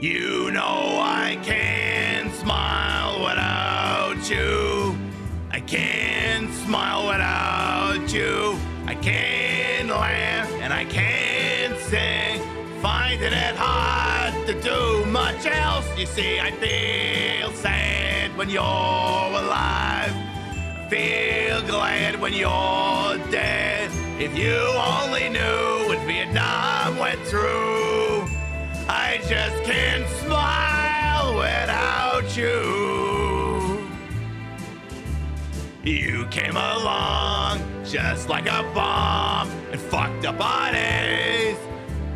You know I can't smile without you. I can't smile without you. I can't laugh and I can't sing. Finding it hard to do much else. You see, I feel sad when you're alive. I feel glad when you're dead. If you only knew what Vietnam went through. I just can't smile without you. You came along just like a bomb and fucked up our days.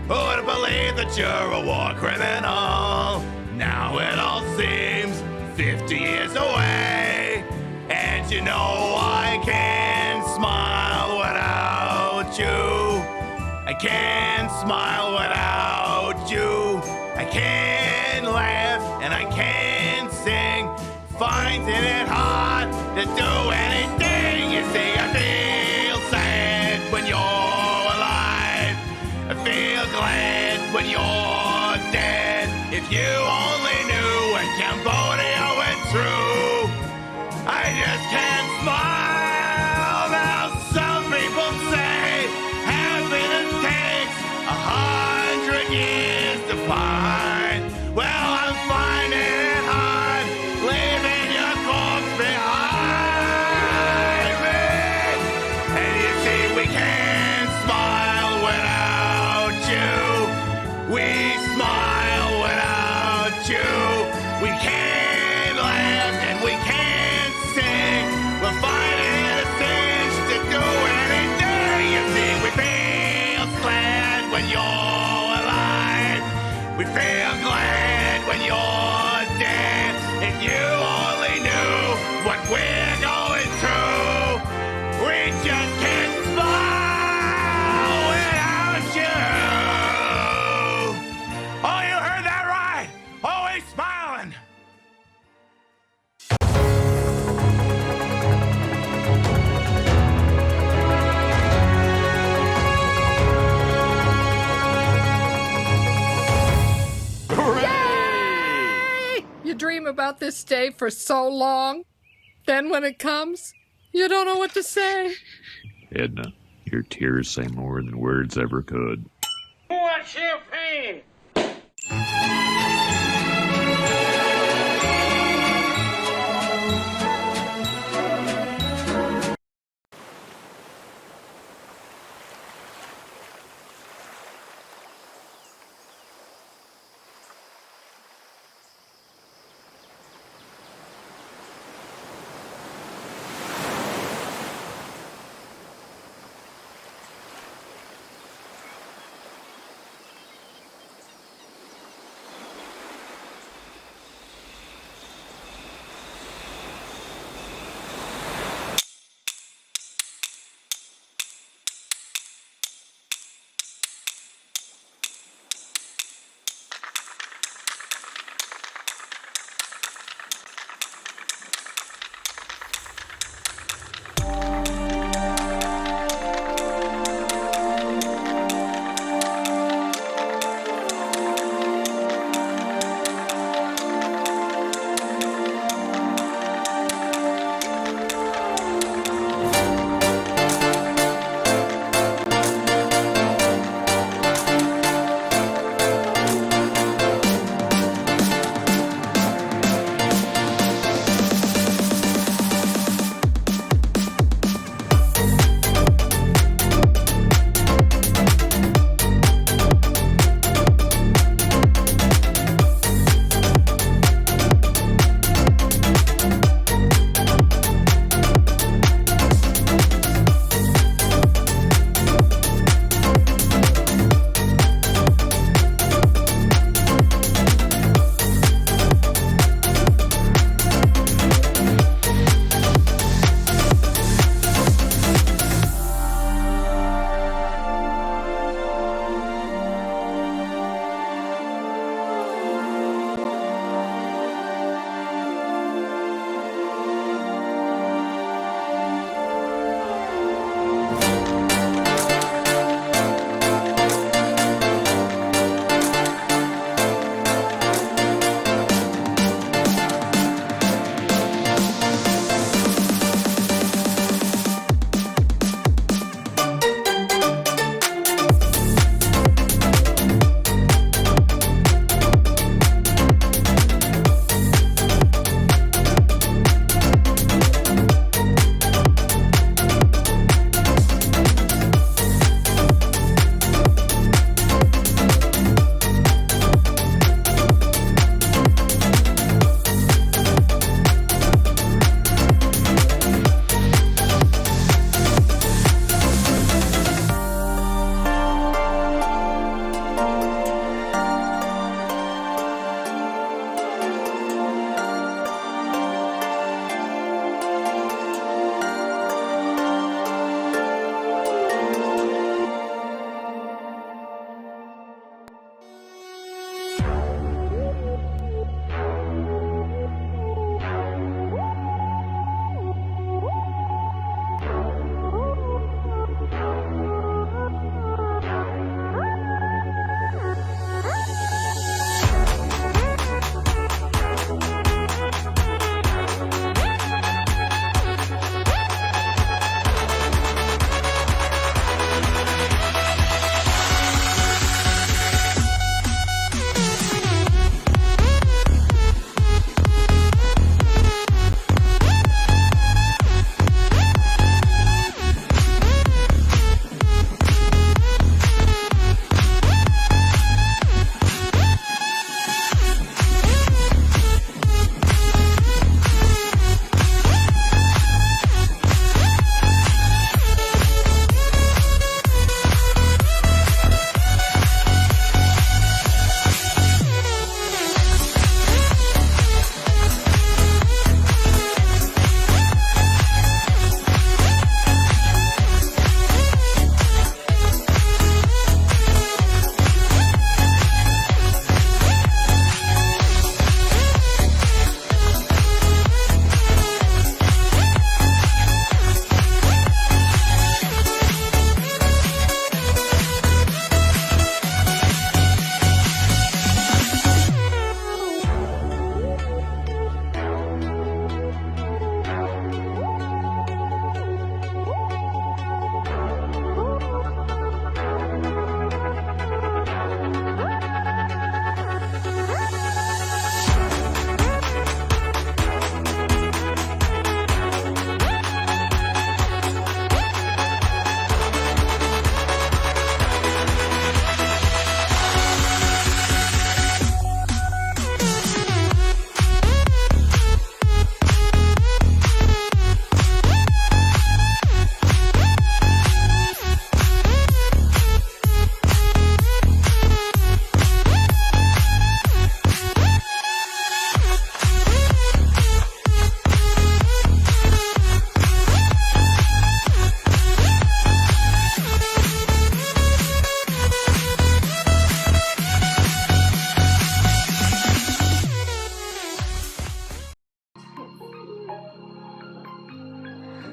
Who would have believed that you're a war criminal? Now it all seems 50 years away. And you know I can't smile without you. I can't smile without you. I can't laugh and I can't sing. Finding it hard to do anything. You see, I feel sad when you're alive. I feel glad when you're dead. If you only knew what Cambodia went through. I just can't smile. Now some people say happiness takes 100 years to find. Well, I'm finding it hard leaving your corpse behind me. And you see, we can't smile without you. We smile without you. We can't laugh and we can't sing. We're finding it a cinch to do anything. You see, we feel glad when you're alive. We feel glad when you're dead. If you only knew what we're going through, we just can't smile without you. Oh, you heard that right. Always smiling. You dream about this day for so long, then when it comes, you don't know what to say. Edna, your tears say more than words ever could. Who wants champagne?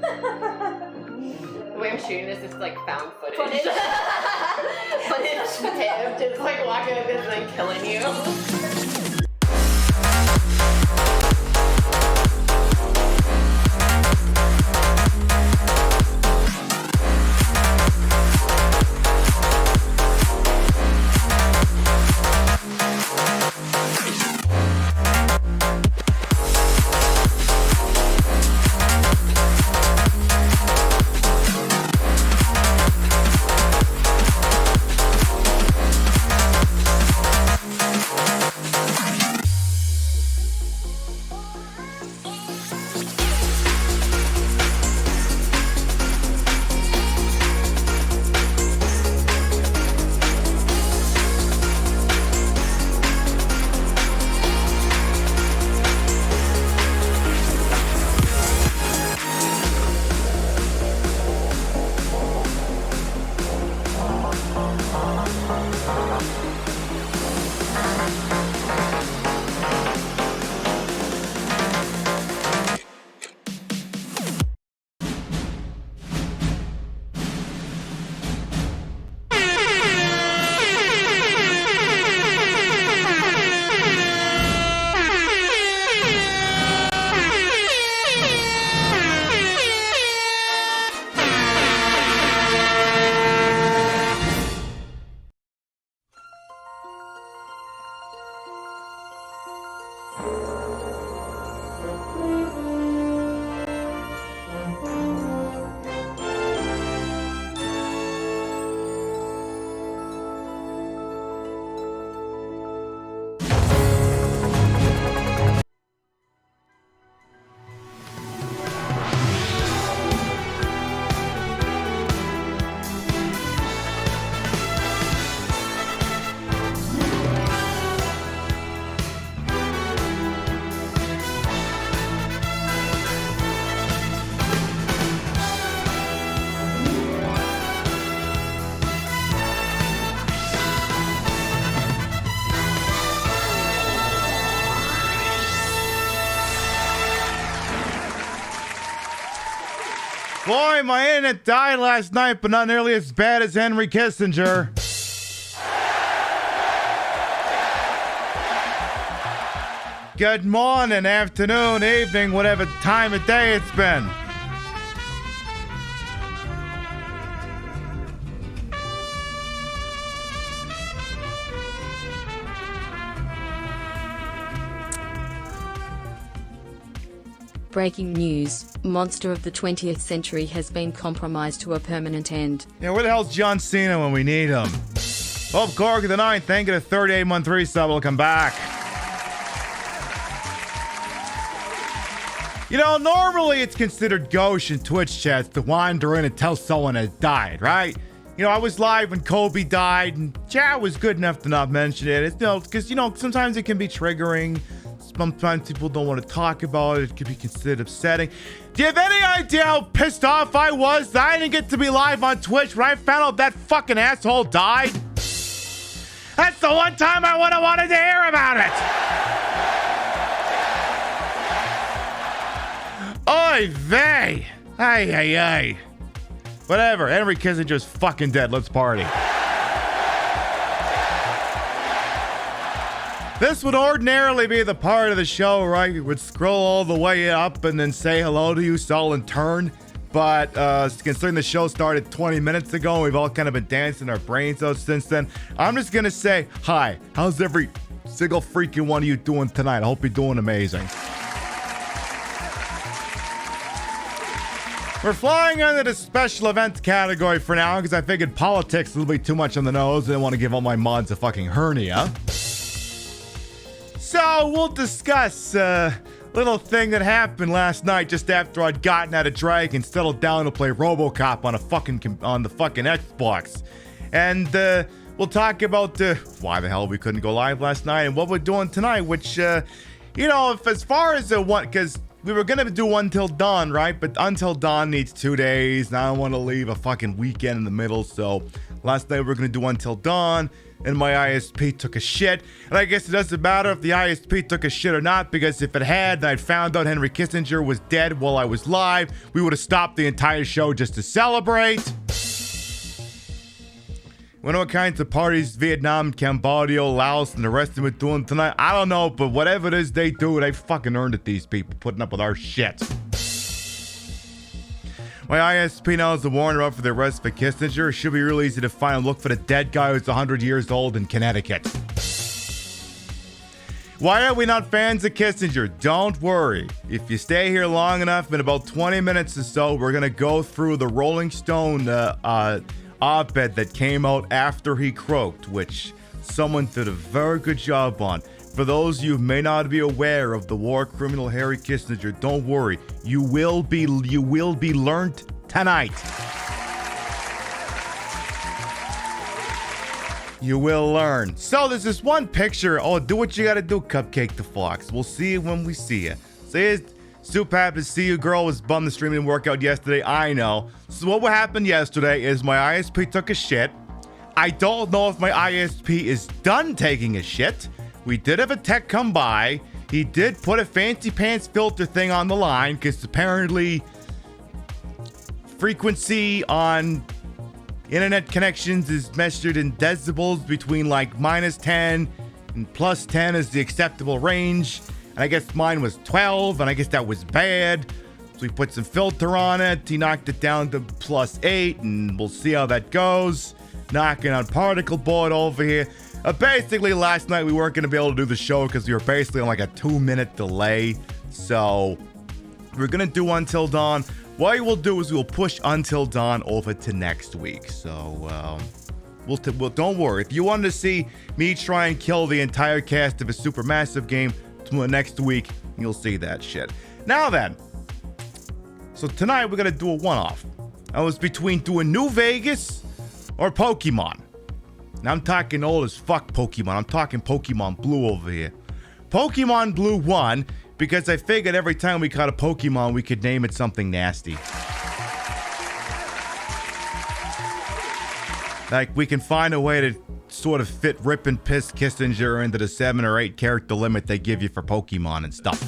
The way I'm shooting this is like found footage. Footage of him just like walking up and like killing you. Boy, my internet died last night, but not nearly as bad as Henry Kissinger. Good morning, afternoon, evening, whatever time of day it's been. Breaking news. Monster of the 20th century has been compromised to a permanent end. Yeah, where the hell's John Cena when we need him? Hope Cork the 9th, thank you to 38-month resub will come back. You know, normally it's considered gauche in Twitch chats to wander in and tell someone has died, right? You know, I was live when Kobe died, and chat was good enough to not mention it. It's, you know, because, you know, sometimes it can be triggering. Sometimes people don't want to talk about it. It could be considered upsetting. Do you have any idea how pissed off I was that I didn't get to be live on Twitch when I found out that fucking asshole died? That's the one time I would have wanted to hear about it. Oy vey. Ay, ay, ay. Whatever. Henry Kissinger's fucking dead. Let's party. This would ordinarily be the part of the show where I would scroll all the way up and then say hello to you all in turn. But considering the show started 20 minutes ago, we've all kind of been dancing our brains out since then. I'm just going to say, hi, how's every single freaking one of you doing tonight? I hope you're doing amazing. We're flying under the special events category for now because I figured politics will be too much on the nose. I didn't want to give all my mods a fucking hernia. So we'll discuss a little thing that happened last night just after I'd gotten out of drag and settled down to play RoboCop on the fucking Xbox. And we'll talk about why the hell we couldn't go live last night and what we're doing tonight, which, you know, if as far as because we were going to do Until Dawn, right? But Until Dawn needs 2 days, and I don't want to leave a fucking weekend in the middle, so Last night we were going to do Until Dawn, and my ISP took a shit. And I guess it doesn't matter if the ISP took a shit or not, because if it had, and I'd found out Henry Kissinger was dead while I was live, we would have stopped the entire show just to celebrate. Wonder what kinds of parties Vietnam, Cambodia, Laos, and the rest of them are doing tonight. I don't know, but whatever it is they do, they fucking earned it, these people, putting up with our shit. My ISP now is the warrant out for the arrest for Kissinger. It should be real easy to find and look for the dead guy who's 100 years old in Connecticut. Why are we not fans of Kissinger? Don't worry. If you stay here long enough, in about 20 minutes or so, we're going to go through the Rolling Stone op-ed that came out after he croaked, which someone did a very good job on. For those of you who may not be aware of the war criminal Harry Kissinger, don't worry. You will be learned tonight. You will learn. So there's this one picture. Oh, do what you gotta do, Cupcake the Fox. We'll see you when we see you. See you. Super happy to see you. Girl was bummed the stream didn't work out yesterday. I know. So what happened yesterday is my ISP took a shit. I don't know if my ISP is done taking a shit. We did have a tech come by. He did put a fancy pants filter thing on the line because apparently frequency on internet connections is measured in decibels between like -10 and +10 is the acceptable range. And I guess mine was 12, and I guess that was bad. So we put some filter on it. He knocked it down to +8, and we'll see how that goes. Knocking on particle board over here. Basically, last night we weren't going to be able to do the show because we were basically on like a 2-minute delay. So we're going to do Until Dawn. What we'll do is we'll push Until Dawn over to next week. So we'll don't worry. If you wanted to see me try and kill the entire cast of a Supermassive game next week, you'll see that shit. Now then, so tonight we're going to do a one-off. I was between doing New Vegas or Pokemon. Now I'm talking old as fuck Pokemon. I'm talking Pokemon Blue over here. Pokemon Blue won because I figured every time we caught a Pokemon, we could name it something nasty. Like, we can find a way to sort of fit Rip and Piss Kissinger into the 7 or 8 character limit they give you for Pokemon and stuff.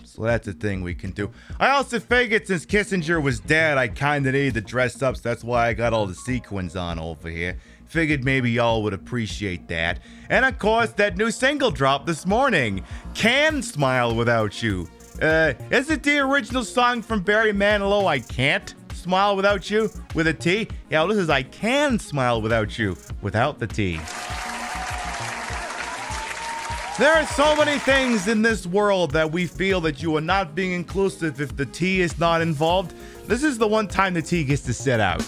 So that's a thing we can do. I also figured since Kissinger was dead, I kind of needed to dress up, so that's why I got all the sequins on over here. Figured maybe y'all would appreciate that. And of course, that new single dropped this morning, Can Smile Without You. Is it the original song from Barry Manilow, I Can't Smile Without You, with a T? Yeah, well, this is I Can Smile Without You, without the T. There are so many things in this world that we feel that you are not being inclusive if the T is not involved. This is the one time the T gets to sit out.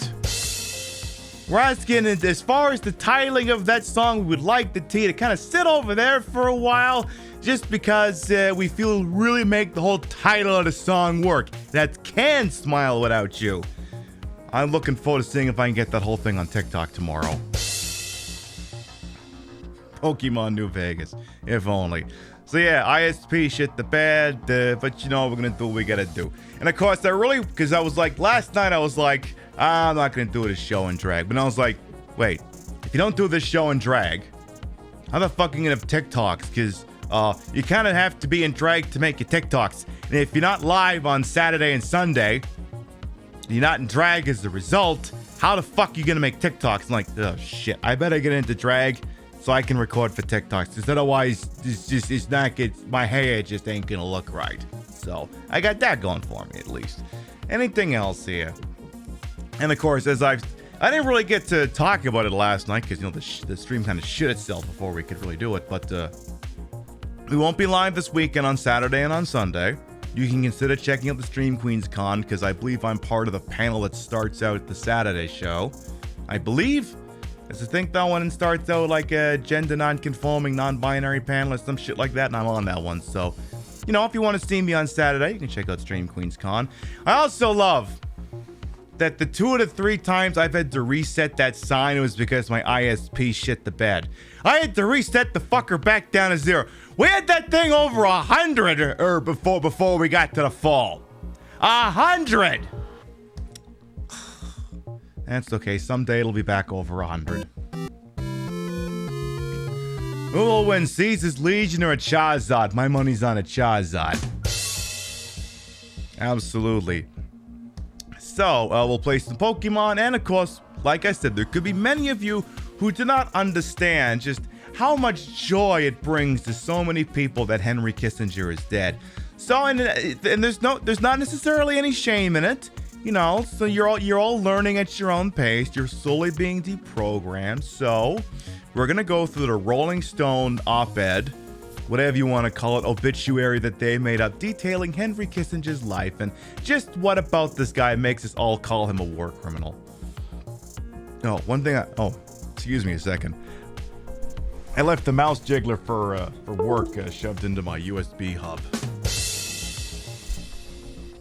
We're asking, as far as the titling of that song, we would like the T to kind of sit over there for a while, just because we feel really make the whole title of the song work. That Can Smile Without You. I'm looking forward to seeing if I can get that whole thing on TikTok tomorrow. Pokemon New Vegas, if only. So yeah, ISP shit the bed, but you know, we're gonna do what we gotta do. And of course, because I was like, last night I was like, I'm not gonna do this show in drag. But I was like, wait, if you don't do this show in drag, how the fuck are you gonna have TikToks? Because you kind of have to be in drag to make your TikToks. And if you're not live on Saturday and Sunday, you're not in drag as a result, how the fuck are you gonna make TikToks? I'm like, oh shit, I better get into drag so I can record for TikToks, because otherwise my hair just ain't gonna look right. So I got that going for me at least. Anything else here? And of course, I didn't really get to talk about it last night because, you know, the stream kind of shit itself before we could really do it. But we won't be live this weekend on Saturday and on Sunday. You can consider checking out the Stream Queens Con, because I believe I'm part of the panel that starts out the Saturday show. I believe. I think that one starts out like a gender non-conforming, non-binary panel or some shit like that, and I'm on that one. So, you know, if you want to see me on Saturday, you can check out Stream Queens Con. I also love that the 2 to 3 times I've had to reset that sign, it was because my ISP shit the bed. I had to reset the fucker back down to 0. We had that thing over 100 before we got to the fall. 100! That's okay. Someday it'll be back over 100. Who will win, Caesar's Legion or a Charizard? My money's on a Charizard. Absolutely. So, we'll play some Pokemon, and of course, like I said, there could be many of you who do not understand just how much joy it brings to so many people that Henry Kissinger is dead. So, and there's not necessarily any shame in it, you know. So you're all learning at your own pace. You're slowly being deprogrammed. So, we're gonna go through the Rolling Stone op-ed, whatever you want to call it, obituary that they made up, detailing Henry Kissinger's life and just what about this guy makes us all call him a war criminal. No, one thing excuse me a second. I left the mouse jiggler for work shoved into my USB hub.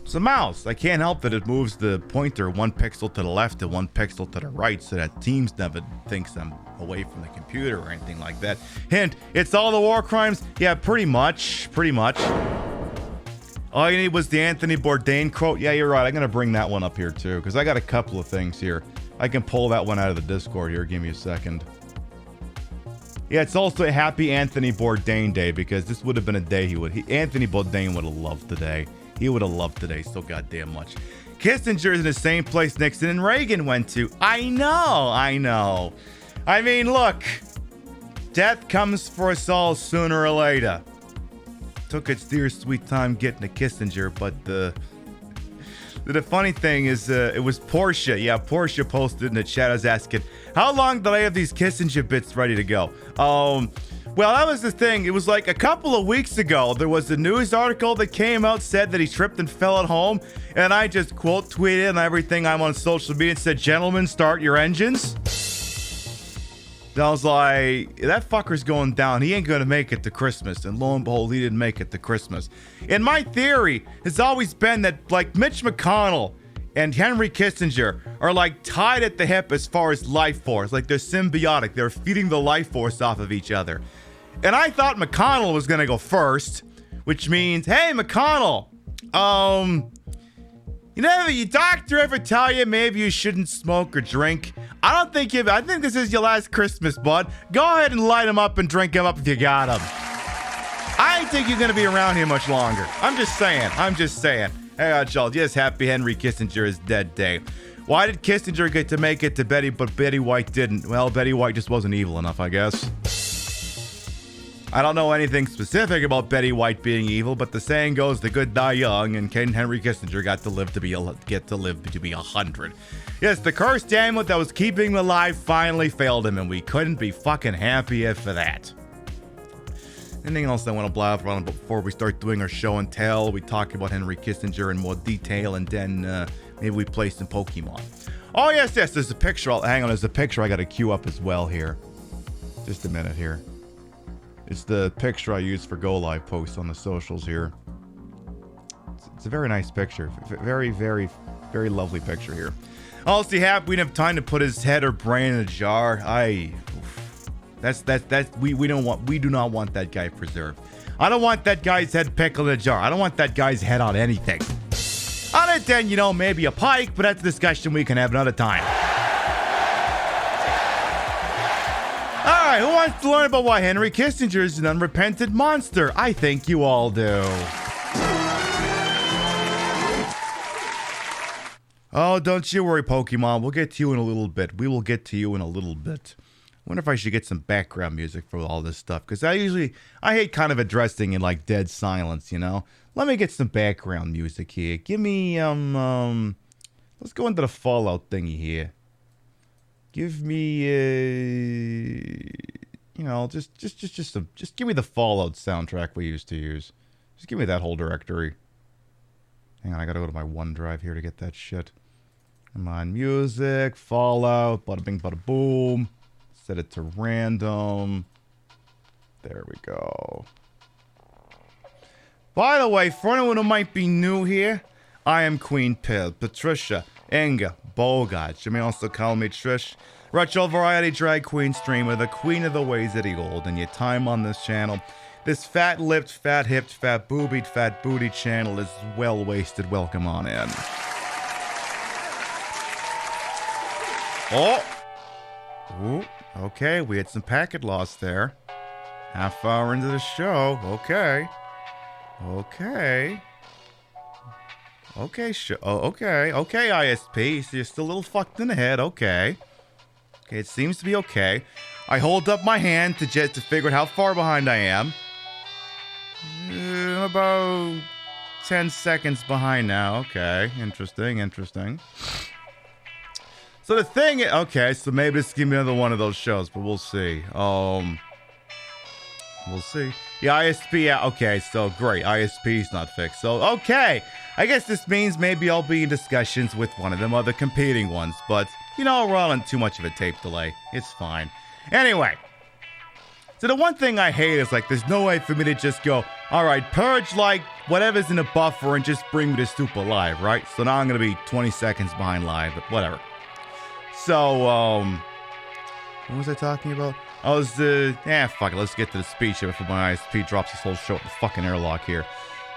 It's a mouse. I can't help that it moves the pointer 1 pixel to the left and 1 pixel to the right so that Teams never thinks I'm away from the computer or anything like that. Hint, it's all the war crimes? Yeah, pretty much. All you need was the Anthony Bourdain quote. Yeah, you're right. I'm going to bring that one up here too because I got a couple of things here. I can pull that one out of the Discord here. Give me a second. Yeah, it's also a happy Anthony Bourdain day because this would have been a day Anthony Bourdain would have loved today. He would have loved today so goddamn much. Kissinger's in the same place Nixon and Reagan went to. I know. I mean, look. Death comes for us all sooner or later. Took its dear sweet time getting to Kissinger, but the funny thing is, it was Portia. Yeah, Portia posted in the chat. I was asking, how long did I have these Kissinger bits ready to go? Well, that was the thing. It was like a couple of weeks ago. There was a news article that came out, said that he tripped and fell at home. And I just quote tweeted and everything. I'm on social media and said, gentlemen, start your engines. And I was like, that fucker's going down. He ain't going to make it to Christmas. And lo and behold, he didn't make it to Christmas. And my theory has always been that, like, Mitch McConnell and Henry Kissinger are like tied at the hip as far as life force. Like they're symbiotic. They're feeding the life force off of each other. And I thought McConnell was going to go first, which means, hey, McConnell, you know, your doctor ever tell you maybe you shouldn't smoke or drink? I think this is your last Christmas, bud. Go ahead and light him up and drink him up if you got him. I ain't think you're going to be around here much longer. I'm just saying. Hey, y'all, yes, happy Henry Kissinger is dead day. Why did Kissinger get to make it to Betty, but Betty White didn't? Well, Betty White just wasn't evil enough, I guess. I don't know anything specific about Betty White being evil, but the saying goes, the good die young, and Ken Henry Kissinger got to live to be 100. Yes, the cursed amulet that was keeping him alive finally failed him, and we couldn't be fucking happier for that. Anything else I want to blab around before we start doing our show and tell? We talk about Henry Kissinger in more detail, and then maybe we play some Pokemon. Oh, yes, there's a picture. There's a picture I got to queue up as well here. Just a minute here. It's the picture I use for Go Live posts on the socials here. It's a very nice picture. Very, very, very lovely picture here. Also, happy we didn't have time to put his head or brain in a jar. We do not want that guy preserved. I don't want that guy's head pickled in a jar. I don't want that guy's head on anything. Other than, maybe a pike, but that's a discussion we can have another time. Alright, who wants to learn about why Henry Kissinger is an unrepentant monster? I think you all do. Oh, don't you worry, Pokemon. We'll get to you in a little bit. We will get to you in a little bit. I wonder if I should get some background music for all this stuff, because I hate kind of addressing in like dead silence, Let me get some background music here. Give me, let's go into the Fallout thingy here. Give me, just give me the Fallout soundtrack we used to use. Just give me that whole directory. Hang on, I gotta go to my OneDrive here to get that shit. Come on, music, Fallout, bada bing, bada boom. Set it to random. There we go. By the way, for anyone who might be new here, I am Queen Pill, Patricia, Inga, Bogart. You may also call me Trish. Retro variety drag queen streamer, the queen of the ways of the old. And your time on this channel, this fat-lipped, fat-hipped, fat-boobied, fat-booty channel is well-wasted. Welcome on in. Oh! Ooh, okay, we had some packet loss there. Half hour into the show. Okay. Okay. Okay, okay. Okay, ISP. So you're still a little fucked in the head. Okay. Okay, it seems to be okay. I hold up my hand to figure out how far behind I am. About 10 seconds behind now. Okay, interesting. So the thing, okay, so maybe this is gonna be another one of those shows, but we'll see. We'll see. Yeah, ISP, yeah, okay, so great. ISP's not fixed. So, okay. I guess this means maybe I'll be in discussions with one of them other competing ones, but, we're all on too much of a tape delay. It's fine. Anyway. So the one thing I hate is, there's no way for me to just go, alright, purge, whatever's in the buffer and just bring me to Super Live, right? So now I'm gonna be 20 seconds behind live, but whatever. So, what was I talking about? I was, fuck it, let's get to the speech before my ISP drops this whole show at the fucking airlock here.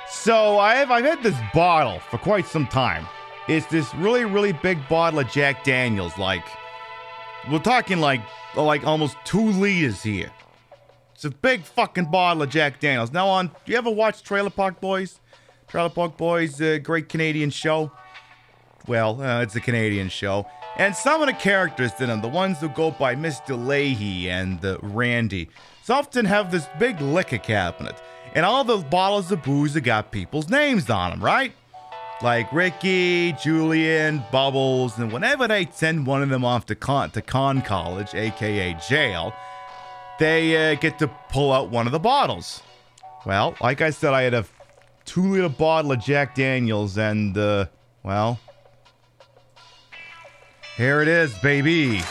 So, I've had this bottle for quite some time. It's this really, really big bottle of Jack Daniels, we're talking almost 2 liters here. It's a big fucking bottle of Jack Daniels. Now do you ever watch Trailer Park Boys? Trailer Park Boys, great Canadian show. Well, it's a Canadian show. And some of the characters in them, the ones who go by Mr. Leahy and Randy, often have this big liquor cabinet. And all the bottles of booze have got people's names on them, right? Like Ricky, Julian, Bubbles, and whenever they send one of them off to con college, aka jail, they get to pull out one of the bottles. Well, like I said, I had a 2-liter bottle of Jack Daniels and, well... here it is, baby.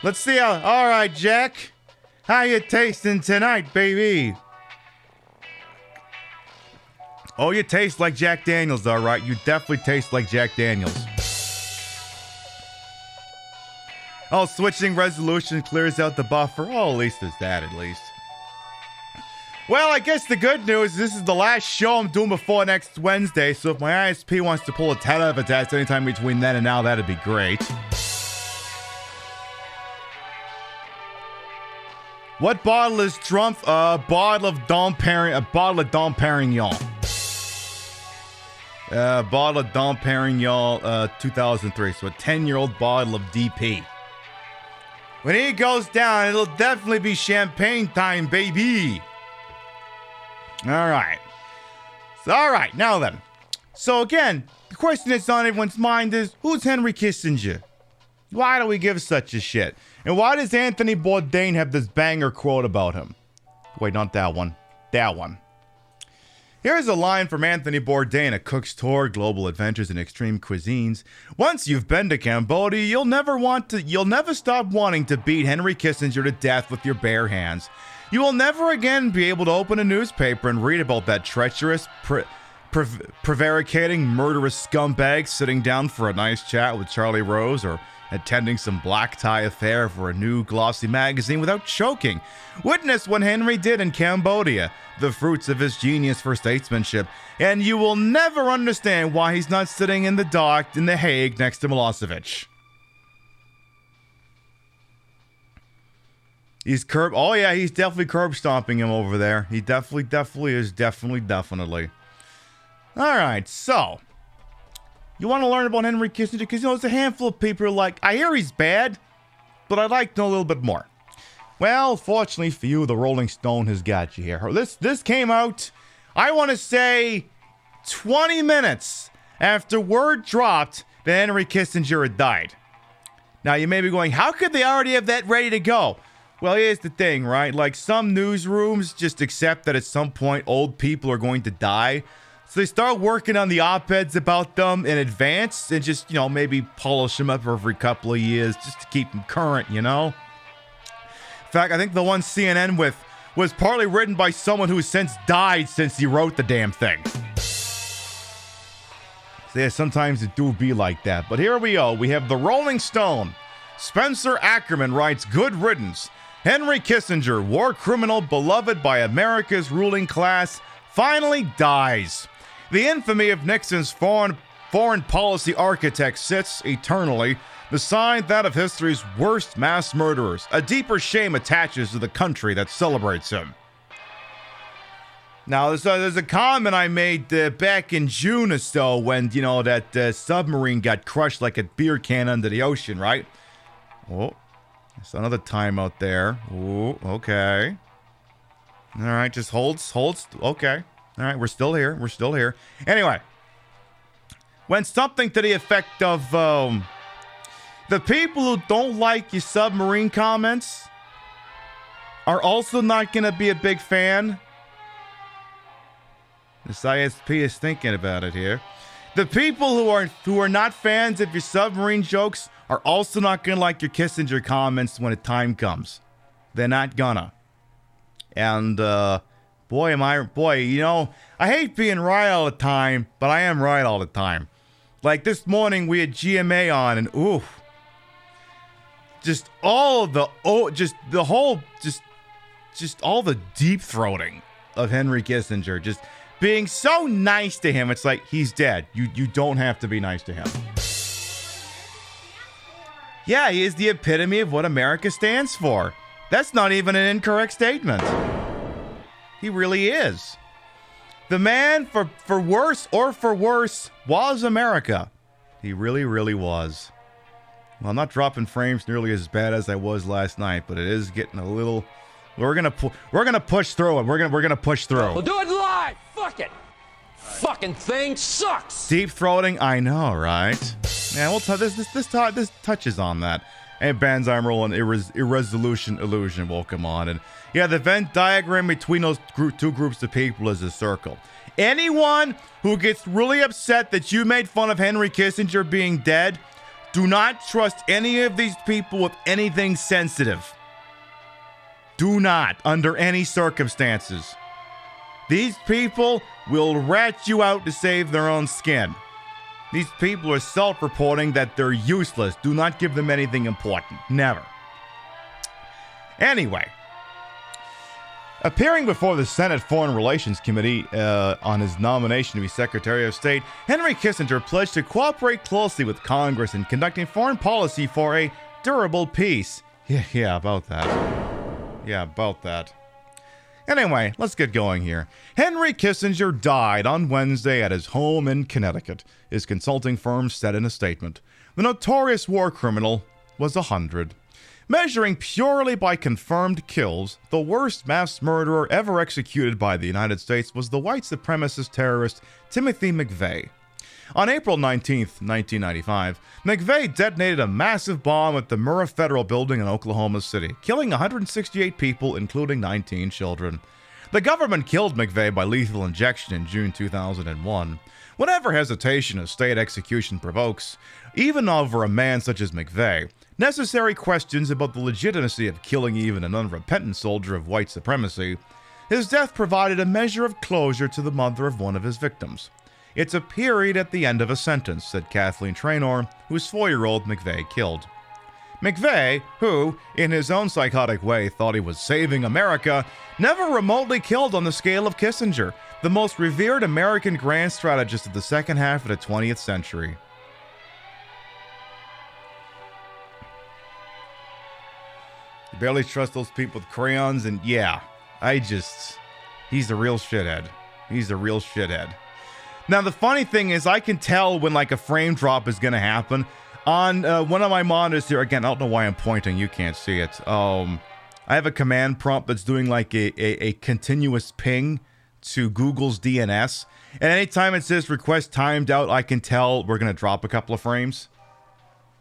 Let's see how... Alright, Jack. How you tasting tonight, baby? Oh, you taste like Jack Daniels, alright. You definitely taste like Jack Daniels. Oh, switching resolution clears out the buffer. Oh, at least there's that, at least. Well, I guess the good news is this is the last show I'm doing before next Wednesday, so if my ISP wants to pull a 10 out of a test anytime between then and now, that'd be great. What bottle is Trump? A bottle of Dom Perignon. A bottle of Dom Perignon. 2003, so a 10-year-old bottle of DP. When he goes down, it'll definitely be champagne time, baby. Alright. Alright, now then. So again, the question that's on everyone's mind is, who's Henry Kissinger? Why do we give such a shit? And why does Anthony Bourdain have this banger quote about him? Wait, not that one. That one. Here's a line from Anthony Bourdain, A Cook's Tour, Global Adventures in Extreme Cuisines. Once you've been to Cambodia, you'll never stop wanting to beat Henry Kissinger to death with your bare hands. You will never again be able to open a newspaper and read about that treacherous, prevaricating, murderous scumbag sitting down for a nice chat with Charlie Rose or attending some black tie affair for a new glossy magazine without choking. Witness what Henry did in Cambodia, the fruits of his genius for statesmanship, and you will never understand why he's not sitting in the dock in The Hague next to Milosevic. He's he's definitely curb stomping him over there. He definitely is. Definitely. Alright, so. You want to learn about Henry Kissinger? Because, there's a handful of people who are like, I hear he's bad, but I'd like to know a little bit more. Well, fortunately for you, the Rolling Stone has got you here. This came out, I want to say, 20 minutes after word dropped that Henry Kissinger had died. Now, you may be going, how could they already have that ready to go? Well, here's the thing, right? Some newsrooms just accept that at some point old people are going to die. So they start working on the op-eds about them in advance and just, maybe polish them up every couple of years just to keep them current, In fact, I think the one CNN with was partly written by someone who has since died since he wrote the damn thing. So yeah, sometimes it do be like that. But here we go. We have the Rolling Stone. Spencer Ackerman writes, good riddance. Henry Kissinger, war criminal beloved by America's ruling class, finally dies. The infamy of Nixon's foreign policy architect sits eternally beside that of history's worst mass murderers. A deeper shame attaches to the country that celebrates him. Now, there's a comment I made back in June or so when, that submarine got crushed like a beer can under the ocean, right? Oh, there's another time out there. Oh, okay. All right, just holds. Okay. All right, we're still here. Anyway, when something to the effect of, the people who don't like your submarine comments are also not going to be a big fan. This ISP is thinking about it here. The people who are not fans of your submarine jokes are also not going to like your Kissinger comments when the time comes. They're not gonna. And, I hate being right all the time, but I am right all the time. Like this morning, we had GMA on, and oof. Just all the deep throating of Henry Kissinger. Just being so nice to him. It's like, he's dead. You don't have to be nice to him. Yeah, he is the epitome of what America stands for. That's not even an incorrect statement. He really is. The man, for worse or for worse, was America. He really, really was. Well, I'm not dropping frames nearly as bad as I was last night, but it is getting a little. We're gonna push through it. We're gonna push through. We'll do it live. Fuck it. Fucking thing sucks. Deep throating, I know, right? Yeah, we'll this touches on that. Hey, Banzheimer and Irresolution Illusion will come on, and yeah, the Venn diagram between those two groups of people is a circle. Anyone who gets really upset that you made fun of Henry Kissinger being dead, do not trust any of these people with anything sensitive. Do not, under any circumstances. These people will rat you out to save their own skin. These people are self-reporting that they're useless. Do not give them anything important. Never. Anyway, appearing before the Senate Foreign Relations Committee on his nomination to be Secretary of State, Henry Kissinger pledged to cooperate closely with Congress in conducting foreign policy for a durable peace. Yeah, about that. Anyway, let's get going here. Henry Kissinger died on Wednesday at his home in Connecticut, his consulting firm said in a statement. The notorious war criminal was 100. Measuring purely by confirmed kills, the worst mass murderer ever executed by the United States was the white supremacist terrorist Timothy McVeigh. On April 19, 1995, McVeigh detonated a massive bomb at the Murrah Federal Building in Oklahoma City, killing 168 people, including 19 children. The government killed McVeigh by lethal injection in June 2001. Whatever hesitation a state execution provokes, even over a man such as McVeigh, necessary questions about the legitimacy of killing even an unrepentant soldier of white supremacy, his death provided a measure of closure to the mother of one of his victims. It's a period at the end of a sentence, said Kathleen Traynor, whose 4-year-old McVeigh killed. McVeigh, who, in his own psychotic way, thought he was saving America, never remotely killed on the scale of Kissinger, the most revered American grand strategist of the second half of the 20th century. You barely trust those people with crayons, and yeah, he's a real shithead. Now, the funny thing is, I can tell when, like, a frame drop is going to happen. On one of my monitors here, again, I don't know why I'm pointing, you can't see it. I have a command prompt that's doing, like, a continuous ping to Google's DNS. And anytime it says request timed out, I can tell we're going to drop a couple of frames.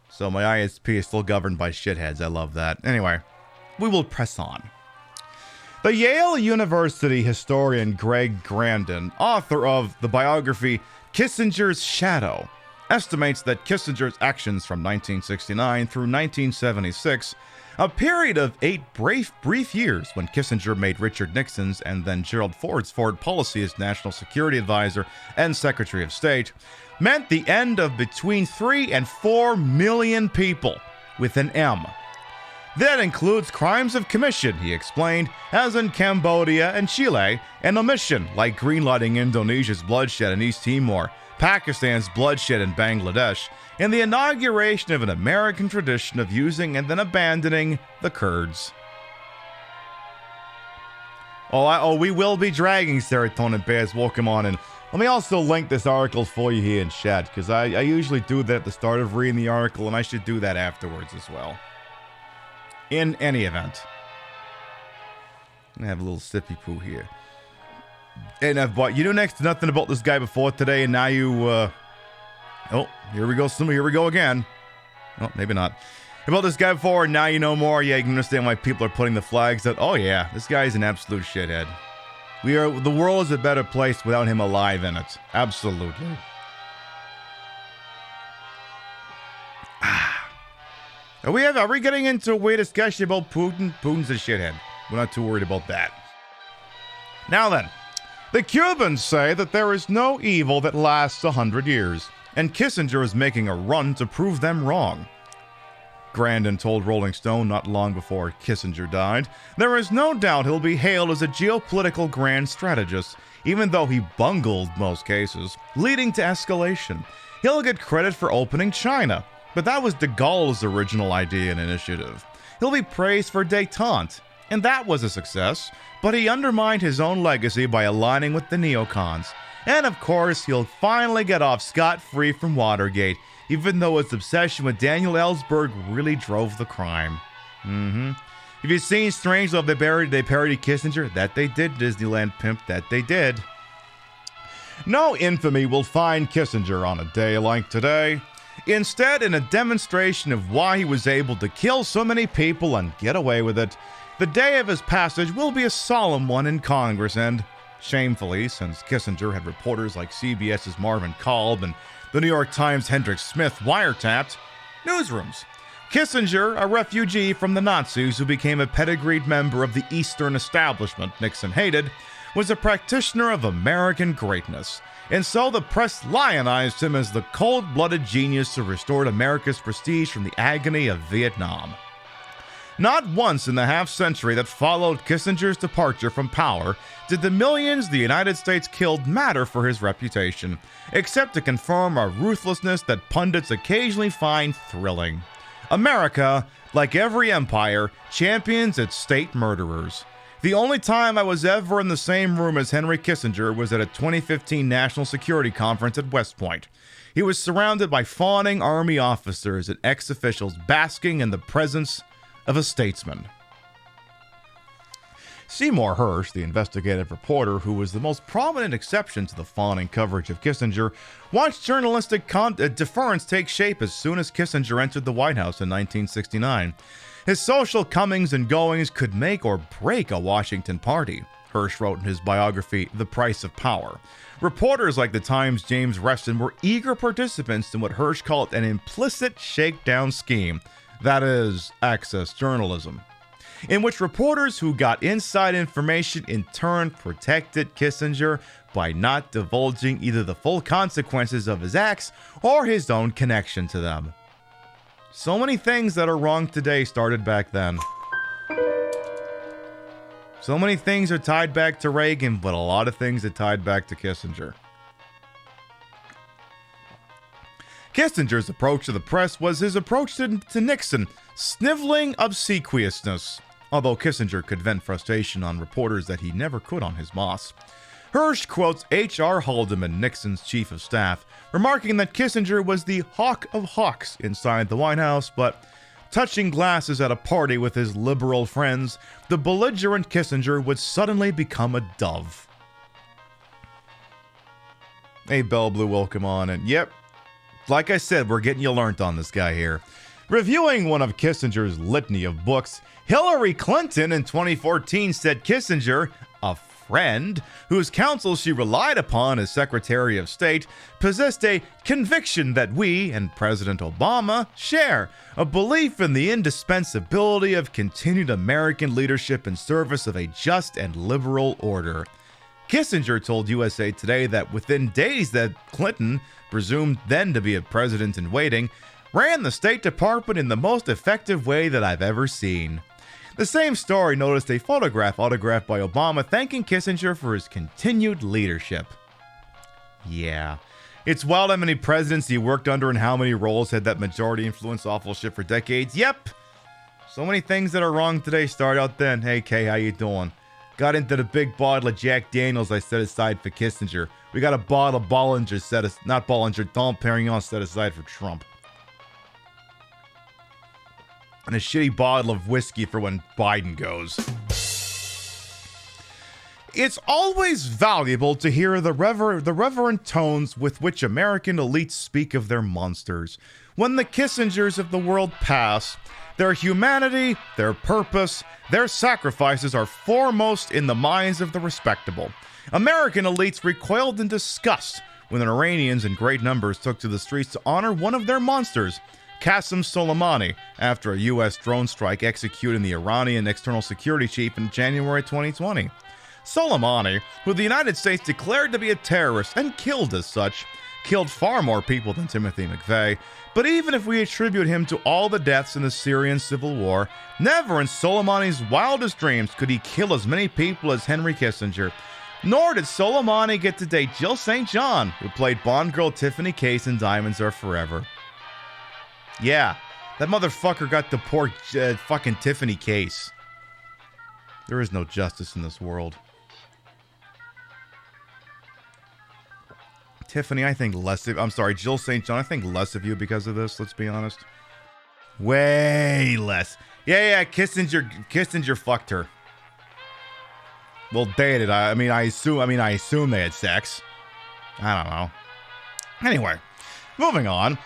So my ISP is still governed by shitheads. I love that. Anyway, we will press on. The Yale University historian Greg Grandin, author of the biography Kissinger's Shadow, estimates that Kissinger's actions from 1969 through 1976, a period of 8 brief years when Kissinger made Richard Nixon's and then Gerald Ford's foreign policy as National Security Advisor and Secretary of State, meant the end of between 3 and 4 million people with an M. That includes crimes of commission, he explained, as in Cambodia and Chile, and omission, like greenlighting Indonesia's bloodshed in East Timor, Pakistan's bloodshed in Bangladesh, and the inauguration of an American tradition of using and then abandoning the Kurds. We will be dragging Serotonin Bears. Welcome on in. Let me also link this article for you here in chat, because I usually do that at the start of reading the article, and I should do that afterwards as well. In any event. I'm going to have a little sippy poo here. And you knew next to nothing about this guy before today, and now you, oh, here we go again. Oh, maybe not. About this guy before, and now you know more. Yeah, you can understand why people are putting the flags that, oh yeah, this guy's an absolute shithead. The world is a better place without him alive in it. Absolutely. Are we getting into a weird discussion about Putin? Putin's a shithead. We're not too worried about that. Now then, the Cubans say that there is no evil that lasts 100 years, and Kissinger is making a run to prove them wrong. Grandin told Rolling Stone not long before Kissinger died, there is no doubt he'll be hailed as a geopolitical grand strategist, even though he bungled most cases, leading to escalation. He'll get credit for opening China, but that was de Gaulle's original idea and initiative. He'll be praised for détente, and that was a success, but he undermined his own legacy by aligning with the neocons. And of course, he'll finally get off scot-free from Watergate, even though his obsession with Daniel Ellsberg really drove the crime. Have you seen Strange Love? They parodied Kissinger? That they did, Disneyland pimp, that they did. No infamy will find Kissinger on a day like today. Instead, in a demonstration of why he was able to kill so many people and get away with it, the day of his passage will be a solemn one in Congress and, shamefully, since Kissinger had reporters like CBS's Marvin Kalb and the New York Times' Hendrik Smith wiretapped, newsrooms. Kissinger, a refugee from the Nazis who became a pedigreed member of the Eastern establishment Nixon hated, was a practitioner of American greatness, and so the press lionized him as the cold-blooded genius who restored America's prestige from the agony of Vietnam. Not once in the half-century that followed Kissinger's departure from power did the millions the United States killed matter for his reputation, except to confirm a ruthlessness that pundits occasionally find thrilling. America, like every empire, champions its state murderers. The only time I was ever in the same room as Henry Kissinger was at a 2015 National Security Conference at West Point. He was surrounded by fawning Army officers and ex-officials basking in the presence of a statesman. Seymour Hersh, the investigative reporter who was the most prominent exception to the fawning coverage of Kissinger, watched journalistic deference take shape as soon as Kissinger entered the White House in 1969. His social comings and goings could make or break a Washington party, Hersh wrote in his biography, The Price of Power. Reporters like the Times' James Reston were eager participants in what Hersh called an implicit shakedown scheme, that is, access journalism, in which reporters who got inside information in turn protected Kissinger by not divulging either the full consequences of his acts or his own connection to them. So many things that are wrong today started back then. So many things are tied back to Reagan, but a lot of things are tied back to Kissinger. Kissinger's approach to the press was his approach to Nixon, sniveling obsequiousness, although Kissinger could vent frustration on reporters that he never could on his boss. Hersh quotes H.R. Haldeman, Nixon's chief of staff, remarking that Kissinger was the hawk of hawks inside the White House, but touching glasses at a party with his liberal friends, the belligerent Kissinger would suddenly become a dove. Hey, Bell Blue, welcome on, and yep, like I said, we're getting you learnt on this guy here. Reviewing one of Kissinger's litany of books, Hillary Clinton in 2014 said Kissinger, a friend whose counsel she relied upon as Secretary of State, possessed a conviction that we and President Obama share, a belief in the indispensability of continued American leadership in service of a just and liberal order. Kissinger told USA Today that within days that Clinton, presumed then to be a president in waiting, ran the State Department in the most effective way that I've ever seen. The same story noticed a photograph autographed by Obama thanking Kissinger for his continued leadership. Yeah. It's wild how many presidents he worked under and how many roles had that majority influence awful shit for decades. Yep. So many things that are wrong today start out then. Hey, Kay, how you doing? Got into the big bottle of Jack Daniels I set aside for Kissinger. We got a bottle of Bollinger not Bollinger, Dom Perignon set aside for Trump. And a shitty bottle of whiskey for when Biden goes. It's always valuable to hear the reverent tones with which American elites speak of their monsters. When the Kissingers of the world pass, their humanity, their purpose, their sacrifices are foremost in the minds of the respectable. American elites recoiled in disgust when Iranians in great numbers took to the streets to honor one of their monsters, Qasem Soleimani, after a U.S. drone strike executing the Iranian external security chief in January 2020. Soleimani, who the United States declared to be a terrorist and killed as such, killed far more people than Timothy McVeigh, but even if we attribute him to all the deaths in the Syrian civil war, never in Soleimani's wildest dreams could he kill as many people as Henry Kissinger. Nor did Soleimani get to date Jill St. John, who played Bond girl Tiffany Case in Diamonds Are Forever. Yeah, that motherfucker got the poor fucking Tiffany Case. There is no justice in this world. Tiffany, I think less of... I'm sorry, Jill St. John, I think less of you because of this, let's be honest. Way less. Yeah, Kissinger fucked her. Well, dated. I assume they had sex. I don't know. Anyway, moving on.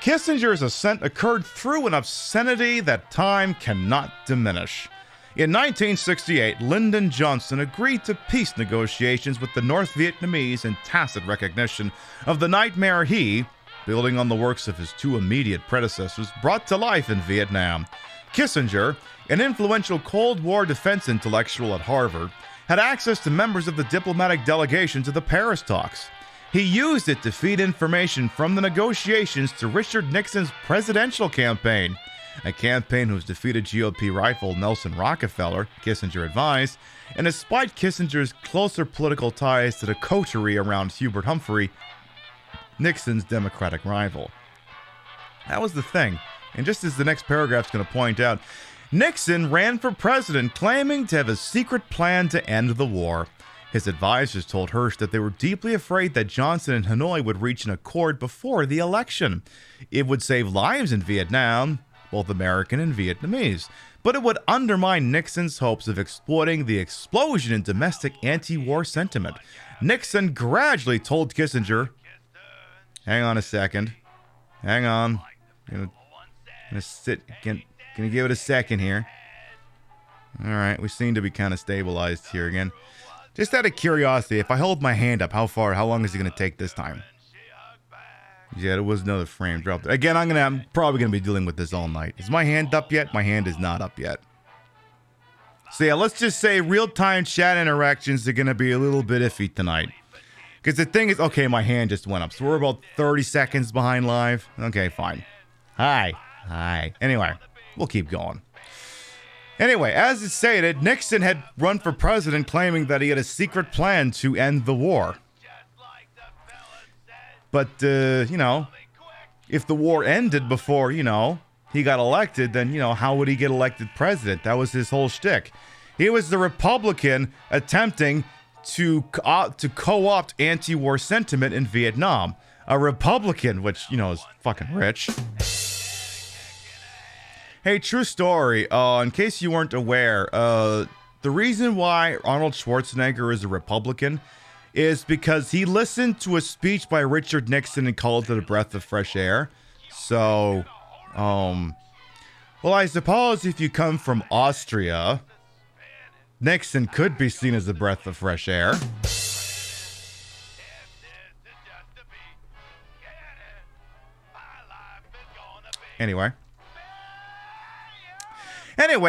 Kissinger's ascent occurred through an obscenity that time cannot diminish. In 1968, Lyndon Johnson agreed to peace negotiations with the North Vietnamese in tacit recognition of the nightmare he, building on the works of his two immediate predecessors, brought to life in Vietnam. Kissinger, an influential Cold War defense intellectual at Harvard, had access to members of the diplomatic delegation to the Paris talks. He used it to feed information from the negotiations to Richard Nixon's presidential campaign, a campaign whose defeated GOP rival Nelson Rockefeller, Kissinger advised, and despite Kissinger's closer political ties to the coterie around Hubert Humphrey, Nixon's Democratic rival. That was the thing, and just as the next paragraph's going to point out, Nixon ran for president claiming to have a secret plan to end the war. His advisors told Hearst that they were deeply afraid that Johnson and Hanoi would reach an accord before the election. It would save lives in Vietnam, both American and Vietnamese, but it would undermine Nixon's hopes of exploiting the explosion in domestic anti-war sentiment. Nixon gradually told Kissinger, hang on a second, hang on, gonna give it a second here. All right, we seem to be kind of stabilized here again. Just out of curiosity, if I hold my hand up, how long is it going to take this time? Yeah, there was another frame drop. Again, I'm probably going to be dealing with this all night. Is my hand up yet? My hand is not up yet. So yeah, let's just say real-time chat interactions are going to be a little bit iffy tonight. Because the thing is, okay, my hand just went up. So we're about 30 seconds behind live. Okay, fine. Hi. Anyway, we'll keep going. Anyway, as it stated, Nixon had run for president claiming that he had a secret plan to end the war. But, if the war ended before, he got elected, then, how would he get elected president? That was his whole shtick. He was the Republican attempting to co-opt anti-war sentiment in Vietnam. A Republican, which, is fucking rich. Hey, true story. In case you weren't aware, the reason why Arnold Schwarzenegger is a Republican is because he listened to a speech by Richard Nixon and called it a breath of fresh air. So, well, I suppose if you come from Austria, Nixon could be seen as a breath of fresh air. Anyway,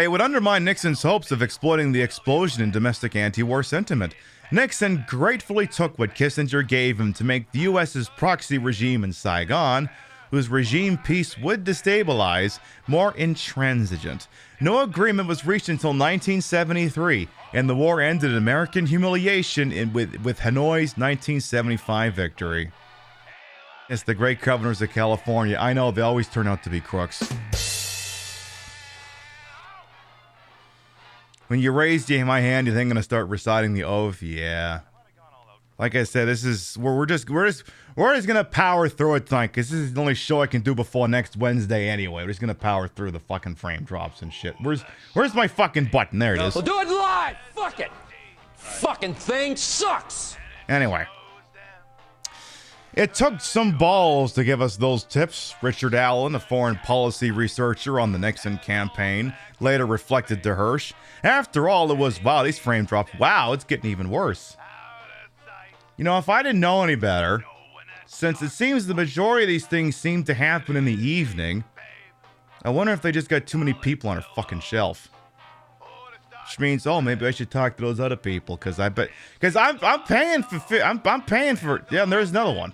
it would undermine Nixon's hopes of exploiting the explosion in domestic anti-war sentiment. Nixon gratefully took what Kissinger gave him to make the U.S.'s proxy regime in Saigon, whose regime peace would destabilize, more intransigent. No agreement was reached until 1973, and the war ended in American humiliation with Hanoi's 1975 victory. It's the great governors of California. I know, they always turn out to be crooks. When you raise my hand, you think I'm going to start reciting the oath? Yeah. Like I said, this is we're just gonna power through it tonight, because this is the only show I can do before next Wednesday anyway. We're just gonna power through the fucking frame drops and shit. Where's my fucking button? There it is. We'll do it live. Fuck it. Fucking thing sucks. Anyway, it took some balls to give us those tips. Richard Allen, a foreign policy researcher on the Nixon campaign, later reflected to Hirsch. After all, it was, wow, these frame drops. Wow, it's getting even worse. You know, if I didn't know any better, since it seems the majority of these things seem to happen in the evening, I wonder if they just got too many people on a fucking shelf. Which means, oh, maybe I should talk to those other people, because I'm paying for, yeah, and there's another one.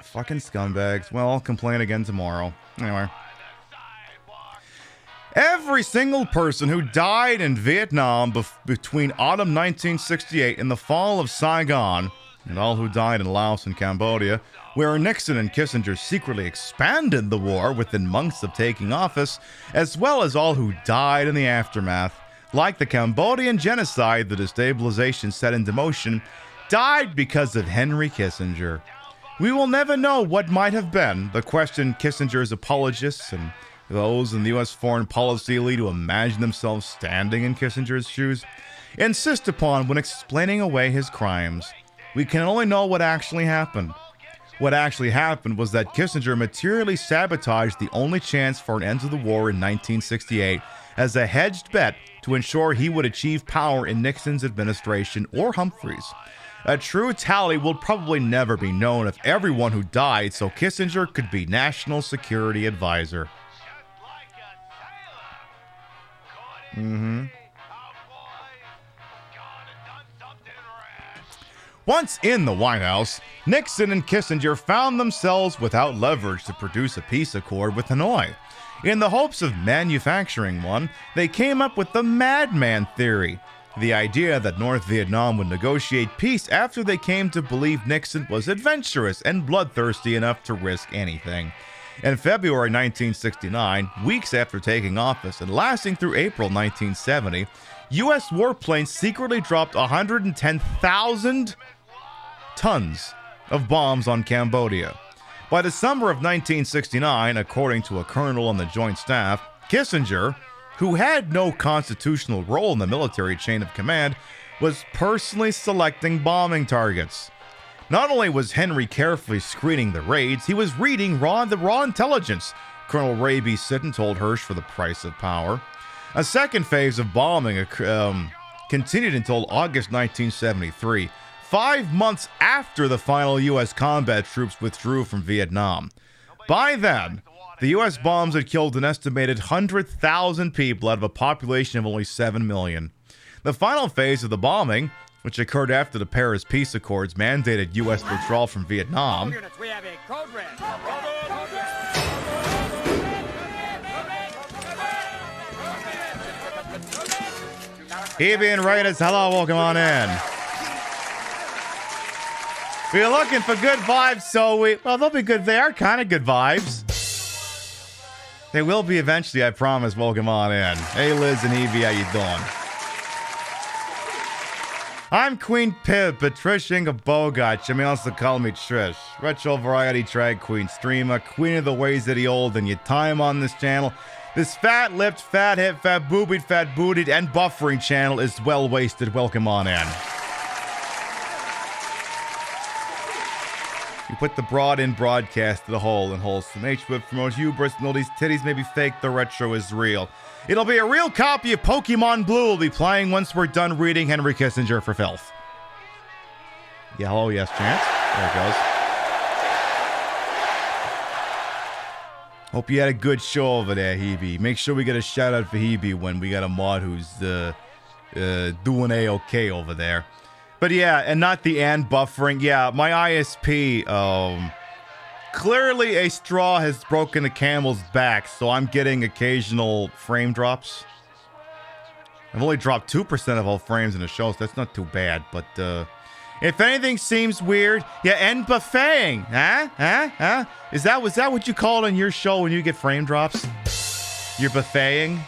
Fucking scumbags. Well, I'll complain again tomorrow. Anyway. Every single person who died in Vietnam between autumn 1968 and the fall of Saigon, and all who died in Laos and Cambodia, where Nixon and Kissinger secretly expanded the war within months of taking office, as well as all who died in the aftermath, like the Cambodian genocide the destabilization set into motion, died because of Henry Kissinger. We will never know what might have been, the question Kissinger's apologists and those in the U.S. foreign policy elite who imagine themselves standing in Kissinger's shoes insist upon when explaining away his crimes. We can only know what actually happened. What actually happened was that Kissinger materially sabotaged the only chance for an end to the war in 1968 as a hedged bet to ensure he would achieve power in Nixon's administration or Humphrey's. A true tally will probably never be known of everyone who died so Kissinger could be National Security Advisor. Once in the White House, Nixon and Kissinger found themselves without leverage to produce a peace accord with Hanoi. In the hopes of manufacturing one, they came up with the madman theory, the idea that North Vietnam would negotiate peace after they came to believe Nixon was adventurous and bloodthirsty enough to risk anything. In February 1969, weeks after taking office and lasting through April 1970, U.S. warplanes secretly dropped 110,000 tons of bombs on Cambodia. By the summer of 1969, according to a colonel on the Joint Staff, Kissinger, who had no constitutional role in the military chain of command, was personally selecting bombing targets. Not only was Henry carefully screening the raids, he was reading the raw intelligence, Colonel Ray B. Sitton told Hirsch for the price of power. A second phase of bombing continued until August 1973, 5 months after the final U.S. combat troops withdrew from Vietnam. By then, the U.S. bombs had killed an estimated 100,000 people out of a population of only 7 million. The final phase of the bombing, which occurred after the Paris Peace Accords mandated U.S. withdrawal from Vietnam. We have a code red. Evian Raiders, hello, welcome on in. We're looking for good vibes, so they'll be good. They are kind of good vibes. They will be eventually, I promise. Welcome on in. Hey, Liz and Evie, how you doing? I'm Queen Pib, Patricia Bogart. You may also call me Trish. Retro variety drag queen streamer, queen of the ways of the old, and your time on this channel. This fat-lipped, fat-hipped, fat-boobied, fat-booted, and buffering channel is well-wasted. Welcome on in. You put the broad in broadcast to the hole and wholesome. H-Whip promotes hubris and all these titties may be fake, the retro is real. It'll be a real copy of Pokemon Blue we'll be playing once we're done reading Henry Kissinger for filth. Yeah, hello, yes, Chance. There it goes. Hope you had a good show over there, Hebe. Make sure we get a shout out for Hebe when we got a mod who's doing A-OK over there. But yeah, and not the and buffering. Yeah, my ISP, clearly a straw has broken the camel's back, so I'm getting occasional frame drops. I've only dropped 2% of all frames in the show, so that's not too bad. But if anything seems weird, yeah, and buffeting, huh? Was that what you call it on your show when you get frame drops? You're buffeting?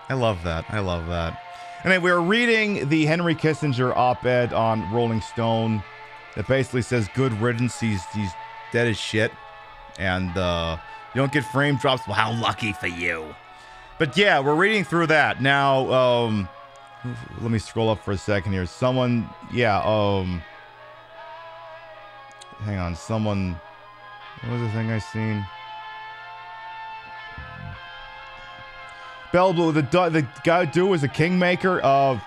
I love that. Anyway, we were reading the Henry Kissinger op-ed on Rolling Stone that basically says good riddance, he's dead as shit. And you don't get frame drops. Well, how lucky for you. But yeah, we're reading through that. Now, let me scroll up for a second here. Someone, hang on, what was the thing I seen? Bell Blue, the guy dude was a kingmaker of,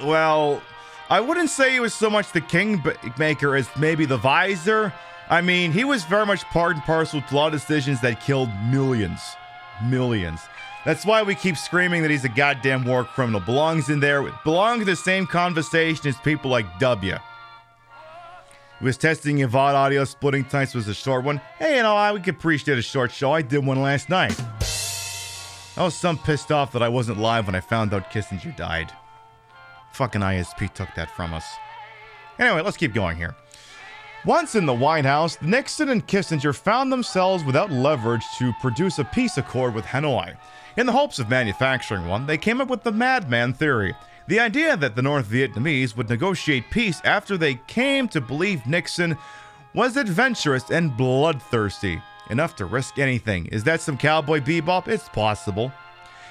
well, I wouldn't say he was so much the kingmaker as maybe the visor. I mean, he was very much part and parcel to a lot of decisions that killed millions. That's why we keep screaming that he's a goddamn war criminal. Belongs in the same conversation as people like W. He was testing your VOD audio, splitting times was a short one. Hey, we could appreciate a short show. I did one last night. I was some pissed off that I wasn't live when I found out Kissinger died. Fucking ISP took that from us. Anyway, let's keep going here. Once in the White House, Nixon and Kissinger found themselves without leverage to produce a peace accord with Hanoi. In the hopes of manufacturing one, they came up with the madman theory. The idea that the North Vietnamese would negotiate peace after they came to believe Nixon was adventurous and bloodthirsty. Enough to risk anything. Is that some cowboy bebop? It's possible.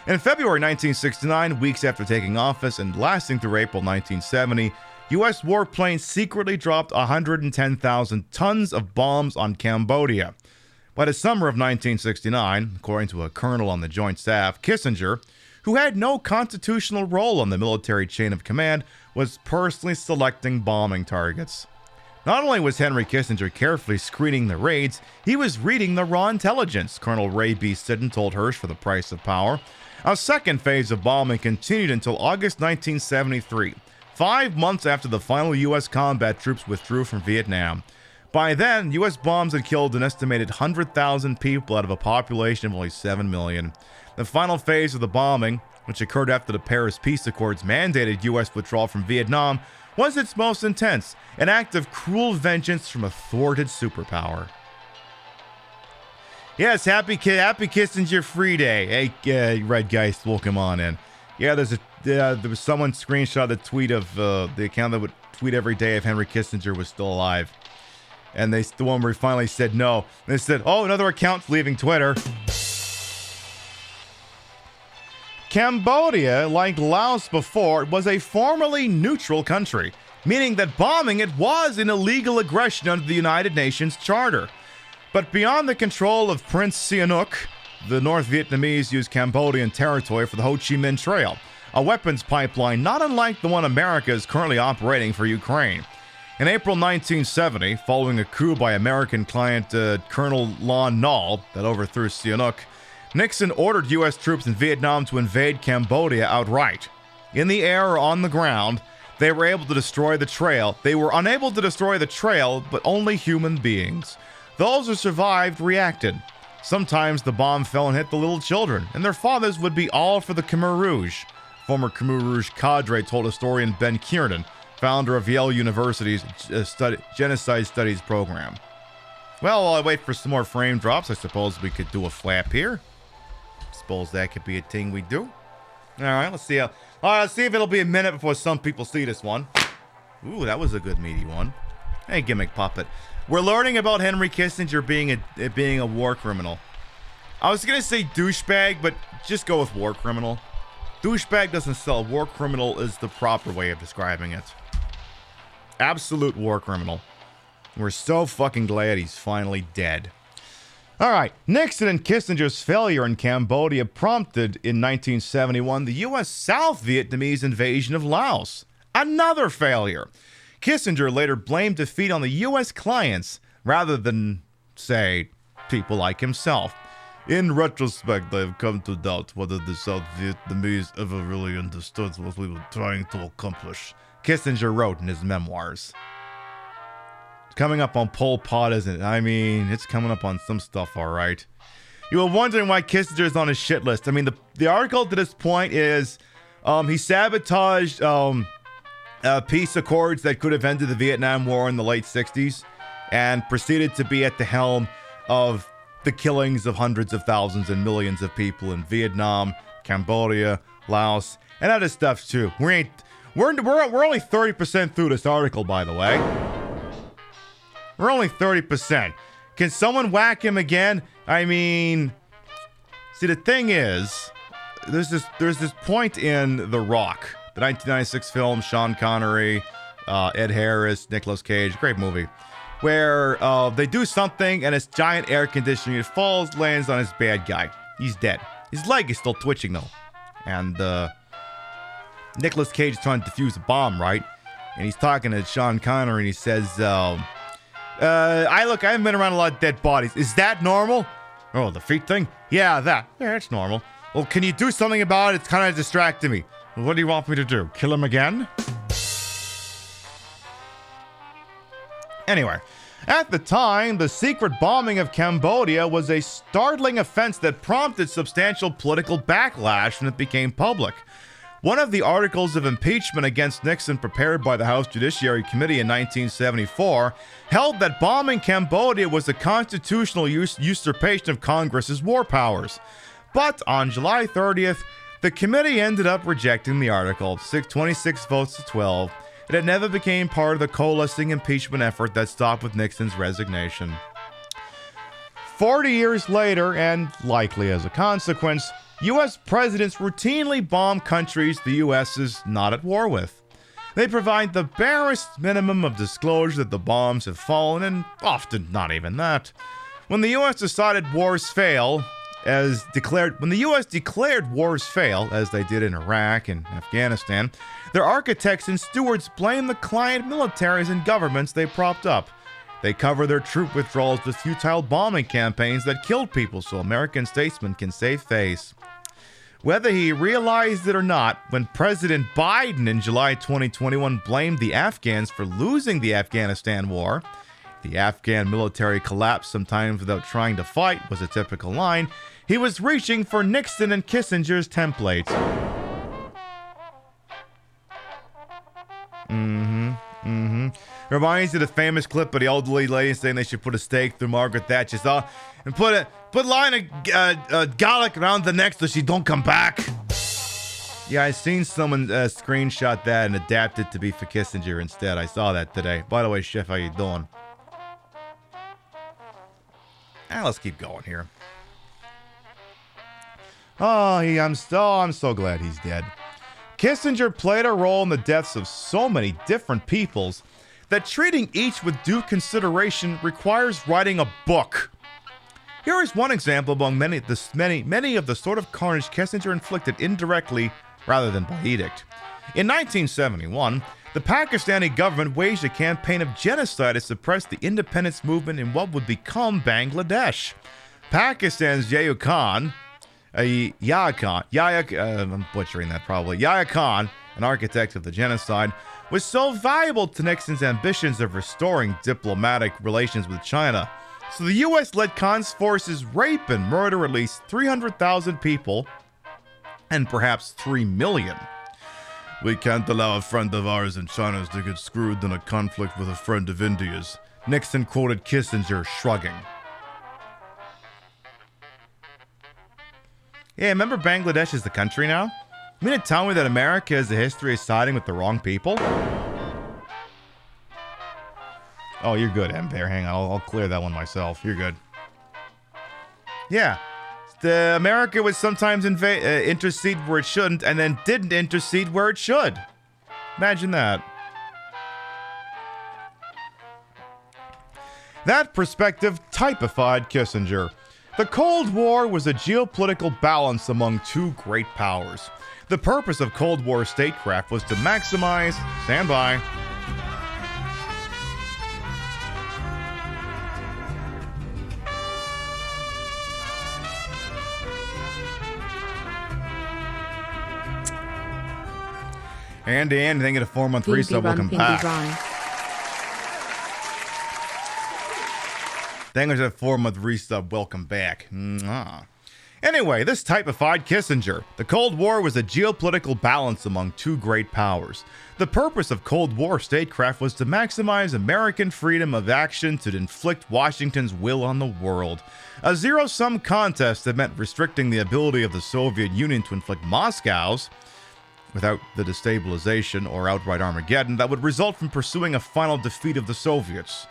In February 1969, weeks after taking office and lasting through April 1970, U.S. warplanes secretly dropped 110,000 tons of bombs on Cambodia. By the summer of 1969, according to a colonel on the Joint Staff, Kissinger, who had no constitutional role on the military chain of command, was personally selecting bombing targets. Not only was Henry Kissinger carefully screening the raids, he was reading the raw intelligence, Colonel Ray B. Sidden told Hirsch for The Price of Power. A second phase of bombing continued until August 1973, 5 months after the final U.S. combat troops withdrew from Vietnam. By then, U.S. bombs had killed an estimated 100,000 people out of a population of only 7 million. The final phase of the bombing, which occurred after the Paris Peace Accords mandated U.S. withdrawal from Vietnam, was its most intense, an act of cruel vengeance from a thwarted superpower. Yes, happy Kissinger Free Day. Hey, Red Geist, welcome on in. Yeah, there was someone screenshot the tweet of the account that would tweet every day if Henry Kissinger was still alive. And the one where he finally said no. They said, oh, another account's leaving Twitter. Cambodia, like Laos before, was a formerly neutral country, meaning that bombing it was an illegal aggression under the United Nations Charter. But beyond the control of Prince Sihanouk, the North Vietnamese used Cambodian territory for the Ho Chi Minh Trail, a weapons pipeline not unlike the one America is currently operating for Ukraine. In April 1970, following a coup by American client Colonel Lon Nol that overthrew Sihanouk, Nixon ordered U.S. troops in Vietnam to invade Cambodia outright. In the air or on the ground, they were able to destroy the trail. They were unable to destroy the trail, but only human beings. Those who survived reacted. Sometimes the bomb fell and hit the little children, and their fathers would be all for the Khmer Rouge. Former Khmer Rouge cadre told historian Ben Kiernan, founder of Yale University's Genocide Studies program. Well, while I wait for some more frame drops, I suppose we could do a flap here. Suppose that could be a thing we do. All right, let's see let's see if it'll be a minute before some people see this one. Ooh, that was a good meaty one. Hey, gimmick puppet. We're learning about Henry Kissinger being a war criminal. I was gonna say douchebag, but just go with war criminal. Douchebag doesn't sell. War criminal is the proper way of describing it. Absolute war criminal. We're so fucking glad he's finally dead. All right, Nixon and Kissinger's failure in Cambodia prompted, in 1971, the U.S. South Vietnamese invasion of Laos. Another failure. Kissinger later blamed defeat on the U.S. clients rather than, say, people like himself. In retrospect, I've come to doubt whether the South Vietnamese ever really understood what we were trying to accomplish, Kissinger wrote in his memoirs. It's coming up on Pol Pot, isn't it? I mean, it's coming up on some stuff, alright. You were wondering why Kissinger is on his shit list. I mean, the article to this point is he sabotaged peace accords that could have ended the Vietnam War in the late 60s and proceeded to be at the helm of the killings of hundreds of thousands and millions of people in Vietnam, Cambodia, Laos, and other stuff too. We're only 30% through this article, by the way. We're only 30%. Can someone whack him again? I mean, see, the thing is, there's this point in The Rock, the 1996 film, Sean Connery, Ed Harris, Nicolas Cage, great movie, where they do something and it's giant air conditioning. It falls, lands on his bad guy. He's dead. His leg is still twitching though. And Nicolas Cage is trying to defuse a bomb, right? And he's talking to Sean Connery and he says, I haven't been around a lot of dead bodies. Is that normal? Oh, the feet thing? Yeah, that. Yeah, it's normal. Well, can you do something about it? It's kind of distracting me. Well, what do you want me to do? Kill him again? Anyway, at the time, the secret bombing of Cambodia was a startling offense that prompted substantial political backlash when it became public. One of the articles of impeachment against Nixon prepared by the House Judiciary Committee in 1974 held that bombing Cambodia was a constitutional usurpation of Congress's war powers. But on July 30th, the committee ended up rejecting the article, 26 votes to 12, and it never became part of the coalescing impeachment effort that stopped with Nixon's resignation. 40 years later, and likely as a consequence, U.S. presidents routinely bomb countries the U.S. is not at war with. They provide the barest minimum of disclosure that the bombs have fallen, and often not even that. When the U.S. decided wars fail, when the U.S. declared wars fail, as they did in Iraq and Afghanistan, their architects and stewards blame the client militaries and governments they propped up. They cover their troop withdrawals with futile bombing campaigns that killed people so American statesmen can save face. Whether he realized it or not, when President Biden in July 2021 blamed the Afghans for losing the Afghanistan war, the Afghan military collapsed sometimes without trying to fight was a typical line, he was reaching for Nixon and Kissinger's template. Reminds you of the famous clip of the elderly lady saying they should put a stake through Margaret Thatcher's eye and put a line of garlic around the neck so she don't come back. Yeah, I seen someone screenshot that and adapt it to be for Kissinger instead. I saw that today. By the way, Chef, how you doing? Let's keep going here. I'm so glad he's dead. Kissinger played a role in the deaths of so many different peoples that treating each with due consideration requires writing a book. Here is one example among many of the sort of carnage Kissinger inflicted indirectly rather than by edict. In 1971, the Pakistani government waged a campaign of genocide to suppress the independence movement in what would become Bangladesh. Pakistan's Yahya Khan, I'm butchering that probably, Yahya Khan, an architect of the genocide, was so valuable to Nixon's ambitions of restoring diplomatic relations with China. So the U.S. let Khan's forces rape and murder at least 300,000 people, and perhaps 3 million. We can't allow a friend of ours in China to get screwed in a conflict with a friend of India's, Nixon quoted Kissinger, shrugging. Yeah, remember Bangladesh is the country now? You mean to tell me that America has a history of siding with the wrong people? Oh, you're good, Empire. Hang on, I'll clear that one myself. You're good. Yeah. America would sometimes intercede where it shouldn't, and then didn't intercede where it should. Imagine that. That perspective typified Kissinger. The Cold War was a geopolitical balance among two great powers. The purpose of Cold War statecraft was to maximize, stand by, And thank you to 4-month Pindy resub. run, Welcome Pindy back. run. Thank you for that 4-month resub. Welcome back. Anyway, this typified Kissinger. The Cold War was a geopolitical balance among two great powers. The purpose of Cold War statecraft was to maximize American freedom of action to inflict Washington's will on the world. A zero-sum contest that meant restricting the ability of the Soviet Union to inflict Moscow's, without the destabilization or outright Armageddon, that would result from pursuing a final defeat of the Soviets.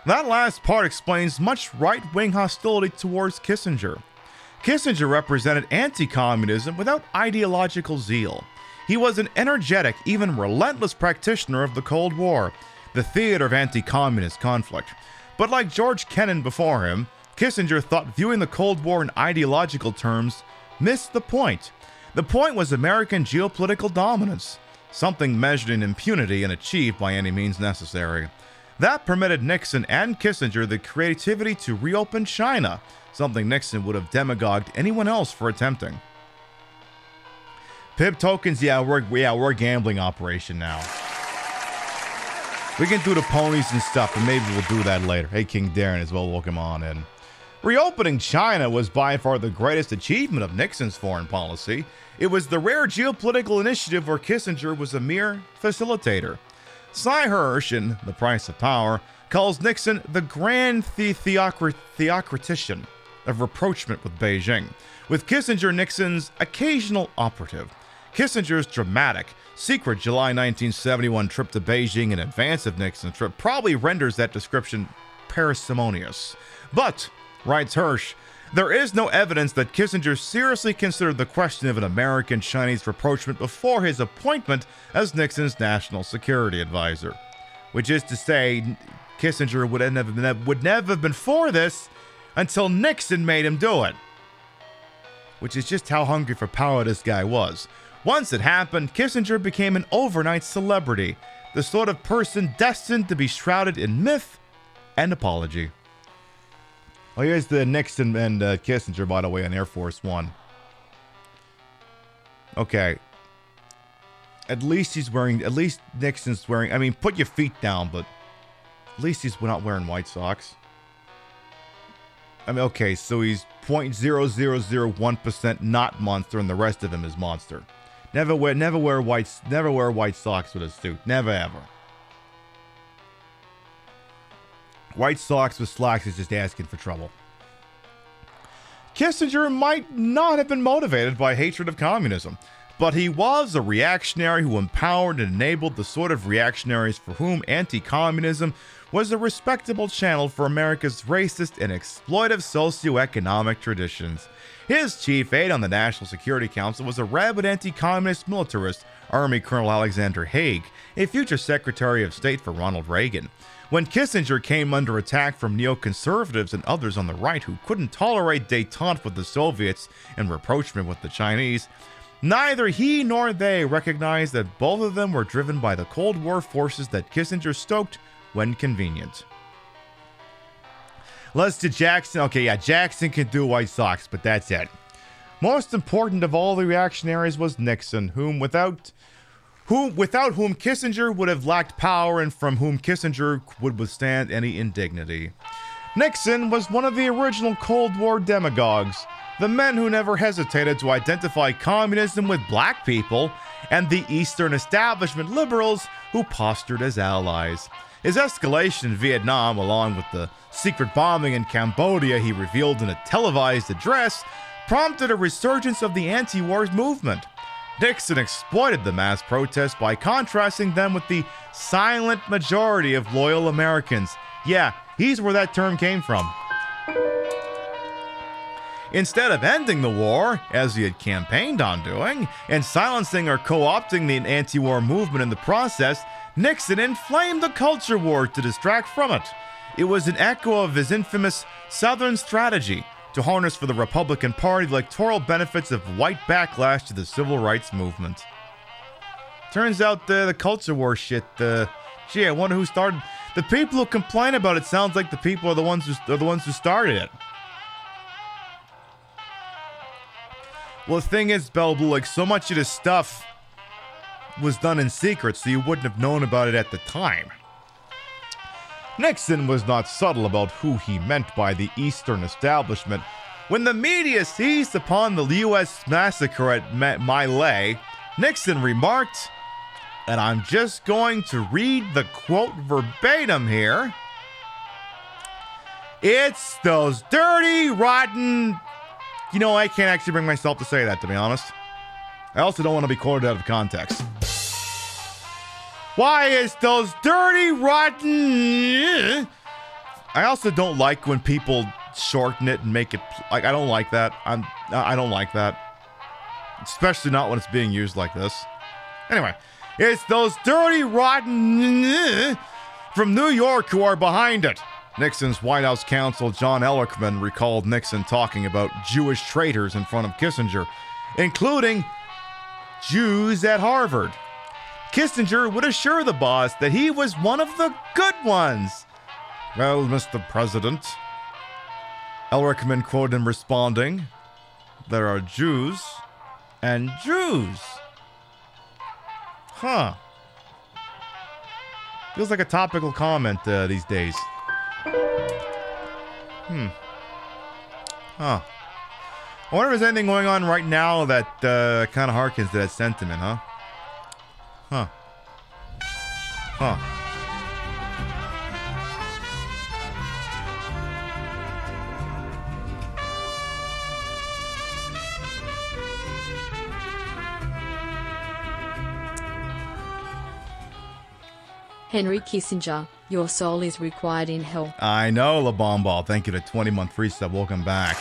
That last part explains much right-wing hostility towards Kissinger. Kissinger represented anti-communism without ideological zeal. He was an energetic, even relentless practitioner of the Cold War, the theater of anti-communist conflict. But like George Kennan before him, Kissinger thought viewing the Cold War in ideological terms missed the point. The point was American geopolitical dominance, something measured in impunity and achieved by any means necessary. That permitted Nixon and Kissinger the creativity to reopen China, something Nixon would have demagogued anyone else for attempting. PIB tokens, we're a gambling operation now. We can do the ponies and stuff, and maybe we'll do that later. Hey, King Darren as well, welcome on in. Reopening China was by far the greatest achievement of Nixon's foreign policy. It was the rare geopolitical initiative where Kissinger was a mere facilitator. Cy Hirsch, in The Price of Power, calls Nixon the grand theocratician of rapprochement with Beijing, with Kissinger Nixon's occasional operative. Kissinger's dramatic, secret July 1971 trip to Beijing in advance of Nixon's trip probably renders that description parsimonious. But, writes Hirsch, there is no evidence that Kissinger seriously considered the question of an American-Chinese rapprochement before his appointment as Nixon's national security advisor. Which is to say, Kissinger would never have been for this until Nixon made him do it. Which is just how hungry for power this guy was. Once it happened, Kissinger became an overnight celebrity, the sort of person destined to be shrouded in myth and apology. Oh, here's the Nixon and Kissinger, by the way, on Air Force One. Okay. At least Nixon's wearing, I mean, put your feet down, but at least he's not wearing white socks. I mean, okay, so he's 0.0001% not monster, and the rest of him is monster. Never wear white socks with a suit. Never ever. White socks with slacks is just asking for trouble. Kissinger might not have been motivated by hatred of communism, but he was a reactionary who empowered and enabled the sort of reactionaries for whom anti-communism was a respectable channel for America's racist and exploitive socioeconomic traditions. His chief aide on the National Security Council was a rabid anti-communist militarist, Army Colonel Alexander Haig, a future Secretary of State for Ronald Reagan. When Kissinger came under attack from neoconservatives and others on the right who couldn't tolerate détente with the Soviets and rapprochement with the Chinese, neither he nor they recognized that both of them were driven by the Cold War forces that Kissinger stoked when convenient. Let's to Jackson. Okay, yeah, Jackson can do white socks, but that's it. Most important of all the reactionaries was Nixon, without whom Kissinger would have lacked power and from whom Kissinger would withstand any indignity. Nixon was one of the original Cold War demagogues, the men who never hesitated to identify communism with black people, and the Eastern establishment liberals who postured as allies. His escalation in Vietnam, along with the secret bombing in Cambodia he revealed in a televised address, prompted a resurgence of the anti-war movement. Nixon exploited the mass protests by contrasting them with the silent majority of loyal Americans. Yeah, he's where that term came from. Instead of ending the war, as he had campaigned on doing, and silencing or co-opting the anti-war movement in the process, Nixon inflamed the culture war to distract from it. It was an echo of his infamous Southern strategy to harness for the Republican Party the electoral benefits of white backlash to the civil rights movement. Turns out the culture war shit, gee, I wonder who started. The people who complain about it sounds like the people are the ones who started it. Well, the thing is, Belle Blue, like so much of this stuff, was done in secret, so you wouldn't have known about it at the time. Nixon was not subtle about who he meant by the Eastern establishment. When the media seized upon the U.S. massacre at My Lai, Nixon remarked, and I'm just going to read the quote verbatim here, "It's those dirty, rotten..." You know, I can't actually bring myself to say that, to be honest. I also don't want to be quoted out of context. Why, it's those dirty, rotten... I also don't like when people shorten it and make it... Like, I don't like that. I don't like that. Especially not when it's being used like this. Anyway, it's those dirty, rotten... from New York who are behind it. Nixon's White House counsel John Ehrlichman recalled Nixon talking about Jewish traitors in front of Kissinger, including Jews at Harvard. Kissinger would assure the boss that he was one of the good ones. "Well, Mr. President," Ehrlichman quoted him responding, "there are Jews and Jews." Huh. Feels like a topical comment these days. Huh. I wonder if there's anything going on right now that kind of harkens to that sentiment, huh? Huh. Henry Kissinger, your soul is required in hell. I know, La Bomball. Thank you to 20-month free sub. Welcome back.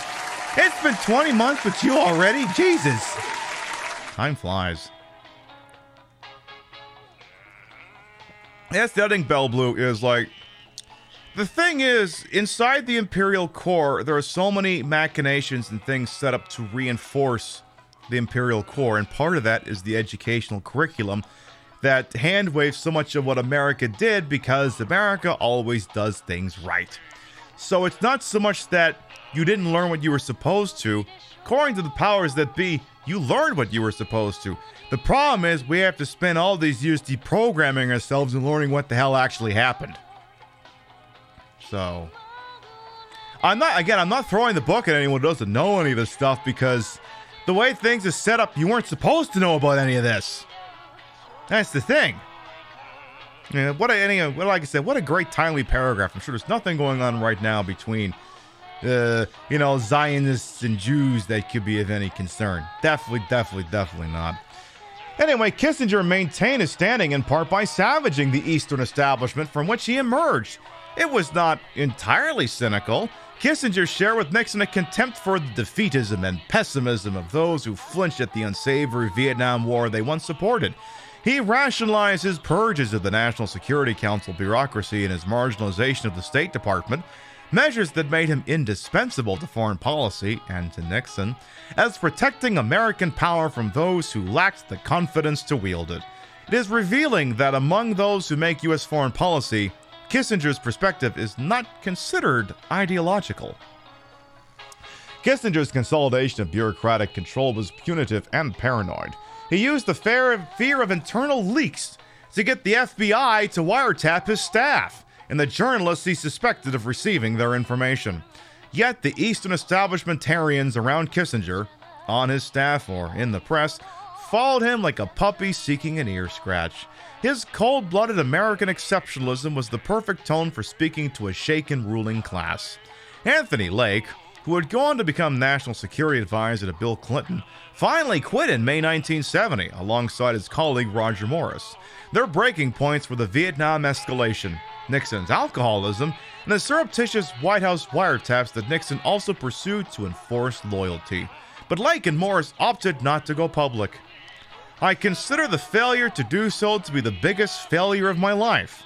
It's been 20 months with you already? Jesus. Time flies. Yes, the other thing, Bell Blue, is like... The thing is, inside the Imperial Core, there are so many machinations and things set up to reinforce the Imperial Core, and part of that is the educational curriculum that handwaves so much of what America did because America always does things right. So it's not so much that you didn't learn what you were supposed to. According to the powers that be, you learned what you were supposed to. The problem is we have to spend all these years deprogramming ourselves and learning what the hell actually happened. So, I'm not throwing the book at anyone who doesn't know any of this stuff, because the way things are set up, you weren't supposed to know about any of this. That's the thing. Yeah, like I said, what a great timely paragraph. I'm sure there's nothing going on right now between, Zionists and Jews that could be of any concern. Definitely not. Anyway, Kissinger maintained his standing in part by savaging the Eastern establishment from which he emerged. It was not entirely cynical. Kissinger shared with Nixon a contempt for the defeatism and pessimism of those who flinched at the unsavory Vietnam War they once supported. He rationalized his purges of the National Security Council bureaucracy and his marginalization of the State Department, measures that made him indispensable to foreign policy and to Nixon, as protecting American power from those who lacked the confidence to wield it. It is revealing that among those who make U.S. foreign policy, Kissinger's perspective is not considered ideological. Kissinger's consolidation of bureaucratic control was punitive and paranoid. He used the fear of internal leaks to get the FBI to wiretap his staff and the journalists he suspected of receiving their information. Yet the Eastern establishmentarians around Kissinger, on his staff or in the press, followed him like a puppy seeking an ear scratch. His cold-blooded American exceptionalism was the perfect tone for speaking to a shaken ruling class. Anthony Lake, who had gone to become National Security Advisor to Bill Clinton, finally quit in May 1970 alongside his colleague Roger Morris. Their breaking points were the Vietnam escalation, Nixon's alcoholism, and the surreptitious White House wiretaps that Nixon also pursued to enforce loyalty. But Lake and Morris opted not to go public. "I consider the failure to do so to be the biggest failure of my life,"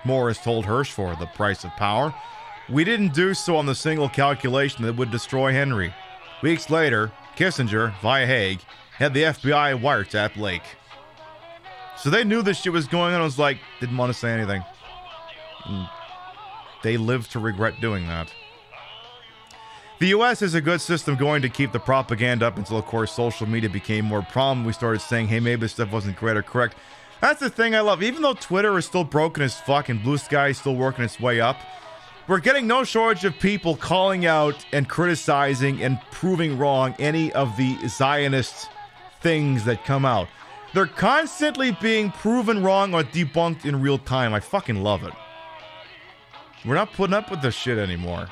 Morris told Hirsch for The Price of Power. "We didn't do so on the single calculation that would destroy Henry." Weeks later, Kissinger, via Hague, had the FBI wiretap Lake. So they knew this shit was going on. I was like, didn't want to say anything. And they lived to regret doing that. The U.S. is a good system going to keep the propaganda up until, of course, social media became more prominent. We started saying, hey, maybe this stuff wasn't great or correct. That's the thing I love. Even though Twitter is still broken as fuck and Blue Sky is still working its way up, we're getting no shortage of people calling out and criticizing and proving wrong any of the Zionist things that come out. They're constantly being proven wrong or debunked in real time. I fucking love it. We're not putting up with this shit anymore.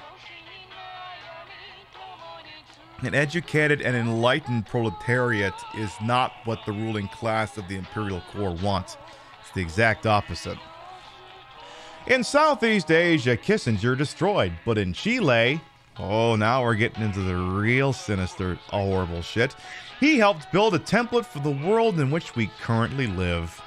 An educated and enlightened proletariat is not what the ruling class of the imperial core wants. It's the exact opposite. In Southeast Asia, Kissinger destroyed, but in Chile, oh, now we're getting into the real sinister, horrible shit. He helped build a template for the world in which we currently live.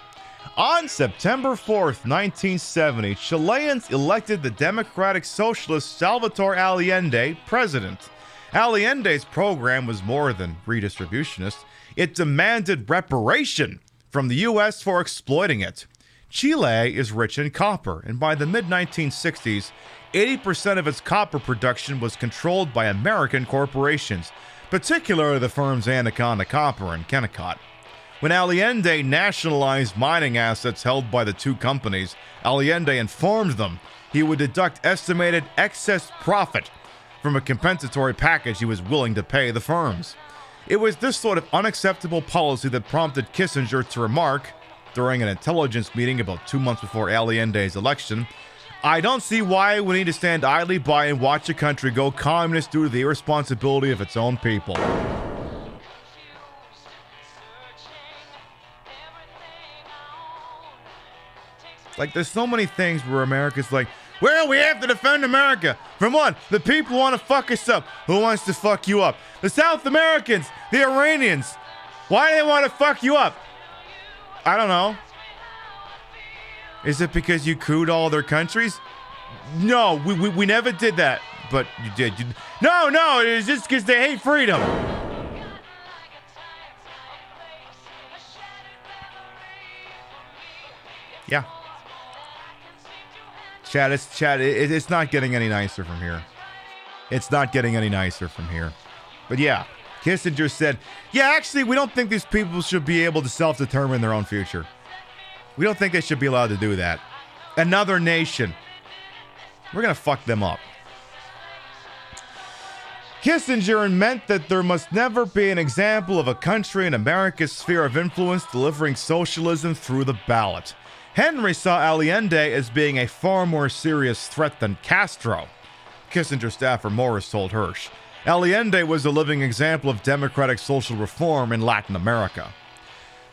On September 4th, 1970, Chileans elected the democratic socialist Salvador Allende president. Allende's program was more than redistributionist. It demanded reparation from the U.S. for exploiting it. Chile is rich in copper, and by the mid-1960s, 80% of its copper production was controlled by American corporations, particularly the firms Anaconda Copper and Kennecott. When Allende nationalized mining assets held by the two companies, Allende informed them he would deduct estimated excess profit from a compensatory package he was willing to pay the firms. It was this sort of unacceptable policy that prompted Kissinger to remark, during an intelligence meeting about 2 months before Allende's election, I don't see why we need to stand idly by and watch a country go communist due to the irresponsibility of its own people. Like, there's so many things where America's like, well, we have to defend America. From what? The people want to fuck us up. Who wants to fuck you up? The South Americans, the Iranians. Why do they want to fuck you up? I don't know. Is it because you cooed all their countries? No, we never did that. But you did. No, it's just because they hate freedom. Yeah. Chad, it's not getting any nicer from here. It's not getting any nicer from here. But yeah, Kissinger said, yeah, actually, we don't think these people should be able to self-determine their own future. We don't think they should be allowed to do that. Another nation. We're going to fuck them up. Kissinger meant that there must never be an example of a country in America's sphere of influence delivering socialism through the ballot. Henry saw Allende as being a far more serious threat than Castro. Kissinger staffer Morris told Hirsch, Allende was a living example of democratic social reform in Latin America.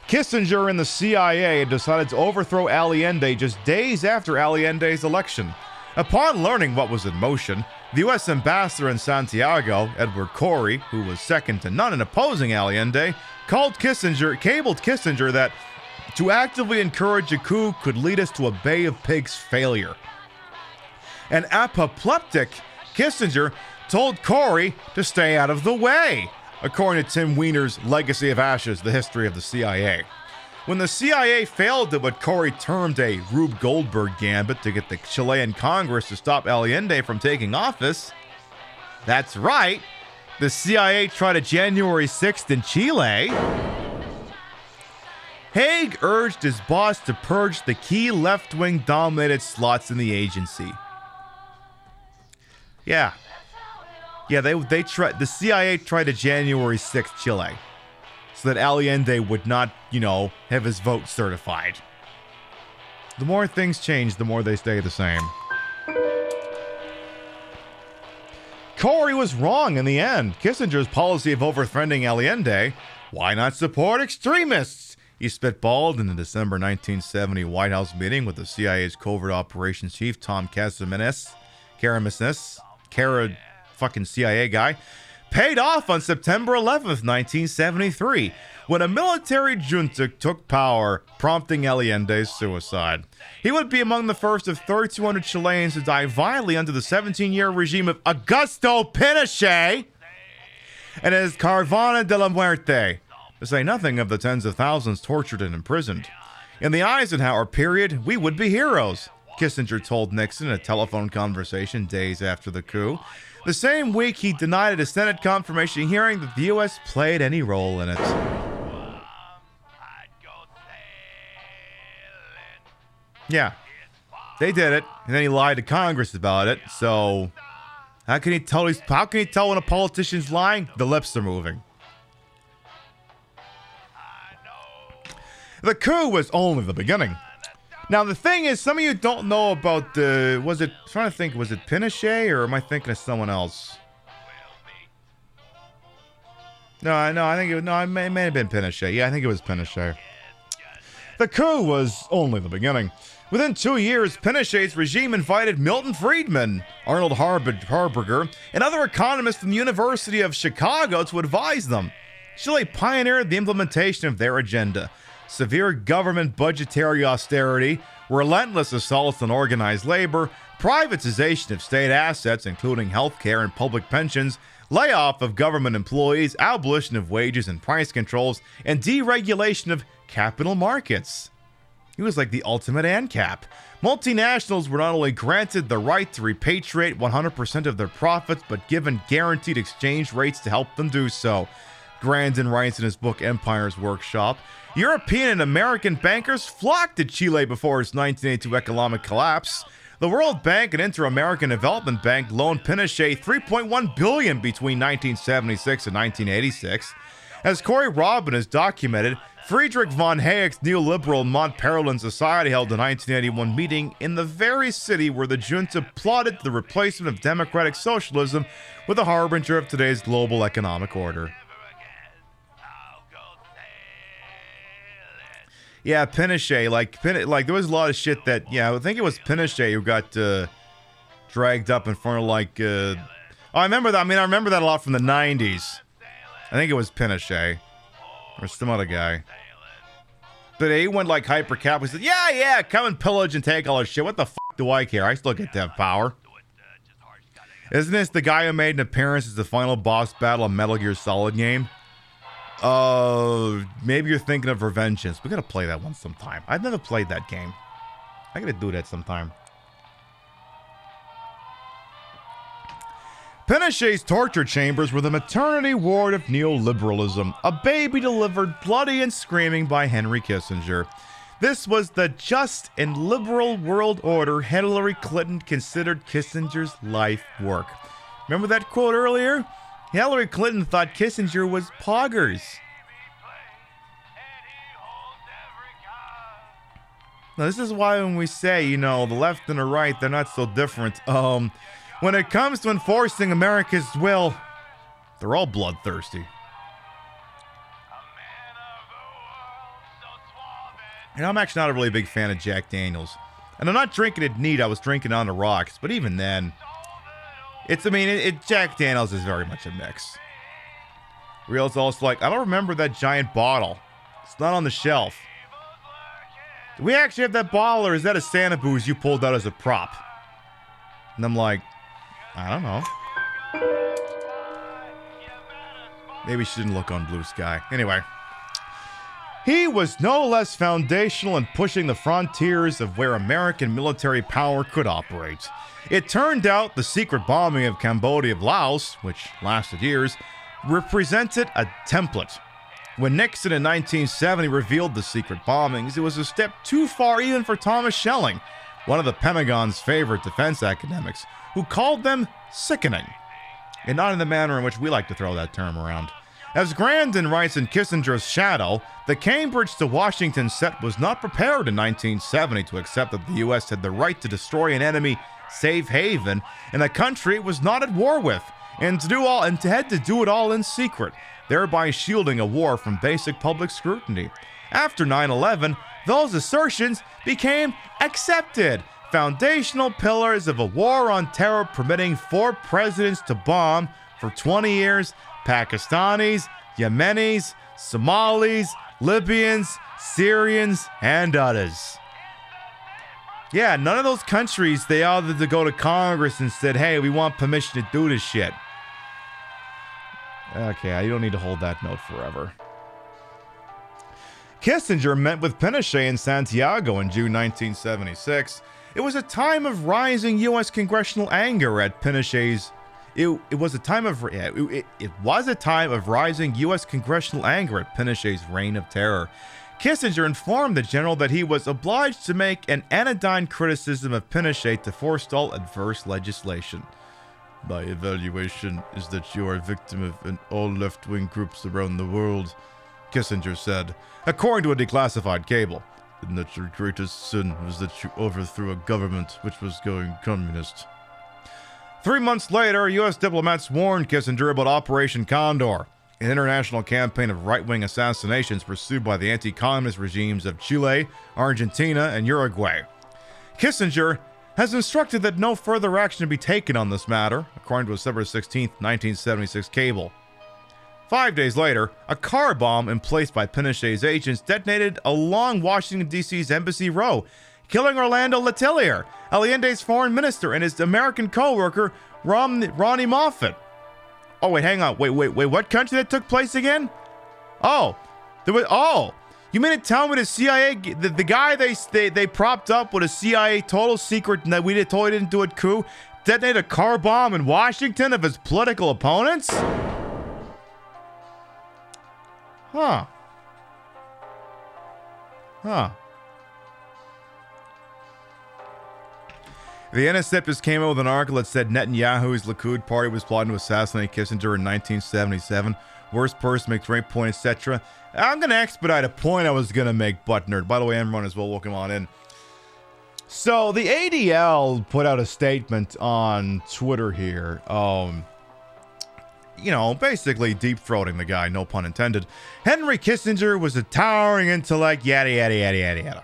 Kissinger and the CIA decided to overthrow Allende just days after Allende's election. Upon learning what was in motion, the U.S. ambassador in Santiago, Edward Corey, who was second to none in opposing Allende, cabled Kissinger that to actively encourage a coup could lead us to a Bay of Pigs failure. An apoplectic Kissinger told Corey to stay out of the way, according to Tim Weiner's Legacy of Ashes, The History of the CIA. When the CIA failed at what Corey termed a Rube Goldberg gambit to get the Chilean Congress to stop Allende from taking office, that's right, the CIA tried a January 6th in Chile. Haig urged his boss to purge the key left-wing dominated slots in the agency. Yeah, they tried. The CIA tried a January 6th Chile, so that Allende would not, have his vote certified. The more things change, the more they stay the same. Corey was wrong in the end. Kissinger's policy of overthrowing Allende, why not support extremists? He spitballed in the December 1970 White House meeting with the CIA's covert operations chief, Tom Karaminas, fucking CIA guy, paid off on September 11th, 1973, when a military junta took power, prompting Allende's suicide. He would be among the first of 3,200 Chileans to die violently under the 17-year regime of Augusto Pinochet and his Caravana de la Muerte, to say nothing of the tens of thousands tortured and imprisoned. In the Eisenhower period, we would be heroes. Kissinger told Nixon in a telephone conversation days after the coup. The same week, he denied at a Senate confirmation hearing that the U.S. played any role in it. Yeah, they did it, and then he lied to Congress about it. So, how can he tell when a politician's lying? The lips are moving. The coup was only the beginning. Now, the thing is, some of you don't know about was it Pinochet, or am I thinking of someone else? No, it may have been Pinochet. Yeah, I think it was Pinochet. The coup was only the beginning. Within 2 years, Pinochet's regime invited Milton Friedman, Arnold Harberger, and other economists from the University of Chicago to advise them. Chile pioneered the implementation of their agenda. Severe government budgetary austerity, relentless assaults on organized labor, privatization of state assets, including healthcare and public pensions, layoff of government employees, abolition of wages and price controls, and deregulation of capital markets. He was like the ultimate ANCAP. Multinationals were not only granted the right to repatriate 100% of their profits, but given guaranteed exchange rates to help them do so. Grandin writes in his book Empire's Workshop, European and American bankers flocked to Chile before its 1982 economic collapse. The World Bank and Inter-American Development Bank loaned Pinochet $3.1 billion between 1976 and 1986. As Corey Robin has documented, Friedrich von Hayek's neoliberal Mont-Pelerin Society held a 1981 meeting in the very city where the junta plotted the replacement of democratic socialism with a harbinger of today's global economic order. Yeah, Pinochet, like there was a lot of shit that, I think it was Pinochet who got dragged up in front of I remember that. I remember that a lot from the 90s. I think it was Pinochet or some other guy. But he went like hyper-cap. He said, yeah, come and pillage and take all this shit. What the fuck do I care? I still get to have power. Isn't this the guy who made an appearance as the final boss battle of Metal Gear Solid game? Maybe you're thinking of Revengeance. We gotta play that one sometime. I've never played that game. I gotta do that sometime. Pinochet's torture chambers were the maternity ward of neoliberalism, a baby delivered bloody and screaming by Henry Kissinger. This was the just and liberal world order Hillary Clinton considered Kissinger's life work. Remember that quote earlier? Hillary Clinton thought Kissinger was poggers. Now, this is why when we say, the left and the right, they're not so different. When it comes to enforcing America's will, they're all bloodthirsty. And I'm actually not a really big fan of Jack Daniels. And I'm not drinking it neat, I was drinking on the rocks. But even then, Jack Daniels is very much a mix. Real's also like, I don't remember that giant bottle. It's not on the shelf. Do we actually have that bottle, or is that a Santa booze you pulled out as a prop? And I'm like, I don't know. Maybe she didn't look on Blue Sky. Anyway. He was no less foundational in pushing the frontiers of where American military power could operate. It turned out the secret bombing of Cambodia of Laos, which lasted years, represented a template. When Nixon in 1970 revealed the secret bombings, it was a step too far even for Thomas Schelling, one of the Pentagon's favorite defense academics, who called them sickening, and not in the manner in which we like to throw that term around. As Grandin writes in Kissinger's Shadow, the Cambridge to Washington set was not prepared in 1970 to accept that the U.S. had the right to destroy an enemy safe haven in a country it was not at war with, and had to do it all in secret, thereby shielding a war from basic public scrutiny. After 9/11, those assertions became accepted. Foundational pillars of a war on terror permitting 4 presidents to bomb for 20 years Pakistanis, Yemenis, Somalis, Libyans, Syrians, and others. Yeah, none of those countries, they all had to go to Congress and said, hey, we want permission to do this shit. Okay, you don't need to hold that note forever. Kissinger met with Pinochet in Santiago in June 1976. It was a time of rising U.S. congressional anger at Pinochet's. It was a time of rising U.S. congressional anger at Pinochet's reign of terror. Kissinger informed the general that he was obliged to make an anodyne criticism of Pinochet to forestall adverse legislation. My evaluation is that you are a victim of all left-wing groups around the world, Kissinger said, according to a declassified cable, and that your greatest sin was that you overthrew a government which was going communist. 3 months later, U.S. diplomats warned Kissinger about Operation Condor, an international campaign of right-wing assassinations pursued by the anti-communist regimes of Chile, Argentina, and Uruguay. Kissinger has instructed that no further action be taken on this matter, according to a December 16, 1976 cable. 5 days later, a car bomb emplaced by Pinochet's agents detonated along Washington, D.C.'s Embassy Row, killing Orlando Letelier, Allende's foreign minister, and his American co-worker, Ronnie Moffat. Oh, wait, hang on. Wait, what country that took place again? You mean to tell me the CIA, the guy they propped up with a CIA total secret and that we totally didn't do a coup, detonated a car bomb in Washington of his political opponents? Huh. The Intercept just came out with an article that said Netanyahu's Likud party was plotting to assassinate Kissinger in 1977. Worst person makes right point, etc. I'm going to expedite a point I was going to make, butt nerd. By the way, Emron as well, welcome on in. So, the ADL put out a statement on Twitter here. Basically deep-throating the guy, no pun intended. Henry Kissinger was a towering intellect, yada, yada, yada, yada, yada.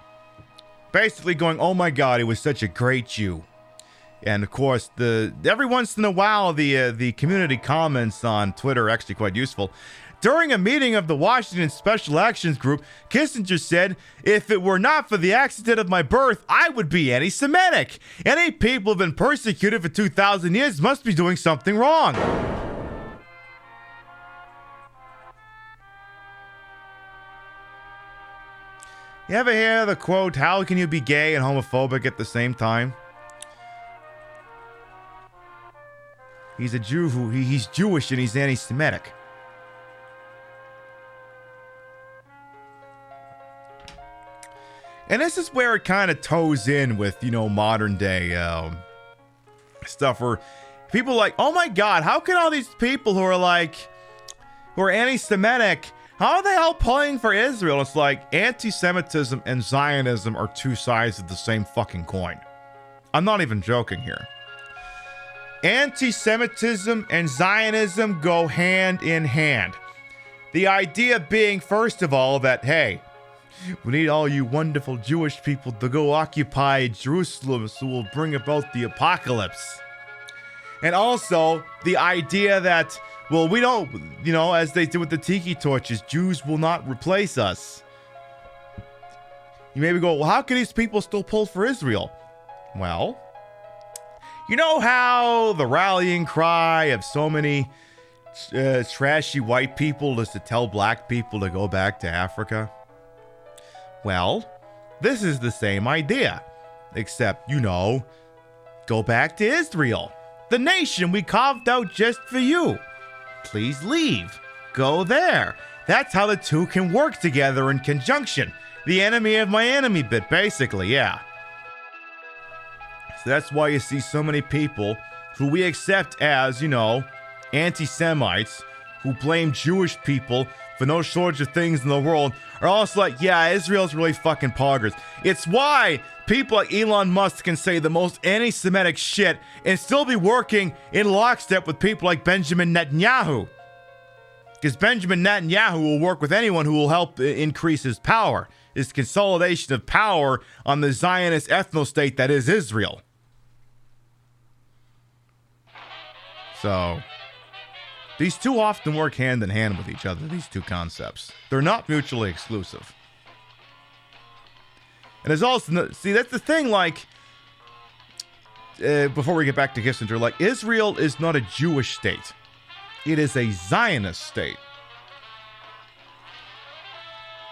Basically going, oh my God, he was such a great Jew. And of course, every once in a while, the community comments on Twitter are actually quite useful. During a meeting of the Washington Special Actions Group, Kissinger said, if it were not for the accident of my birth, I would be anti-Semitic. Any people who have been persecuted for 2,000 years must be doing something wrong. You ever hear the quote, how can you be gay and homophobic at the same time? He's a Jew he's Jewish and he's anti-Semitic. And this is where it kind of toes in with, modern day stuff where people are like, oh my God, how can all these people who are anti-Semitic, how are they all pulling for Israel? It's like anti-Semitism and Zionism are two sides of the same fucking coin. I'm not even joking here. Anti-Semitism and Zionism go hand in hand. The idea being, first of all, that, hey, we need all you wonderful Jewish people to go occupy Jerusalem so we'll bring about the apocalypse. And also, the idea that, well, we don't, as they did with the tiki torches, Jews will not replace us. You maybe go, well, how can these people still pull for Israel? Well, you know how the rallying cry of so many trashy white people is to tell black people to go back to Africa? Well, this is the same idea, except, go back to Israel, the nation we carved out just for you. Please leave. Go there. That's how the two can work together in conjunction. The enemy of my enemy bit, basically, yeah. So that's why you see so many people who we accept as, anti-Semites, who blame Jewish people for no shortage of things in the world, are also like, yeah, Israel's really fucking poggers. It's why people like Elon Musk can say the most anti-Semitic shit and still be working in lockstep with people like Benjamin Netanyahu. Because Benjamin Netanyahu will work with anyone who will help increase his power, his consolidation of power on the Zionist ethno-state that is Israel. So, these two often work hand in hand with each other, these two concepts. They're not mutually exclusive. And there's also, see, that's the thing, before we get back to Kissinger, Israel is not a Jewish state. It is a Zionist state.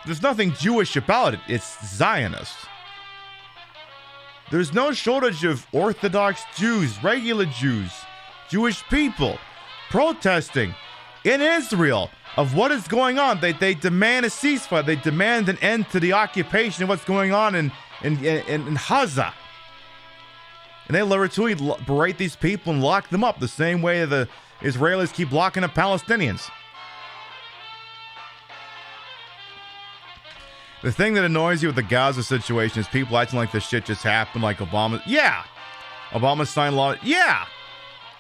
There's nothing Jewish about it. It's Zionist. There's no shortage of Orthodox Jews, regular Jews, Jewish people protesting in Israel of what is going on. They demand a ceasefire. They demand an end to the occupation of what's going on in Gaza. And they literally berate these people and lock them up the same way the Israelis keep locking up Palestinians. The thing that annoys you with the Gaza situation is people acting like this shit just happened, like Obama. Yeah. Obama signed law. Yeah.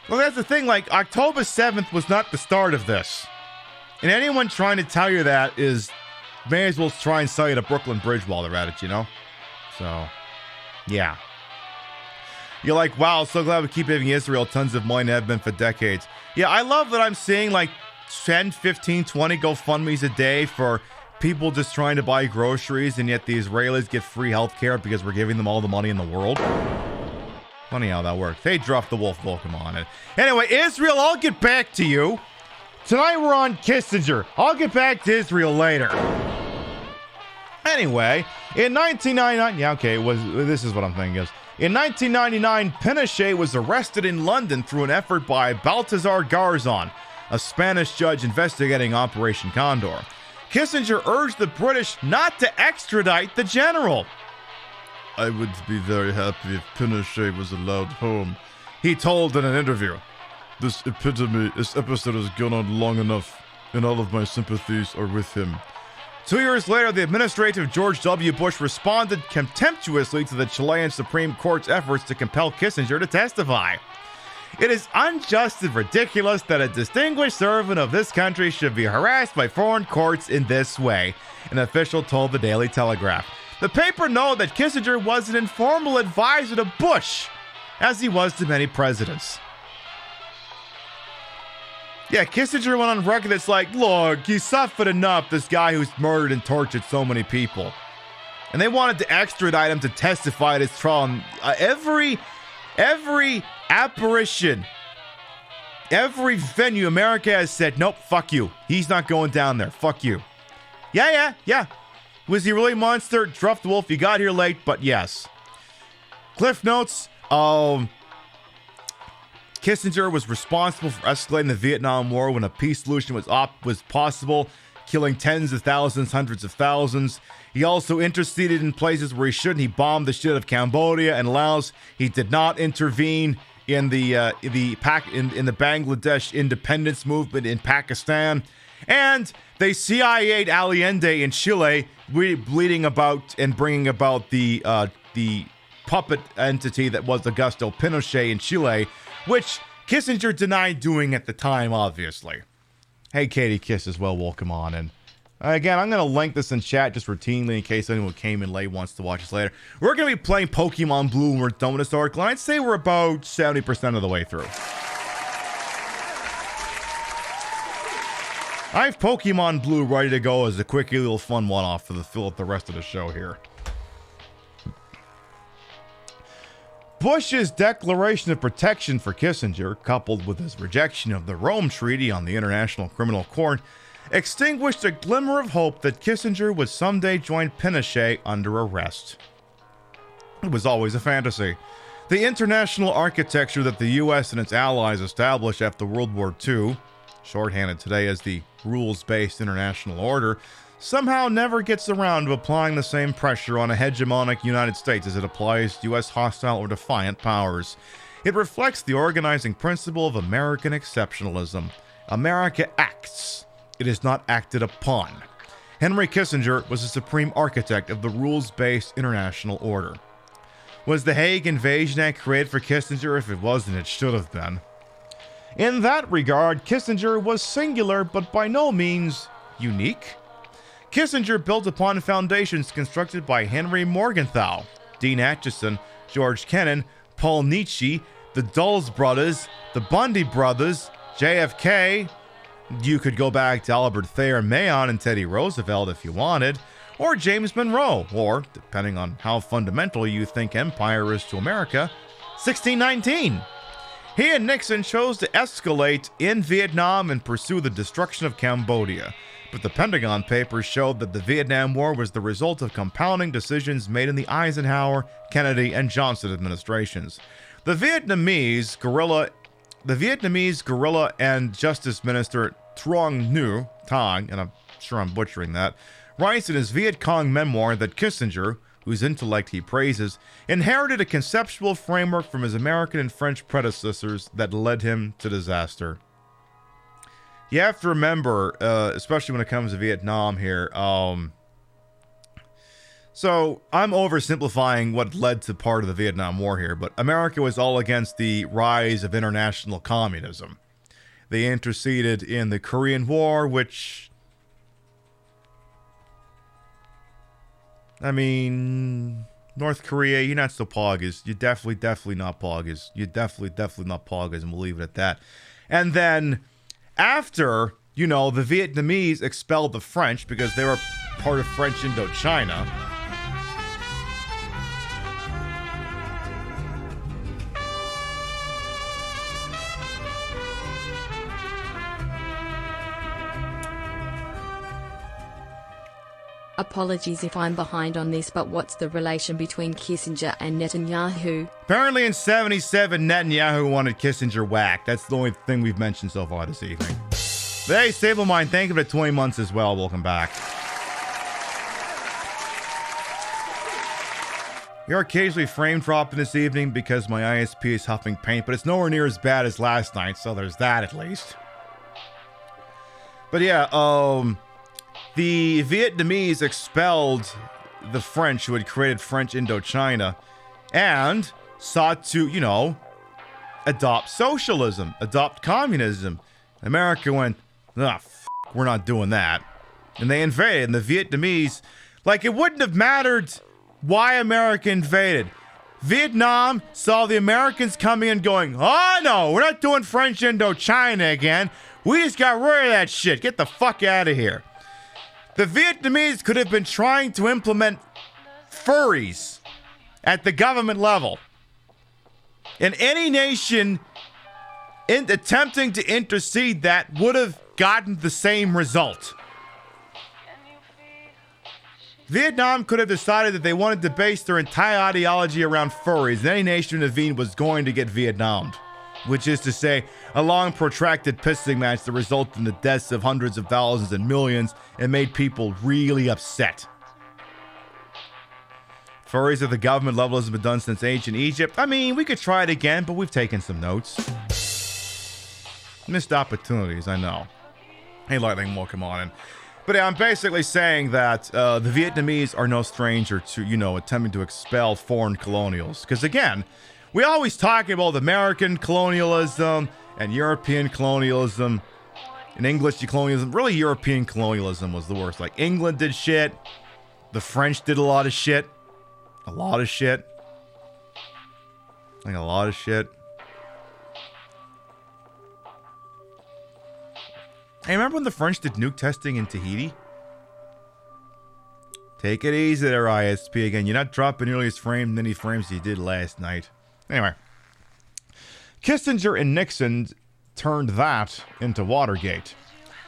Well, that's the thing. Like, October 7th was not the start of this. And anyone trying to tell you that may as well try and sell you the Brooklyn Bridge while they're at it, you know? So, yeah. You're like, wow, so glad we keep giving Israel tons of money and have been for decades. Yeah, I love that I'm seeing like 10, 15, 20 GoFundMes a day for people just trying to buy groceries, and yet the Israelis get free health care because we're giving them all the money in the world. Funny how that works. Hey, Druff the Wolf, welcome on it. Anyway, Israel, I'll get back to you. Tonight we're on Kissinger. I'll get back to Israel later. Anyway, in 1999, this is what I'm thinking is. In 1999, Pinochet was arrested in London through an effort by Baltasar Garzon, a Spanish judge investigating Operation Condor. Kissinger urged the British not to extradite the general. I would be very happy if Pinochet was allowed home, he told in an interview. This episode has gone on long enough, and all of my sympathies are with him. 2 years later, the administrative George W. Bush responded contemptuously to the Chilean Supreme Court's efforts to compel Kissinger to testify. It is unjust and ridiculous that a distinguished servant of this country should be harassed by foreign courts in this way, an official told the Daily Telegraph. The paper noted that Kissinger was an informal advisor to Bush, as he was to many presidents. Yeah, Kissinger went on record that's like, look, he suffered enough, this guy who's murdered and tortured so many people. And they wanted to extradite him to testify at his trial. And, every apparition, every venue America has said, nope, fuck you. He's not going down there. Fuck you. Yeah. Was he really a monster? Druff the Wolf, you got here late, but yes. Cliff notes, Kissinger was responsible for escalating the Vietnam War when a peace solution was possible, killing tens of thousands, hundreds of thousands. He also interceded in places where he shouldn't. He bombed the shit of Cambodia and Laos. He did not intervene in the Bangladesh independence movement in Pakistan. And they CIA'd Allende in Chile, bleeding about and bringing about the puppet entity that was Augusto Pinochet in Chile, which Kissinger denied doing at the time, obviously. Hey, Katie Kiss as well, welcome on. And again, I'm going to link this in chat just routinely in case anyone came in late wants to watch this later. We're going to be playing Pokemon Blue when we're done with this article, and I'd say we're about 70% of the way through. I have Pokemon Blue ready to go as a quickie little fun one-off to fill up the rest of the show here. Bush's declaration of protection for Kissinger, coupled with his rejection of the Rome Treaty on the International Criminal Court, extinguished a glimmer of hope that Kissinger would someday join Pinochet under arrest. It was always a fantasy. The international architecture that the U.S. and its allies established after World War II, shorthanded today as the rules-based international order, somehow never gets around to applying the same pressure on a hegemonic United States as it applies to U.S. hostile or defiant powers. It reflects the organizing principle of American exceptionalism. America acts. It is not acted upon. Henry Kissinger was the supreme architect of the rules-based international order. Was the Hague Invasion Act created for Kissinger? If it wasn't, it should have been. In that regard, Kissinger was singular, but by no means unique. Kissinger built upon foundations constructed by Henry Morgenthau, Dean Acheson, George Kennan, Paul Nietzsche, the Dulles brothers, the Bundy brothers, JFK. You could go back to Albert Thayer Mayon and Teddy Roosevelt if you wanted, or James Monroe, or, depending on how fundamental you think empire is to America, 1619. He and Nixon chose to escalate in Vietnam and pursue the destruction of Cambodia. But the Pentagon Papers showed that the Vietnam War was the result of compounding decisions made in the Eisenhower, Kennedy, and Johnson administrations. The Vietnamese guerrilla and Justice Minister Truong Nhu Thang, and I'm sure I'm butchering that, writes in his Viet Cong memoir that Kissinger, whose intellect he praises, inherited a conceptual framework from his American and French predecessors that led him to disaster. You have to remember, especially when it comes to Vietnam here, so I'm oversimplifying what led to part of the Vietnam War here, but America was all against the rise of international communism. They interceded in the Korean War, which, I mean, North Korea, you're not so poggers. You're definitely not poggers. You're definitely not poggers, and we'll leave it at that. And then, after, the Vietnamese expelled the French because they were part of French Indochina. Apologies if I'm behind on this, but what's the relation between Kissinger and Netanyahu? Apparently in 77, Netanyahu wanted Kissinger whacked. That's the only thing we've mentioned so far this evening. Hey, Stable Mind, thank you for the 20 months as well. Welcome back. We are occasionally frame dropping this evening because my ISP is huffing paint, but it's nowhere near as bad as last night, so there's that at least. But yeah, the Vietnamese expelled the French who had created French Indochina and sought to, adopt socialism, adopt communism. America went, we're not doing that. And they invaded. And the Vietnamese, it wouldn't have mattered why America invaded. Vietnam saw the Americans coming and going, oh no, we're not doing French Indochina again. We just got rid of that shit. Get the fuck out of here. The Vietnamese could have been trying to implement furries at the government level. And any nation attempting to intercede that would have gotten the same result. Vietnam could have decided that they wanted to base their entire ideology around furries, and any nation intervened was going to get Vietnamed. Which is to say, a long protracted pissing match that resulted in the deaths of hundreds of thousands and millions and made people really upset. Furries at the government level has been done since ancient Egypt. I mean, we could try it again, but we've taken some notes. Missed opportunities, I know. Hey, Lightning, welcome on in. But yeah, I'm basically saying that the Vietnamese are no stranger to, attempting to expel foreign colonials. Because again, we always talk about American colonialism and European colonialism and English colonialism. Really, European colonialism was the worst. England did shit. The French did a lot of shit. A lot of shit. A lot of shit. Hey, remember when the French did nuke testing in Tahiti? Take it easy there, ISP. Again, you're not dropping nearly as many frames as you did last night. Anyway, Kissinger and Nixon turned that into Watergate.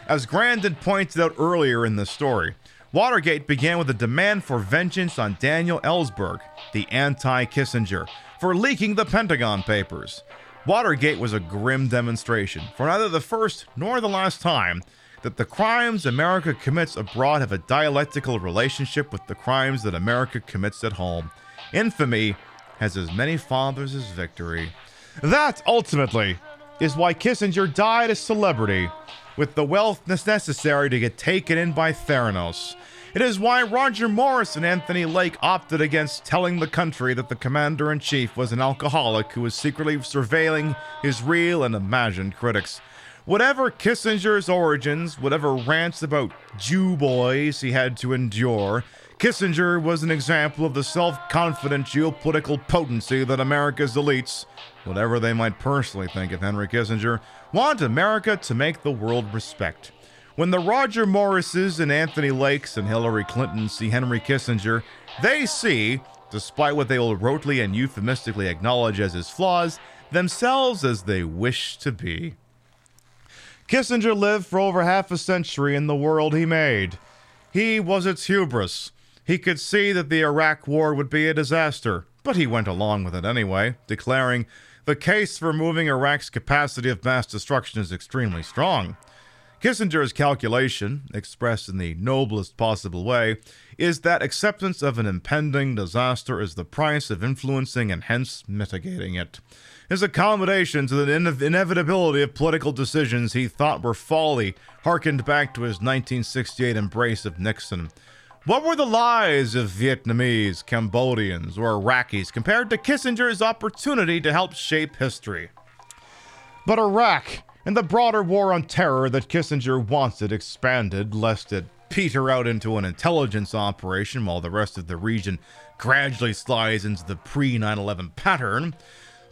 As Grandin pointed out earlier in the story, Watergate began with a demand for vengeance on Daniel Ellsberg, the anti-Kissinger, for leaking the Pentagon Papers. Watergate was a grim demonstration, for neither the first nor the last time, that the crimes America commits abroad have a dialectical relationship with the crimes that America commits at home. Infamy has as many fathers as victory. That, ultimately, is why Kissinger died a celebrity, with the wealth necessary to get taken in by Theranos. It is why Roger Morris and Anthony Lake opted against telling the country that the commander-in-chief was an alcoholic who was secretly surveilling his real and imagined critics. Whatever Kissinger's origins, whatever rants about Jew boys he had to endure, Kissinger was an example of the self-confident geopolitical potency that America's elites, whatever they might personally think of Henry Kissinger, want America to make the world respect. When the Roger Morrises and Anthony Lakes and Hillary Clinton see Henry Kissinger, they see, despite what they will rotely and euphemistically acknowledge as his flaws, themselves as they wish to be. Kissinger lived for over half a century in the world he made. He was its hubris. He could see that the Iraq War would be a disaster, but he went along with it anyway, declaring, "The case for moving Iraq's capacity of mass destruction is extremely strong." Kissinger's calculation, expressed in the noblest possible way, is that acceptance of an impending disaster is the price of influencing and hence mitigating it. His accommodation to the inevitability of political decisions he thought were folly harkened back to his 1968 embrace of Nixon. What were the lies of Vietnamese, Cambodians, or Iraqis compared to Kissinger's opportunity to help shape history? But Iraq and the broader war on terror that Kissinger wanted expanded, lest it peter out into an intelligence operation while the rest of the region gradually slides into the pre-9/11 pattern,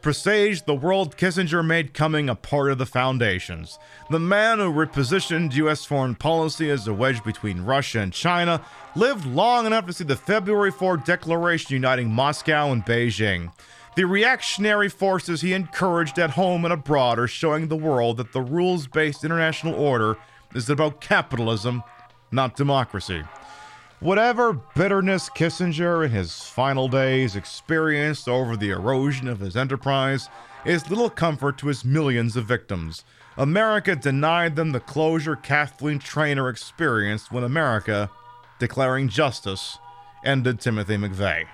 presaged the world Kissinger made coming a part of the foundations. The man who repositioned U.S. foreign policy as a wedge between Russia and China lived long enough to see the February 4 declaration uniting Moscow and Beijing. The reactionary forces he encouraged at home and abroad are showing the world that the rules-based international order is about capitalism, not democracy. Whatever bitterness Kissinger in his final days experienced over the erosion of his enterprise is little comfort to his millions of victims. America denied them the closure Kathleen Traynor experienced when America, declaring justice, ended Timothy McVeigh.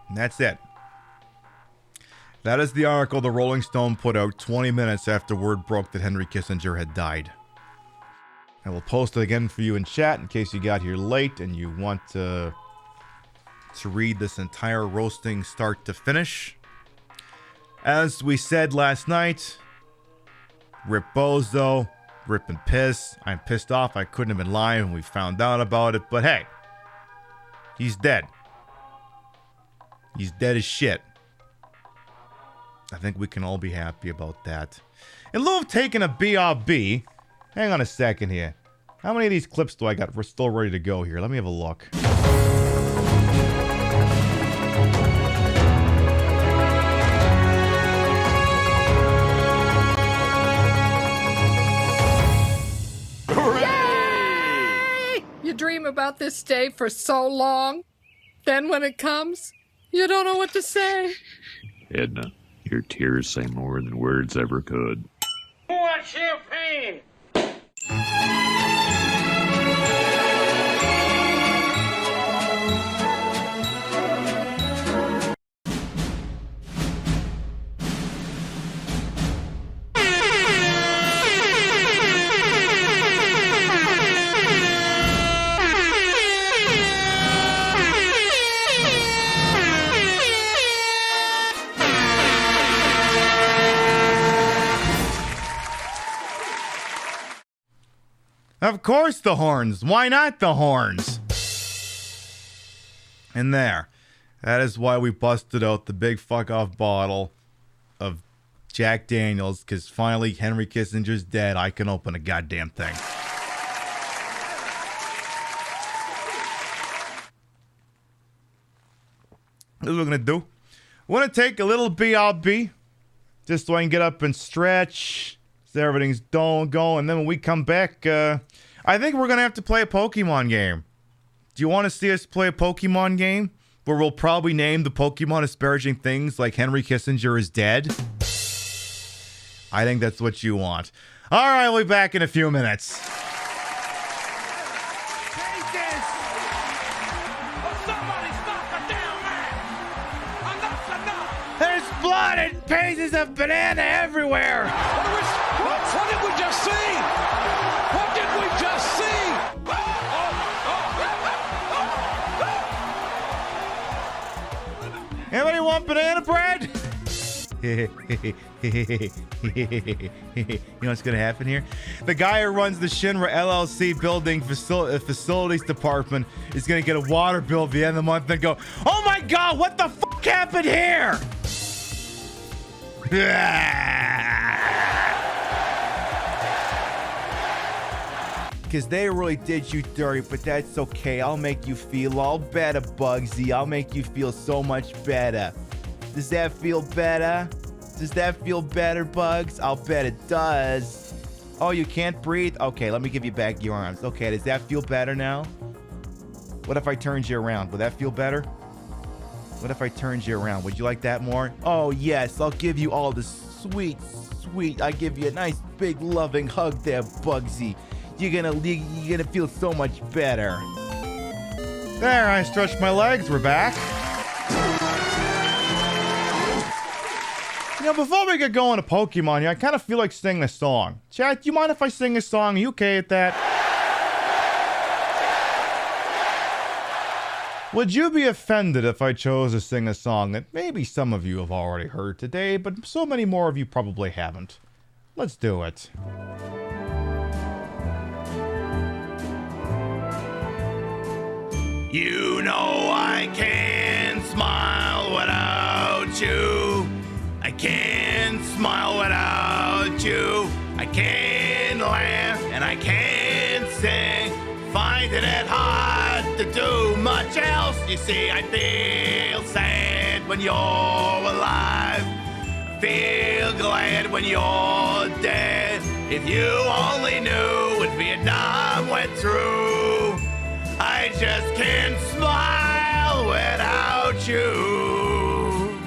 And that's it. That is the article the Rolling Stone put out 20 minutes after word broke that Henry Kissinger had died. I will post it again for you in chat in case you got here late and you want to read this entire roasting start to finish. As we said last night, rip Bozo, rip and piss. I'm pissed off I couldn't have been live when we found out about it, but hey, he's dead. He's dead as shit. I think we can all be happy about that. In lieu of taking a BRB, hang on a second here. How many of these clips do I got? We're still ready to go here. Let me have a look. Yay! You dream about this day for so long. Then when it comes, you don't know what to say. Edna, your tears say more than words ever could. Who wants champagne? Of course the horns. Why not the horns? And there. That is why we busted out the big fuck off bottle of Jack Daniels, because finally Henry Kissinger's dead. I can open a goddamn thing. This is what we're going to do. We're going to take a little BRB just so I can get up and stretch. So everything's going. And then when we come back, I think we're going to have to play a Pokemon game. Do you want to see us play a Pokemon game where we'll probably name the Pokemon disparaging things like Henry Kissinger is dead? I think that's what you want. All right, we'll be back in a few minutes. There's blood and pieces of banana everywhere. What did we just see? What did we just see? Anybody want banana bread? You know what's gonna happen here? The guy who runs the Shinra LLC building facilities department is gonna get a water bill at the end of the month and go, "Oh my god, what the fuck happened here?" because they really did you dirty, but that's okay. I'll make you feel all better, Bugsy. I'll make you feel so much better. Does that feel better? Does that feel better, Bugs? I'll bet it does. Oh, you can't breathe? Okay, let me give you back your arms. Okay, does that feel better now? What if I turned you around? Would that feel better? What if I turned you around? Would you like that more? Oh, yes, I'll give you all the sweet, I give you a nice, big, loving hug there, Bugsy. You're gonna feel so much better. There, I stretched my legs. We're back. You know, before we get going to Pokemon here, I kind of feel like singing a song. Chat, do you mind if I sing a song? Are you okay at that? Would you be offended if I chose to sing a song that maybe some of you have already heard today, but so many more of you probably haven't? Let's do it. You know I can't smile without you. I can't smile without you. I can't laugh and I can't sing. Finding it hard to do much else. You see, I feel sad when you're alive. I feel glad when you're dead. If you only knew what Vietnam went through. I just can't smile without you.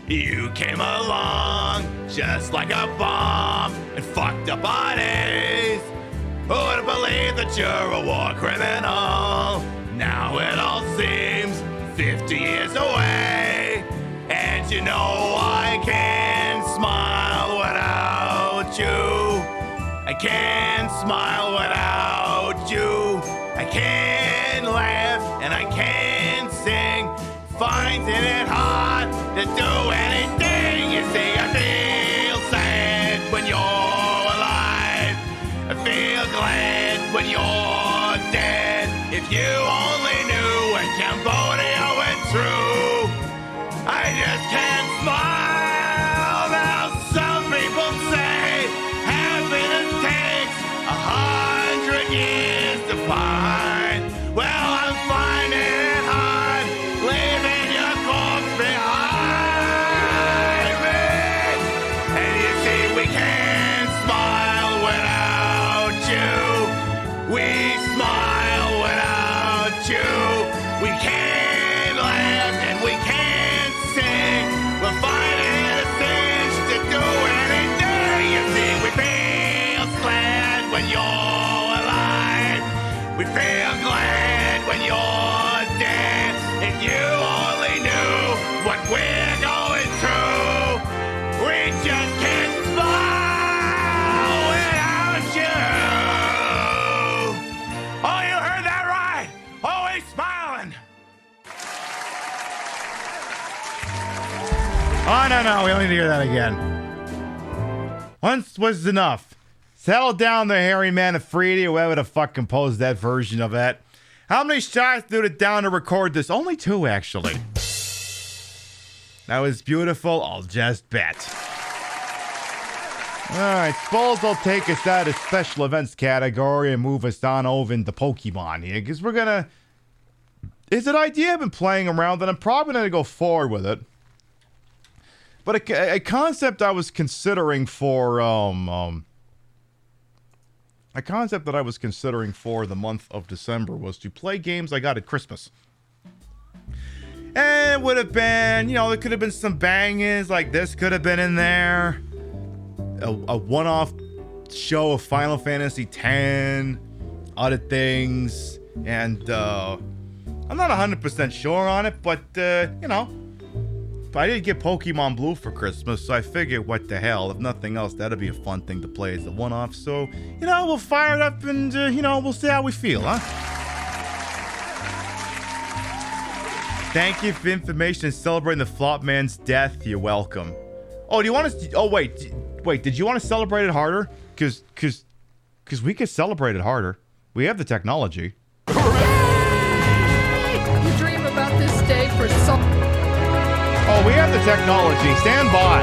You came along just like a bomb and fucked up bodies. Who would believe that you're a war criminal? Now it all seems 50 years away. And you know I can't smile without you. I can't smile without you. I can't laugh and I can't sing. Finding it hard to do anything. You see, I feel sad when you're alive. I feel glad when you're dead. If you only knew what Cambodia went through. I just can't smile. Now some people say happiness takes 100 years to find. Well, I'm finding it hard leaving your corpse behind me. And you see, we can't smile without you. We smile without you. We can't laugh and we can't sing. We're finding it a cinch to do anything. You see, we feel glad when you're alive. We feel glad when you're dead. If you only knew what we're going through, we just can't smile without you. Oh, you heard that right. Always smiling. Oh, no, we don't need to hear that again. Once was enough. Settle down there, Harry Manfredi, whoever the fuck composed that version of that. How many shots did it down to record this? Only 2, actually. That was beautiful, I'll just bet. Alright, suppose I'll take us out of special events category and move us on over into Pokemon here, because we're gonna... It's an idea I've been playing around, and I'm probably gonna go forward with it. But a concept I was considering for, a concept that I was considering for the month of December was to play games I got at Christmas. And it would have been, you know, there could have been some bangers, like this could have been in there. A one-off show of Final Fantasy X, other things. And, I'm not 100% sure on it, but, you know. I did get Pokemon Blue for Christmas, so I figured, what the hell, if nothing else, that'd be a fun thing to play as a one-off. So, you know, we'll fire it up and, you know, we'll see how we feel, huh? Thank you for information and celebrating the Flop Man's death. You're welcome. Oh, do you want to... Oh, wait, did you want to celebrate it harder? Because we could celebrate it harder. We have the technology. You dream about this day for so... Oh, we have the technology. Stand by.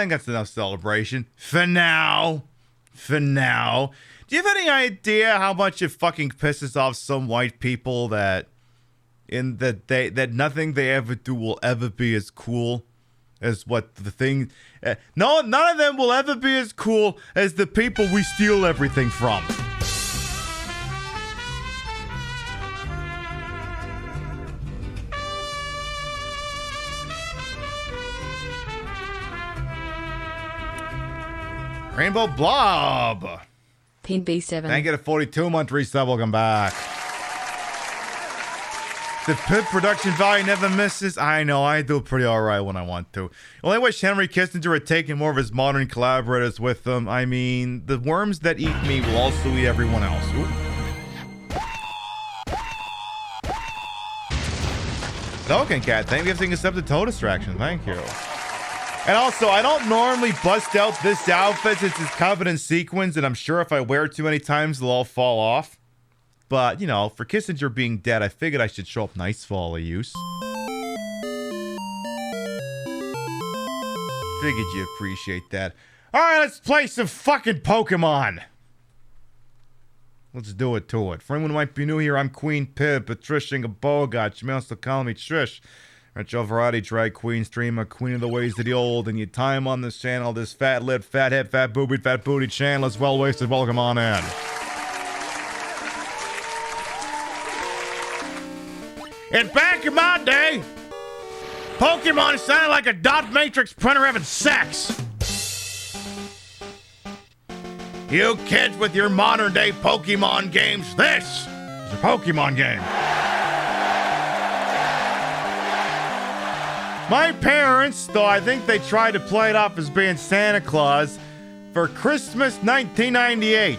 think that's enough celebration. For now. For now. Do you have any idea how much it fucking pisses off some white people that nothing they ever do will ever be as cool as what the thing... no, none of them will ever be as cool as the people we steal everything from. Rainbow Blob. Pin B7. Thank you to 42-month resub. Welcome back. The PIB production value never misses. I know, I do pretty alright when I want to. Only wish Henry Kissinger had taken more of his modern collaborators with them. I mean, the worms that eat me will also eat everyone else. Ooh. Token Cat, thank you for accepted toe distraction. Thank you. And also, I don't normally bust out this outfit since it's covered in sequins, and I'm sure if I wear it too many times, they'll all fall off. But, you know, for Kissinger being dead, I figured I should show up nice for all of use. Figured you appreciate that. Alright, let's play some fucking Pokemon. Let's do it to it. For anyone who might be new here, I'm Queen Pib, Patricia Bogart. You may also call me Trish. Retro variety drag queen streamer, queen of the ways of the old, and your time on this channel, this fat lip, fat head, fat boobied, fat booty channel is well wasted. Welcome on in. And back in my day, Pokemon sounded like a dot matrix printer having sex. You kids with your modern day Pokemon games, this is a Pokemon game. My parents, though I think they tried to play it off as being Santa Claus, for Christmas 1998,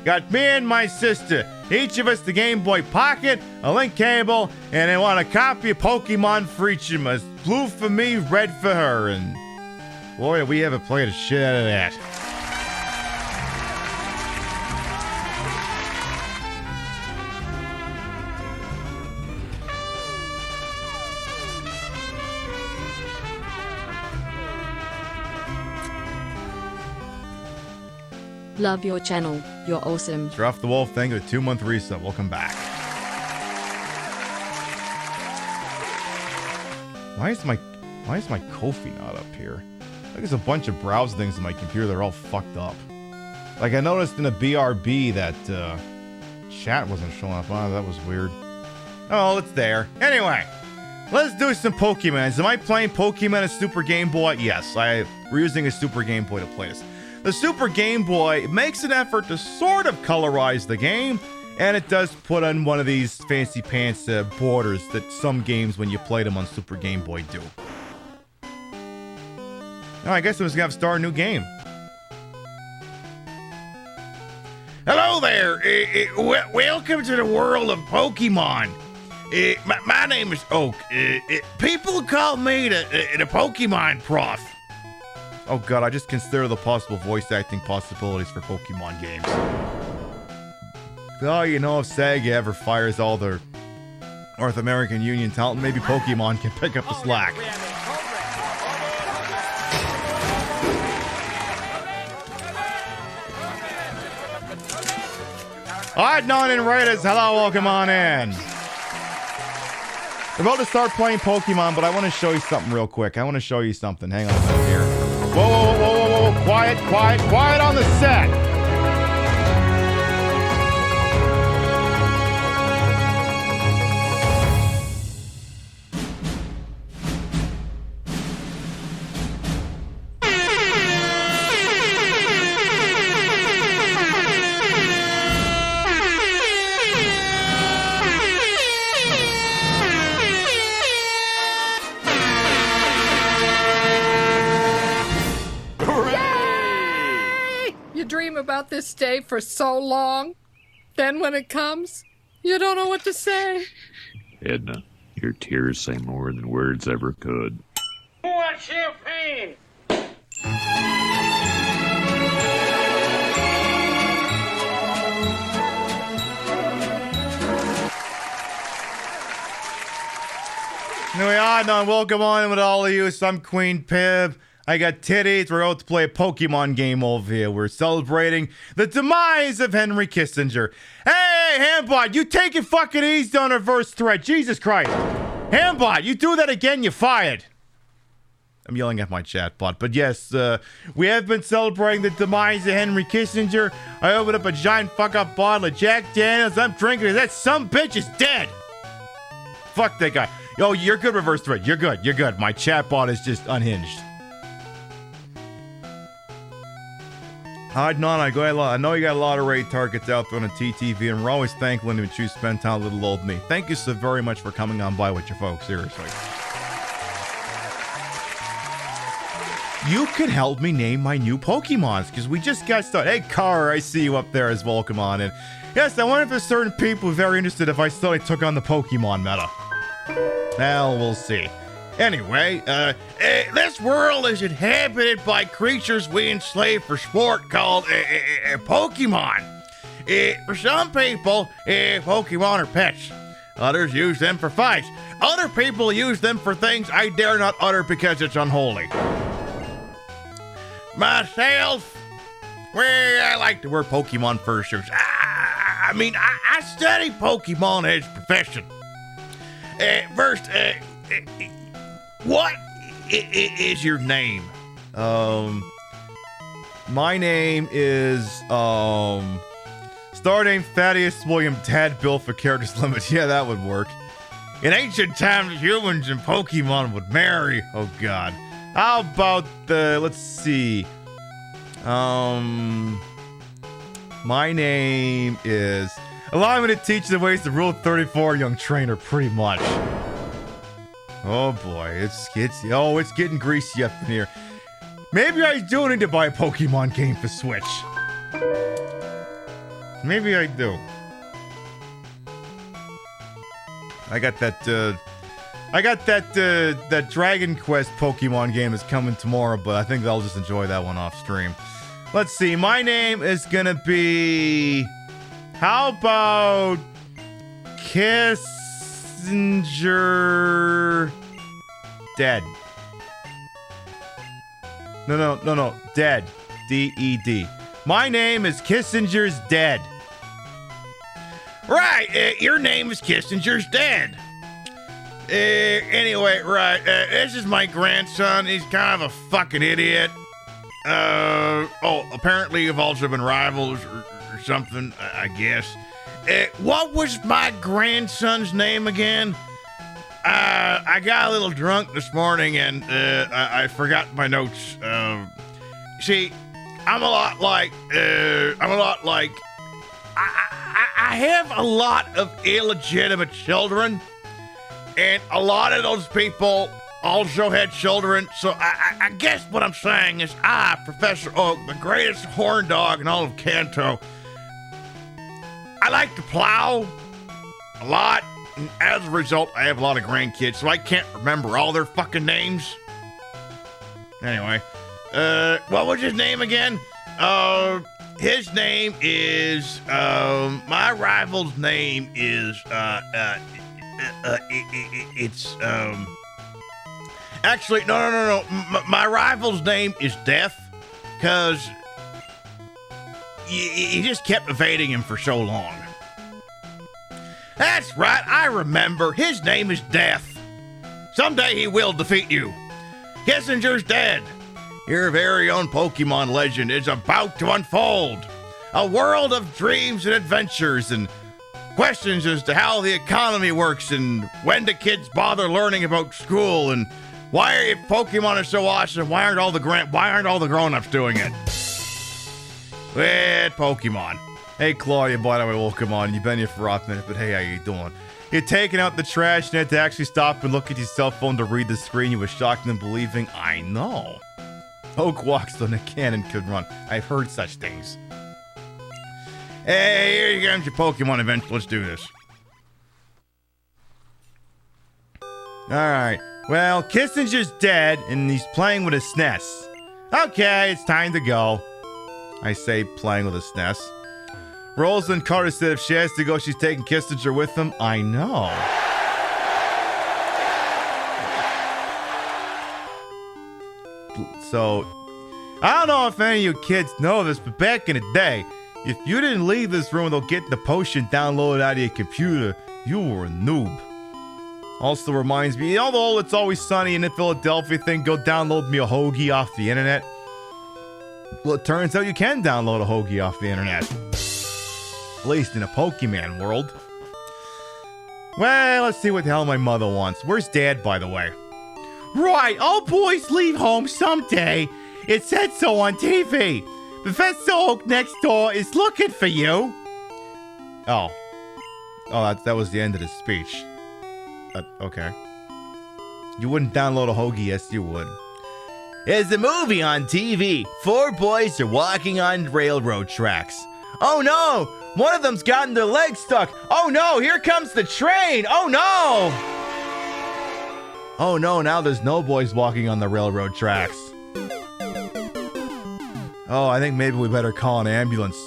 got me and my sister, each of us the Game Boy Pocket, a link cable, and they want a copy of Pokemon for each of us. Blue for me, red for her, and boy, we ever played a shit out of that. Love your channel. You're awesome. Ruff the Wolf, thank you. 2-month reset. Welcome back. Why is my Ko-fi not up here? Like there's a bunch of browse things in my computer that are all fucked up. Like I noticed in a BRB that chat wasn't showing up. Oh, that was weird. Oh, it's there. Anyway, let's do some Pokemon. Am I playing Pokemon a Super Game Boy? Yes, we're using a Super Game Boy to play this. The Super Game Boy makes an effort to sort of colorize the game, and it does put on one of these fancy pants borders that some games when you play them on Super Game Boy do. Now, I guess I'm just gonna have to start a new game. Hello there! Welcome to the world of Pokemon. My name is Oak. People call me the Pokemon Prof. Oh god, I just consider the possible voice acting possibilities for Pokemon games. Oh, you know, if Sega ever fires all their North American Union talent, maybe Pokemon can pick up the slack. Alright, Non and Raiders, hello, welcome on in. We're about to start playing Pokemon, but I want to show you something real quick. I want to show you something. Hang on a minute here. Whoa, whoa, whoa, whoa, whoa, whoa. Quiet, quiet, quiet on the set. About this day for so long, then when it comes, you don't know what to say. Edna, your tears say more than words ever could. Who wants champagne? Here we are, now welcome on with all of you. I'm Queen Pib. I got titties. We're out to play a Pokemon game over here. We're celebrating the demise of Henry Kissinger. Hey, Hambot, you take it fucking easy on reverse threat. Jesus Christ. Hambot, you do that again, you're fired. I'm yelling at my chat bot. But yes, we have been celebrating the demise of Henry Kissinger. I opened up a giant fuck up bottle of Jack Daniels. I'm drinking it. That some bitch is dead. Fuck that guy. Yo, you're good, reverse threat. You're good. You're good. My chat bot is just unhinged. Hard non, I know you got a lot of raid targets out there on the TTV, and we're always thankful when you choose to spend time with little old me. Thank you so very much for coming on by with your folks, seriously. You can help me name my new Pokemons, because we just got started. Hey, Car, I see you up there as Volcamon, and yes, I wonder if there's certain people very interested if I suddenly took on the Pokemon meta. Well, we'll see. Anyway, this world is inhabited by creatures we enslave for sport called Pokemon. For some people, Pokemon are pets. Others use them for fights. Other people use them for things I dare not utter because it's unholy. Myself, well, I like to wear Pokemon fursuits. I study Pokemon as a profession. First, what is your name? My name is, star name Thaddeus William Tad Bill for characters limit. Yeah, that would work. In ancient times, humans and Pokemon would marry. Oh, God. How about let's see. My name is, allow me to teach the ways to Rule 34, young trainer, pretty much. Oh boy, it's getting greasy up in here. Maybe I do need to buy a Pokemon game for Switch. Maybe I do. I got that Dragon Quest Pokemon game is coming tomorrow, but I think I'll just enjoy that one off stream. Let's see, my name is gonna be, how about Kissinger Dead. No, Dead. D-E-D. My name is Kissinger's Dead. Right, your name is Kissinger's Dead. Anyway, right, this is my grandson. He's kind of a fucking idiot. Apparently you've also been rivals or something, I guess. What was my grandson's name again? I got a little drunk this morning and I forgot my notes. See, I'm a lot like I have a lot of illegitimate children, and a lot of those people also had children. So I guess what I'm saying is, Professor Oak, the greatest horn dog in all of Kanto, I like to plow a lot, and as a result, I have a lot of grandkids, so I can't remember all their fucking names. Anyway, what was his name again? His name is, my rival's name is, actually, no. My rival's name is Death, because he just kept evading him for so long. That's right, I remember. His name is Death. Someday he will defeat you. Kissinger's Dead. Your very own Pokemon legend is about to unfold. A world of dreams and adventures and questions as to how the economy works and when do kids bother learning about school and why, if Pokemon are so awesome, why aren't all the grown-ups doing it? With Pokemon. Hey, Claudia, by the way, welcome on. You've been here for a minute, but hey, how you doing? You're taking out the trash and had to actually stop and look at your cell phone to read the screen. You were shocked and believing. I know. Oak walks on a cannon could run. I've heard such things. Hey, here you comes your Pokemon event. Let's do this. Alright. Well, Kissinger's dead, and he's playing with his SNES. Okay, it's time to go. I say playing with his SNES. Rosalind Carter said if she has to go, she's taking Kissinger with him. I know. So, I don't know if any of you kids know this, but back in the day, if you didn't leave this room without getting the potion downloaded out of your computer, you were a noob. Also reminds me, although It's Always Sunny in the Philadelphia thing, go download me a hoagie off the internet. Well, it turns out you can download a hoagie off the internet. At least in a Pokemon world. Well, let's see what the hell my mother wants. Where's Dad, by the way? Right, all boys leave home someday. It said so on TV. Professor Oak next door is looking for you. Oh, that was the end of the speech. Okay. You wouldn't download a hoagie, yes you would. There's a movie on TV. 4 boys are walking on railroad tracks. Oh no! One of them's gotten their leg stuck. Oh no, here comes the train. Oh no! Oh no, now there's no boys walking on the railroad tracks. Oh, I think maybe we better call an ambulance.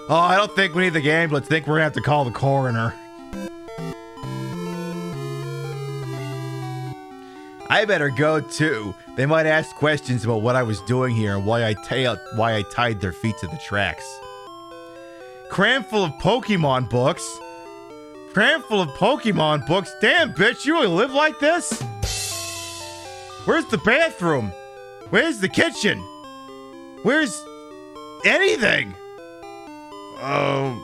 Oh, I don't think we need the ambulance. I think we're gonna have to call the coroner. I better go too. They might ask questions about what I was doing here and why I tied their feet to the tracks. Cram full of Pokemon books. Cram full of Pokemon books. Damn, bitch, you really live like this? Where's the bathroom? Where's the kitchen? Where's anything? Oh.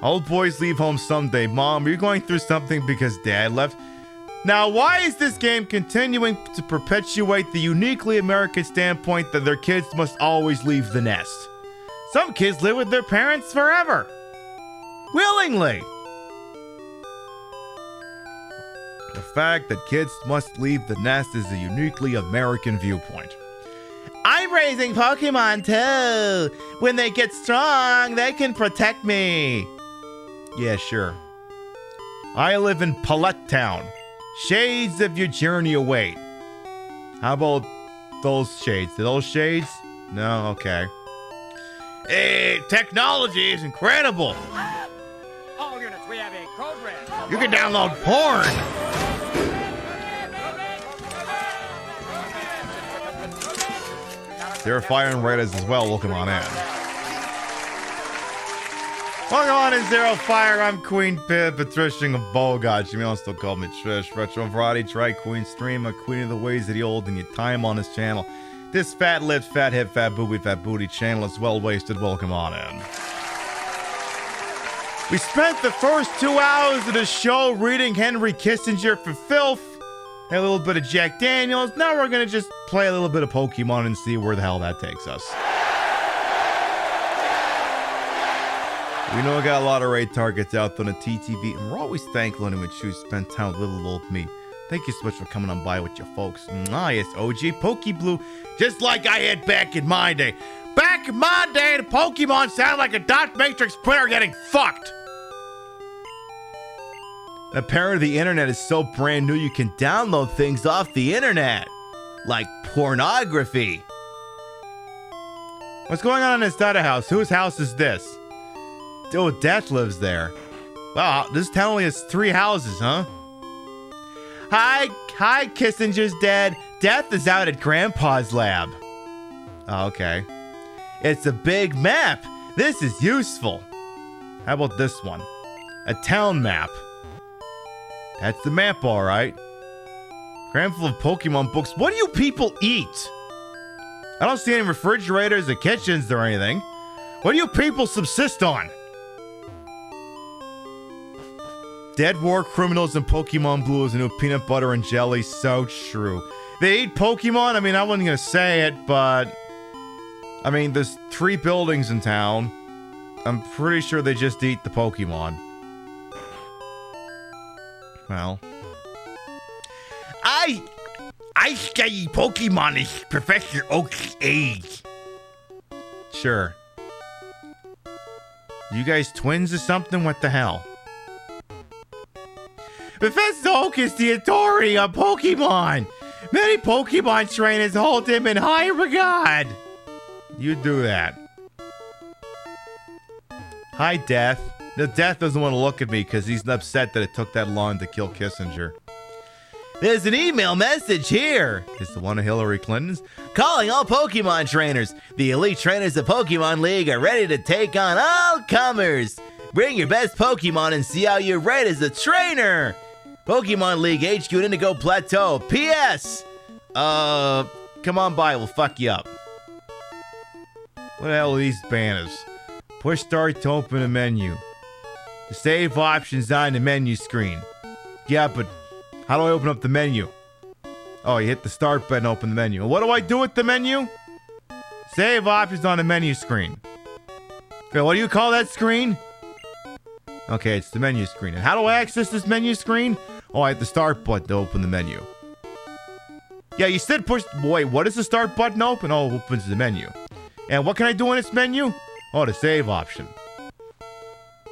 Old boys leave home someday. Mom, are you going through something because Dad left? Now, why is this game continuing to perpetuate the uniquely American standpoint that their kids must always leave the nest? Some kids live with their parents forever. Willingly. The fact that kids must leave the nest is a uniquely American viewpoint. I'm raising Pokemon too. When they get strong, they can protect me. Yeah, sure. I live in Palette Town. Shades of your journey await. How about those shades? Are those shades? No? Okay. Hey, technology is incredible. All units, we have a code red. You can download porn. They're firing raiders as well. Welcome on in. Welcome on in, Zero Fire. I'm Queen Patricia of Bogart. You may also call me Trish. Retro Variety, Try Queen Streamer, Queen of the Ways of the Old, and your time on this channel. This fat lips, fat hip, fat booty channel is well wasted. Welcome on in. We spent the first 2 hours of the show reading Henry Kissinger for filth. Had a little bit of Jack Daniels. Now we're going to just play a little bit of Pokemon and see where the hell that takes us. We know I got a lot of raid targets out on the TTV, and we're always thankful anyone choose to spend time with little old me. Thank you so much for coming on by with your folks. Yes, OG Pokeblue, just like I had back in my day. Back in my day, the Pokemon sounded like a dot matrix printer getting fucked. Apparently the internet is so brand new you can download things off the internet. Like pornography. What's going on in this data house? Whose house is this? Oh, Death lives there. Wow, this town only has 3 houses, huh? Hi, Kissinger's dad. Death is out at Grandpa's lab. Oh, okay. It's a big map. This is useful. How about this one? A town map. That's the map, all right. Cram full of Pokemon books. What do you people eat? I don't see any refrigerators or kitchens or anything. What do you people subsist on? Dead war criminals and Pokemon Blue is a new peanut butter and jelly. So true. They eat Pokemon? I mean, I wasn't going to say it, but... I mean, there's 3 buildings in town. I'm pretty sure they just eat the Pokemon. Well... I study Pokemon is Professor Oak's age. Sure. You guys twins or something? What the hell? Professor Oak is the authority on Pokemon. Many Pokemon trainers hold him in high regard. You do that. Hi, Death. The Death doesn't want to look at me because he's upset that it took that long to kill Kissinger. There's an email message here. It's the one of Hillary Clinton's. Calling all Pokemon trainers. The elite trainers of Pokemon League are ready to take on all comers. Bring your best Pokemon and see how you rate as a trainer. Pokemon League HQ at Indigo Plateau. P.S. Come on by, we'll fuck you up. What the hell are these banners? Push start to open a menu. The save options on the menu screen. Yeah, but how do I open up the menu? Oh, you hit the start button, open the menu. And what do I do with the menu? Save options on the menu screen. Okay, what do you call that screen? Okay, it's the menu screen. And how do I access this menu screen? Oh, I hit the start button to open the menu. Yeah, you said push... Wait, what does the start button open? Oh, it opens the menu. And what can I do in this menu? Oh, the save option.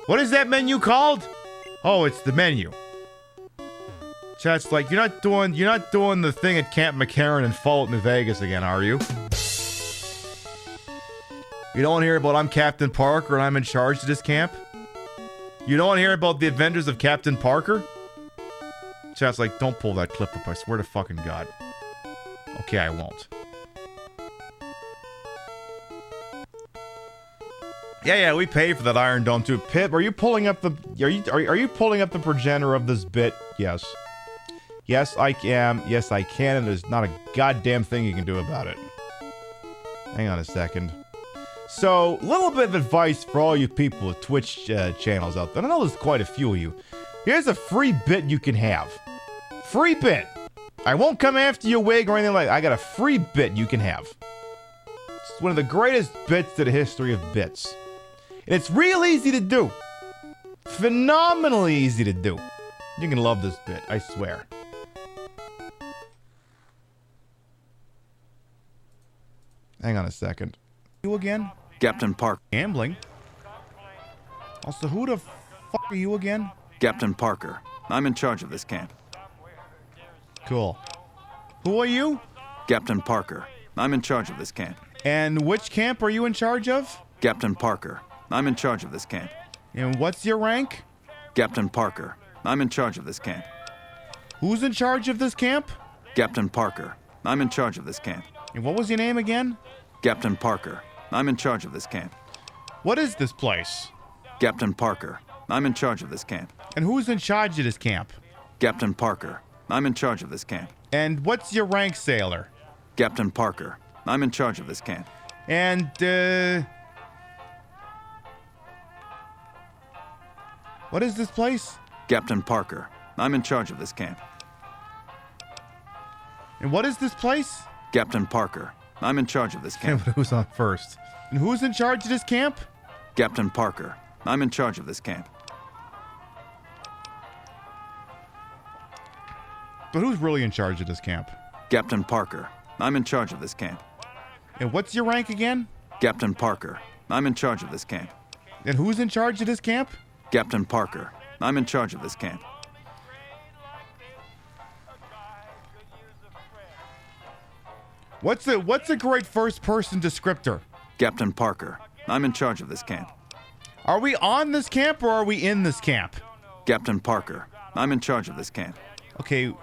What is that menu called? Oh, it's the menu. Chat's like, you're not doing the thing at Camp McCarran and Fall in Vegas again, are you? You don't want to hear about I'm Captain Parker and I'm in charge of this camp? You don't want to hear about the adventures of Captain Parker? Chat's like, don't pull that clip up, I swear to fucking God. Okay, I won't. Yeah, we paid for that Iron Dome too. Pip, are you pulling up the are you pulling up the progenitor of this bit? Yes. Yes, I am. Yes, I can, and there's not a goddamn thing you can do about it. Hang on a second. So, a little bit of advice for all you people with Twitch channels out there. I know there's quite a few of you. Here's a free bit you can have. Free bit. I won't come after your wig or anything like that. I got a free bit you can have. It's one of the greatest bits to the history of bits. And it's real easy to do. Phenomenally easy to do. You're gonna love this bit, I swear. Hang on a second. You again? Captain Parker. Gambling? Also, who the fuck are you again? Captain Parker. I'm in charge of this camp. Cool. Who are you? Captain Parker. I'm in charge of this camp. And which camp are you in charge of? Captain Parker. I'm in charge of this camp. And what's your rank? Captain Parker. I'm in charge of this camp. Who's in charge of this camp? Captain Parker. I'm in charge of this camp. And what was your name again? Captain Parker. I'm in charge of this camp. What is this place? Captain Parker. I'm in charge of this camp. And who's in charge of this camp? Captain Parker. I'm in charge of this camp. And what's your rank, sailor? Captain Parker. I'm in charge of this camp. And, what is this place? Captain Parker. I'm in charge of this camp. And what is this place? Captain Parker. I'm in charge of this camp. Who's on first? And who's in charge of this camp? Captain Parker. I'm in charge of this camp. But who's really in charge of this camp? Captain Parker. I'm in charge of this camp. And what's your rank again? Captain Parker. I'm in charge of this camp. And who's in charge of this camp? Captain Parker. I'm in charge of this camp. What's a great first-person descriptor? Captain Parker. I'm in charge of this camp. Are we on this camp or are we in this camp? Captain Parker. I'm in charge of this camp. Okay,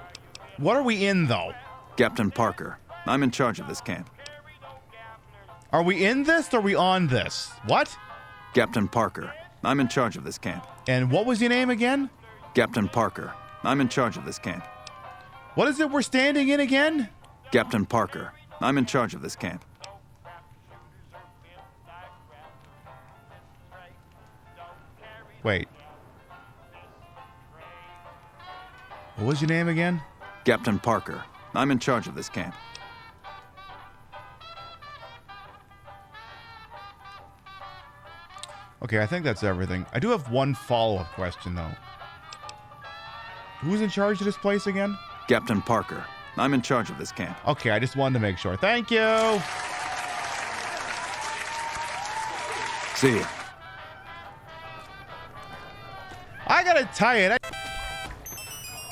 what are we in, though? Captain Parker. I'm in charge of this camp. Are we in this or are we on this? What? Captain Parker. I'm in charge of this camp. And what was your name again? Captain Parker. I'm in charge of this camp. What is it we're standing in again? Captain Parker. I'm in charge of this camp. Wait. What was your name again? Captain Parker. I'm in charge of this camp. Okay, I think that's everything. I do have one follow-up question, though. Who's in charge of this place again? Captain Parker. I'm in charge of this camp. Okay, I just wanted to make sure. Thank you! See ya. I gotta tell you,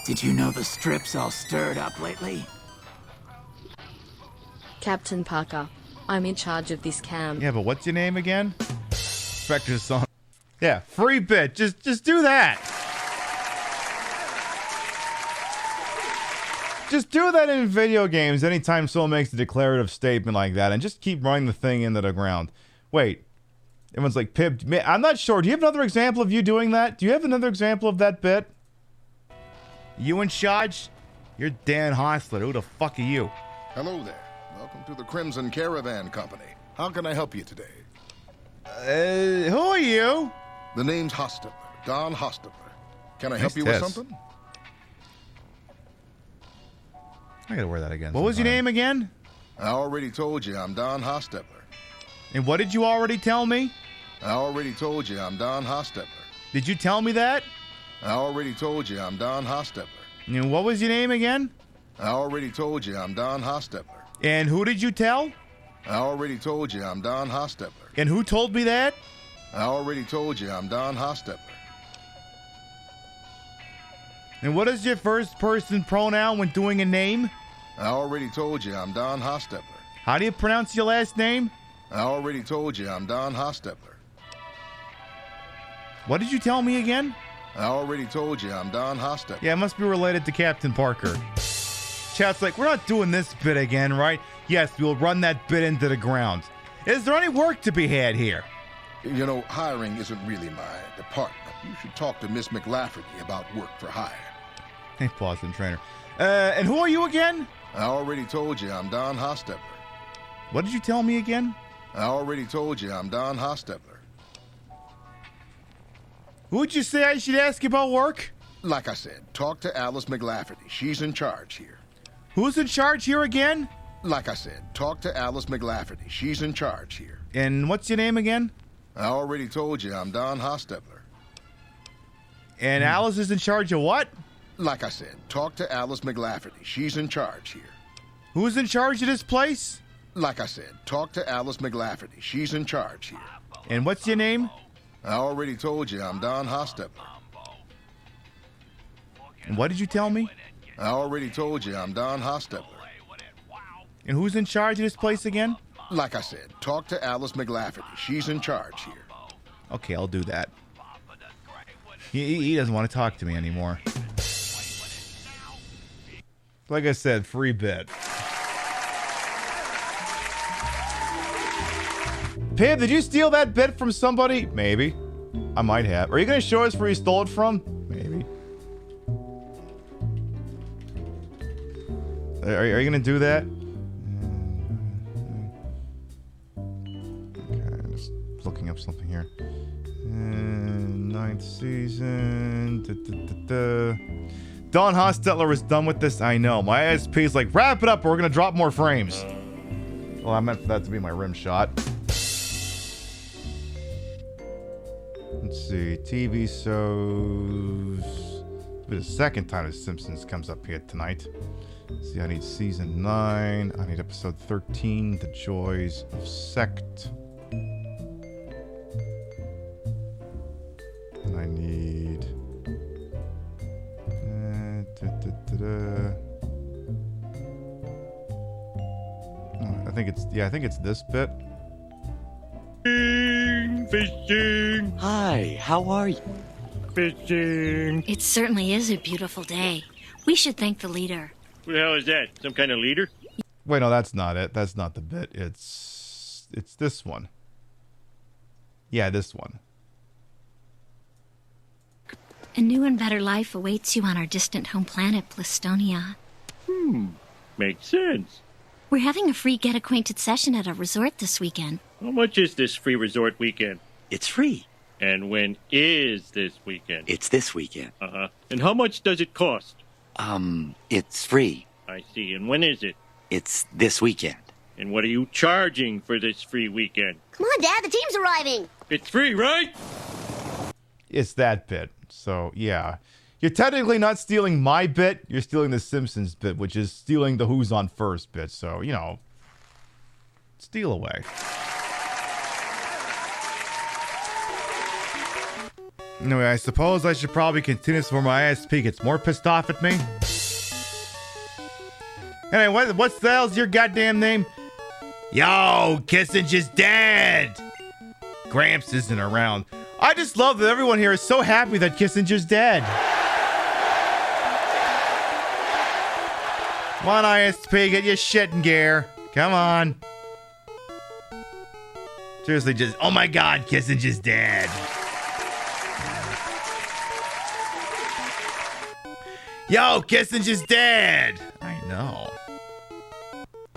Did you know the strip's all stirred up lately? Captain Parker, I'm in charge of this camp. Yeah, but what's your name again? Spectre's song. Yeah, free bit. Just do that. Just do that in video games anytime someone makes a declarative statement like that, and just keep running the thing into the ground. Wait. Everyone's like, Pib, I'm not sure. Do you have another example of you doing that? Do you have another example of that bit? You in charge? You're Dan Hostler. Who the fuck are you? Hello there. Welcome to the Crimson Caravan Company. How can I help you today? Who are you? The name's Hostetler. Don Hostetler. Can I help you with something? I gotta wear that again. What was your name again? I already told you I'm Don Hostetler. And what did you already tell me? I already told you I'm Don Hostetler. Did you tell me that? I already told you I'm Don Hostetler. And what was your name again? I already told you I'm Don Hostetler. And who did you tell? I already told you I'm Don Hostetler. And who told me that? I already told you I'm Don Hostetler. And what is your first person pronoun when doing a name? I already told you I'm Don Hostetler. How do you pronounce your last name? I already told you I'm Don Hostetler. What did you tell me again? I already told you I'm Don Hostetler. Yeah, it must be related to Captain Parker. Chat's like, we're not doing this bit again, right? Yes, we'll run that bit into the ground. Is there any work to be had here? You know, hiring isn't really my department. You should talk to Miss McLafferty about work for hire. Hey, Boston trainer. And who are you again? I already told you I'm Don Hostetler. What did you tell me again? I already told you I'm Don Hostetler. Who'd you say I should ask about work? Like I said, talk to Alice McLafferty. She's in charge here. Who's in charge here again? Like I said, talk to Alice McLafferty. She's in charge here. And what's your name again? I already told you I'm Don Hostetler. And Alice is in charge of what? Like I said, talk to Alice McLafferty. She's in charge here. Who's in charge of this place? Like I said, talk to Alice McLafferty. She's in charge here. And what's your name? I already told you I'm Don Hostetler. And what did you tell me? I already told you I'm Don Hostetler. And who's in charge of this place again? Like I said, talk to Alice McLafferty. She's in charge here. Okay, I'll do that. He doesn't want to talk to me anymore. Like I said, free bit. Pib, did you steal that bit from somebody? Maybe. I might have. Are you going to show us where you stole it from? Maybe. Are you going to do that? Okay, I'm just looking up something here. Ninth season. Don Hostetler is done with this. I know. My ISP is like, wrap it up or we're going to drop more frames. Well, I meant for that to be my rim shot. Let's see. TV shows. It'll be the second time The Simpsons comes up here tonight. Let's see, I need season 9. I need episode 13, The Joys of Sect. And I need... I think it's this bit. Fishing. Hi, how are you? Fishing. It certainly is a beautiful day. We should thank the leader. Who the hell is that? Some kind of leader? Wait, no, that's not it. That's not the bit. It's this one. Yeah, this one. A new and better life awaits you on our distant home planet, Blistonia. Makes sense. We're having a free get acquainted session at a resort this weekend. How much is this free resort weekend? It's free. And when is this weekend? It's this weekend. Uh-huh. And how much does it cost? It's free. I see. And when is it? It's this weekend. And what are you charging for this free weekend? Come on, Dad, the team's arriving. It's free, right? It's that bit. So, yeah. You're technically not stealing my bit. You're stealing the Simpsons bit, which is stealing the Who's On First bit. So, you know, steal away. Anyway, I suppose I should probably continue this before my ISP gets more pissed off at me. Anyway, what's the hell's your goddamn name? Yo, Kissinger's dead! Gramps isn't around. I just love that everyone here is so happy that Kissinger's dead. Come on, ISP, get your shit in gear. Come on. Seriously, just, oh my god, Kissinger's dead. Yo, Kissinger's dead. I know.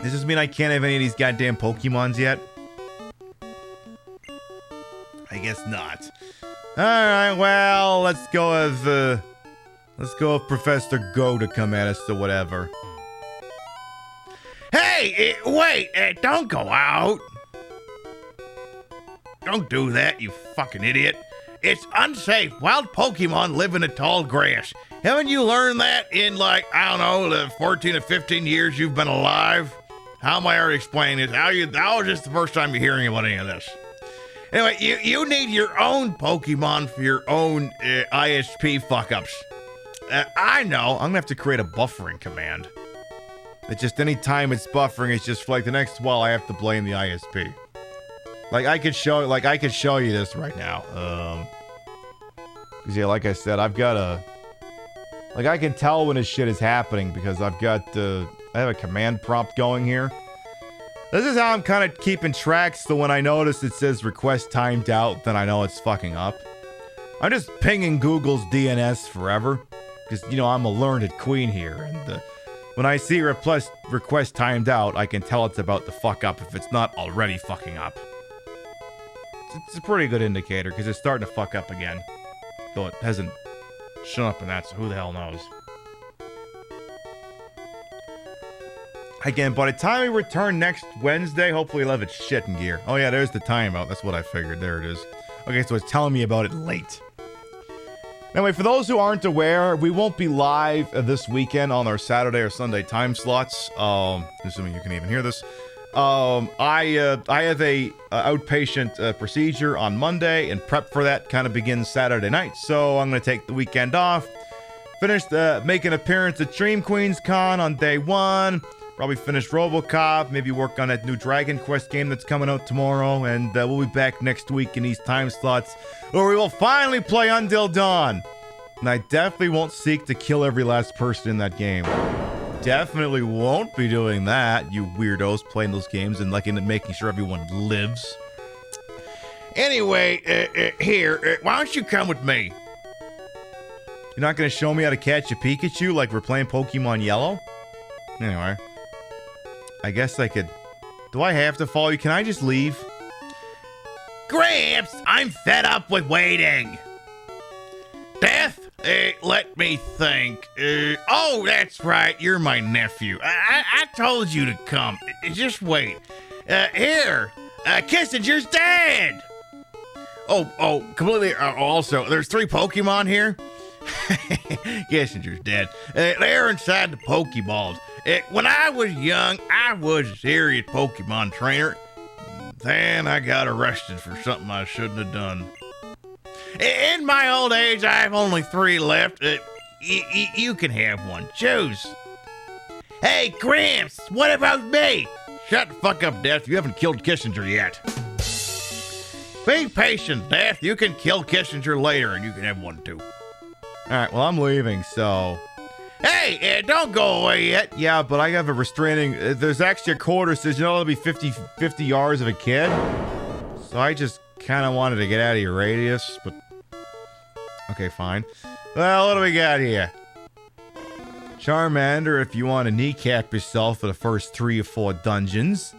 Does this mean I can't have any of these goddamn Pokemons yet? I guess not. Alright, well, let's go with Professor Go to come at us or whatever. Hey, wait, don't go out. Don't do that, you fucking idiot. It's unsafe. Wild Pokemon live in the tall grass. Haven't you learned that in, like, I don't know, the 14 or 15 years you've been alive? How am I already explaining this? How is this the first time you're hearing about any of this? Anyway, you need your own Pokemon for your own ISP fuck-ups. I know. I'm gonna have to create a buffering command. That just any time it's buffering, it's just for like the next while I have to blame the ISP. Like I could show you this right now. Cause yeah, like I said, I've got I can tell when this shit is happening because I have a command prompt going here. This is how I'm kind of keeping track, so when I notice it says request timed out, then I know it's fucking up. I'm just pinging Google's DNS forever, because, you know, I'm a learned queen here, and when I see request timed out, I can tell it's about to fuck up if it's not already fucking up. It's a pretty good indicator, because it's starting to fuck up again. Though it hasn't shown up in that, so who the hell knows. Again, by the time we return next Wednesday, hopefully we'll have its shit in gear. Oh yeah, there's the timeout. That's what I figured. There it is. Okay, so it's telling me about it late. Anyway, for those who aren't aware, we won't be live this weekend on our Saturday or Sunday time slots. Assuming you can even hear this. I have a outpatient procedure on Monday, and prep for that kind of begins Saturday night. So I'm going to take the weekend off. Finish make an appearance at Dream Queens Con on day 1. Probably finish RoboCop, maybe work on that new Dragon Quest game that's coming out tomorrow, and we'll be back next week in these time slots, where we will finally play Until Dawn. And I definitely won't seek to kill every last person in that game. Definitely won't be doing that, you weirdos playing those games and making sure everyone lives. Anyway, here, why don't you come with me? You're not going to show me how to catch a Pikachu like we're playing Pokemon Yellow? Anyway. I guess I could... Do I have to follow you? Can I just leave? Gramps, I'm fed up with waiting. Death? Let me think. Oh, that's right. You're my nephew. I told you to come. Just wait. Here. Kissinger's dead. Oh, completely. Also, there's 3 Pokemon here. Kissinger's dead. They're inside the Pokeballs. When I was young, I was a serious Pokemon trainer. Then I got arrested for something I shouldn't have done. In my old age, I have only 3 left. You can have one. Choose. Hey, Gramps, what about me? Shut the fuck up, Death. You haven't killed Kissinger yet. Be patient, Death. You can kill Kissinger later, and you can have one too. Alright, well, I'm leaving, so... Hey, don't go away yet. Yeah, but I have a restraining... there's actually a quarter says you're not allowed to be 50 yards of a kid. So I just kind of wanted to get out of your radius, but... Okay, fine. Well, what do we got here? Charmander, if you want to kneecap yourself for the first 3 or 4 dungeons.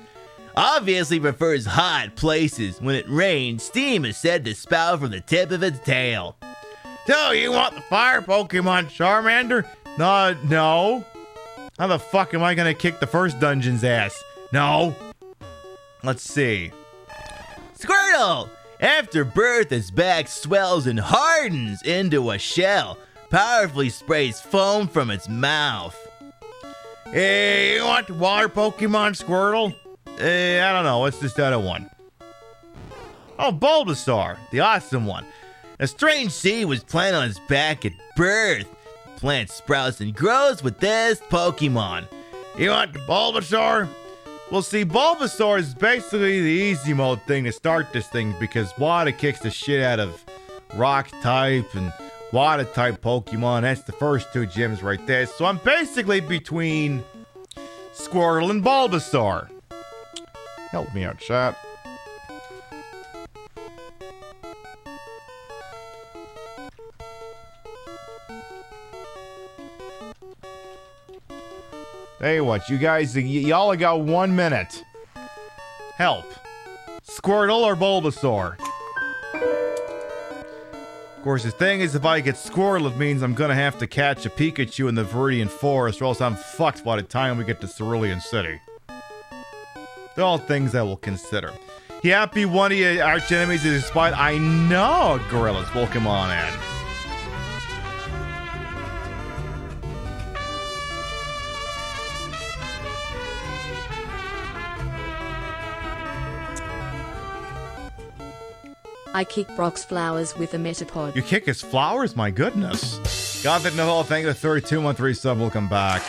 Obviously prefers hot places. When it rains, steam is said to spout from the tip of its tail. So, you want the fire Pokemon, Charmander? No. How the fuck am I gonna kick the first dungeon's ass? No. Let's see. Squirtle! After birth, its back swells and hardens into a shell. Powerfully sprays foam from its mouth. Hey, you want the water Pokemon, Squirtle? I don't know. What's this other one? Oh, Bulbasaur, the awesome one. A strange seed was planted on its back at birth. The plant sprouts and grows with this Pokemon. You want the Bulbasaur? Well, see, Bulbasaur is basically the easy mode thing to start this thing because water kicks the shit out of rock type and water type Pokemon. That's the first 2 gyms right there. So I'm basically between Squirtle and Bulbasaur. Help me out, chat. Hey, what, you guys, y'all got 1 minute. Help. Squirtle or Bulbasaur? Of course, the thing is, if I get Squirtle, it means I'm gonna have to catch a Pikachu in the Viridian Forest, or else I'm fucked by the time we get to Cerulean City. They're all things I will consider. You happy one of your arch enemies is inspired? I know, Gorillas. Welcome on in. I kick Brock's flowers with a Metapod. You kick his flowers? My goodness. God, that no, thank you. The 32-month resub will come back.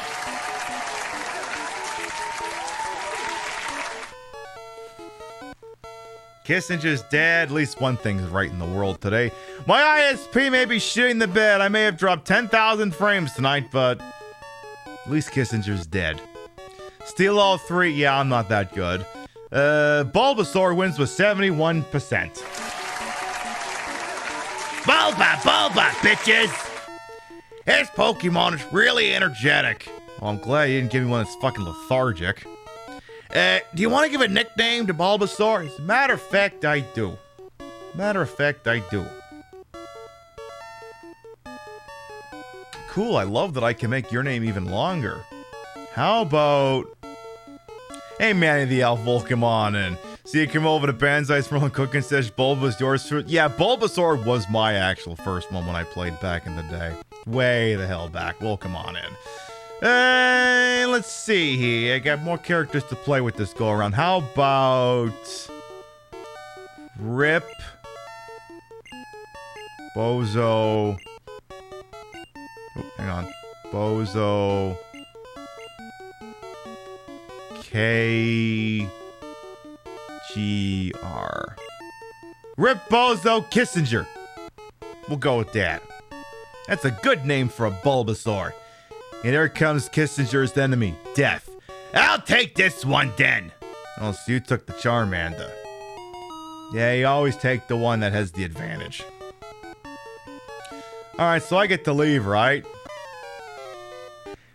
Kissinger's dead. At least one thing's right in the world today. My ISP may be shitting the bed. I may have dropped 10,000 frames tonight, but at least Kissinger's dead. Steal all three. Yeah, I'm not that good. Bulbasaur wins with 71%. Bulba, bitches! This Pokemon is really energetic. Well, I'm glad you didn't give me one that's fucking lethargic. Do you want to give a nickname to Bulbasaur? As a matter of fact, I do. Cool, I love that I can make your name even longer. How about... Hey, Manny the Elf, welcome on in. See you come over to Banzai's from Cooking Says Bulba's yours. Yeah, Bulbasaur was my actual first one when I played back in the day. Way the hell back. Welcome on in. Let's see here. I got more characters to play with this go around. How about... Rip. Bozo. Oh, hang on. Bozo. KGR. Rip Bozo Kissinger. We'll go with that. That's a good name for a Bulbasaur. And here comes Kissinger's enemy, Death. I'll take this one then. Oh, so you took the Charmander. Yeah, you always take the one that has the advantage. Alright, so I get to leave, right?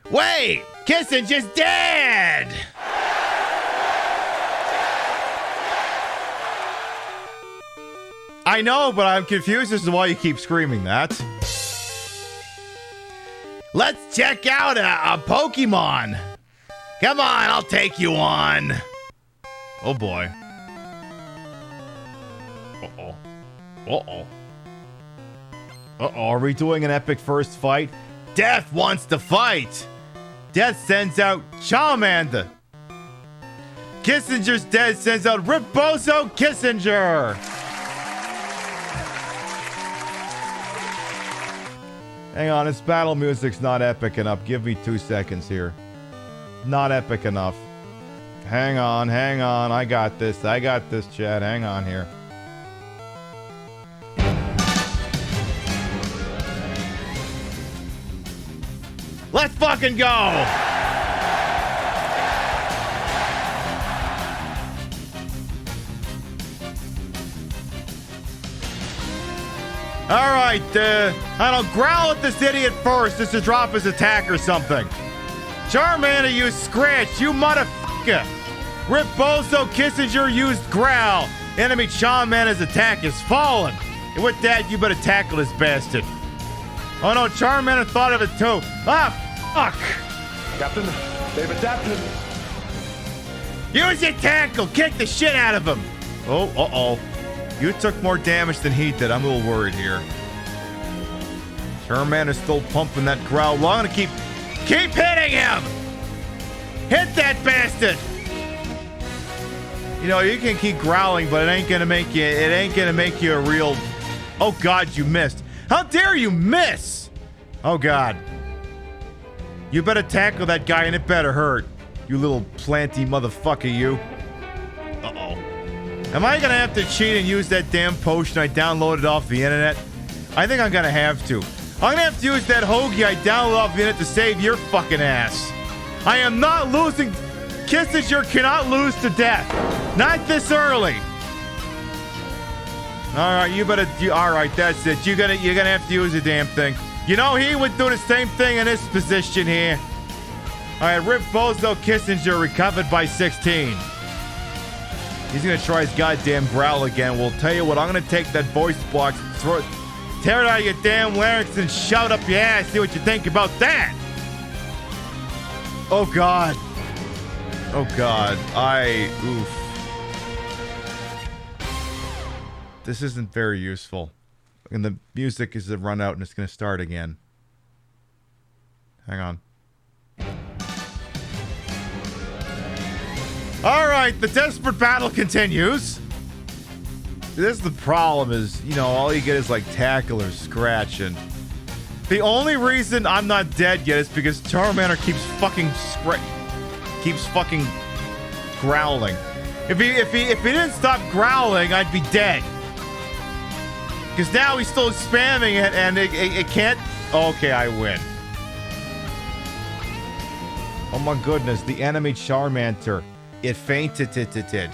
Wait! Kissinger's dead! I know, but I'm confused as to why you keep screaming that. Let's check out a Pokemon. Come on, I'll take you on. Oh boy. Uh-oh. Uh-oh. Uh-oh, are we doing an epic first fight? Death wants to fight. Death sends out Charmander. Kissinger's dead sends out Ripbozo Kissinger. Hang on, this battle music's not epic enough. Give me 2 seconds here. Not epic enough. Hang on. I got this, Chad. Hang on here. Let's fucking go! Alright, I don't growl at this idiot first just to drop his attack or something. Charmander used Scratch, you motherfucker! Ripbozo Kissinger used Growl. Enemy Charmander's attack is fallen. And with that, you better tackle this bastard. Oh no, Charmander thought of it too. Ah, fuck! Captain, they've adapted. Use your tackle! Kick the shit out of him! Oh, uh-oh. You took more damage than he did. I'm a little worried here. Charmander's still pumping that Growl. Well, I'm gonna keep hitting him! Hit that bastard! You know, you can keep growling, but it ain't gonna make you a real... Oh God, you missed. How dare you miss? Oh God. You better tackle that guy and it better hurt. You little planty motherfucker, you. Uh-oh. Am I gonna have to cheat and use that damn potion I downloaded off the internet? I think I'm gonna have to. I'm gonna have to use that hoagie I downloaded off the internet to save your fucking ass. I am not losing. Kissinger cannot lose to death. Not this early. All right, all right, that's it. You're gonna have to use the damn thing. You know he would do the same thing in this position here. All right, Rip Bozo Kissinger recovered by 16. He's gonna try his goddamn growl again. We'll tell you what, I'm gonna take that voice box, tear it out of your damn larynx and shove it up your ass. See what you think about that. Oh God. Oh God. Oof. This isn't very useful. And the music is to run out and it's gonna start again. Hang on. Alright, the desperate battle continues. This is the problem is, you know, all you get is like tackle or scratch, and the only reason I'm not dead yet is because Charmander keeps fucking growling. If he didn't stop growling, I'd be dead. Because now he's still spamming it and it can't. Okay, I win. Oh my goodness, the enemy Charmander. It fainted. You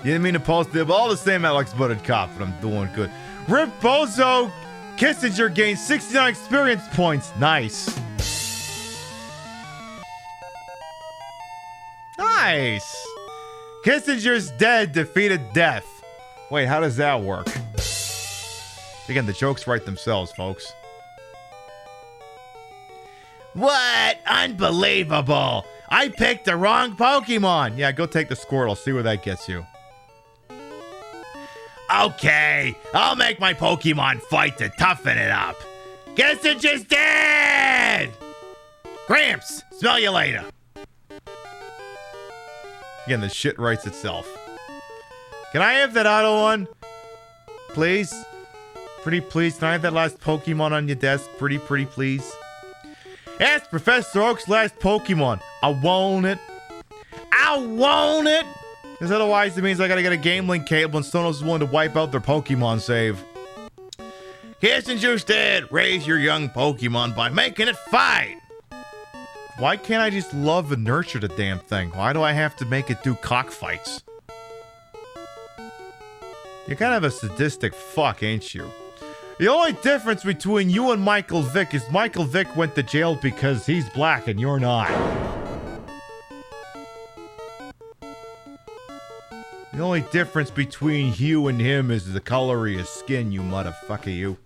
didn't mean to post it, but all the same, Alex Buttercup, but I'm doing good. Rip Bozo Kissinger gains 69 experience points. Nice. Nice. Kissinger's dead, defeated death. Wait, how does that work? Again, the jokes write themselves, folks. What? Unbelievable! I picked the wrong Pokemon! Yeah, go take the Squirtle, see where that gets you. Okay, I'll make my Pokemon fight to toughen it up. Kissinger's dead! Gramps, smell you later. Again, the shit writes itself. Can I have that auto one? Please? Pretty please, can I have that last Pokemon on your desk? Pretty please? Ask Professor Oak's last Pokemon. I want it. I want it! Because otherwise it means I gotta get a Game Link cable and Sonos is willing to wipe out their Pokemon save. Kissinger's dead. Raise your young Pokemon by making it fight. Why can't I just love and nurture the damn thing? Why do I have to make it do cockfights? You're kind of a sadistic fuck, ain't you? The only difference between you and Michael Vick is Michael Vick went to jail because he's black and you're not. The only difference between you and him is the color of his skin, you motherfucker, you.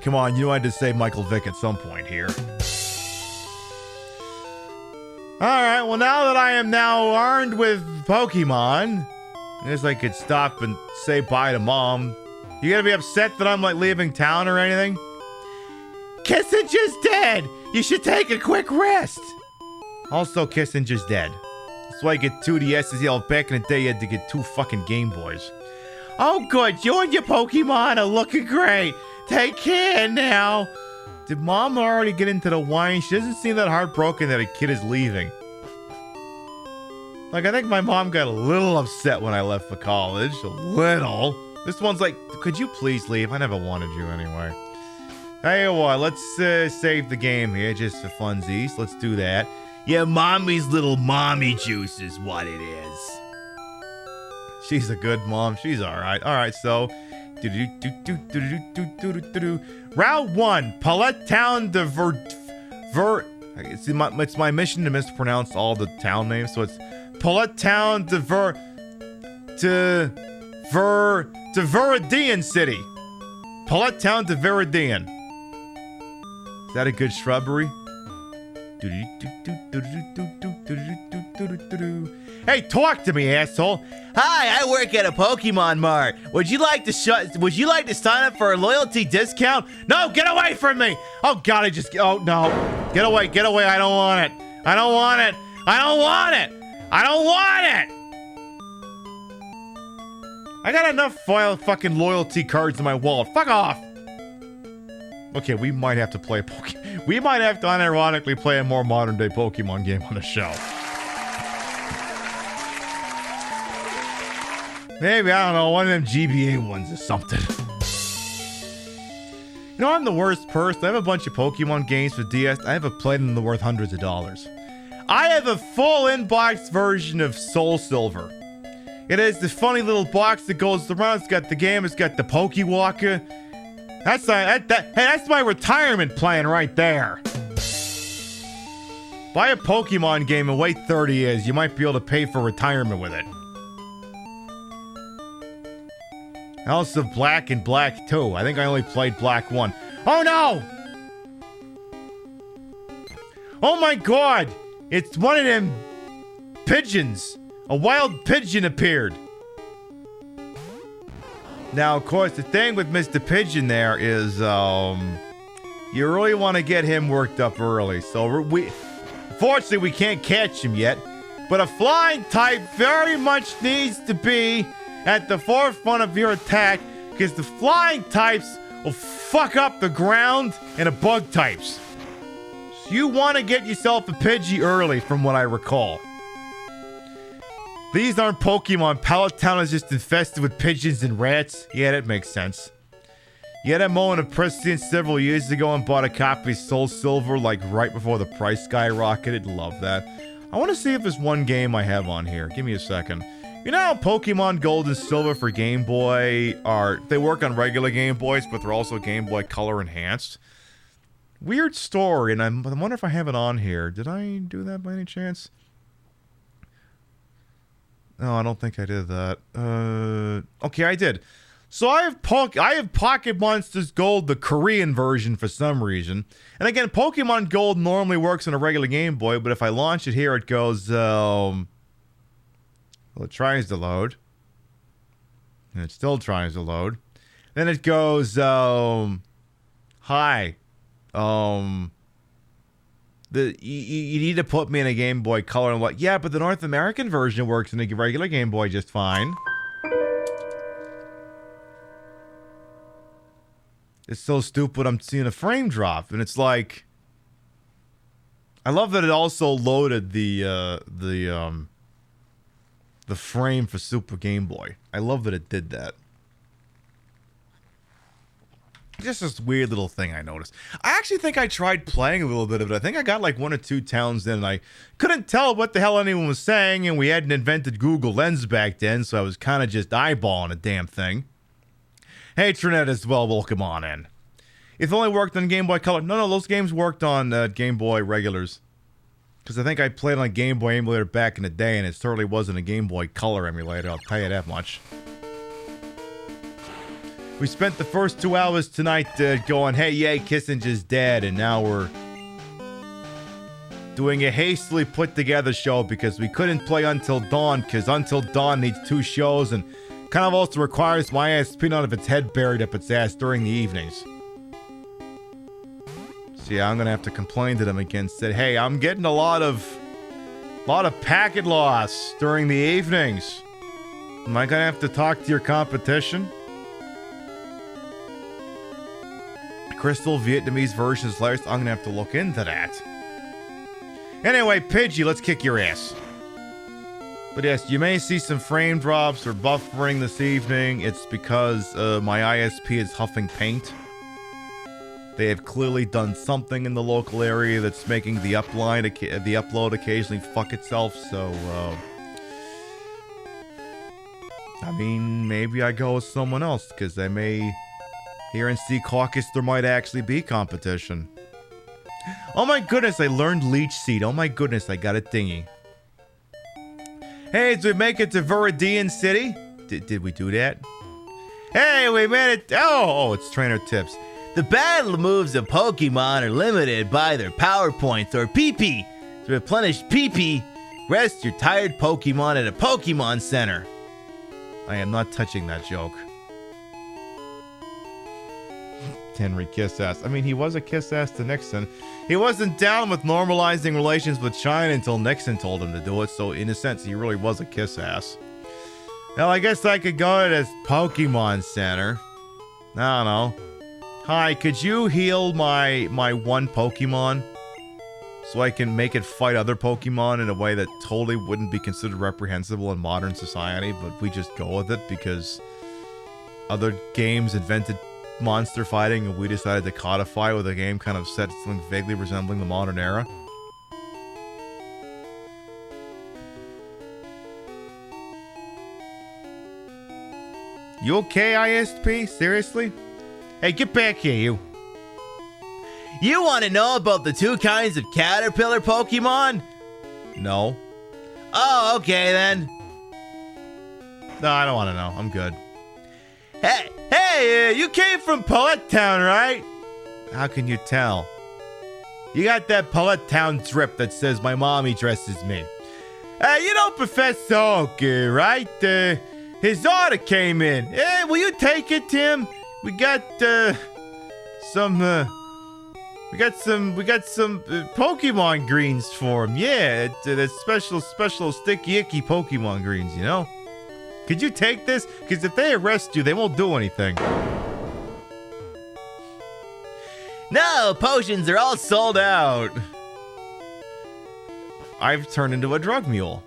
Come on, you had to say Michael Vick at some point here. Alright, well now that I am now armed with Pokemon, I guess I could stop and say bye to Mom. You gonna be upset that I'm like leaving town or anything? Kissinger's dead! You should take a quick rest! Also, Kissinger's dead. That's why you get 2 DS's. You know, back in the day you had to get 2 fucking Game Boys. Oh good, you and your Pokemon are looking great! Take care now! Did Mom already get into the wine? She doesn't seem that heartbroken that a kid is leaving. Like, I think my mom got a little upset when I left for college. A little. This one's like, could you please leave? I never wanted you anyway. Hey, what? Let's save the game here just for funsies. Let's do that. Yeah, mommy's little mommy juice is what it is. She's a good mom. She's alright. Alright, so... Route 1, Palette Town de it's my mission to mispronounce all the town names, so it's Palette Town de Viridian City. Palette Town de Viridian. Is that a good shrubbery? Hey, talk to me, asshole. Hi, I work at a Pokemon Mart. Would you like to sign up for a loyalty discount? No, get away from me. Oh God, oh no. Get away, I don't want it. I don't want it. I got enough fucking loyalty cards in my wallet. Fuck off. Okay, we might have to play we might have to unironically play a more modern day Pokemon game on the show. Maybe, I don't know, one of them GBA ones or something. You know, I'm the worst person. I have a bunch of Pokemon games for DS. I haven't played them. They're worth hundreds of dollars. I have a full in-box version of Soul Silver. It is the funny little box that goes around. It's got the game. It's got the Pokewalker. That's my retirement plan right there. Buy a Pokemon game and wait 30 years. You might be able to pay for retirement with it. Also Black and Black 2. I think I only played Black 1. Oh no! Oh my god! It's one of them pigeons. A wild pigeon appeared. Now, of course, the thing with Mr. Pigeon there is, you really want to get him worked up early. So fortunately, we can't catch him yet. But a flying type very much needs to be at the forefront of your attack, because the flying types will fuck up the ground and the bug types. So you want to get yourself a Pidgey early, from what I recall. These aren't Pokemon. Pallet Town is just infested with pigeons and rats. Yeah, that makes sense. You had that moment of prescience several years ago and bought a copy of Soul Silver like right before the price skyrocketed. Love that. I want to see if there's one game I have on here. Give me a second. You know how Pokemon Gold and Silver for Game Boy they work on regular Game Boys, but they're also Game Boy Color enhanced? Weird story, and I wonder if I have it on here. Did I do that by any chance? No, I don't think I did that. Okay, I did. So I have Pocket Monsters Gold, the Korean version for some reason. And again, Pokemon Gold normally works on a regular Game Boy, but if I launch it here, it goes, well, it tries to load. And it still tries to load. Then it goes, hi. You need to put me in a Game Boy Color. I'm like, yeah, but the North American version works in a regular Game Boy just fine. It's so stupid I'm seeing a frame drop. And it's like, I love that it also loaded the frame for Super Game Boy. I love that it did that. Just this weird little thing I noticed. I actually think I tried playing a little bit of it. I think I got like 1 or 2 towns in, and I couldn't tell what the hell anyone was saying, and we hadn't invented Google Lens back then, so I was kind of just eyeballing a damn thing. Hey, Trinette as well, welcome on in. If it only worked on Game Boy Color. No, those games worked on Game Boy regulars. Because I think I played on a Game Boy emulator back in the day, and it certainly wasn't a Game Boy Color emulator, I'll tell you that much. We spent the first 2 hours tonight going, hey, yay, Kissinger's dead, and now we're doing a hastily put-together show because we couldn't play Until Dawn, because Until Dawn needs 2 shows, and kind of also requires my ass to out of its head buried up its ass during the evenings. So yeah, I'm gonna have to complain to them again. Said, hey, I'm getting a lot of packet loss during the evenings. Am I gonna have to talk to your competition? Crystal Vietnamese version is hilarious. I'm gonna have to look into that. Anyway, Pidgey, let's kick your ass. But yes, you may see some frame drops or buffering this evening. It's because my ISP is huffing paint. They have clearly done something in the local area that's making the upload occasionally fuck itself. So, I mean, maybe I go with someone else because they may. Here in Sea Caucus, there might actually be competition. Oh my goodness, I learned Leech Seed. Oh my goodness, I got a thingy. Hey, did we make it to Viridian City? Did we do that? Hey, we made it. Oh, it's trainer tips. The battle moves of Pokemon are limited by their power points or PP. To replenish PP, rest your tired Pokemon at a Pokemon Center. I am not touching that joke. Henry Kiss-Ass. I mean, he was a kiss-ass to Nixon. He wasn't down with normalizing relations with China until Nixon told him to do it, so in a sense, he really was a kiss-ass. Well, I guess I could go to this Pokemon Center. I don't know. Hi, could you heal my one Pokemon? So I can make it fight other Pokemon in a way that totally wouldn't be considered reprehensible in modern society, but we just go with it because other games invented monster fighting and we decided to codify with a game kind of set something vaguely resembling the modern era. You okay, ISP? Seriously? Hey, get back here, you. You want to know about the 2 kinds of caterpillar Pokemon? No. Oh, okay then. No, I don't want to know. I'm good. Hey, you came from Poet Town, right? How can you tell? You got that Poet Town drip that says my mommy dresses me. You know Professor Oak, right? His order came in. Hey, will you take it, Tim? We got some Pokemon greens for him. Yeah, the special sticky icky Pokemon greens, you know? Could you take this? Because if they arrest you, they won't do anything. No, potions are all sold out. I've turned into a drug mule.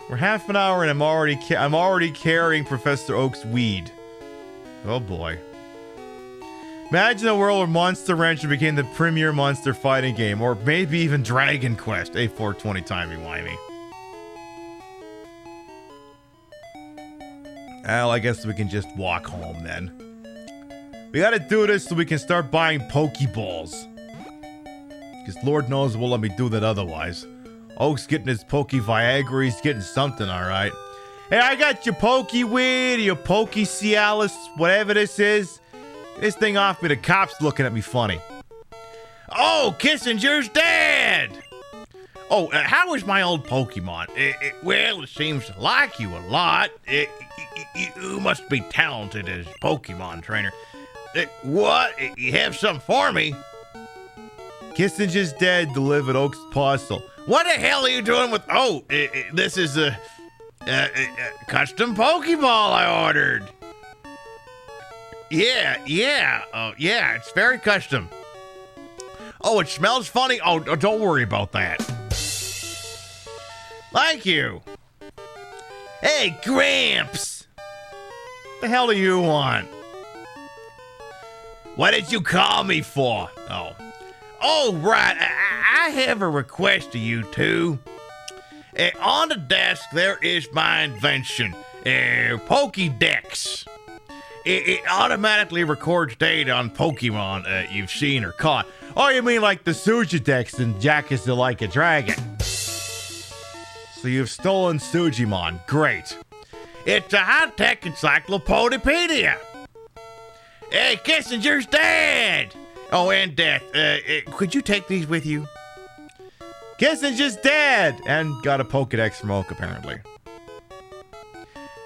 We're half an hour and I'm already carrying Professor Oak's weed. Oh boy. Imagine a world where Monster Rancher became the premier monster fighting game, or maybe even Dragon Quest. A420 timey-wimey. Well, I guess we can just walk home then. We gotta do this so we can start buying Pokeballs. Because Lord knows we'll let me do that otherwise. Oak's getting his Poke Viagra, he's getting something, alright. Hey, I got your Poke Weed, your Poke Cialis, whatever this is. Get this thing off me, the cop's looking at me funny. Oh, Kissinger's dead! Oh, how is my old Pokemon? Well, it seems to like you a lot. You must be talented as Pokemon trainer. What? You have something for me? Kissinger's dead, delivered Oak's parcel. What the hell are you doing with... Oh, this is a custom Pokeball I ordered. Yeah, it's very custom. Oh, it smells funny? Oh, don't worry about that. Thank you. Hey, Gramps! The hell do you want? What did you call me for? Oh, right. I have a request to you two. On the desk, there is my invention, Pokédex. It automatically records data on Pokemon you've seen or caught. Oh, you mean like the Sujidex and Jack is like a dragon? So you've stolen Sujimon. Great. It's a high-tech encyclopedia. Hey, Kissinger's dead! Oh, and Death. Could you take these with you? Kissinger's dead! And got a Pokedex from Oak, apparently.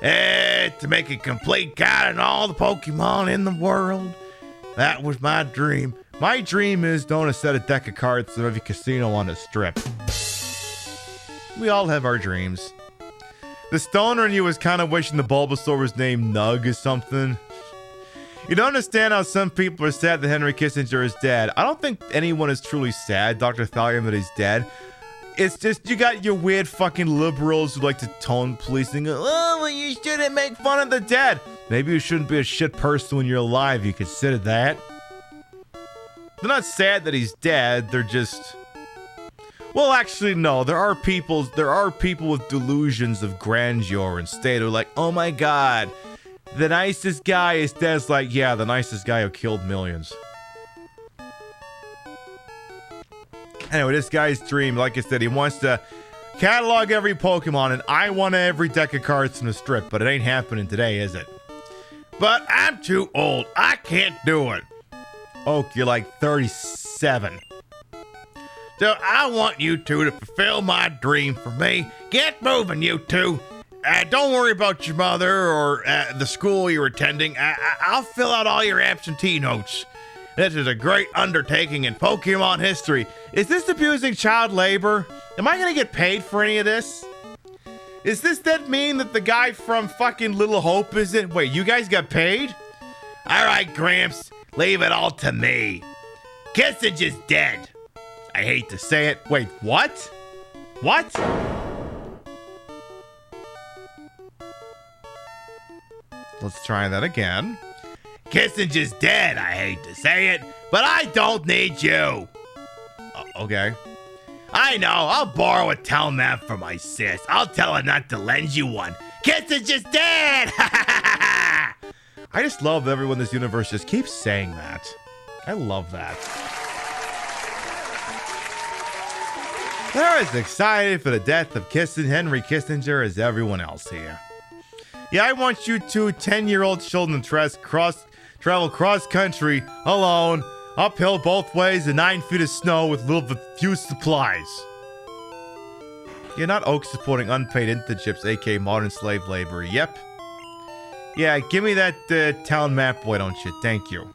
To make a complete guide on all the Pokemon in the world. That was my dream. My dream is to own a set of deck of cards at every casino on the strip. We all have our dreams. The stoner in you was kind of wishing the Bulbasaur was named Nug or something. You don't understand how some people are sad that Henry Kissinger is dead. I don't think anyone is truly sad, Dr. Thallium, that he's dead. It's just you got your weird fucking liberals who like to tone policing. Oh, well, you shouldn't make fun of the dead. Maybe you shouldn't be a shit person when you're alive. You consider that? They're not sad that he's dead. They're just... Well, actually, no. There are people with delusions of grandeur and state who are like, oh my god, the nicest guy is dead. It's like, yeah, the nicest guy who killed millions. Anyway, this guy's dream, like I said, he wants to catalog every Pokemon, and I want every deck of cards from the strip, but it ain't happening today, is it? But I'm too old. I can't do it. Oak, you're like 37. So I want you two to fulfill my dream for me. Get moving, you two. Don't worry about your mother or the school you're attending. I'll fill out all your absentee notes. This is a great undertaking in Pokemon history. Is this abusing child labor? Am I gonna get paid for any of this? Is this that mean that the guy from fucking Little Hope is in? Wait, you guys got paid? All right, Gramps, leave it all to me. Kissinger's dead. I hate to say it. Wait, what? What? Let's try that again. Kissinger's dead, I hate to say it, but I don't need you. Okay. I know, I'll borrow a town map from my sis. I'll tell her not to lend you one. Kissinger's dead! I just love that everyone in this universe just keeps saying that. I love that. They're as excited for the death of Henry Kissinger as everyone else here. Yeah, I want you two 10-year-old children to travel cross-country alone, uphill both ways in 9 feet of snow with few supplies. You're not Oak supporting unpaid internships, aka modern slave labor. Yep. Yeah, give me that town map, why don't you? Thank you.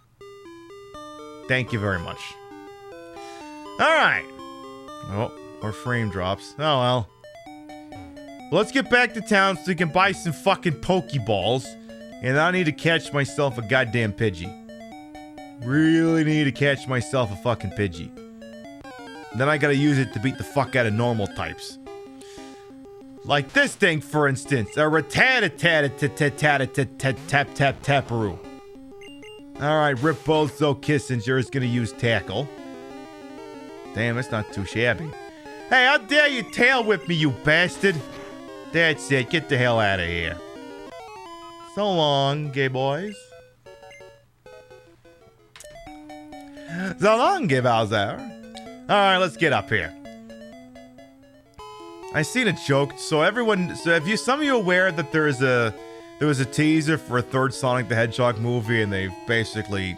Thank you very much. Alright. Oh, more frame drops. Oh well. Let's get back to town so we can buy some fucking Pokeballs. And I need to catch myself a goddamn Pidgey. Really need to catch myself a fucking Pidgey. Then I gotta use it to beat the fuck out of normal types. Like this thing, for instance. A Rattata-tap-tap-tap-tap-tap-tap-taparoo. Alright, Rip Bozo Kissinger is gonna use Tackle. Damn, that's not too shabby. Hey, how dare you tail whip me, you bastard! That's it, get the hell out of here. So long, gay boys. So long, gay Bowser. Alright, let's get up here. I seen a joke, so if some of you aware that there was a teaser for a third Sonic the Hedgehog movie, and they've basically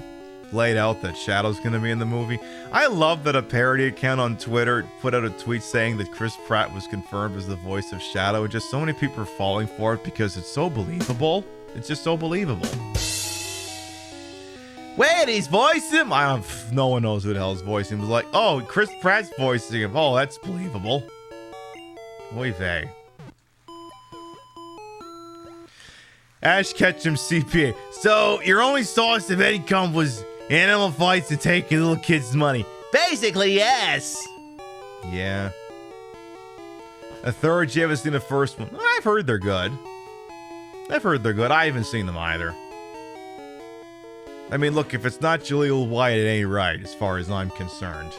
laid out that Shadow's gonna be in the movie. I love that a parody account on Twitter put out a tweet saying that Chris Pratt was confirmed as the voice of Shadow, and just so many people are falling for it because it's so believable. It's just so believable. Wait, he's voicing him? No one knows who the hell's voicing him. It was like, oh, Chris Pratt's voicing him. Oh, that's believable. Oy vey. Ash Ketchum CPA. So, your only source of income was animal fights and taking little kids' money. Basically, yes. Yeah. A third, you haven't seen the first one. I've heard they're good. I haven't seen them either. I mean, look, if it's not Jaleel White, it ain't right, as far as I'm concerned.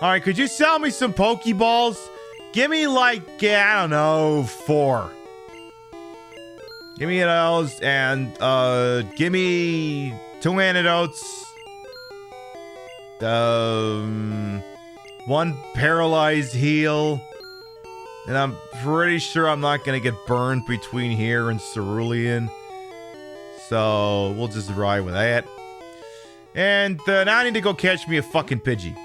Alright, could you sell me some Pokeballs? Give me, like, I don't know, 4. Give me those, and, give me 2 antidotes. 1 paralyzed heal. And I'm pretty sure I'm not gonna get burned between here and Cerulean. So, we'll just ride with that. And, now I need to go catch me a fucking Pidgey.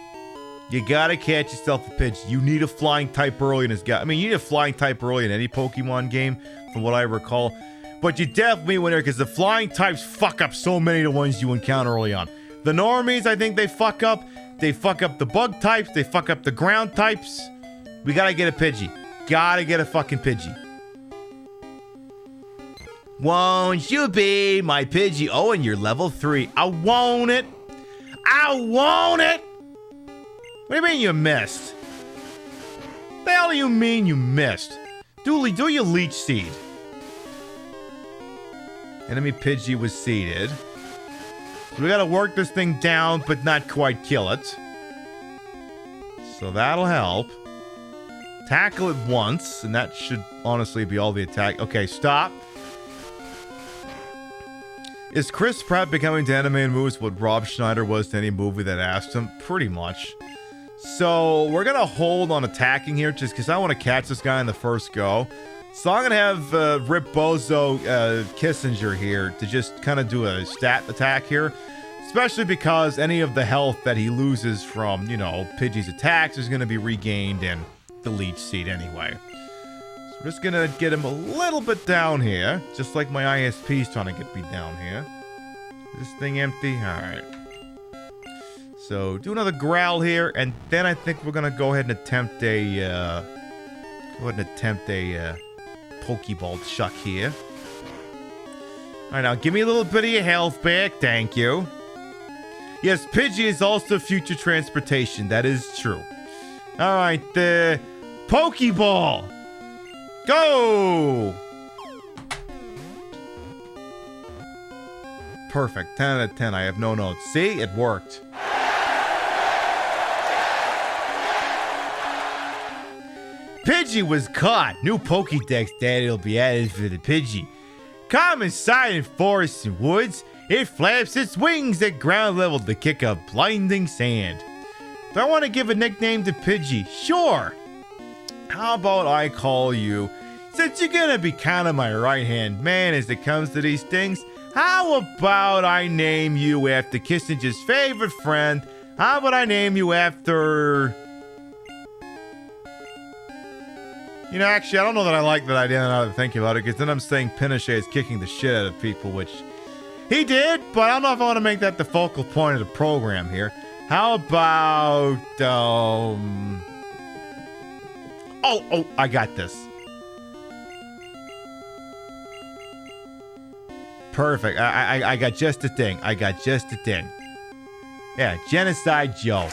You gotta catch yourself a Pidgey. You need a flying type early in this guy. I mean, you need a flying type early in any Pokemon game, from what I recall. But you definitely win there, because the flying types fuck up so many of the ones you encounter early on. The normies, I think they fuck up. They fuck up the bug types. They fuck up the ground types. We gotta get a Pidgey. Gotta get a fucking Pidgey. Won't you be my Pidgey? Oh, and you're level 3. I want it. I want it. What do you mean you missed? What the hell do you mean you missed? Do your Leech Seed. Enemy Pidgey was seeded. So we gotta work this thing down, but not quite kill it. So that'll help. Tackle it once, and that should honestly be all the attack. Okay, stop. Is Chris Pratt becoming to animated movies what Rob Schneider was to any movie that asked him? Pretty much. So we're gonna hold on attacking here just because I want to catch this guy in the first go. So I'm gonna have Rip Bozo Kissinger here to just kind of do a stat attack here. Especially because any of the health that he loses from, you know, Pidgey's attacks is gonna be regained in the Leech Seed anyway. So we're just gonna get him a little bit down here. Just like my ISP's trying to get me down here. Is this thing empty? Alright. So do another growl here, and then I think we're gonna go ahead and attempt a Pokeball chuck here. Alright, now give me a little bit of your health back, thank you. Yes, Pidgey is also future transportation, that is true. Alright, the Pokeball! Go! perfect. 10 out of 10. I have no notes. See? It worked. Pidgey was caught. New Pokédex data will be added for the Pidgey. Common sight in forests and woods. It flaps its wings at ground level to kick up blinding sand. Do I want to give a nickname to Pidgey? Sure. How about I call you, since you're gonna be kind of my right-hand man as it comes to these things, how about I name you after Kissinger's favorite friend? How about I name you after... You know, actually, I don't know that I like that idea now that I think about it, because then I'm saying Pinochet is kicking the shit out of people, which he did, but I don't know if I want to make that the focal point of the program here. How about, Oh, I got this. Perfect. I got just the thing. Yeah, Genocide Joe.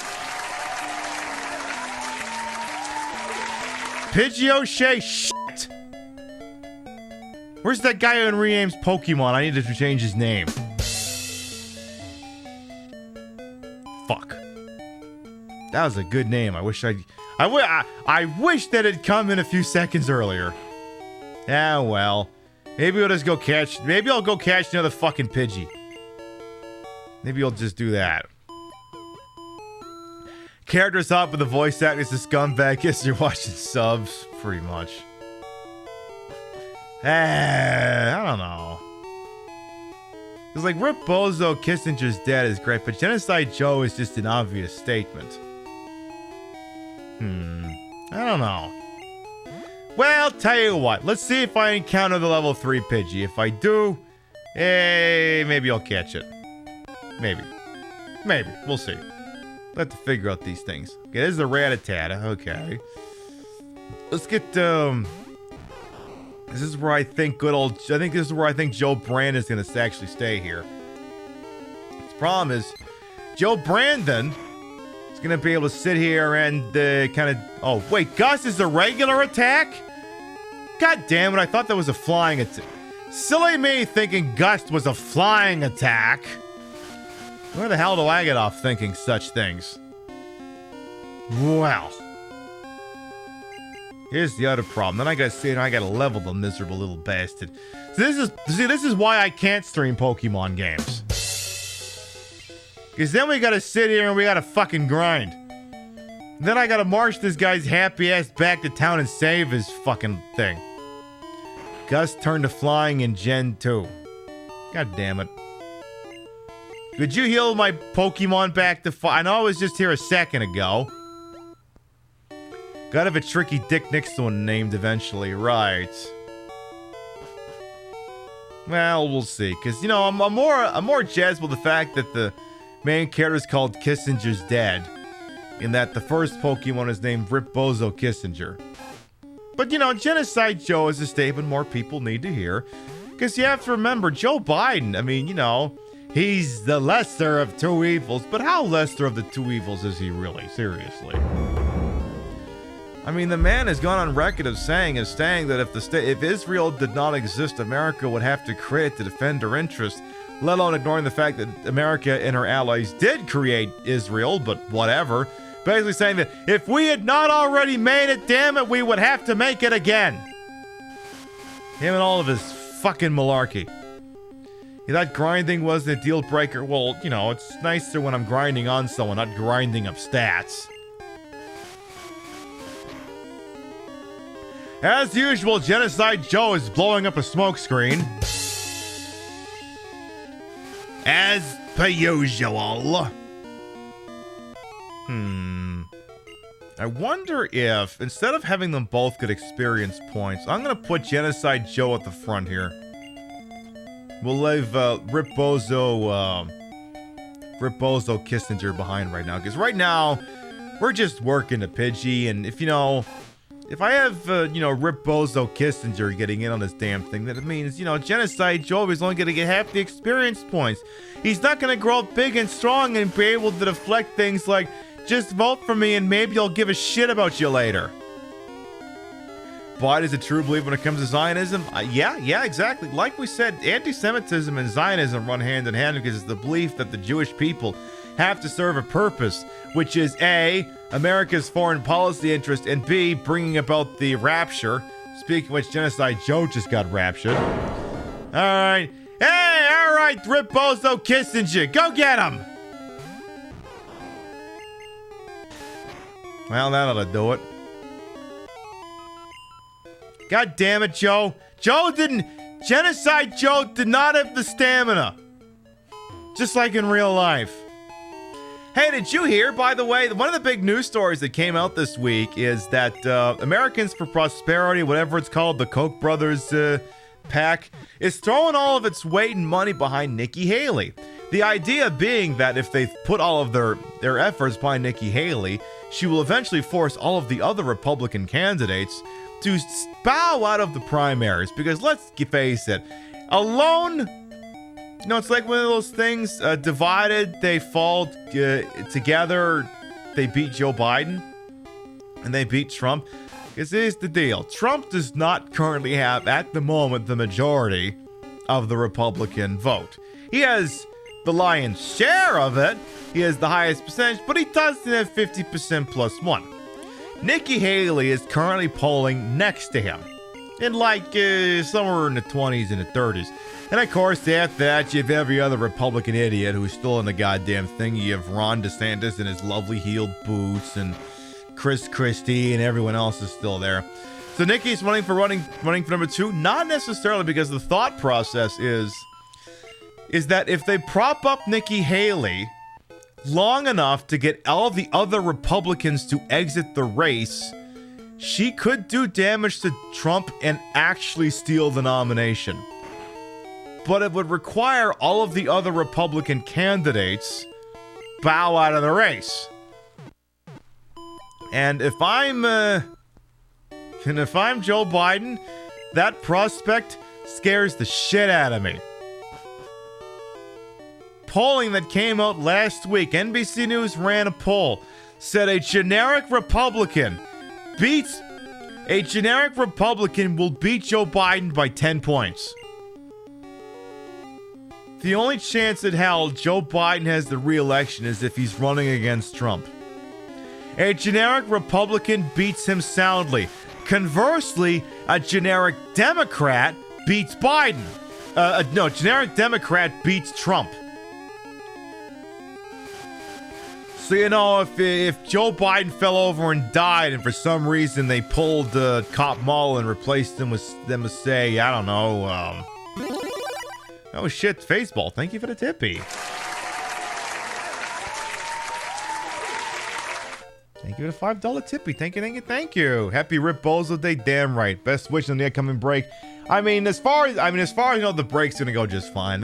Pidgey O'Shea, shit! Where's that guy who renames Pokemon? I need to change his name. Fuck. That was a good name. I wish that had come in a few seconds earlier. Ah, well. Maybe I'll go catch another fucking Pidgey. Maybe I'll just do that. Characters up with the voice actors, the scumbag. Guess you're watching subs, pretty much. I don't know. It's like Rip Bozo, Kissinger's dead is great, but Genocide Joe is just an obvious statement. I don't know. Well, tell you what. Let's see if I encounter the level 3 Pidgey. If I do, maybe I'll catch it. Maybe. We'll see. We'll have to figure out these things. Okay, there's the Rattata. Okay. Let's get, This is where I think this is where I think Joe Brand is going to actually stay here. The problem is, Joe Brandon is going to be able to sit here and kind of... Oh, wait, Gus is a regular attack? God damn it, I thought that was a flying attack. Silly me thinking Gust was a flying attack. Where the hell do I get off thinking such things? Well. Here's the other problem. Then I gotta level the miserable little bastard. So this is why I can't stream Pokemon games. Because then we gotta sit here and we gotta fucking grind. Then I gotta march this guy's happy ass back to town and save his fucking thing. Gus turned to flying in Gen 2. God damn it. Could you heal my Pokemon back to I know I was just here a second ago. Gotta have a tricky Dick Nixon named eventually, right? Well, we'll see. Cause you know, I'm more jazzed with the fact that the main character is called Kissinger's dad, in that the first Pokemon is named Rip Bozo Kissinger. But you know, Genocide Joe is a statement more people need to hear, because you have to remember Joe Biden. I mean, you know, he's the lesser of two evils, but how lesser of the two evils is he really? Seriously. I mean, the man has gone on record of saying that if Israel did not exist, America would have to create it to defend her interests, let alone ignoring the fact that America and her allies did create Israel, but whatever. Basically saying that if we had not already made it, damn it, we would have to make it again. Him and all of his fucking malarkey. Yeah, that grinding was a deal breaker. Well, you know, it's nicer when I'm grinding on someone, not grinding up stats. As usual, Genocide Joe is blowing up a smoke screen. As per usual. I wonder if, instead of having them both get experience points, I'm going to put Genocide Joe at the front here. We'll leave Rip Bozo Kissinger behind right now. Because right now, we're just working the Pidgey. And if, you know... If I have, Rip Bozo Kissinger getting in on this damn thing, then it means, Genocide Joe is only going to get half the experience points. He's not going to grow up big and strong and be able to deflect things like, just vote for me and maybe I'll give a shit about you later. Biden is a true believer when it comes to Zionism? Yeah, exactly. Like we said, anti-Semitism and Zionism run hand in hand because it's the belief that the Jewish people have to serve a purpose, which is A, America's foreign policy interest, and B, bringing about the rapture. Speaking of which, Genocide Joe just got raptured. All right. Hey, all right, Rip Bozo Kissinger. Go get him. Well, that ought to do it. God damn it, Joe. Genocide Joe did not have the stamina. Just like in real life. Hey, did you hear, by the way, one of the big news stories that came out this week is that Americans for Prosperity, whatever it's called, the Koch brothers PAC, is throwing all of its weight and money behind Nikki Haley. The idea being that if they put all of their efforts behind Nikki Haley, she will eventually force all of the other Republican candidates to bow out of the primaries. Because let's face it, alone, it's like one of those things, divided, they fall, together, they beat Joe Biden, and they beat Trump. Because here's the deal. Trump does not currently have, at the moment, the majority of the Republican vote. He has the lion's share of it. He has the highest percentage, but he doesn't have 50% plus one. Nikki Haley is currently polling next to him, in somewhere in the 20s and the 30s. And of course, after that, you have every other Republican idiot who's still in the goddamn thing. You have Ron DeSantis and his lovely heeled boots, and Chris Christie, and everyone else is still there. So Nikki's running for number 2, not necessarily because the thought process is that if they prop up Nikki Haley long enough to get all the other Republicans to exit the race, she could do damage to Trump and actually steal the nomination. But it would require all of the other Republican candidates bow out of the race. And if I'm Joe Biden, that prospect scares the shit out of me. Polling that came out last week, NBC News ran a poll, said a generic Republican will beat Joe Biden by 10 points. The only chance in hell Joe Biden has the re-election is if he's running against Trump. A generic Republican beats him soundly. Conversely, a generic Democrat beats Biden. Generic Democrat beats Trump. So, if Joe Biden fell over and died, and for some reason they pulled Cop Mull and replaced him with say, I don't know, oh shit, Faceball, thank you for the tippy. Thank you for the $5 tippy. Thank you. Happy Rip Bozo Day, damn right. Best wish on the upcoming break. As far as the break's gonna go just fine.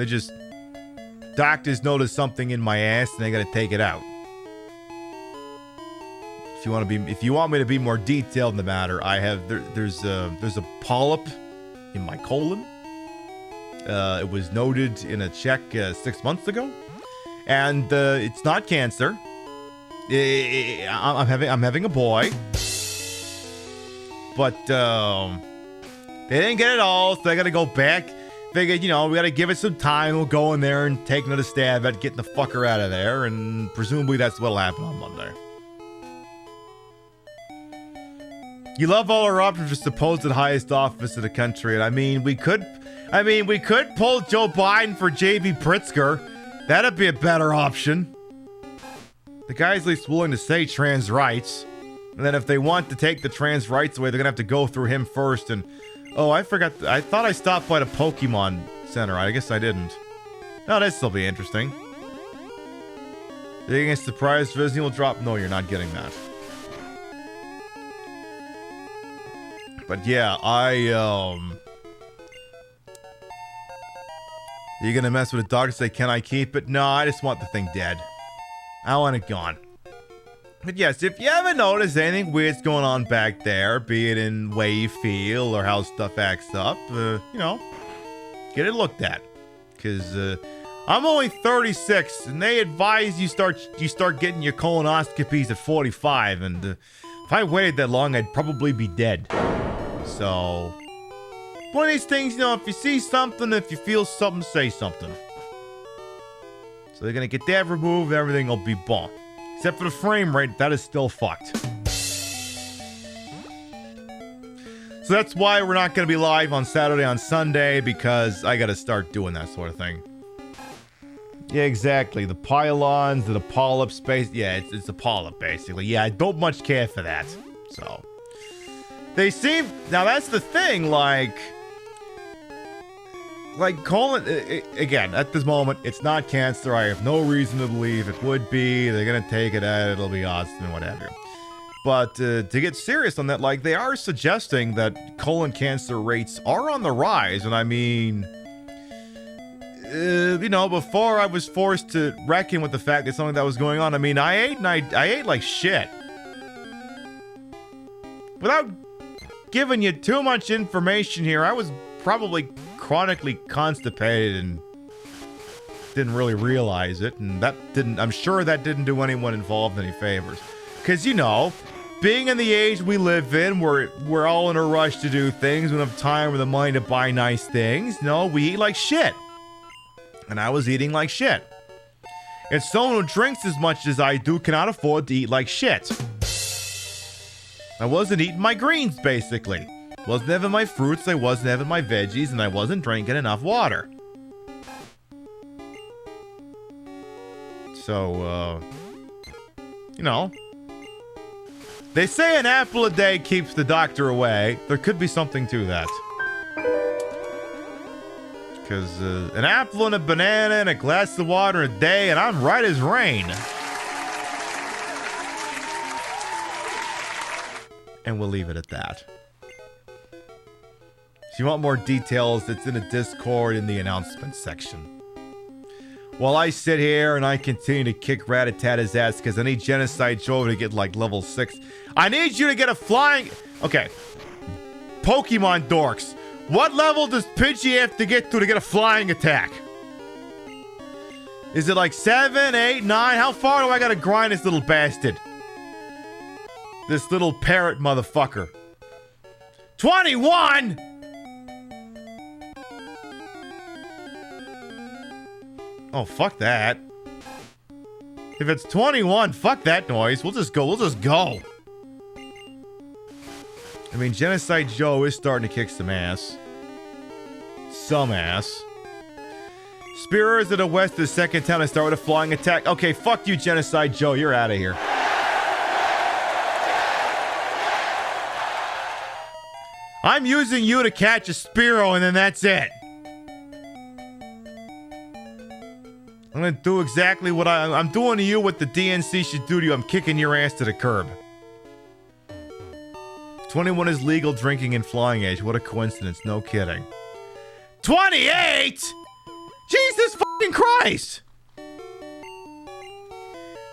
Doctors noticed something in my ass and they gotta take it out. If you want me to be more detailed in the matter, there's a polyp in my colon. It was noted in a check 6 months ago, and it's not cancer. I'm having a boy, but they didn't get it all, so I got to go back. Figured, we got to give it some time. We'll go in there and take another stab at getting the fucker out of there, and presumably that's what'll happen on Monday. You love all our options for supposed highest office in the country, and we could pull Joe Biden for J.B. Pritzker. That'd be a better option. The guy's at least willing to say trans rights. And then if they want to take the trans rights away, they're going to have to go through him first. And, I forgot. I thought I stopped by the Pokemon Center. I guess I didn't. No, that'd still be interesting. Being a surprise Disney will drop. No, you're not getting that. But yeah, you gonna mess with a dog and say, can I keep it? No, I just want the thing dead. I want it gone. But yes, if you haven't noticed anything weird's going on back there, be it in the way you feel or how stuff acts up, get it looked at. Because I'm only 36, and they advise you start getting your colonoscopies at 45, and if I waited that long, I'd probably be dead. So, one of these things, if you see something, if you feel something, say something. So they're going to get that removed, everything will be bon. Except for the frame rate, that is still fucked. So that's why we're not going to be live on Saturday, on Sunday, because I got to start doing that sort of thing. Yeah, exactly. The pylons, the polyp space. Yeah, it's a polyp, basically. Yeah, I don't much care for that. So, they seem... Now, that's the thing, like colon... Again, at this moment, it's not cancer. I have no reason to believe it would be. They're going to take it out. It'll be awesome and whatever. But to get serious on that, like, they are suggesting that colon cancer rates are on the rise. And I mean... before I was forced to reckon with the fact that something that was going on, I mean, I ate like shit. Without giving you too much information here, I was probably chronically constipated and didn't really realize it, and I'm sure that didn't do anyone involved any favors. Because, being in the age we live in, we're all in a rush to do things, we don't have time or the money to buy nice things. We eat like shit. And I was eating like shit. And someone who drinks as much as I do cannot afford to eat like shit. I wasn't eating my greens, basically. Wasn't having my fruits, I wasn't having my veggies, and I wasn't drinking enough water. So, they say an apple a day keeps the doctor away. There could be something to that. Because an apple and a banana and a glass of water a day, and I'm right as rain. And we'll leave it at that. If you want more details, it's in a Discord in the announcements section. While I sit here and I continue to kick Rat-a-Tat-Ta's ass because I need Genocide Joe to get like level 6. I need you to get a flying... Okay. Pokemon dorks. What level does Pidgey have to get a flying attack? Is it like 7, 8, 9? How far do I gotta grind this little bastard? This little parrot motherfucker. 21?! Oh, fuck that. If it's 21, fuck that noise. We'll just go. I mean, Genocide Joe is starting to kick some ass. Some ass. Spearers to the west of the second town and start with a flying attack. Okay, fuck you, Genocide Joe. You're out of here. I'm using you to catch a Spearow, and then that's it. I'm gonna do exactly what I'm doing to you what the DNC should do to you. I'm kicking your ass to the curb. 21 is legal drinking in flying age. What a coincidence. No kidding. 28?! Jesus fucking Christ!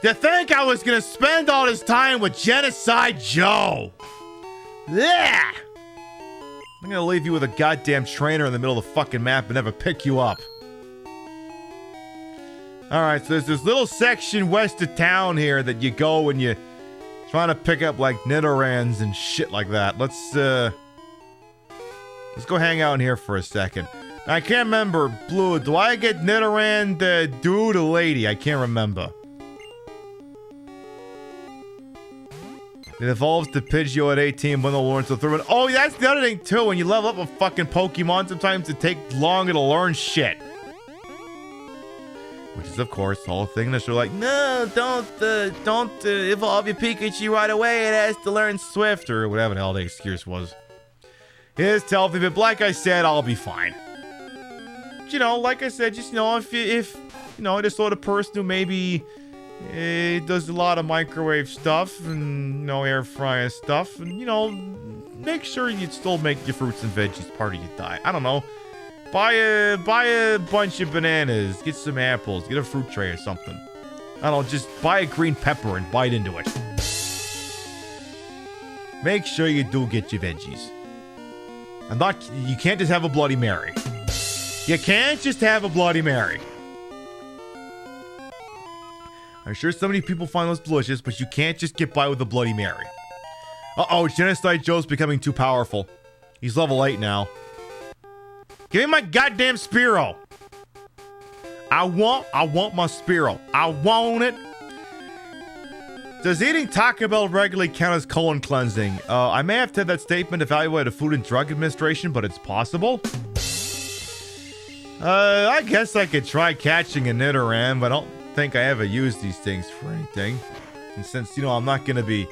You think I was gonna spend all this time with Genocide Joe? Yeah! I'm gonna leave you with a goddamn trainer in the middle of the fucking map and never pick you up. Alright, so there's this little section west of town here that you go when you're trying to pick up like Nidorans and shit like that. Let's go hang out in here for a second. Now, I can't remember, Blue, do I get Nidoran dude or lady? I can't remember. It evolves to Pidgeot at 18, bundle learns to throw it. Oh, that's the other thing too. When you level up a fucking Pokemon, sometimes it takes longer to learn shit. Which is, of course, the whole thing that you're like, no, don't evolve your Pikachu right away. It has to learn Swift, or whatever the hell the excuse was. Here's Telfy, but like I said, I'll be fine. But, like I said, just, if this sort of person who maybe does a lot of microwave stuff and, air fryer stuff, and, make sure you still make your fruits and veggies part of your diet. I don't know. Buy a bunch of bananas, get some apples, get a fruit tray or something. I don't know, just buy a green pepper and bite into it. Make sure you do get your veggies. You can't just have a Bloody Mary. You can't just have a Bloody Mary. I'm sure so many people find those delicious, but you can't just get by with a Bloody Mary. Uh-oh, Genocide Joe's becoming too powerful. He's level 8 now. Give me my goddamn Spearow. I want my Spearow. I want it. Does eating Taco Bell regularly count as colon cleansing? I may have to have that statement evaluated at Food and Drug Administration, but it's possible. I guess I could try catching a Nidoran, but I don't think I ever use these things for anything. And since, you know, I'm not gonna be...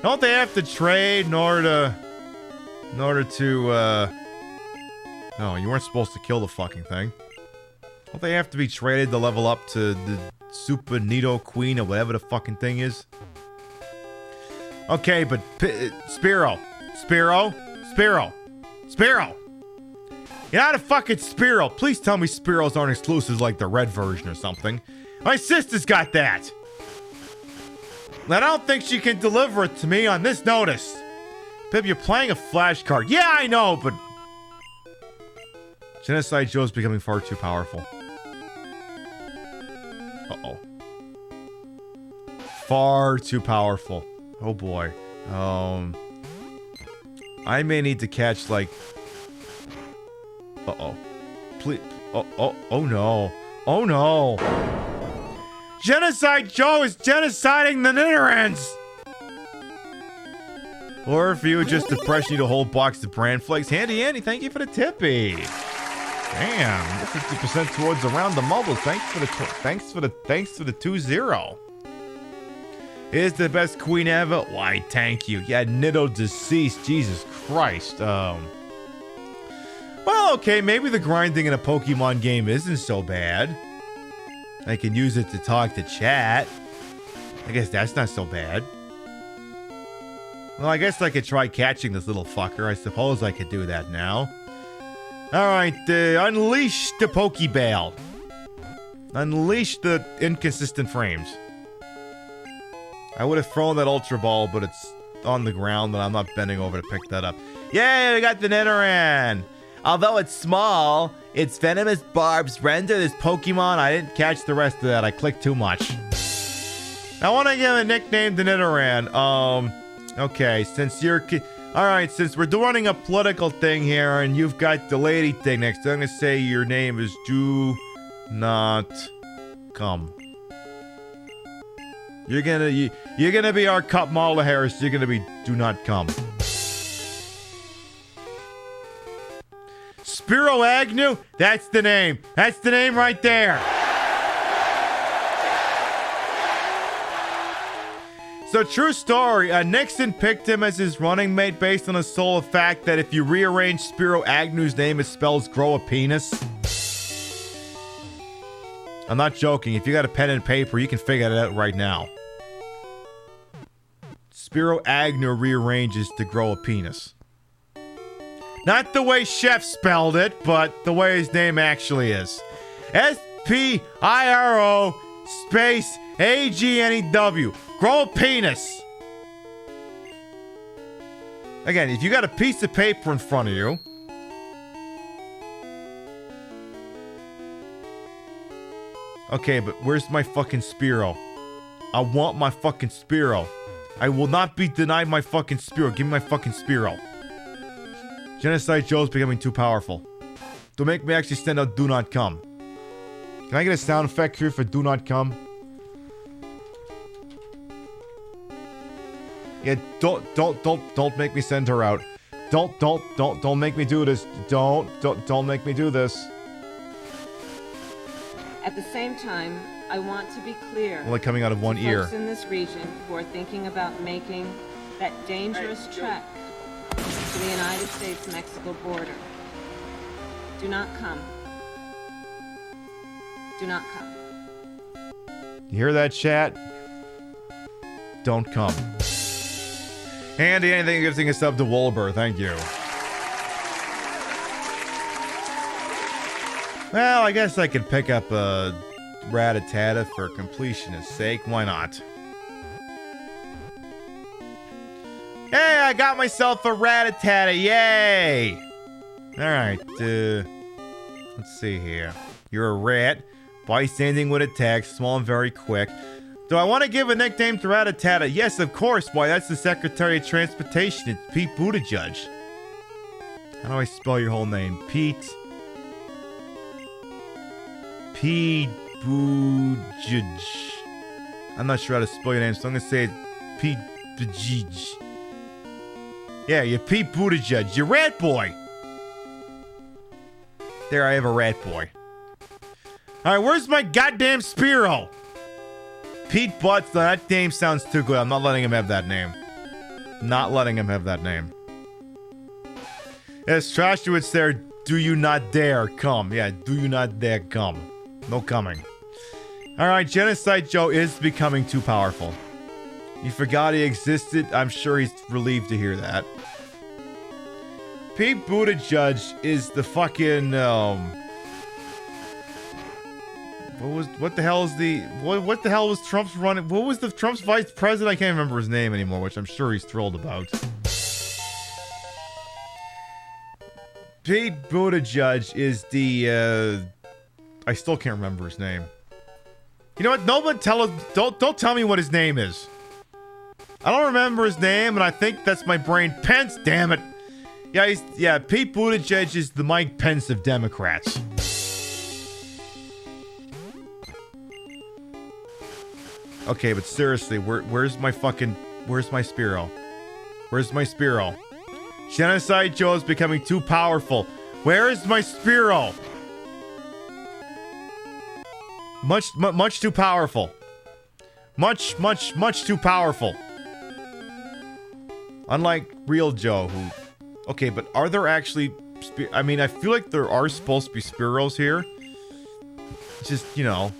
Don't they have to trade in order to, No, you weren't supposed to kill the fucking thing. Don't they have to be traded to level up to the Super Nido Queen or whatever the fucking thing is? Okay, but Spearow. You're not a fucking Spearow. Please tell me Spearows aren't exclusives like the red version or something. My sister's got that. And I don't think she can deliver it to me on this notice. Pip, you're playing a flashcard. Yeah, I know, but... Genocide Joe's becoming far too powerful. Uh-oh. Far too powerful. Oh boy. I may need to catch, like... Uh-oh. Please. Oh no. Oh no. Genocide Joe is genociding the Nidorans! Or if you would just depress, need a whole box of bran flakes. Handy Andy, thank you for the tippy. Damn, 50% towards around the mobile. Thanks for the 2-0. Is the best queen ever? Why, thank you. Yeah, Nido deceased. Jesus Christ. Well, okay, maybe the grinding in a Pokemon game isn't so bad. I can use it to talk to chat. I guess that's not so bad. Well, I guess I could try catching this little fucker. I suppose I could do that now. Alright, unleash the Pokeball. Unleash the inconsistent frames. I would have thrown that Ultra Ball, but it's on the ground and I'm not bending over to pick that up. Yay, we got the Nidoran! Although it's small, its venomous barbs render this Pokemon. I didn't catch the rest of that. I clicked too much. I want to give a nickname to Nidoran. Okay, since you're... Alright, since we're running a political thing here and you've got the lady thing next, I'm going to say your name is Do Not Come. You're gonna be our Kamala Harris. You're gonna be Do Not Come. Spiro Agnew? That's the name. That's the name right there. So, true story, Nixon picked him as his running mate based on the sole fact that if you rearrange Spiro Agnew's name, it spells grow a penis. I'm not joking. If you got a pen and paper, you can figure that out right now. Spiro Agnew rearranges to grow a penis. Not the way Chef spelled it, but the way his name actually is. S-P-I-R-O space A-G-N-E-W. Grow a penis. Again, if you got a piece of paper in front of you. Okay, but where's my fucking Spiro? I want my fucking Spiro. I will not be denied my fucking Spiro. Give me my fucking Spiro. Genocide Joe's becoming too powerful. To make me actually stand out, Do Not Come. Can I get a sound effect here for Do Not Come? Yeah, don't make me send her out. Don't make me do this. Don't make me do this. At the same time, I want to be clear. Only coming out of one ear. Folks in this region who are thinking about making that dangerous trek to the United States-Mexico border. Do not come. Do not come. You hear that, chat? Don't come. Andy, anything giving a sub to Wolber, thank you. Well, I guess I could pick up a Rattata for completionist's sake. Why not? Hey, I got myself a Rattata. Yay! Alright, let's see here. You're a rat. Bystanding with attacks. Small and very quick. Do I want to give a nickname to Rattata? Yes, of course. Why, that's the Secretary of Transportation. It's Pete Buttigieg. How do I spell your whole name? Pete Buttigieg. I'm not sure how to spell your name, so I'm gonna say Pete Buttigieg. Yeah, you're Pete Buttigieg. You're Rat Boy. There, I have a Rat Boy. Alright, where's my goddamn Spiro? Pete Butts, that name sounds too good. I'm not letting him have that name. Not letting him have that name. Yes, Trashowitz there. Do you not dare come. Yeah, do you not dare come. No coming. Alright, Genocide Joe is becoming too powerful. You forgot he existed? I'm sure he's relieved to hear that. Pete Buttigieg is the fucking, what the hell was Trump's running? What was the Trump's vice president? I can't remember his name anymore, which I'm sure he's thrilled about. Pete Buttigieg is the, I still can't remember his name. You know what? No one don't tell me what his name is. I don't remember his name, and I think that's my brain. Pence, damn it. Yeah, Pete Buttigieg is the Mike Pence of Democrats. Okay, but seriously, where's my Spiro? Where's my Spiro? Genocide Joe is becoming too powerful. Where is my Spiro? Much too powerful. Much too powerful. Unlike real Joe, who... Okay, but are there actually... I mean, I feel like there are supposed to be Spiros here. Just, you know...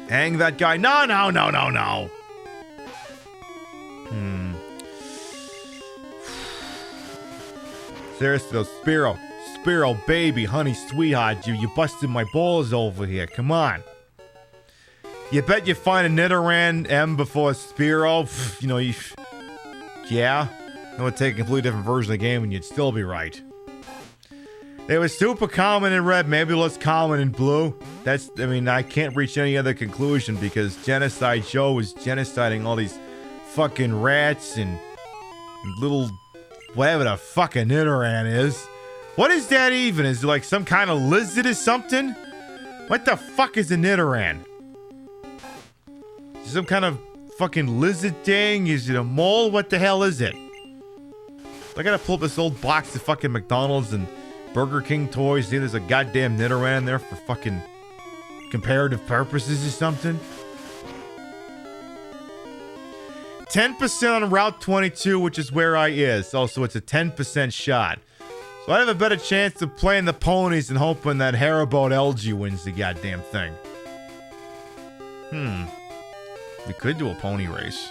Hang that guy. No. Seriously though, Spiro, baby, honey, sweetheart, you busted my balls over here. Come on. You bet you find a Nidoran M before Spiro. You know, yeah. It would take a completely different version of the game and you'd still be right. It was super common in red, maybe less common in blue. I mean, I can't reach any other conclusion because Genocide Joe was genociding all these fucking rats and little, whatever the fuck a Nidoran is. What is that even? Is it like some kind of lizard or something? What the fuck is a Nidoran? Is it some kind of fucking lizard thing? Is it a mole? What the hell is it? I gotta pull up this old box of fucking McDonald's and Burger King toys. See, there's a goddamn Nidoran there for fucking comparative purposes or something. 10% on Route 22, which is where I is. Also, it's a 10% shot. So I have a better chance of playing the ponies and hoping that Haribo LG wins the goddamn thing. We could do a pony race.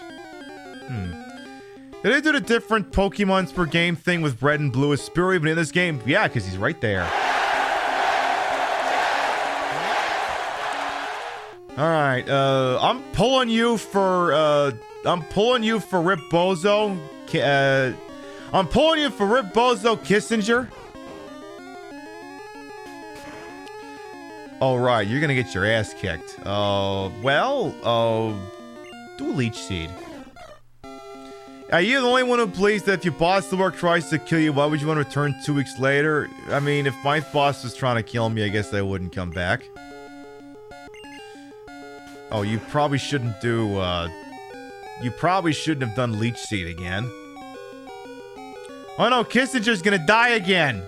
Did they do the different Pokemons per game thing with Red and Blue? Is Spiro even in this game? Yeah, because he's right there. Alright, I'm pulling you for Rip Bozo. I'm pulling you for Rip Bozo Kissinger. Oh, right, you're gonna get your ass kicked. Do a Leech Seed. Are you the only one who believes that if your boss at work tries to kill you, why would you want to return 2 weeks later? I mean, if my boss was trying to kill me, I guess I wouldn't come back. Oh, you probably shouldn't do, you probably shouldn't have done Leech Seed again. Oh no, Kissinger's gonna die again!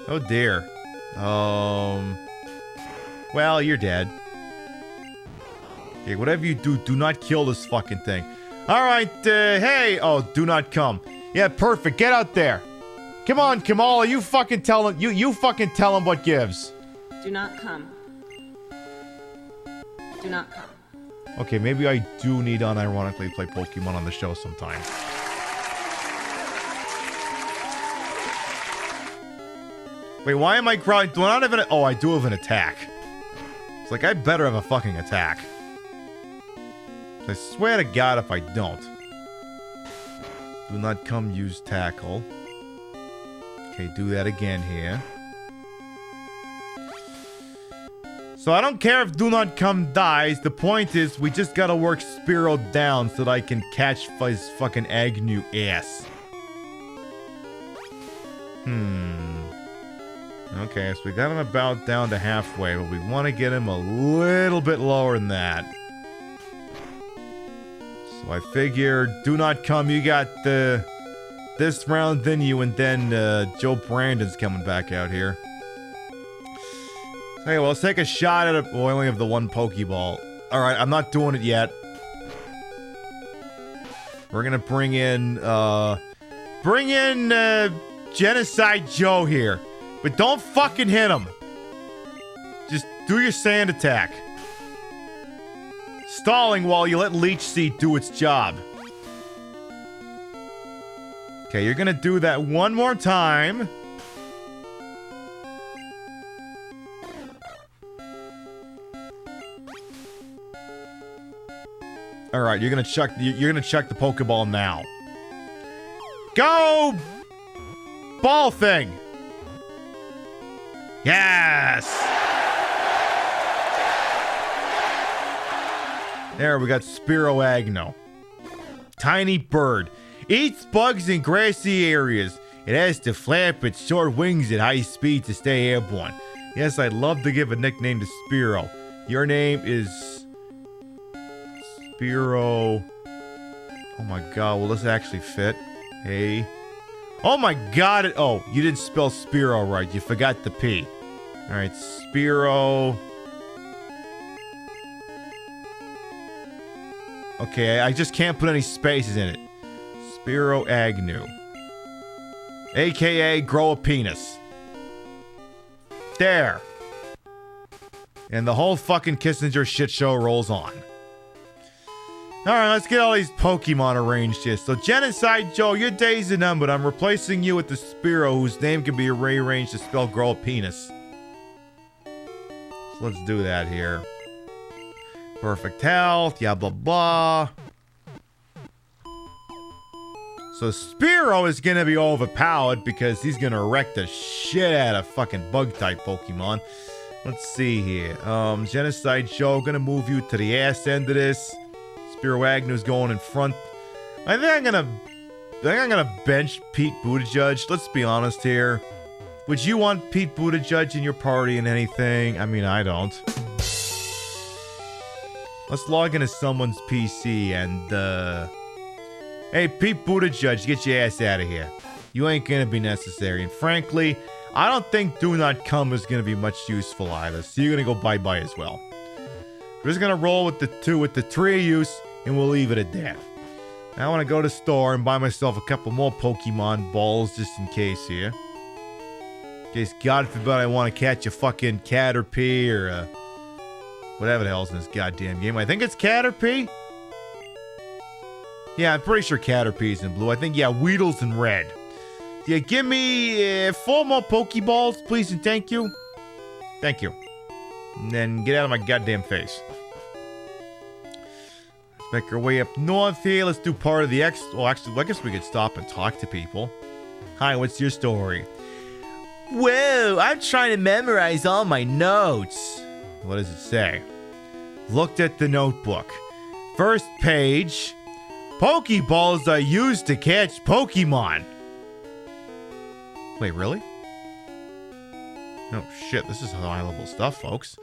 Oh dear. Well, you're dead. Okay, whatever you do, do not kill this fucking thing. Alright, hey! Oh, do not come. Yeah, perfect. Get out there. Come on, Kamala, you fucking tell him. You fucking tell him what gives. Do not come. Do not come. Okay, maybe I do need to unironically play Pokemon on the show sometime. Wait, why am I growling? Do I not have an... Oh, I do have an attack. It's like, I better have a fucking attack. I swear to God if I don't. Do not come use tackle. Okay, do that again here. So I don't care if do not come dies. The point is, we just gotta work Spiro down so that I can catch his fucking Agnew ass. Okay, so we got him about down to halfway, but we want to get him a little bit lower than that. So I figure, do not come. You got this round, then you, and then Joe Brandon's coming back out here. Okay, well, let's take a shot at it. Well, I only have the one Pokeball. Alright, I'm not doing it yet. We're gonna bring in Genocide Joe here. But don't fucking hit him. Just do your sand attack. Stalling while you let Leech Seed do its job. Okay, you're gonna do that one more time. Alright, you're gonna chuck the Pokeball now. Go! Ball thing! Yes! There, we got Spiro Agno. Tiny bird. Eats bugs in grassy areas. It has to flap its short wings at high speed to stay airborne. Yes, I'd love to give a nickname to Spiro. Your name is... Spiro... Oh my god, will this actually fit? Hey... Oh my god, oh, you didn't spell Spiro right. You forgot the P. Alright, Spiro. Okay, I just can't put any spaces in it. Spiro Agnew. AKA grow a penis. There. And the whole fucking Kissinger shit show rolls on. Alright, let's get all these Pokemon arranged here. So, Genocide Joe, your days are numbered. I'm replacing you with the Spiro, whose name can be rearranged to spell grow a penis. So, let's do that here. Perfect health, yeah, blah, blah. So, Spiro is gonna be overpowered because he's gonna wreck the shit out of fucking bug-type Pokemon. Let's see here. Genocide Joe, gonna move you to the ass end of this. Spiro Agnew's going in front. I think I'm gonna bench Pete Buttigieg. Let's be honest here. Would you want Pete Buttigieg in your party in anything? I mean, I don't. Let's log into someone's PC and, hey, Pete Buttigieg, get your ass out of here. You ain't gonna be necessary. And frankly, I don't think Do Not Come is gonna be much useful either. So you're gonna go bye-bye as well. We're just gonna roll with the three of you, and we'll leave it at that. Now I want to go to the store and buy myself a couple more Pokemon balls just in case here. In case, God forbid, I want to catch a fucking Caterpie or whatever the hell's in this goddamn game. I think it's Caterpie. Yeah, I'm pretty sure Caterpie's in blue. I think, yeah, Weedle's in red. Yeah, give me 4 more Pokeballs, please, and thank you. Thank you. And then get out of my goddamn face. Let's make our way up north here. Let's do part of the well, actually, I guess we could stop and talk to people. Hi, what's your story? Whoa, I'm trying to memorize all my notes. What does it say? Looked at the notebook. First page. Pokeballs are used to catch Pokemon. Wait, really? Oh shit, this is high level stuff, folks.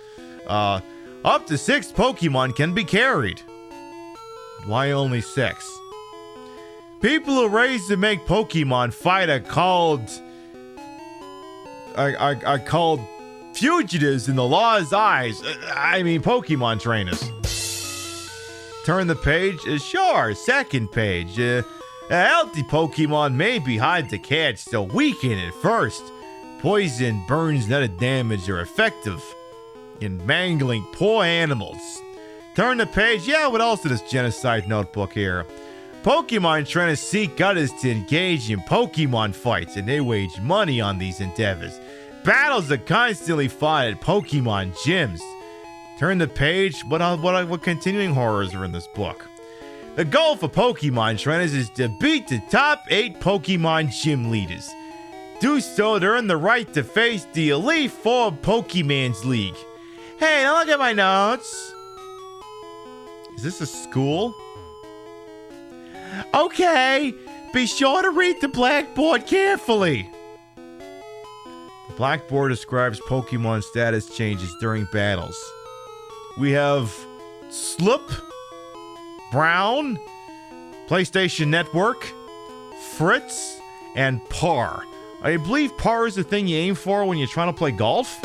Up to 6 Pokemon can be carried. Why only 6? People who raised to make Pokemon fight are called fugitives in the law's eyes. I mean, Pokemon trainers. Turn the page. Sure, second page. A healthy Pokemon may be hard to catch, so weaken at first. Poison, burns, and other damage are effective in mangling poor animals. Turn the page. Yeah, what else in this genocide notebook here? Pokemon trainers seek others to engage in Pokemon fights, and they wage money on these endeavors. Battles are constantly fought at Pokemon gyms. Turn the page. What continuing horrors are in this book? The goal for Pokemon trainers is to beat the top 8 Pokemon gym leaders. Do so to earn the right to face the Elite 4 Pokemon's League. Hey, don't look at my notes. Is this a school? Okay, be sure to read the blackboard carefully. Blackboard describes Pokemon status changes during battles. We have Slip, Brown, PlayStation Network, Fritz, and Par. I believe Par is the thing you aim for when you're trying to play golf.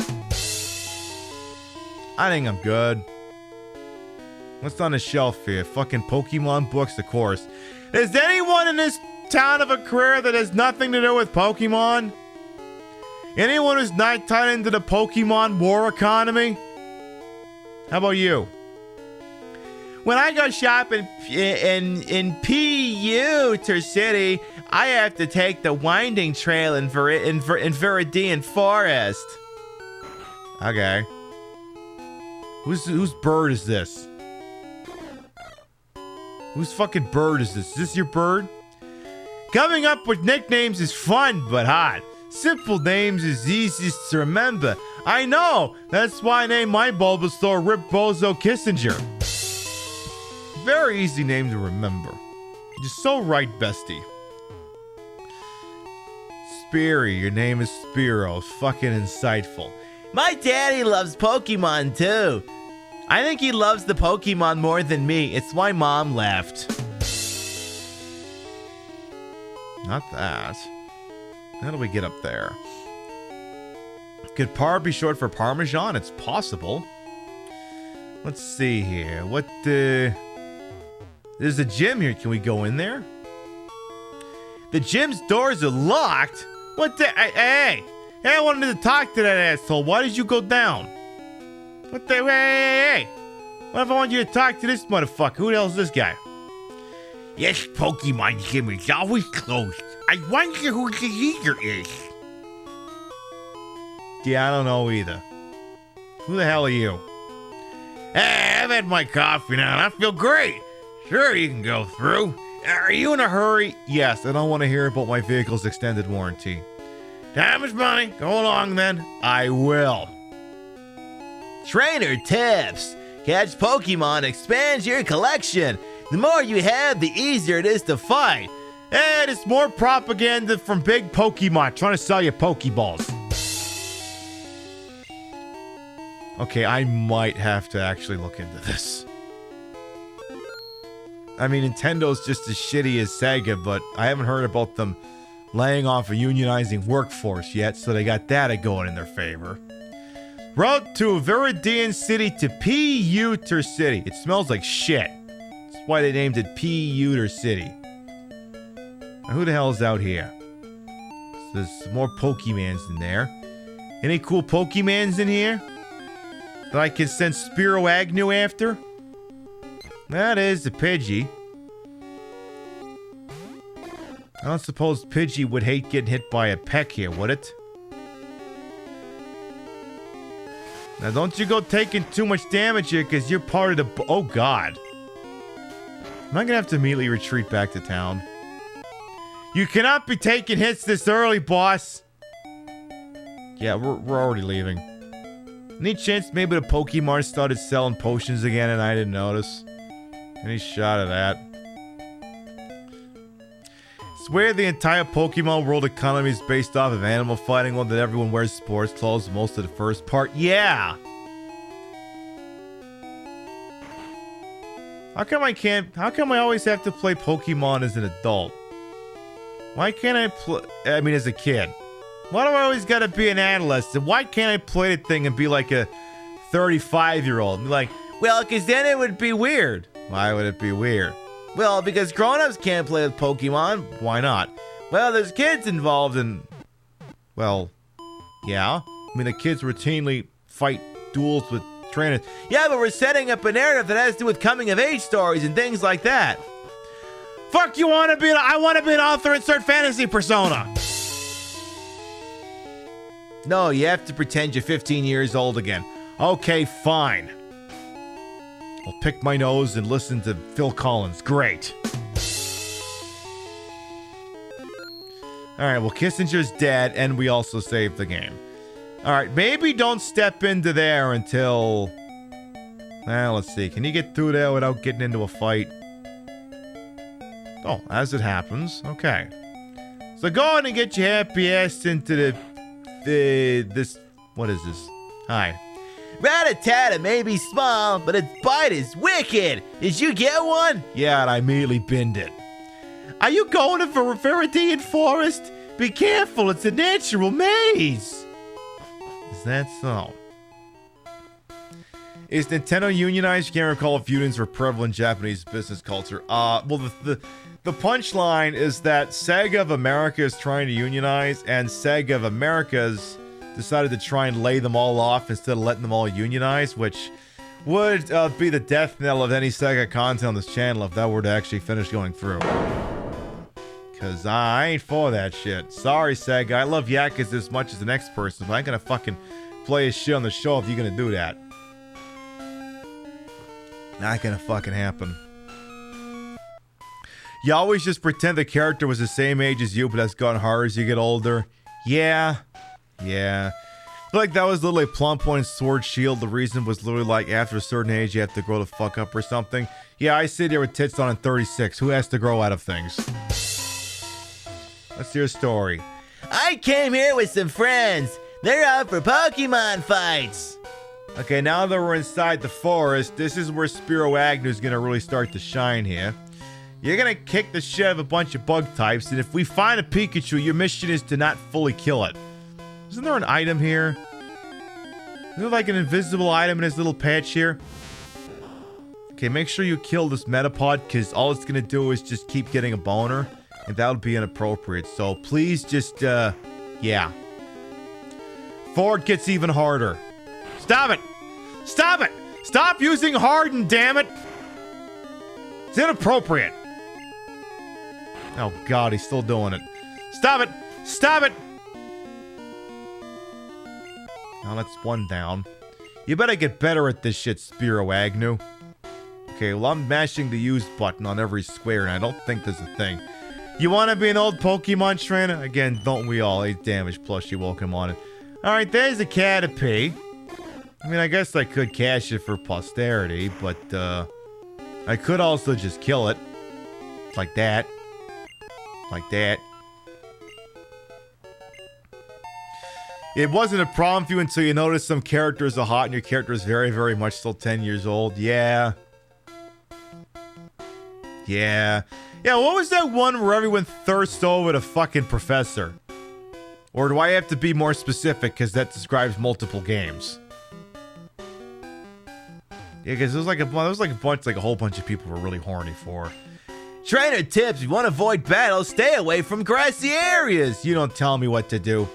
I think I'm good. What's on the shelf here? Fucking Pokemon books, of course. Is anyone in this town of a career that has nothing to do with Pokemon? Anyone who's not tied into the Pokemon war economy? How about you? When I go shopping in PU City, I have to take the winding trail in Viridian Forest. Okay. Whose bird is this? Whose fucking bird is this? Is this your bird? Coming up with nicknames is fun, but hard. Simple names is easiest to remember. I know! That's why I named my Bulbasaur Rip Bozo Kissinger. Very easy name to remember. You're so right, bestie. Speary, your name is Spiro. Fucking insightful. My daddy loves Pokemon too. I think he loves the Pokemon more than me. It's why Mom left. Not that. How do we get up there? Could Par be short for Parmesan? It's possible. Let's see here. What There's a gym here. Can we go in there? The gym's doors are locked? What the? Hey, I wanted to talk to that asshole. Why did you go down? What the? Hey. What if I want you to talk to this motherfucker? Who the hell is this guy? Yes, Pokemon gym is always closed. I wonder who the leader is. Yeah, I don't know either. Who the hell are you? Hey, I've had my coffee now and I feel great. Sure, you can go through. Are you in a hurry? Yes, I don't want to hear about my vehicle's extended warranty. Time is money. Go along then. I will. Trainer tips. Catch Pokemon expands your collection. The more you have, the easier it is to fight. And it's more propaganda from big Pokemon trying to sell you Pokeballs. Okay, I might have to actually look into this. I mean, Nintendo's just as shitty as Sega, but I haven't heard about them laying off a unionizing workforce yet, so they got that going in their favor. Route to Viridian City to P-Uter City. It smells like shit. That's why they named it P-Uter City. Now, who the hell is out here? So there's some more Pokemans in there. Any cool Pokemans in here that I can send Spiro Agnew after? That is the Pidgey. I don't suppose Pidgey would hate getting hit by a peck here, would it? Now don't you go taking too much damage here, because you're part of the... Oh, God. Am I going to have to immediately retreat back to town? You cannot be taking hits this early, boss. Yeah, we're already leaving. Any chance maybe the Pokemon started selling potions again and I didn't notice? Any shot of that? Swear the entire Pokemon world economy is based off of animal fighting, while that everyone wears sports clothes most of the first part. Yeah! How come I always have to play Pokemon as an adult? Why can't I play... I mean, as a kid. Why do I always gotta be an adolescent? Why can't I play the thing and be like a 35-year-old? And be like, well, because then it would be weird. Why would it be weird? Well, because grown-ups can't play with Pokemon. Why not? Well, there's kids involved in... Well, yeah. I mean, the kids routinely fight duels with trainers. Yeah, but we're setting up a narrative that has to do with coming-of-age stories and things like that. Fuck, you want to be... I want to be an author, insert fantasy persona. No, you have to pretend you're 15 years old again. Okay, fine. I'll pick my nose and listen to Phil Collins. Great. Alright, well, Kissinger's dead, and we also saved the game. Alright, maybe don't step into there until... Well, let's see. Can you get through there without getting into a fight? Oh, as it happens. Okay. So go on and get your happy ass into the this. What is this? Hi. Rat-a-tat-a may be small, but its bite is wicked. Did you get one? Yeah, and I immediately binned it. Are you going to the Viridian Forest? Be careful, it's a natural maze. Is that so? Is Nintendo unionized? You can't recall if unions were prevalent in Japanese business culture. Well, the punchline is that Sega of America is trying to unionize, and Sega of America's decided to try and lay them all off instead of letting them all unionize, which would be the death knell of any Sega content on this channel if that were to actually finish going through. Because I ain't for that shit. Sorry, Sega. I love Yakuza as much as the next person, but I ain't gonna fucking play his shit on the show if you're gonna do that. Not gonna fucking happen. You always just pretend the character was the same age as you, but that's gotten harder as you get older. Yeah. I feel like that was literally Plum Point Sword Shield. The reason was literally like after a certain age you have to grow the fuck up or something. Yeah, I sit here with tits on at 36. Who has to grow out of things? Let's hear a story. I came here with some friends. They're out for Pokemon fights. Okay, now that we're inside the forest, this is where Spiro Agnew's gonna really start to shine here. You're gonna kick the shit out of a bunch of bug types, and if we find a Pikachu, your mission is to not fully kill it. Isn't there an item here? Is there like an invisible item in his little patch here? Okay, make sure you kill this Metapod, because all it's gonna do is just keep getting a boner, and that would be inappropriate. So please just, yeah. Forward gets even harder. Stop it! Stop it! Stop using Harden, damn it! It's inappropriate. Oh god, he's still doing it. Stop it! Stop it! Now that's one down. You better get better at this shit, Spiro Agnew. Okay, well I'm mashing the use button on every square and I don't think there's a thing. You want to be an old Pokemon trainer? Again, don't we all? 8 damage plus you welcome on it. Alright, there's a Caterpie. I mean, I guess I could cash it for posterity, but, I could also just kill it. Like that. Like that. It wasn't a problem for you until you noticed some characters are hot and your character is very, very much still 10 years old. Yeah. Yeah, what was that one where everyone thirsts over the fucking professor? Or do I have to be more specific because that describes multiple games? Yeah, because there was like a whole bunch of people were really horny for. Trainer tips: if you want to avoid battles, stay away from grassy areas. You don't tell me what to do.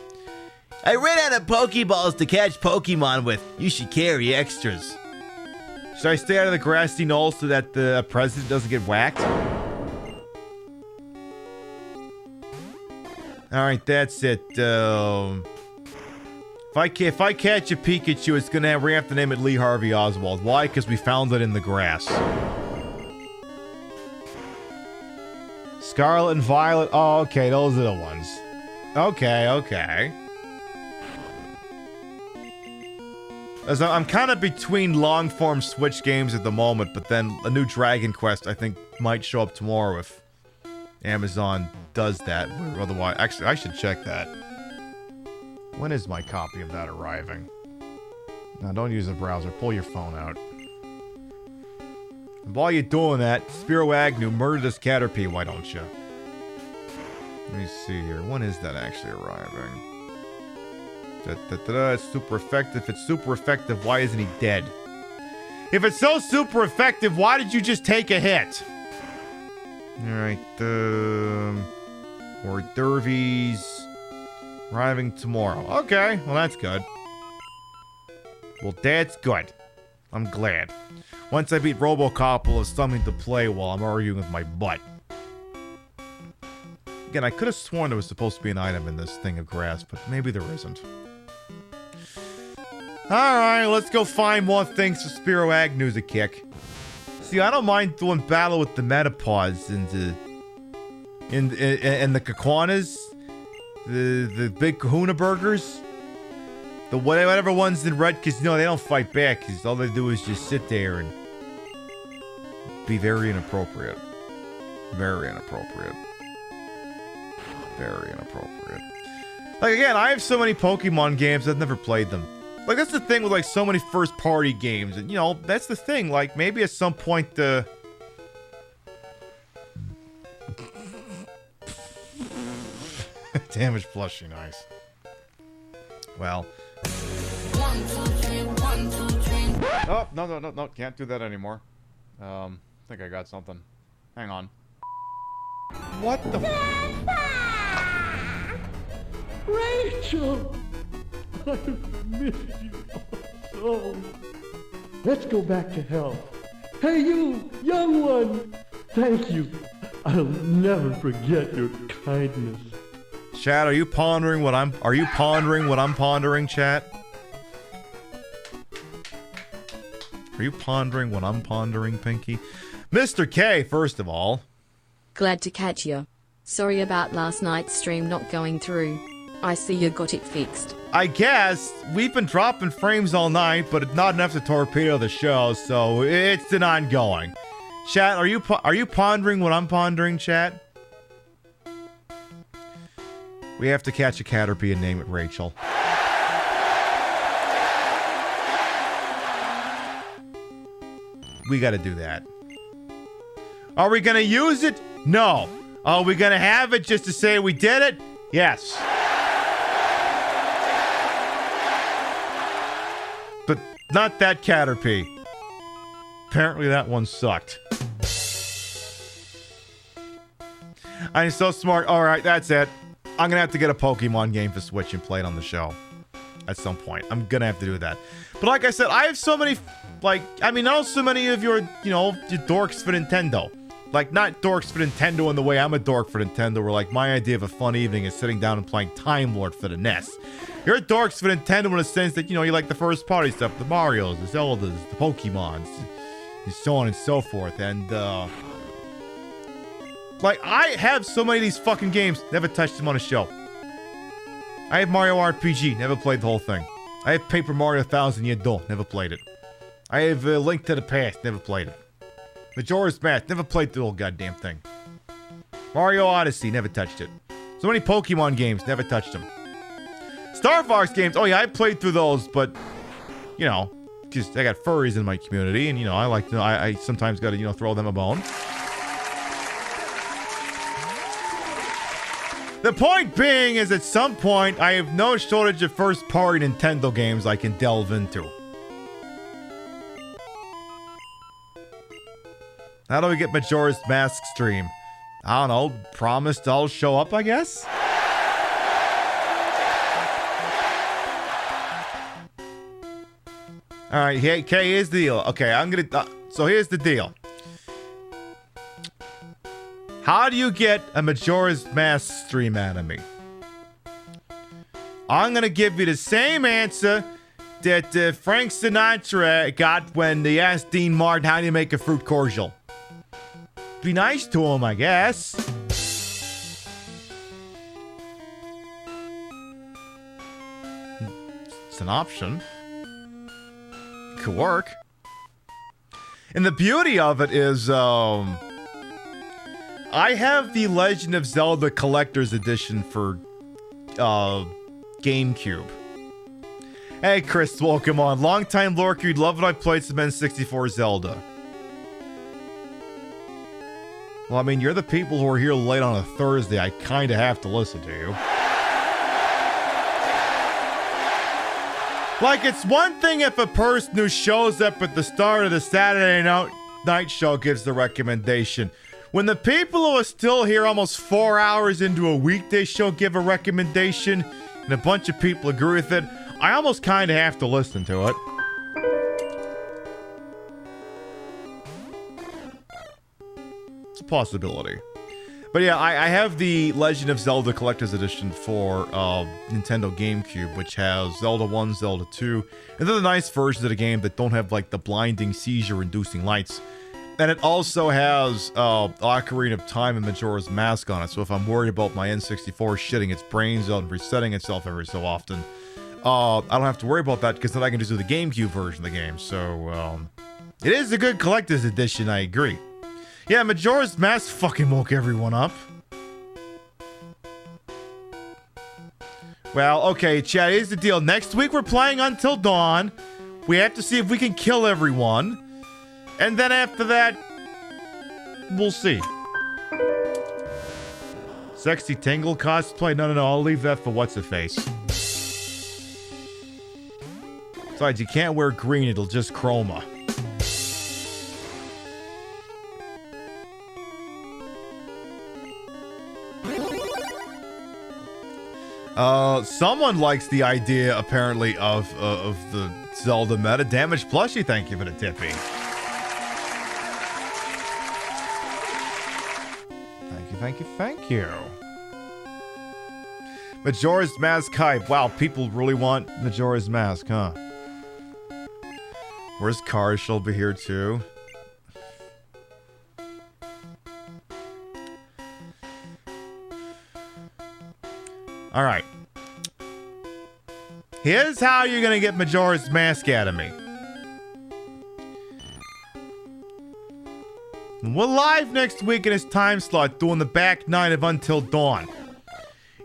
I ran out of Pokeballs to catch Pokemon with. You should carry extras. Should I stay out of the grassy knoll so that the president doesn't get whacked? Alright, that's it. If I catch a Pikachu, it's gonna we have to name it Lee Harvey Oswald. Why? Because we found it in the grass. Scarlet and Violet. Oh, okay, those are the ones. Okay. As I'm kind of between long-form Switch games at the moment, but then a new Dragon Quest I think might show up tomorrow if Amazon does that. Otherwise, actually, I should check that. When is my copy of that arriving? No, don't use the browser. Pull your phone out. And while you're doing that, Spiro Agnew, murder this Caterpie, why don't you? Let me see here. When is that actually arriving? It's super effective. If it's super effective, why isn't he dead? If it's so super effective, why did you just take a hit? Alright, hors d'oeuvres arriving tomorrow. Okay, well that's good. Well, that's good. I'm glad. Once I beat Robocop, we'll have something to play while I'm arguing with my butt. Again, I could have sworn there was supposed to be an item in this thing of grass, but maybe there isn't. Alright, let's go find more things for Spiro Agnew's a kick. See, I don't mind doing battle with the Metapods and the Kakwanas, the big Kahuna Burgers, the whatever ones in red, because, you know, they don't fight back, because all they do is just sit there and be very inappropriate. Very inappropriate. Very inappropriate. Like, again, I have so many Pokemon games, I've never played them. Like, that's the thing with, like, so many first-party games. And, you know, that's the thing. Like, maybe at some point, Damage plushie, nice. Well. Oh, no. Can't do that anymore. I think I got something. Hang on. What the Rachel! I miss you so. Let's go back to hell. Hey, you, young one! Thank you. I'll never forget your kindness. Chat, are you pondering what I'm pondering, chat? Are you pondering what I'm pondering, Pinky? Mr. K, first of all. Glad to catch you. Sorry about last night's stream not going through. I see you got it fixed. I guess we've been dropping frames all night, but it's not enough to torpedo the show, so it's an ongoing. Chat, are you pondering what I'm pondering, chat? We have to catch a Caterpie and name it Rachel. We gotta do that. Are we gonna use it? No. Are we gonna have it just to say we did it? Yes. But not that Caterpie. Apparently that one sucked. I'm so smart. Alright, that's it. I'm gonna have to get a Pokemon game for Switch and play it on the show. At some point. I'm gonna have to do that. But like I said, I have so many, not so many of your, your dorks for Nintendo. Like, not dorks for Nintendo in the way I'm a dork for Nintendo, where, like, my idea of a fun evening is sitting down and playing Time Lord for the NES. You're dorks for Nintendo in the sense that, you like the first party stuff, the Marios, the Zeldas, the Pokemons, and so on and so forth. And, like, I have so many of these fucking games, never touched them on a show. I have Mario RPG, never played the whole thing. I have Paper Mario 1000 Year Door, never played it. I have Link to the Past, never played it. Majora's Mask, never played the whole goddamn thing. Mario Odyssey, never touched it. So many Pokemon games, never touched them. Star Fox games, oh yeah, I played through those, but, because I got furries in my community, and, I like to, I sometimes gotta, throw them a bone. The point being is at some point, I have no shortage of first-party Nintendo games I can delve into. How do we get Majora's Mask stream? I don't know, promised I'll show up, I guess? Alright, hey, here's the deal. Okay, so here's the deal. How do you get a Majora's Mask stream out of me? I'm gonna give you the same answer that Frank Sinatra got when they asked Dean Martin how do you make a fruit cordial. Be nice to him, I guess. It's an option. Could work. And the beauty of it is, I have the Legend of Zelda Collector's Edition for, GameCube. Hey, Chris, welcome on. Long-time lurker, you'd love it I played some N64 Zelda. Well, I mean, you're the people who are here late on a Thursday. I kind of have to listen to you. Like, it's one thing if a person who shows up at the start of the Saturday night show gives the recommendation. When the people who are still here almost 4 hours into a weekday show give a recommendation, and a bunch of people agree with it, I almost kind of have to listen to it. It's a possibility. But yeah, I have the Legend of Zelda Collector's Edition for Nintendo GameCube, which has Zelda 1, Zelda 2, and they're the nice versions of the game that don't have like the blinding seizure-inducing lights. And it also has Ocarina of Time and Majora's Mask on it, so if I'm worried about my N64 shitting its brains out and resetting itself every so often, I don't have to worry about that because then I can just do the GameCube version of the game. So, it is a good collector's edition, I agree. Yeah, Majora's Mask fucking woke everyone up. Well, okay, Chad, here's the deal. Next week we're playing Until Dawn. We have to see if we can kill everyone. And then after that, we'll see. Sexy Tingle cosplay? No, I'll leave that for What's-Her-Face. Besides, you can't wear green. It'll just chroma. Someone likes the idea, apparently, of the Zelda meta. Damage Plushie, thank you for the tippy. Thank you. Majora's Mask hype. Wow, people really want Majora's Mask, huh? Where's Cars? She'll be here too. Alright. Here's how you're gonna get Majora's Mask out of me. We're live next week in his time slot doing the back 9 of Until Dawn.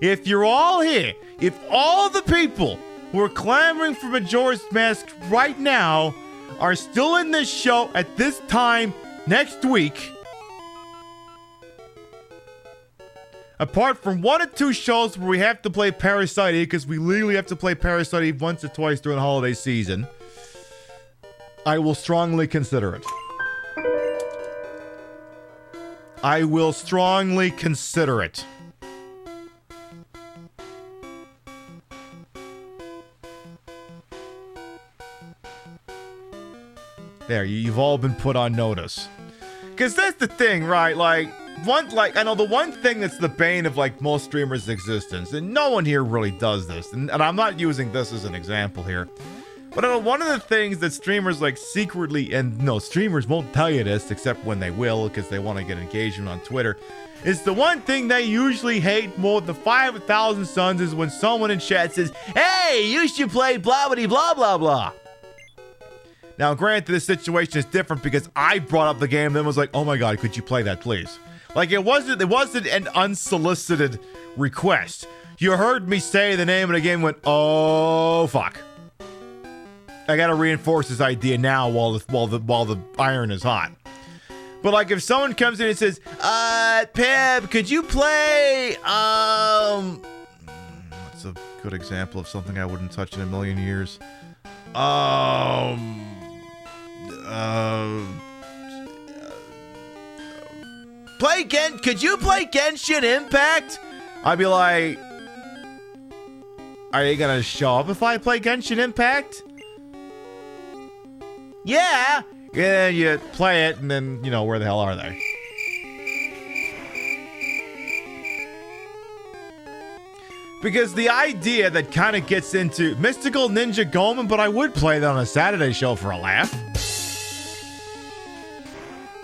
If you're all here, if all the people who are clamoring for Majora's Mask right now are still in this show at this time next week, apart from 1 or 2 shows where we have to play Parasite Eve, because we legally have to play Parasite Eve once or twice during the holiday season, I will strongly consider it. I will strongly consider it. There, you've all been put on notice. Because that's the thing, right? I know the one thing that's the bane of most streamers' existence, and no one here really does this, and I'm not using this as an example here, but I know one of the things that streamers secretly, and no, streamers won't tell you this except when they will because they want to get engagement on Twitter, is the one thing they usually hate more than 5,000 suns is when someone in chat says, "Hey, you should play blah blah blah blah blah." Now, granted, this situation is different because I brought up the game and then was like, "Oh my god, could you play that, please?" It wasn't an unsolicited request. You heard me say the name of the game and went, "Oh fuck." I gotta reinforce this idea now while the iron is hot. But if someone comes in and says, Peb, could you play that's a good example of something I wouldn't touch in a million years. Could you play Genshin Impact? I'd be like, are you gonna show up if I play Genshin Impact? Yeah! Yeah, you play it, and then, where the hell are they? Because the idea that kind of gets into Mystical Ninja Goemon, but I would play that on a Saturday show for a laugh.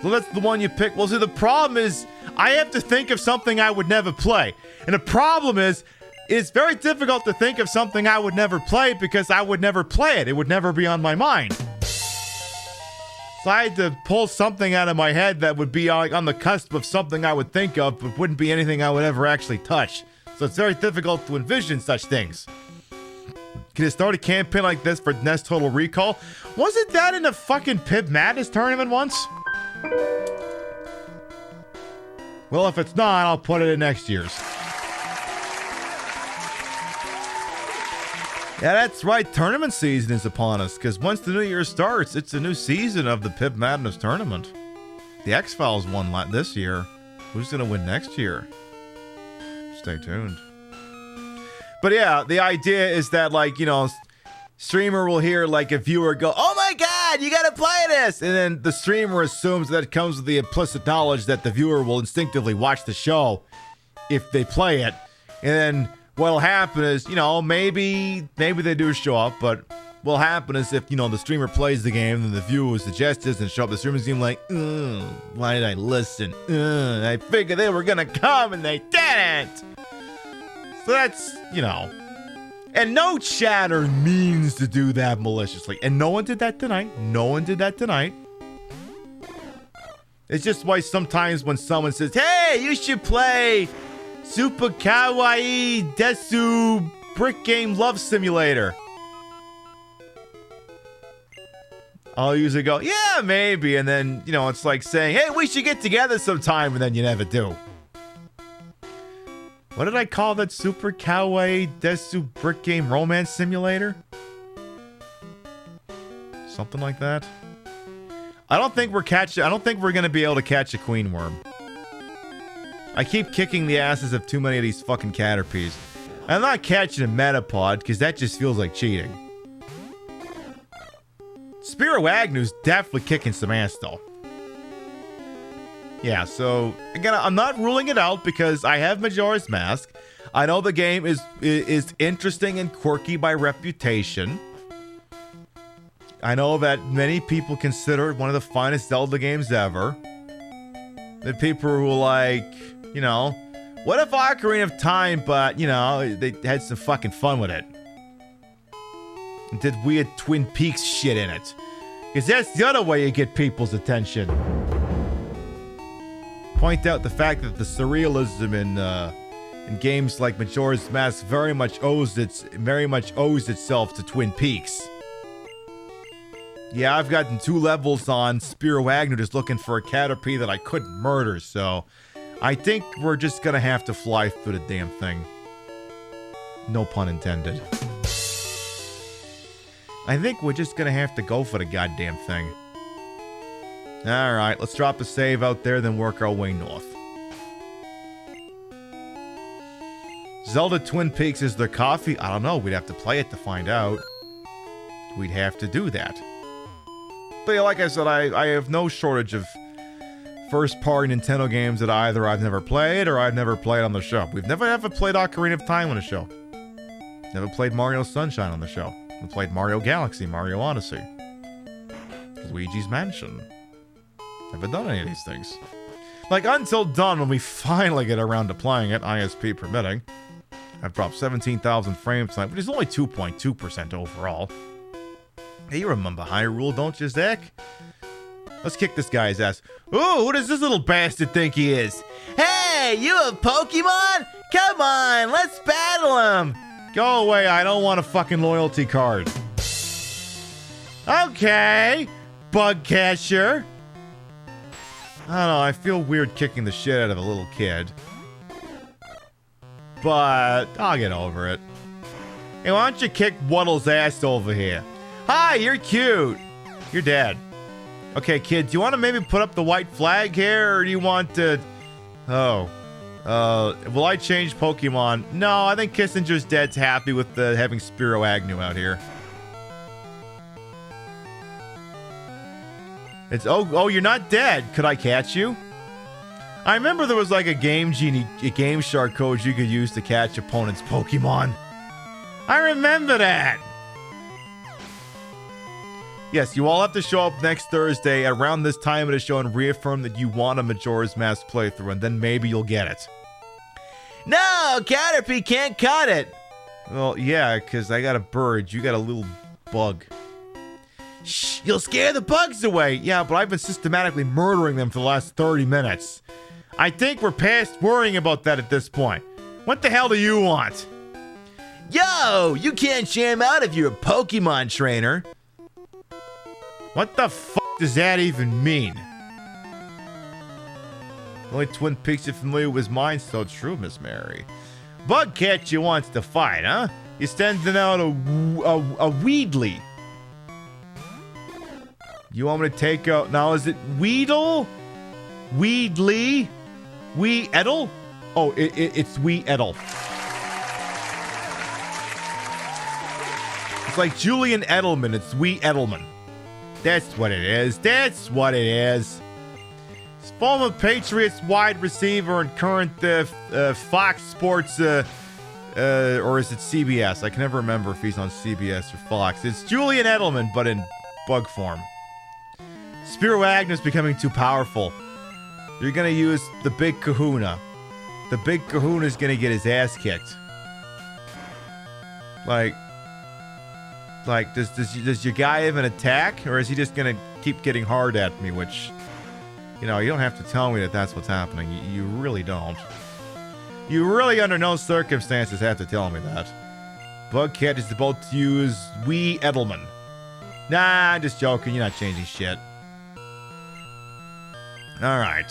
So that's the one you pick. Well, see, the problem is I have to think of something I would never play. And the problem is it's very difficult to think of something I would never play because I would never play it. It would never be on my mind. So I had to pull something out of my head that would be on the cusp of something I would think of, but wouldn't be anything I would ever actually touch. So it's very difficult to envision such things. Can you start a campaign like this for NES Total Recall? Wasn't that in a fucking Pib Madness tournament once? Well, if it's not, I'll put it in next year's. Yeah, that's right. Tournament season is upon us, because once the new year starts, it's a new season of the Pib Madness tournament. The X-Files won this year. Who's going to win next year? Stay tuned. But yeah, the idea is that, streamer will hear, a viewer go, "Oh my god, you gotta play this!" And then the streamer assumes that it comes with the implicit knowledge that the viewer will instinctively watch the show if they play it. And then what'll happen is, maybe they do show up, but what'll happen is if, the streamer plays the game and the viewer suggests this and show up, the streamer's gonna be like, why did I listen? I figured they were gonna come and they didn't! So that's, and no chatter means to do that maliciously. And no one did that tonight. It's just why sometimes when someone says, "Hey, you should play Super Kawaii Desu brick game love simulator. I'll usually go, yeah, maybe. And then, you know, it's like saying, hey, we should get together sometime. And then you never do. What did I call that Super Kawaii Desu brick game romance simulator? Something like that. I don't think we're going to be able to catch a queen worm. I keep kicking the asses of too many of these fucking Caterpies. I'm not catching a Metapod because that just feels like cheating. Spiro Agnew's definitely kicking some ass though. Yeah, so again, I'm not ruling it out because I have Majora's Mask. I know the game is interesting and quirky by reputation. I know that many people consider it one of the finest Zelda games ever. The people who are like, you know, what if Ocarina of Time, but, you know, they had some fucking fun with it. And did weird Twin Peaks shit in it. Because that's the other way you get people's attention. Point out the fact that the surrealism in games like Majora's Mask very much owes itself to Twin Peaks. Yeah, I've gotten 2 levels on Spiro Agnew just looking for a Caterpie that I couldn't murder, so I think we're just gonna have to fly through the damn thing. No pun intended. I think we're just gonna have to go for the goddamn thing. Alright, let's drop a save out there, then work our way north. Zelda Twin Peaks is their coffee? I don't know, we'd have to play it to find out. We'd have to do that. But yeah, like I said, I have no shortage of first-party Nintendo games that either I've never played or I've never played on the show. We've never ever played Ocarina of Time on the show. Never played Mario Sunshine on the show. We played Mario Galaxy, Mario Odyssey, Luigi's Mansion. Never done any of these things. Like, until dawn, when we finally get around to playing it, ISP permitting. I've dropped 17,000 frames tonight, which is only 2.2% overall. Hey, you remember Hyrule, don't you, Zach? Let's kick this guy's ass. Ooh, who does this little bastard think he is? Hey, you a Pokemon? Come on, let's battle him. Go away, I don't want a fucking loyalty card. Okay, bug catcher. I don't know, I feel weird kicking the shit out of a little kid. But I'll get over it. Hey, why don't you kick Waddle's ass over here? Hi, you're cute. You're dead. Okay, kid, do you want to maybe put up the white flag here, or do you want to... Oh. Will I change Pokemon? No, I think Kissinger's dead's happy with having Spiro Agnew out here. It's... Oh, you're not dead. Could I catch you? I remember there was like a Game Genie, a Game Shark code you could use to catch opponents' Pokemon. I remember that. Yes, you all have to show up next Thursday around this time of the show and reaffirm that you want a Majora's Mask playthrough, and then maybe you'll get it. No, Caterpie can't cut it. Well, yeah, because I got a bird. You got a little bug. Shh, you'll scare the bugs away. Yeah, but I've been systematically murdering them for the last 30 minutes. I think we're past worrying about that at this point. What the hell do you want? Yo, you can't jam out if you're a Pokemon trainer. What the fuck does that even mean? Only Twin Peaks you're familiar with is mine, so true, Miss Mary. Bugcat you wants to fight, huh? You're standing out a Weedly. You want me to take out... Now, is it Weedle? Weedly? Weedle? Oh, it's Weedle. It's like Julian Edelman. It's Edelman. That's what it is. That's what it is. It's former Patriots wide receiver and current Fox Sports, or is it CBS? I can never remember if he's on CBS or Fox. It's Julian Edelman, but in bug form. Spiro Agnew's becoming too powerful. You're going to use the Big Kahuna. The Big Kahuna's going to get his ass kicked. Like, does your guy have an attack, or is he just gonna keep getting hard at me? Which, you know, you don't have to tell me that that's what's happening. You really don't. You really, under no circumstances, have to tell me that. Bugcat is about to use Wee Edelman. Nah, I'm just joking. You're not changing shit. Alright.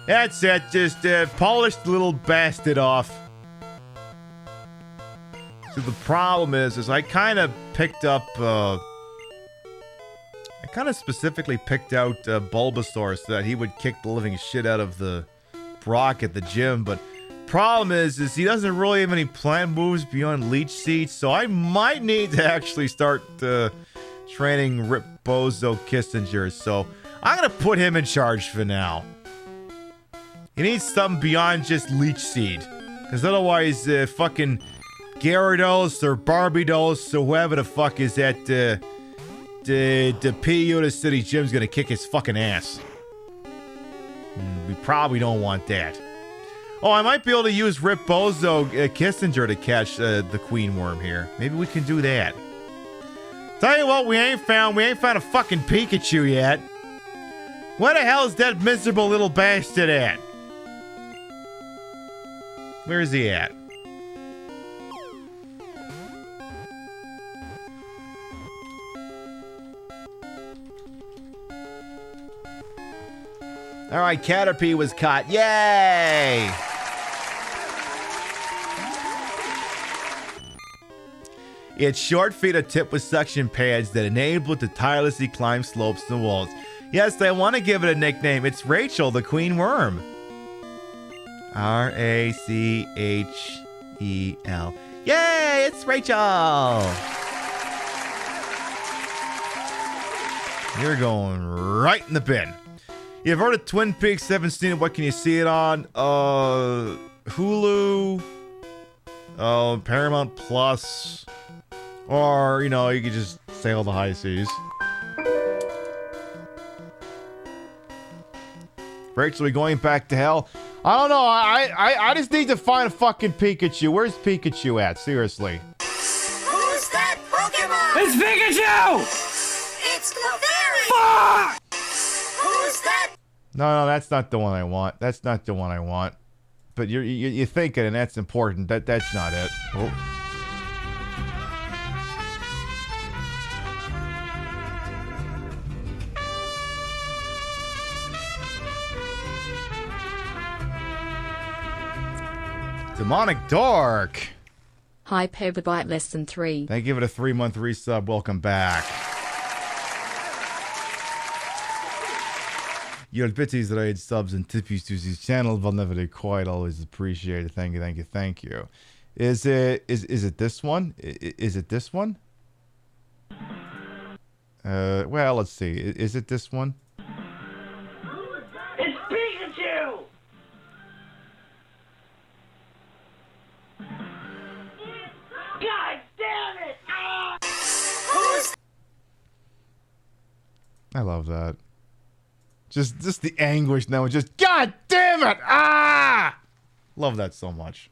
That's it. Just polish the little bastard off. So the problem is I kind of picked up... I kind of specifically picked out Bulbasaur so that he would kick the living shit out of the Brock at the gym, but problem is he doesn't really have any plant moves beyond Leech Seed, so I might need to actually start training Rip Bozo Kissinger, so I'm going to put him in charge for now. He needs something beyond just Leech Seed, because otherwise fucking Gyarados or Barbados or whoever the fuck is at the PU the City Gym's going to kick his fucking ass. We probably don't want that. Oh, I might be able to use Rip Bozo Kissinger to catch the Queen Worm here. Maybe we can do that. Tell you what, we ain't found a fucking Pikachu yet. Where the hell is that miserable little bastard at? Where is he at? Alright, Caterpie was caught. Yay! Its short feet are tipped with suction pads that enable it to tirelessly climb slopes and walls. Yes, I want to give it a nickname. It's Rachel, the Queen Worm. R-A-C-H-E-L. Yay, it's Rachel! You're going right in the bin. You've heard of Twin Peaks, haven't seen it. What can you see it on? Hulu, Paramount Plus, or, you know, you could just sail the high seas. Rachel, we going back to hell? I don't know. I just need to find a fucking Pikachu. Where's Pikachu at? Seriously. Who's that Pokemon? It's Pikachu! It's Clefairy! Fuck! Who's that? No, that's not the one I want. That's not the one I want. But you're thinking, and that's important. That's not it. Oh. Demonic Dark. Hi, Paperbyte less than 3. Thank you for the 3-month resub. Welcome back. Your bitties raid subs and tippies to this channel will never be quite always appreciated. Thank you. Is it this one? Is it this one? Well, let's see. Is it this one? It's Pikachu! God damn it! Who's... I love that. Just the anguish now. Just, God damn it! Ah! Love that so much.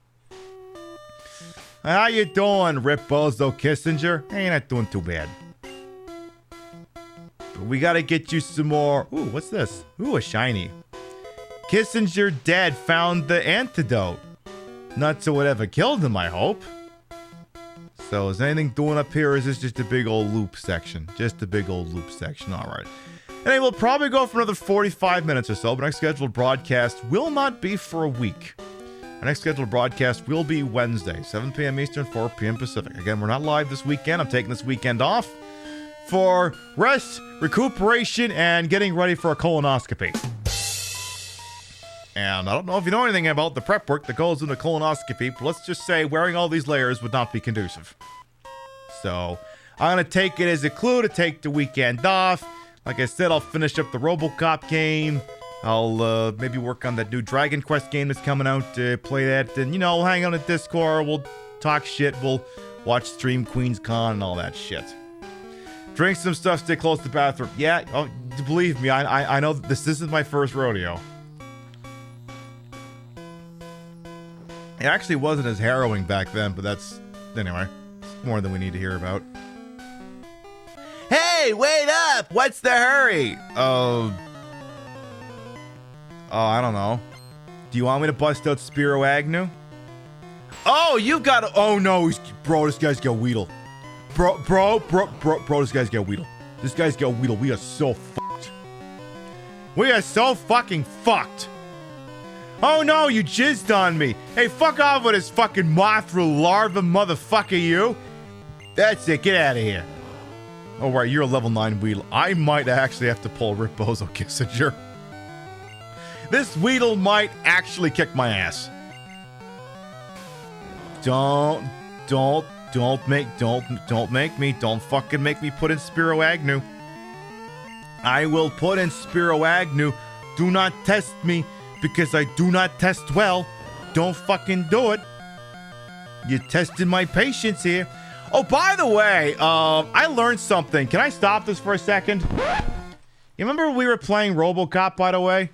How you doing, Rip Bozo Kissinger? Hey, you're not doing too bad. But we gotta get you some more. Ooh, what's this? Ooh, a shiny. Kissinger dead found the antidote. Not to whatever killed him, I hope. So, is anything doing up here, or is this just a big old loop section? Just a big old loop section, alright. And we'll probably go for another 45 minutes or so, but our next scheduled broadcast will not be for a week. Our next scheduled broadcast will be Wednesday, 7 p.m. Eastern, 4 p.m. Pacific. Again, we're not live this weekend. I'm taking this weekend off for rest, recuperation, and getting ready for a colonoscopy. And I don't know if you know anything about the prep work that goes into colonoscopy, but let's just say wearing all these layers would not be conducive. So, I'm going to take it as a clue to take the weekend off. Like I said, I'll finish up the RoboCop game. I'll maybe work on that new Dragon Quest game that's coming out, play that. And, you know, we'll hang out at Discord, we'll talk shit, we'll watch Stream Queens Con and all that shit. Drink some stuff, stay close to the bathroom. Yeah, oh, believe me, I know this isn't my first rodeo. It actually wasn't as harrowing back then, but that's, anyway, more than we need to hear about. Hey, wait up! What's the hurry? Oh, I don't know. Do you want me to bust out Spiro Agnew? Oh, you've got to... Oh, no. Bro, this guy's got Weedle. Bro, this guy's got Weedle. This guy's got Weedle. We are so fucked. We are so fucking fucked. Oh, no, you jizzed on me. Hey, fuck off with this fucking Mothra larva motherfucker, you. That's it. Get out of here. Oh, right. You're a level 9 Weedle. I might actually have to pull Rip Bozo Kissinger. This Weedle might actually kick my ass. Don't fucking make me put in Spiro Agnew. I will put in Spiro Agnew. Do not test me because I do not test well. Don't fucking do it. You're testing my patience here. Oh, by the way, I learned something. Can I stop this for a second? You remember we were playing RoboCop, by the way?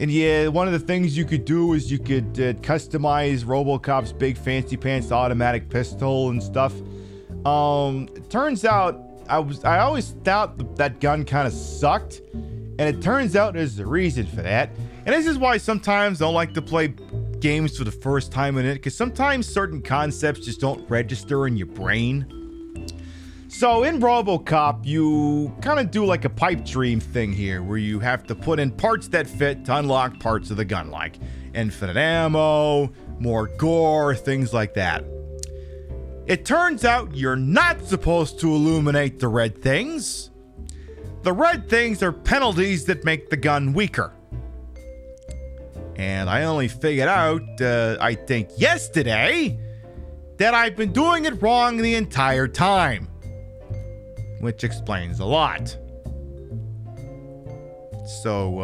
And yeah, one of the things you could do is you could customize RoboCop's big fancy pants automatic pistol and stuff. It turns out I always thought that gun kind of sucked, and it turns out there's a reason for that. And this is why sometimes I don't like to play games for the first time in it, because sometimes certain concepts just don't register in your brain. So in RoboCop, you kind of do like a pipe dream thing here, where you have to put in parts that fit to unlock parts of the gun, like infinite ammo, more gore, things like that. It turns out you're not supposed to illuminate the red things. The red things are penalties that make the gun weaker. And I only figured out, I think yesterday, that I've been doing it wrong the entire time. Which explains a lot. So,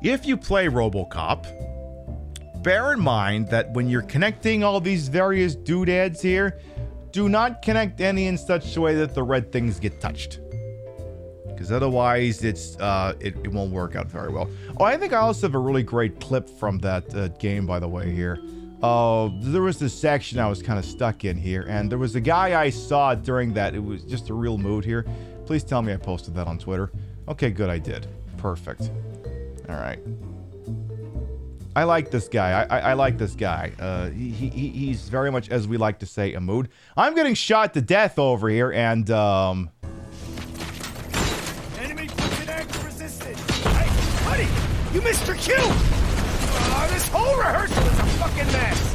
if you play RoboCop, bear in mind that when you're connecting all these various doodads here, do not connect any in such a way that the red things get touched. Because otherwise, it won't work out very well. Oh, I think I also have a really great clip from that game, by the way, here. There was this section I was kind of stuck in here, and there was a guy I saw during that. It was just a real mood here. Please tell me I posted that on Twitter. Okay, good, I did. Perfect. All right. I like this guy. I like this guy. He's very much, as we like to say, a mood. I'm getting shot to death over here, and Enemy pushing act resisted. Hey, buddy, you missed your cue. This whole rehearsal is a fucking mess.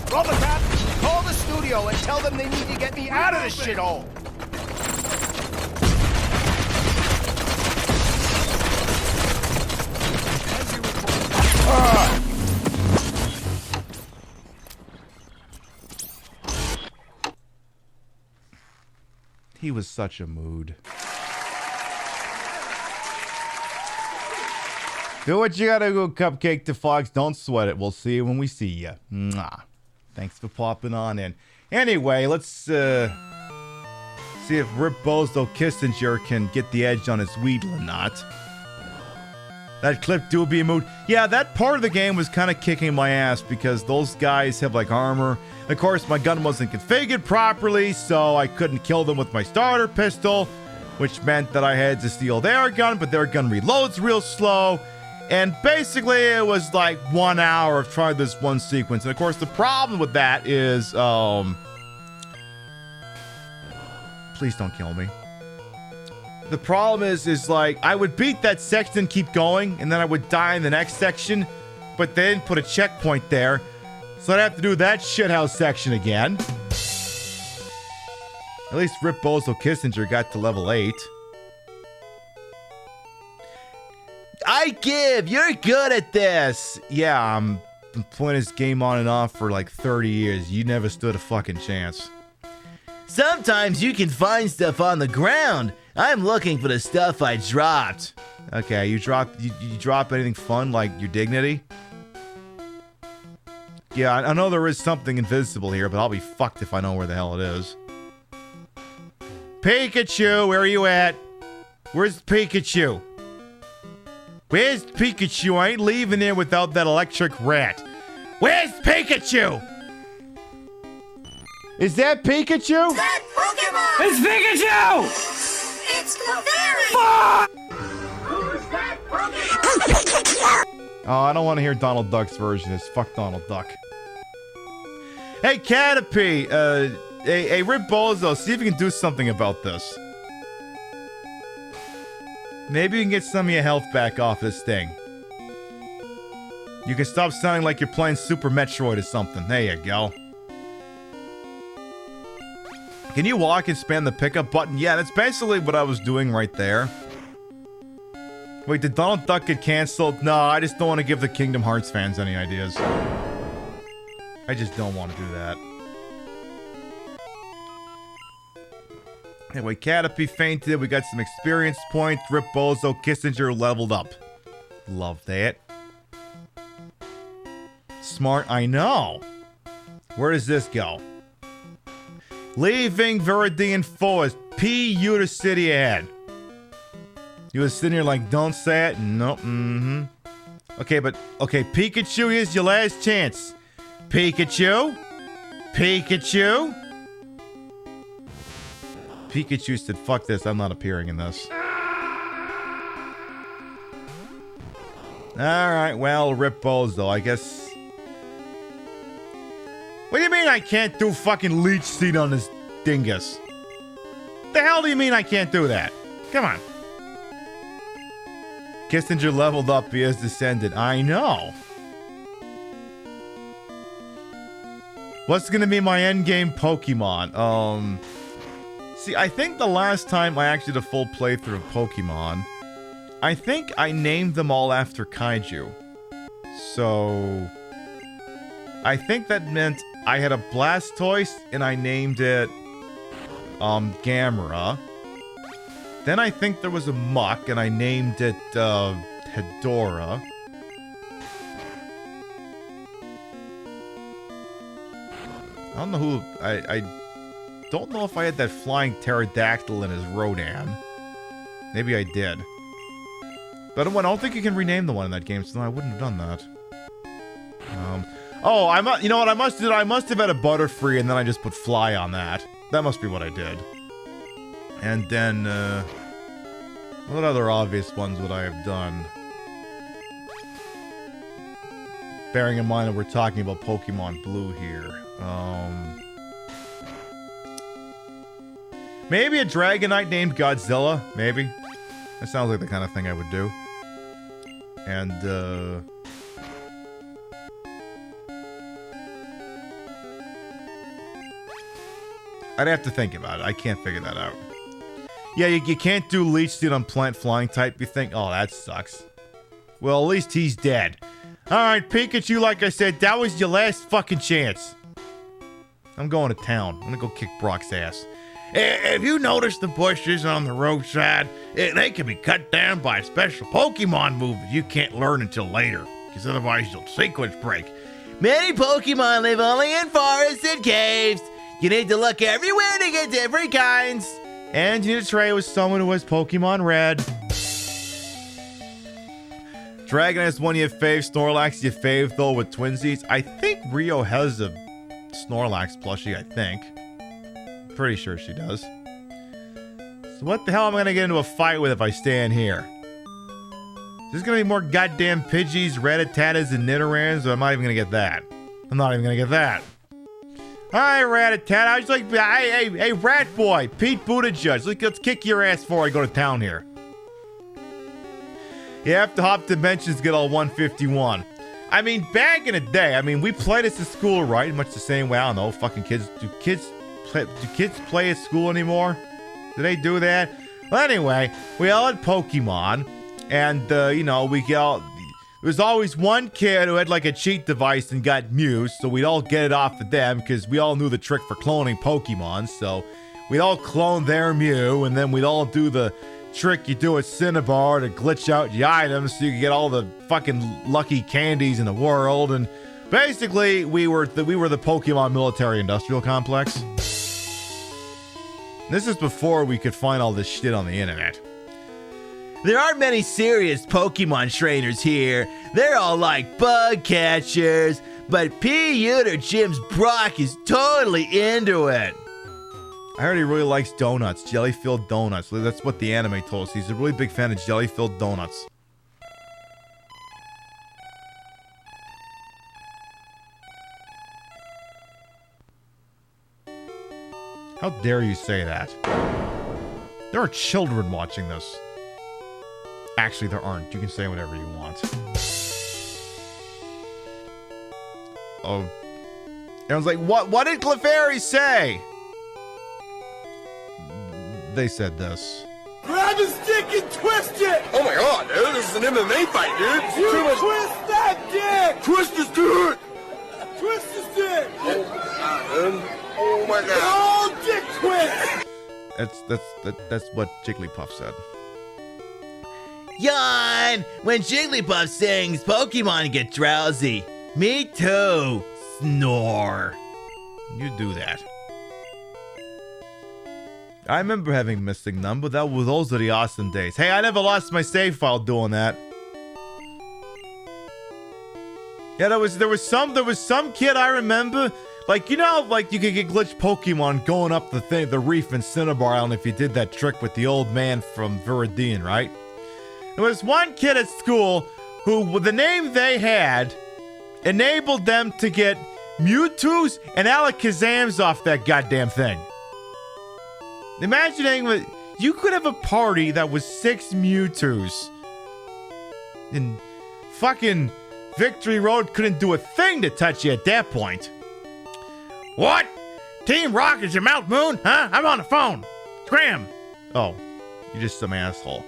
RoboCop, call the studio and tell them they need to get me out of this shithole. he was such a mood. Do what you gotta do, Cupcake to Fox. Don't sweat it. We'll see you when we see you. Mwah. Thanks for popping on in. Anyway, let's see if Rip Bozo Kissinger can get the edge on his Weedle or not. That clip do be a mood. Yeah, that part of the game was kind of kicking my ass because those guys have like armor. Of course, my gun wasn't configured properly, so I couldn't kill them with my starter pistol, which meant that I had to steal their gun, but their gun reloads real slow. And basically, it was like 1 hour of trying this one sequence. And of course, the problem with that is, please don't kill me. The problem is like, I would beat that section and keep going, and then I would die in the next section, but they didn't put a checkpoint there. So I'd have to do that shithouse section again. At least Rip Bozo Kissinger got to level 8. I give! You're good at this! Yeah, I'm been playing this game on and off for like 30 years. You never stood a fucking chance. Sometimes you can find stuff on the ground. I'm looking for the stuff I dropped. Okay, you drop anything fun like your dignity? Yeah, I know there is something invisible here, but I'll be fucked if I know where the hell it is. Pikachu, where are you at? Where's Pikachu? Where's Pikachu? I ain't leaving there without that electric rat. Where's Pikachu? Is that Pikachu? That Pokemon! It's Pikachu! It's Clefairy! Fuck! Who's that Pokemon? Oh, I don't want to hear Donald Duck's version of this. Fuck Donald Duck. Hey, Caterpie! Hey, Rip Bozo, see if you can do something about this. Maybe you can get some of your health back off this thing. You can stop sounding like you're playing Super Metroid or something. There you go. Can you walk and spam the pickup button? Yeah, that's basically what I was doing right there. Wait, did Donald Duck get cancelled? No, I just don't want to give the Kingdom Hearts fans any ideas. I just don't want to do that. Anyway, Caterpie fainted. We got some experience points. Rip Bozo Kissinger leveled up. Love that. Smart, I know. Where does this go? Leaving Viridian Forest. P.U. to city ahead. You was sitting here like, don't say it. Nope. Mm-hmm. Okay, Pikachu, here's your last chance. Pikachu? Pikachu? Pikachu said, fuck this, I'm not appearing in this. Alright, well, Rip Bozo, I guess. What do you mean I can't do fucking leech seed on this dingus? The hell do you mean I can't do that? Come on. Kissinger leveled up, he has descended. I know. What's gonna be my endgame Pokemon? See, I think the last time I actually did a full playthrough of Pokemon, I think I named them all after Kaiju. So, I think that meant I had a Blastoise and I named it, Gamera. Then I think there was a Muck and I named it, Hedora. I don't know who, I don't know if I had that flying pterodactyl in his Rodan. Maybe I did. But I don't think you can rename the one in that game, so no, I wouldn't have done that. Oh, you know what I must have did? I must have had a Butterfree and then I just put Fly on that. That must be what I did. And then, what other obvious ones would I have done? Bearing in mind that we're talking about Pokemon Blue here. Maybe a Dragonite named Godzilla? Maybe. That sounds like the kind of thing I would do. And, I'd have to think about it. I can't figure that out. Yeah, you can't do Leech Seed on Plant Flying type. You think, oh, that sucks. Well, at least he's dead. Alright, Pikachu, like I said, that was your last fucking chance. I'm going to town. I'm gonna go kick Brock's ass. Have you noticed the bushes on the roadside? They can be cut down by a special Pokemon move that you can't learn until later, because otherwise you'll sequence break. Many Pokemon live only in forests and caves. You need to look everywhere to get different kinds. And you need to trade with someone who has Pokemon Red. Dragon is one of your fave. Snorlax is your fave, though, with twinsies. I think Rio has a Snorlax plushie, I think. Pretty sure she does. So what the hell am I going to get into a fight with if I stand here? Is this going to be more goddamn Pidgeys, Rattatas, and Nidorans, or am I even going to get that? I'm not even going to get that. Hi, Rattata. I was like, hey, Rat Boy, Pete Buttigieg. Let's kick your ass before I go to town here. You have to hop dimensions to get all 151. I mean, back in the day, we played this at school, right? Much the same way. I don't know, fucking kids. Do kids play at school anymore? Do they do that? Well, anyway, we all had Pokemon, and there was always one kid who had like a cheat device and got Mew, so we'd all get it off of them because we all knew the trick for cloning Pokemon. So we'd all clone their Mew, and then we'd all do the trick you do at Cinnabar to glitch out your items so you could get all the fucking lucky candies in the world. And basically, we were the Pokemon military-industrial complex. This is before we could find all this shit on the internet. There aren't many serious Pokemon trainers here. They're all like bug catchers, but P.U. Jim's Brock is totally into it. I heard he really likes donuts, jelly-filled donuts. That's what the anime told us. He's a really big fan of jelly-filled donuts. How dare you say that? There are children watching this. Actually, there aren't. You can say whatever you want. Oh. Everyone's like, what did Clefairy say? They said this. Grab his dick and twist it! Oh my god, dude, this is an MMA fight, dude! You twist that dick! Twist his dick! Twist his dick! Oh my god! Oh, dick twist! That's what Jigglypuff said. Yawn! When Jigglypuff sings, Pokemon get drowsy. Me too. Snore. You do that. I remember having Missing None, but those are the awesome days. Hey, I never lost my save file doing that. Yeah, there was some kid I remember. Like, you know, like you could get glitched Pokemon going up the reef in Cinnabar Island if you did that trick with the old man from Viridian, right? There was one kid at school who, with the name they had, enabled them to get Mewtwo's and Alakazams off that goddamn thing. Imagining you could have a party that was 6 Mewtwo's. And fucking Victory Road couldn't do a thing to touch you at that point. What? Team Rocket's in Mount Moon? Huh? I'm on the phone. Scram. Oh, you're just some asshole.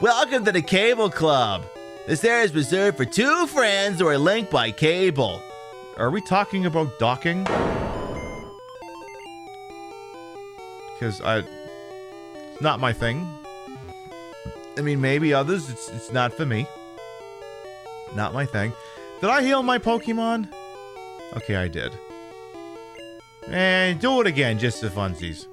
Welcome to the Cable Club. This area is reserved for 2 friends who are linked by cable. Are we talking about docking? Because it's not my thing. I mean, maybe others, it's not for me. Not my thing. Did I heal my Pokemon? Okay, I did. And do it again, just for funsies.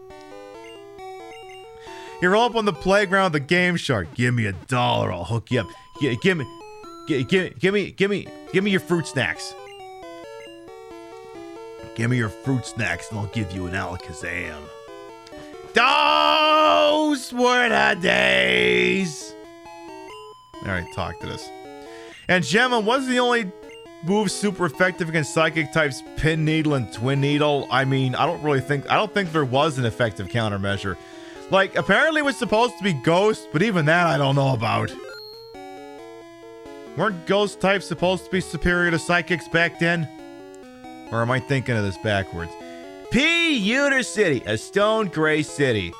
You roll up on the playground with the Game Shark. Give me $1, I'll hook you up. Give me your fruit snacks. Give me your fruit snacks and I'll give you an Alakazam. Those were the days. Alright, talk to this. And Gemma was the only move super effective against Psychic types Pin Needle and Twin Needle. I mean, I don't think there was an effective countermeasure. Like, apparently it was supposed to be Ghost, but even that I don't know about. Weren't Ghost types supposed to be superior to Psychics back then? Or am I thinking of this backwards? Pewter City, a stone gray city.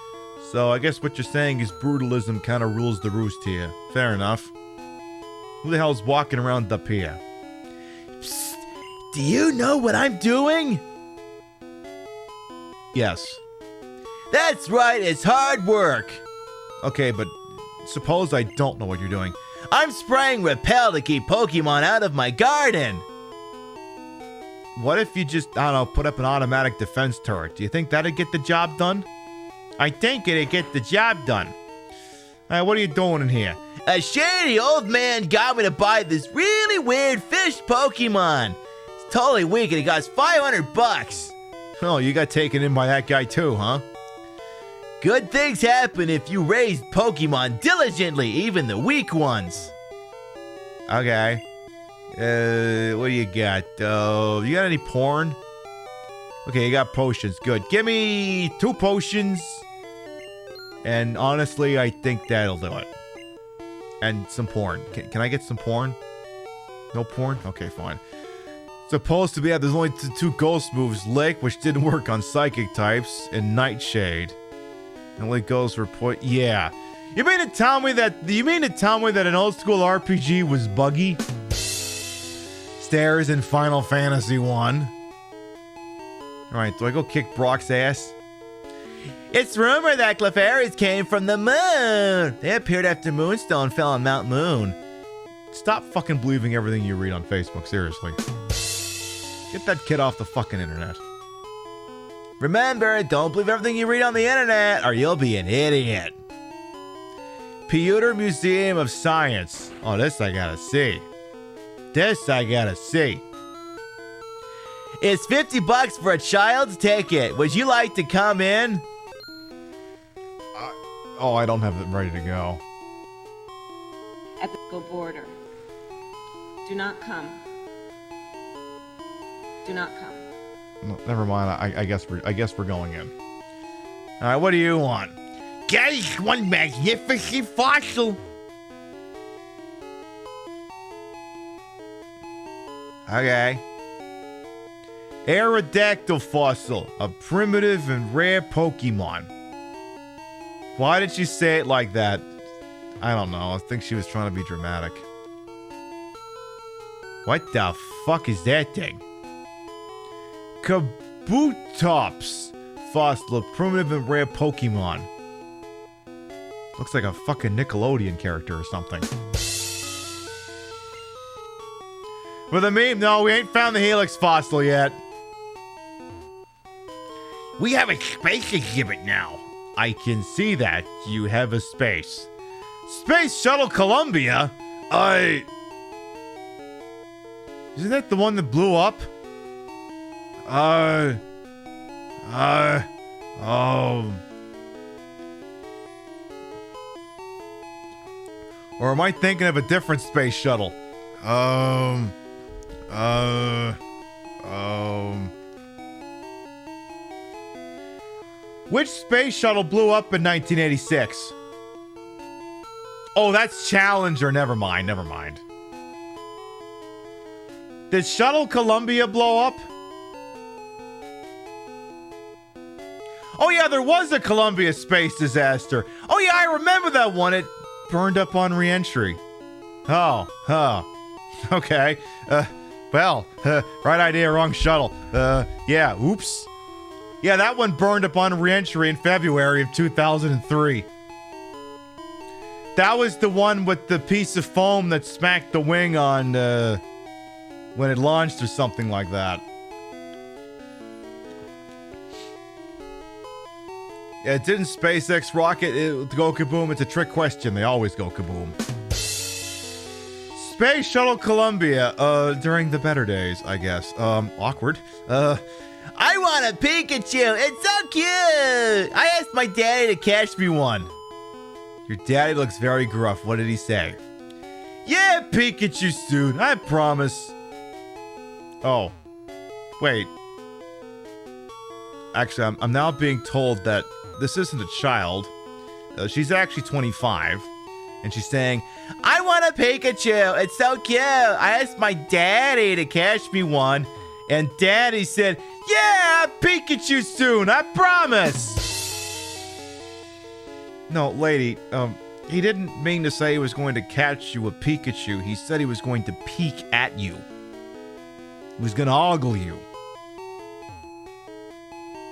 So I guess what you're saying is brutalism kind of rules the roost here. Fair enough. Who the hell's walking around up here? Psst, do you know what I'm doing? Yes. That's right, it's hard work. Okay, but suppose I don't know what you're doing. I'm spraying Repel to keep Pokemon out of my garden. What if you just, I don't know, put up an automatic defense turret? Do you think that'd get the job done? I think it'd get the job done. Alright, what are you doing in here? A shady old man got me to buy this really weird fish Pokemon. It's totally weak and it costs $500. Oh, you got taken in by that guy too, huh? Good things happen if you raise Pokemon diligently, even the weak ones. Okay. What do you got? You got any porn? Okay, you got potions. Good. Give me 2 potions. And honestly, I think that'll do it. And some porn. Can I get some porn? No porn? Okay, fine. Supposed to be, yeah, there's only 2 ghost moves. Lake, which didn't work on psychic types, and Nightshade. It only goes for yeah. You mean to tell me that an old school RPG was buggy? Stairs in Final Fantasy 1. Alright, do I go kick Brock's ass? It's rumored that Clefairies came from the moon. They appeared after Moonstone fell on Mount Moon. Stop fucking believing everything you read on Facebook, seriously. Get that kid off the fucking internet. Remember, don't believe everything you read on the internet or you'll be an idiot. Pewter Museum of Science. Oh, this I gotta see. This I gotta see. It's $50 for a child's ticket. Would you like to come in? Oh, I don't have it ready to go. At the border. Do not come. Do not come. No, never mind. I guess we're going in. All right, what do you want? Guys, one magnificent fossil. Okay. Aerodactyl fossil, a primitive and rare Pokemon. Why did she say it like that? I don't know. I think she was trying to be dramatic. What the fuck is that thing? Kabutops fossil, a primitive and rare Pokemon. Looks like a fucking Nickelodeon character or something. For the meme, no, we ain't found the Helix fossil yet. We have a space exhibit now. I can see that. You have a space. Space Shuttle Columbia? Isn't that the one that blew up? Or am I thinking of a different space shuttle? Which space shuttle blew up in 1986? Oh, that's Challenger. Never mind. Did Shuttle Columbia blow up? Oh yeah, there was a Columbia space disaster. Oh yeah, I remember that one. It burned up on re-entry. Okay. Right idea, wrong shuttle. Yeah, oops. Yeah, that one burned up on re-entry in February of 2003. That was the one with the piece of foam that smacked the wing on when it launched or something like that. Yeah, didn't SpaceX rocket go kaboom? It's a trick question. They always go kaboom. Space Shuttle Columbia, during the better days, I guess. Awkward. I want a Pikachu. It's so cute. I asked my daddy to catch me one. Your daddy looks very gruff. What did he say? Yeah, Pikachu soon. I promise. Oh. Wait. Actually, I'm now being told that this isn't a child. She's actually 25. And she's saying, I want a Pikachu. It's so cute. I asked my daddy to catch me one. And daddy said, yeah, Pikachu soon. I promise. No, lady, he didn't mean to say he was going to catch you a Pikachu. He said he was going to peek at you. He was going to ogle you.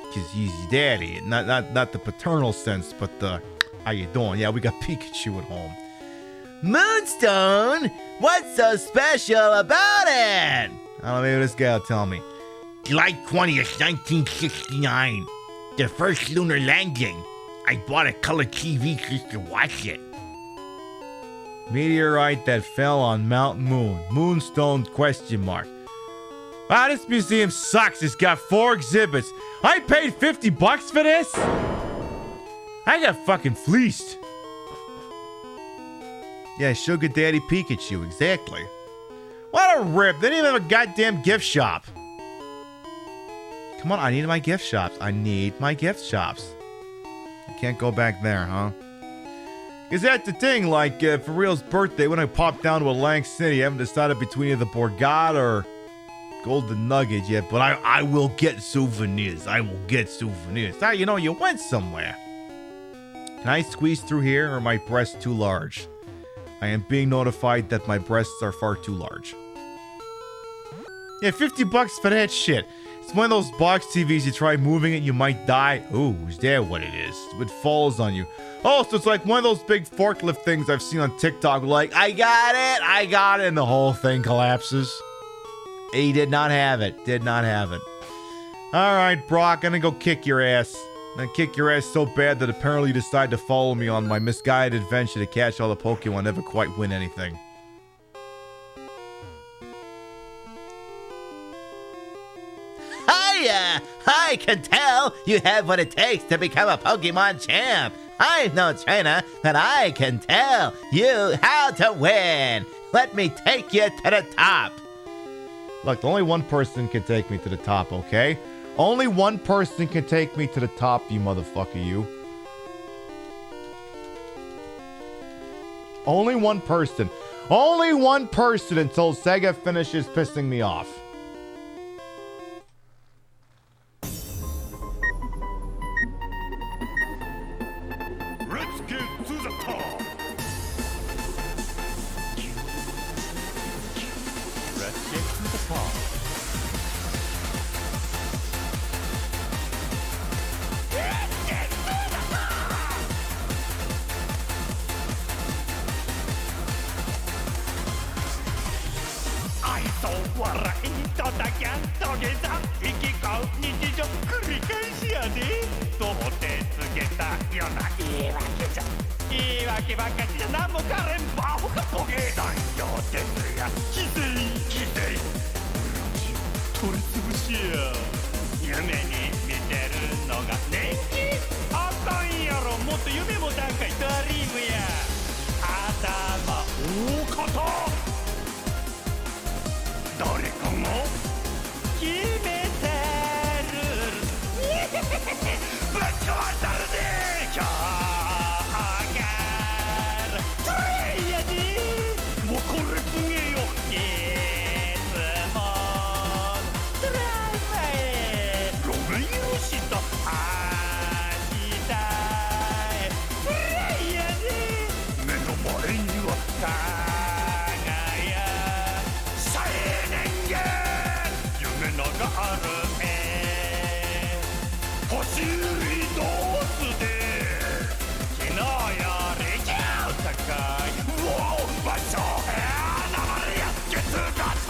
Because he's your daddy. Not the paternal sense, but the, how you doing? Yeah, we got Pikachu at home. Moonstone? What's so special about it? I don't know, maybe this guy will tell me. July 20th, 1969. The first lunar landing. I bought a color TV just to watch it. Meteorite that fell on Mount Moon. Moonstone question mark. Wow, this museum sucks. It's got 4 exhibits. I paid $50 for this? I got fucking fleeced. Yeah, Sugar Daddy Pikachu, exactly. What a rip. They didn't even have a goddamn gift shop. Come on, I need my gift shops. I can't go back there, huh? Is that the thing? Like, for real's birthday, when I pop down to Atlantic City, I haven't decided between either Borgata or Golden Nugget yet, but I will get souvenirs. Ah, you know, you went somewhere. Can I squeeze through here, or are my breasts too large? I am being notified that my breasts are far too large. Yeah, $50 for that shit. It's one of those box TVs, you try moving it, you might die. Ooh, is that what it is? It falls on you. Oh, so it's like one of those big forklift things I've seen on TikTok, like, I got it, and the whole thing collapses. He did not have it. Alright, Brock, I'm gonna go kick your ass. I'm gonna kick your ass so bad that apparently you decide to follow me on my misguided adventure to catch all the Pokemon, never quite win anything. Hiya! I can tell you have what it takes to become a Pokemon champ. I'm no trainer, but I can tell you how to win. Let me take you to the top. Look, only one person can take me to the top, okay? Only one person can take me to the top, you motherfucker, you. Only one person. Only one person until Sega finishes pissing me off. Let's get to the top. Let's get to the top.愛と笑いとだけん土下座生き交う日常繰り返しやでどう手つけたような言い訳じゃ言い訳ばっかりじゃ何もかれんバホがボケないよですや規制規制取り潰しや夢に見てるのが年季あかんやろもっと夢も段階ドリームや頭大方誰かが決めてるぶっ壊されて今日がるトレイヤにもうこれすげえよいつもドライブへロメイロシと明日へトレイヤに目の前にはがある走りどうすで昨日より今日高い場所へ流れやっけつかった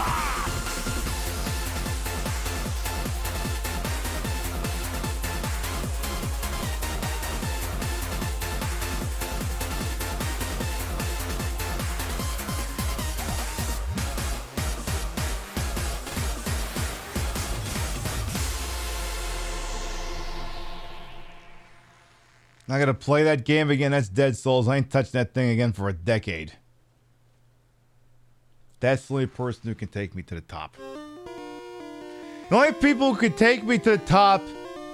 Not gonna play that game again. That's Dead Souls. I ain't touching that thing again for a decade. That's the only person who can take me to the top. The only people who can take me to the top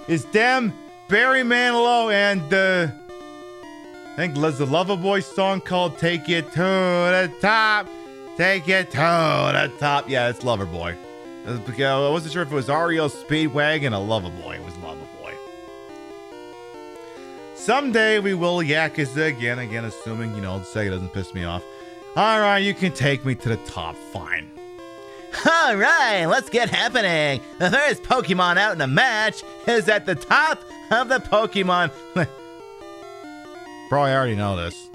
is them, Barry Manilow, and I think there's a Loverboy song called "Take It to the Top." Take it to the top. Yeah, it's Loverboy. I wasn't sure if it was REO Speedwagon or Loverboy. It was Loverboy. Someday we will Yakuza again, assuming, Sega doesn't piss me off. Alright, you can take me to the top, fine. Alright, let's get happening. The first Pokemon out in a match is at the top of the Pokemon. Bro, I already know this.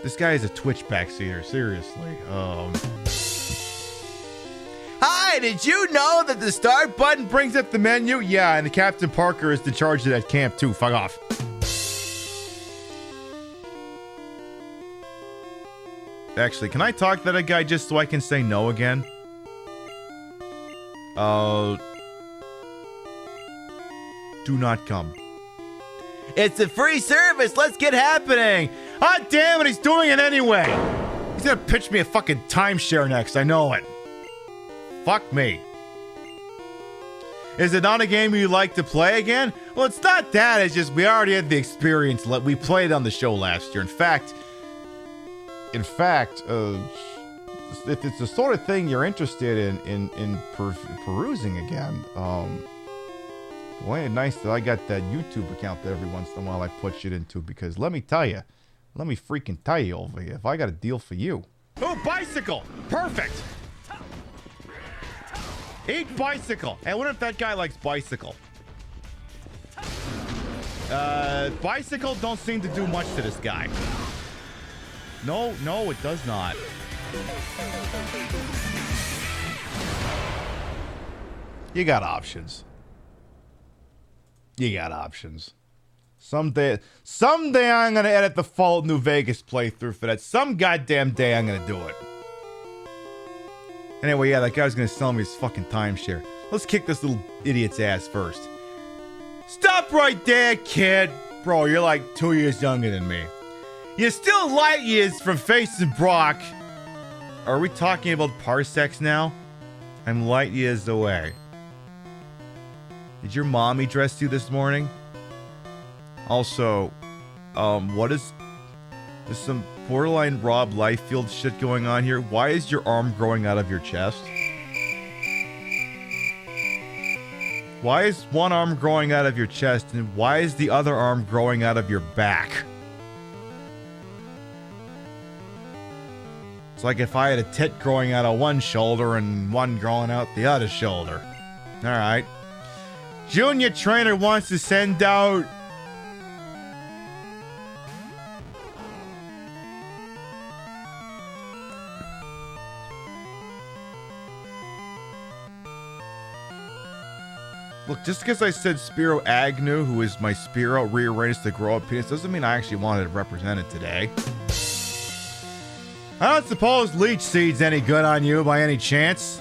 This guy is a Twitch backseater, seriously. Hi, did you know that the start button brings up the menu? Yeah, and Captain Parker is in charge of that camp too. Fuck off. Actually, can I talk to that guy just so I can say no again? Do not come. It's a free service. Let's get happening. Ah, damn it, he's doing it anyway. He's gonna pitch me a fucking timeshare next. I know it. Fuck me. Is it not a game you like to play again? Well, it's not that. It's just we already had the experience. We played on the show last year. In fact, if it's the sort of thing you're interested in perusing again, boy, it's nice that I got that YouTube account that every once in a while I put shit into, because let me freaking tell you over here, if I got a deal for you. Oh, bicycle! Perfect! Eat bicycle. Hey, I wonder if that guy likes bicycle. Bicycle don't seem to do much to this guy. No, it does not. You got options. Someday I'm gonna edit the Fallout New Vegas playthrough for that. Some goddamn day I'm gonna do it. Anyway, yeah, that guy was gonna sell me his fucking timeshare. Let's kick this little idiot's ass first. Stop right there, kid! Bro, you're like 2 years younger than me. You're still light years from facing Brock. Are we talking about parsecs now? I'm light years away. Did your mommy dress you this morning? Also, what is... There's some borderline Rob Liefeld shit going on here. Why is your arm growing out of your chest? Why is one arm growing out of your chest and why is the other arm growing out of your back? It's like if I had a tit growing out of one shoulder and one growing out the other shoulder. Alright. Junior Trainer wants to send out... Look, just because I said Spiro Agnew, who is my Spiro, rearranged to grow a penis, doesn't mean I actually wanted to represent it today. I don't suppose leech seed's any good on you by any chance.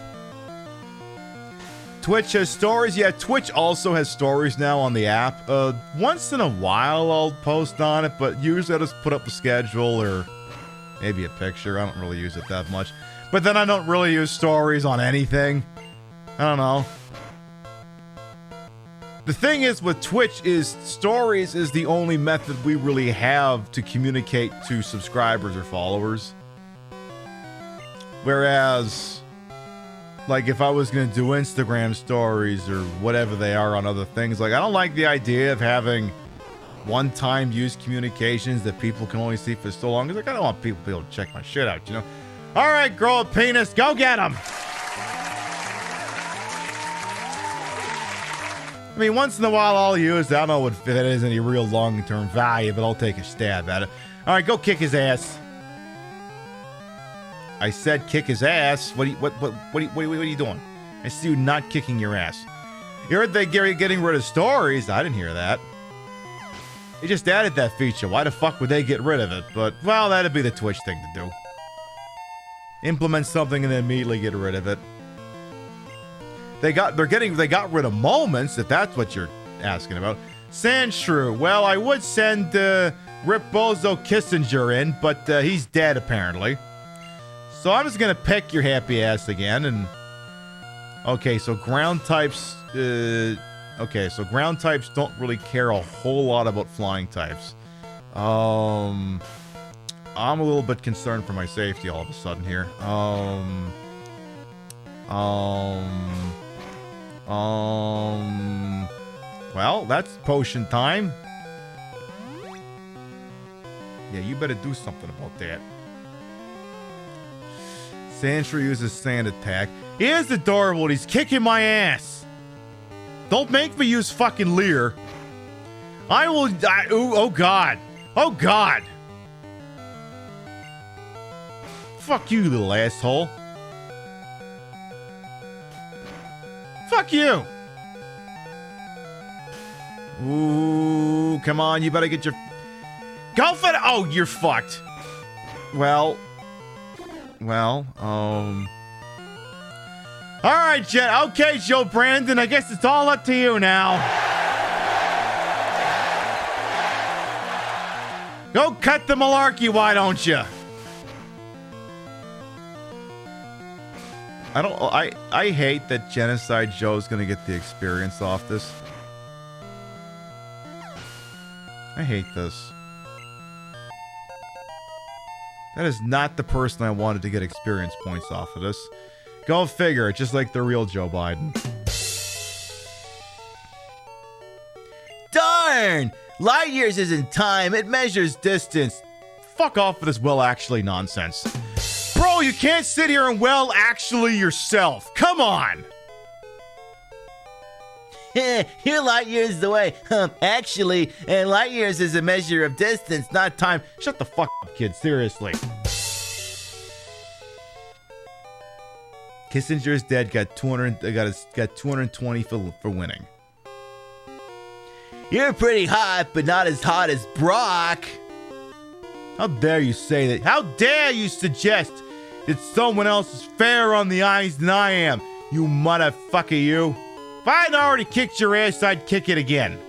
Twitch has stories. Yeah, Twitch also has stories now on the app. Once in a while I'll post on it, but usually I'll just put up a schedule or maybe a picture. I don't really use it that much. But then I don't really use stories on anything. I don't know. The thing is with Twitch is stories is the only method we really have to communicate to subscribers or followers. Whereas, like if I was going to do Instagram stories or whatever they are on other things, like I don't like the idea of having one-time use communications that people can only see for so long. Cause like I don't want people to be able to check my shit out, you know? All right, grow a penis, go get him! I mean, once in a while I'll use it. I don't know if that has any real long-term value, but I'll take a stab at it. All right, go kick his ass. I said kick his ass. What are you doing? I see you not kicking your ass. You heard they getting rid of stories. I didn't hear that. They just added that feature. Why the fuck would they get rid of it? But, well, that'd be the Twitch thing to do. Implement something and then immediately get rid of it. They got rid of moments, if that's what you're asking about. Sandshrew. Well, I would send Rip Bozo Kissinger in, but he's dead apparently. So I'm just gonna pick your happy ass again and... Okay, so ground types... Okay, so ground types don't really care a whole lot about flying types. I'm a little bit concerned for my safety all of a sudden here. Well, that's potion time. Yeah, you better do something about that. Sandshrew uses sand attack. He is adorable. He's kicking my ass. Don't make me use fucking Lear. I will... oh, God. Oh, God. Fuck you, little asshole. Fuck you. Ooh, come on. You better get your... Go for it. Oh, you're fucked. Well... Alright, Jet. Okay, Joe Brandon. I guess it's all up to you now. Go cut the malarkey, why don't you? I hate that Genocide Joe's gonna get the experience off this. I hate this. That is not the person I wanted to get experience points off of this. Go figure, just like the real Joe Biden. Darn! Light years isn't time, it measures distance. Fuck off with this well actually nonsense. Bro, you can't sit here and well actually yourself. Come on! Your light years away. Actually, light years is a measure of distance, not time. Shut the fuck up, kid. Seriously. Kissinger's dead. Got 220 for winning. You're pretty hot, but not as hot as Brock. How dare you say that? How dare you suggest that someone else is fairer on the eyes than I am? You motherfucker, you. If I had already kicked your ass, I'd kick it again.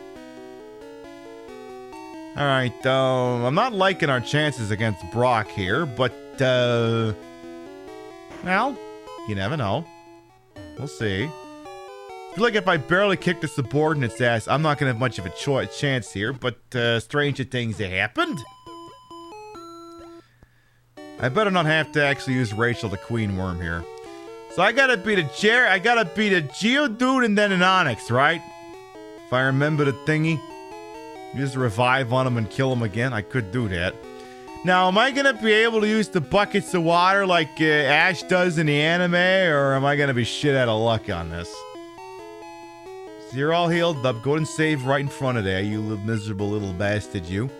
Alright, I'm not liking our chances against Brock here, but, well, you never know. We'll see. feel like if I barely kick the subordinate's ass, I'm not going to have much of a chance here, but stranger things have happened. I better not have to actually use Rachel the Queen Worm here. So I gotta beat a Geodude and then an Onyx, right? If I remember the thingy. Use the revive on him and kill him again. I could do that. Now, am I gonna be able to use the buckets of water like Ash does in the anime, or am I gonna be shit out of luck on this? So you're all healed up. Go and save right in front of there, you little miserable little bastard, you.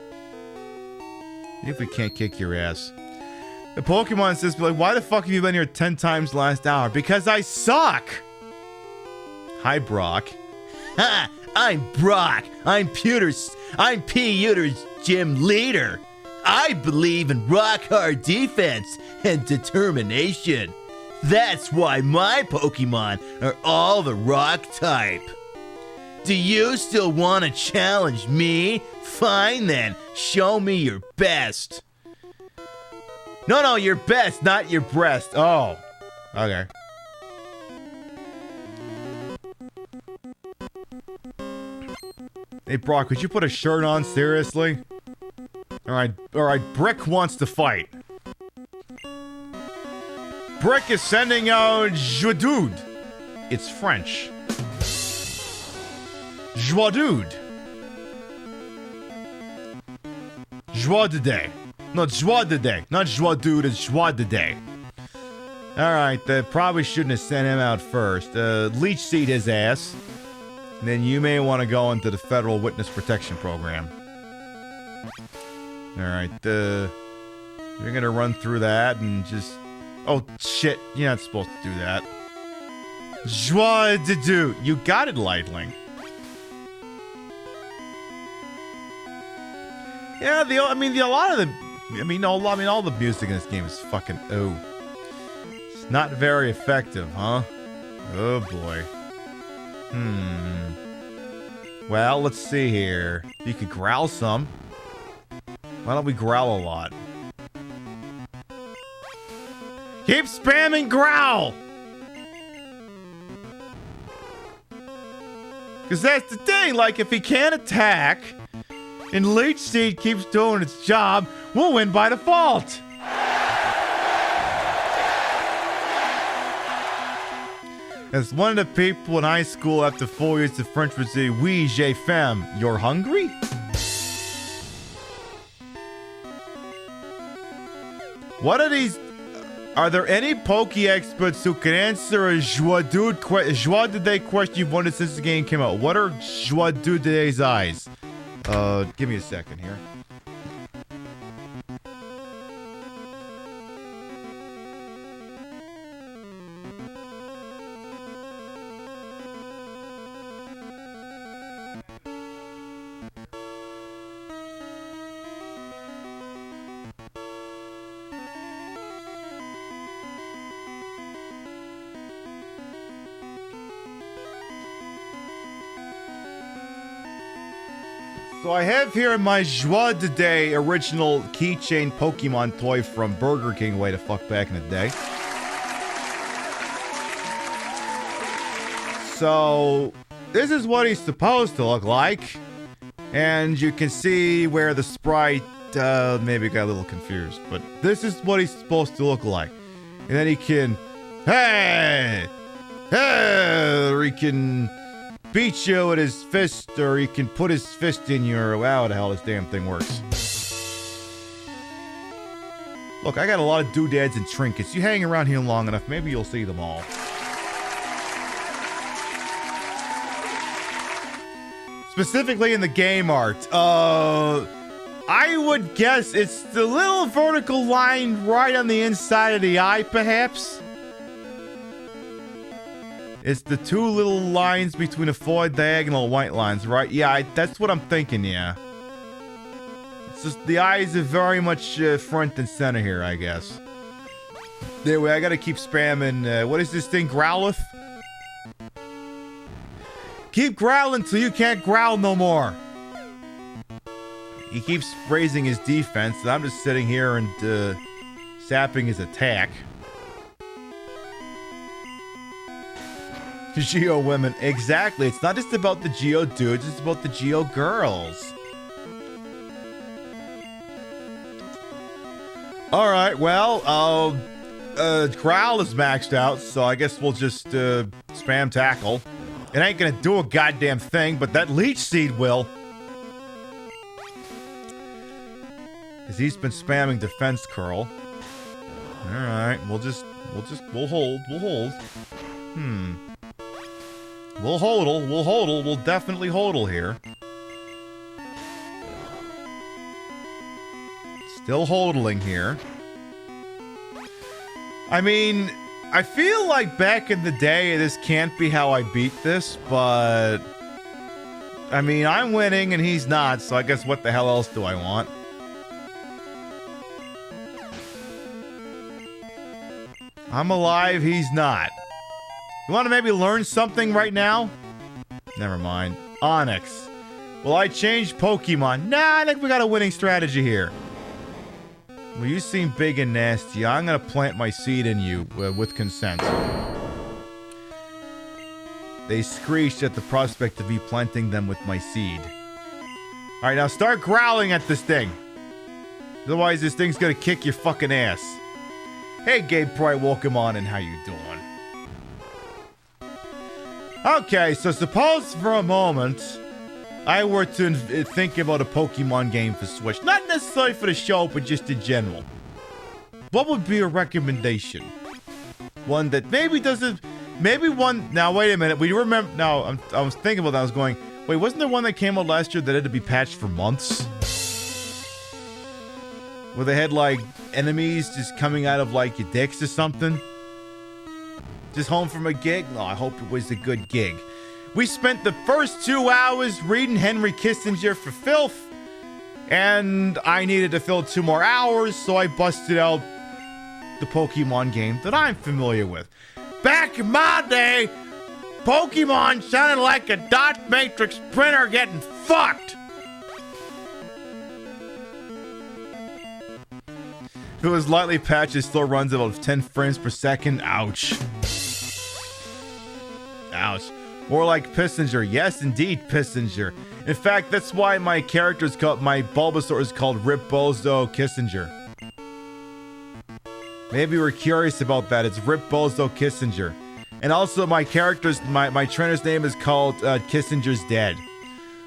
If we can't kick your ass. The Pokemon says, like, why the fuck have you been here 10 times last hour? Because I suck! Hi, Brock. Ha! I'm Brock. I'm Pewter's gym leader. I believe in rock-hard defense and determination. That's why my Pokemon are all the rock type. Do you still want to challenge me? Fine then, show me your best. No, your best, not your breast. Oh, okay. Hey, Brock, could you put a shirt on, seriously? Alright, Brick wants to fight. Brick is sending out Joadude. It's French. Joadude. Joie de day. No, joie de day. Not Joadude, it's joie de day. Alright, probably shouldn't have sent him out first. Leech seed his ass. And then you may want to go into the Federal Witness Protection Program. Alright, you're gonna run through that and just... Oh, shit, you're not supposed to do that. Joie de do. You got it, Lightling. Yeah, all the music in this game is fucking... Oh. It's not very effective, huh? Oh, boy. Well, let's see here. You could growl some. Why don't we growl a lot? Keep spamming growl! Because that's the thing, like, if he can't attack, and Leech Seed keeps doing its job, we'll win by default! As one of the people in high school after 4 years of French would say, oui, j'ai faim. You're hungry? What are these? Are there any Poke experts who can answer a Joie de Day question you've wanted since the game came out? What are Joie de Day's eyes? Give me a second here. So I have here my Joie de Day original keychain Pokemon toy from Burger King way the fuck back in the day. So this is what he's supposed to look like. And you can see where the sprite maybe got a little confused. But this is what he's supposed to look like. And then he can... Hey! Or he can... beat you with his fist, or he can put his fist in your... Wow, the hell this damn thing works. Look, I got a lot of doodads and trinkets. You hang around here long enough, maybe you'll see them all. Specifically in the game art. I would guess it's the little vertical line right on the inside of the eye, perhaps? It's the two little lines between the four diagonal white lines, right? Yeah, that's what I'm thinking, yeah. It's just the eyes are very much front and center here, I guess. Anyway, I gotta keep spamming. What is this thing, Growlith? Keep growling till you can't growl no more. He keeps raising his defense, and I'm just sitting here and sapping his attack. Geo women. Exactly. It's not just about the Geo dudes, it's about the Geo girls. Alright, well, Growl is maxed out, so I guess we'll just spam tackle. It ain't gonna do a goddamn thing, but that Leech Seed will. Because he's been spamming Defense Curl. Alright, we'll hold. We'll definitely hodl here. Still hodling here. I mean, I feel like back in the day, this can't be how I beat this, but... I mean, I'm winning and he's not, so I guess what the hell else do I want? I'm alive, he's not. You want to maybe learn something right now? Never mind. Onyx. Well, I changed Pokemon. Nah, I think we got a winning strategy here. Well, you seem big and nasty. I'm gonna plant my seed in you with consent. They screeched at the prospect of me planting them with my seed. Alright, now start growling at this thing. Otherwise, this thing's gonna kick your fucking ass. Hey, Gabe Pry, welcome on, and how you doing? Okay, so suppose for a moment I were to think about a Pokemon game for Switch. Not necessarily for the show, but just in general. What would be a recommendation? One that maybe doesn't... Maybe one... Now, wait a minute. We remember... Now, I was thinking about that. I was going... Wait, wasn't there one that came out last year that had to be patched for months? Where they had, like, enemies just coming out of, like, your dicks or something? Just home from a gig? No, I hope it was a good gig. We spent the first 2 hours reading Henry Kissinger for filth, and I needed to fill 2 more hours, so I busted out the Pokemon game that I'm familiar with. Back in my day, Pokemon sounded like a dot matrix printer getting fucked. If it was lightly patched, it still runs about 10 frames per second. Ouch. Ouch. More like Pissinger. Yes, indeed, Pissinger. In fact, that's why my character's called, my Bulbasaur is called Rip Bozo Kissinger. Maybe we're curious about that. It's Rip Bozo Kissinger. And also my character's, my trainer's name is called Kissinger's Dead.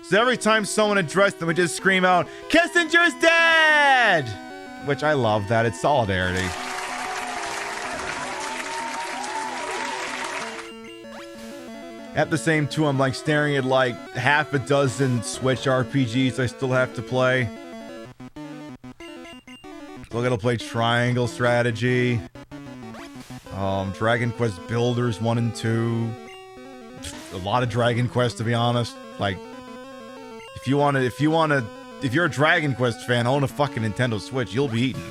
So every time someone addressed them, we just scream out, Kissinger's dead! Which I love that. It's solidarity. At the same time, I'm like staring at like half a dozen Switch RPGs I still have to play. Still gotta play Triangle Strategy. Dragon Quest Builders 1 and 2. A lot of Dragon Quest, to be honest. Like, if you're a Dragon Quest fan, own a fucking Nintendo Switch, you'll be eaten.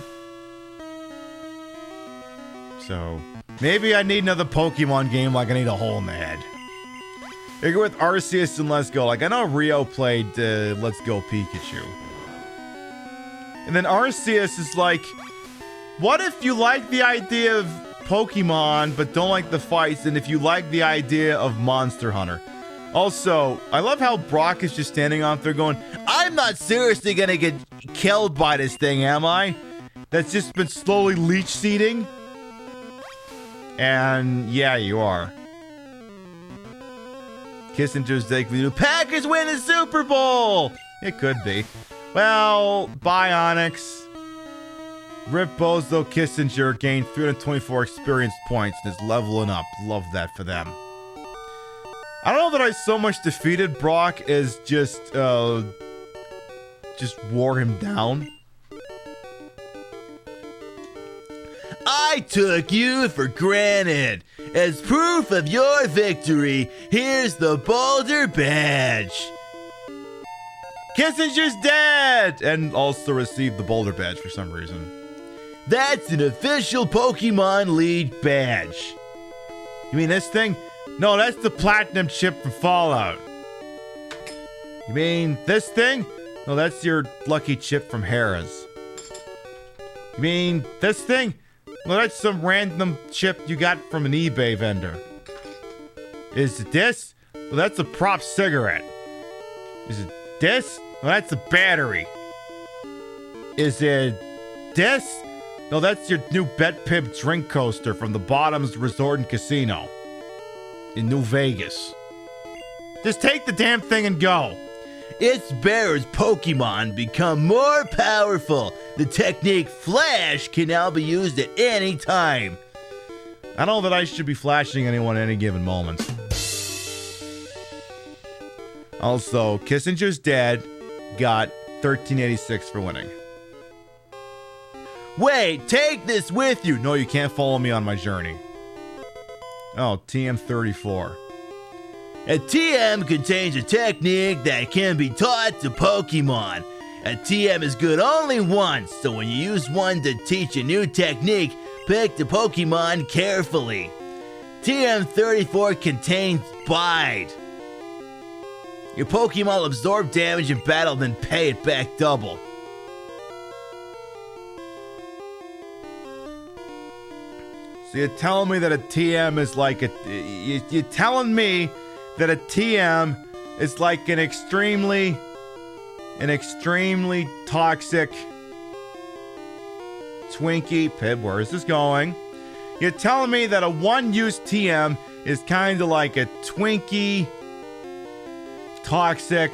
So, maybe I need another Pokemon game like I need a hole in the head. I go with Arceus and Let's Go. Like, I know Rio played Let's Go Pikachu. And then Arceus is like, what if you like the idea of Pokemon but don't like the fights, and if you like the idea of Monster Hunter? Also, I love how Brock is just standing out there going, I'm not seriously gonna get killed by this thing, am I? That's just been slowly leech seeding. And yeah, you are. Kissinger's Dick View. Packers win the Super Bowl! It could be. Well, bye, Onyx. Rip Bozo Kissinger gained 324 experience points and is leveling up. Love that for them. I don't know that I so much defeated Brock as just wore him down. I took you for granted. As proof of your victory, here's the Boulder Badge. Kissinger's dead! And also received the Boulder Badge for some reason. That's an official Pokemon League badge. You mean this thing? No, that's the Platinum chip from Fallout. You mean this thing? No, that's your lucky chip from Harrah's. You mean this thing? Well, that's some random chip you got from an eBay vendor. Is it this? Well, that's a prop cigarette. Is it this? Well, that's a battery. Is it this? No, that's your new Bet Pib drink coaster from the Bottoms Resort and Casino in New Vegas. Just take the damn thing and go. Its bearer's Pokemon become more powerful. The technique Flash can now be used at any time. I don't know that I should be flashing anyone at any given moment. Also, Kissinger's dad got 1386 for winning. Wait, take this with you. No, you can't follow me on my journey. Oh, TM34. A TM contains a technique that can be taught to Pokemon. A TM is good only once, so when you use one to teach a new technique, pick the Pokemon carefully. TM34 contains Bide. Your Pokemon will absorb damage in battle, then pay it back double. So you're telling me that a TM is like a... You're telling me that a TM is like an extremely toxic Twinkie. Pib, where is this going? You're telling me that a one-use TM is kind of like a Twinkie, toxic,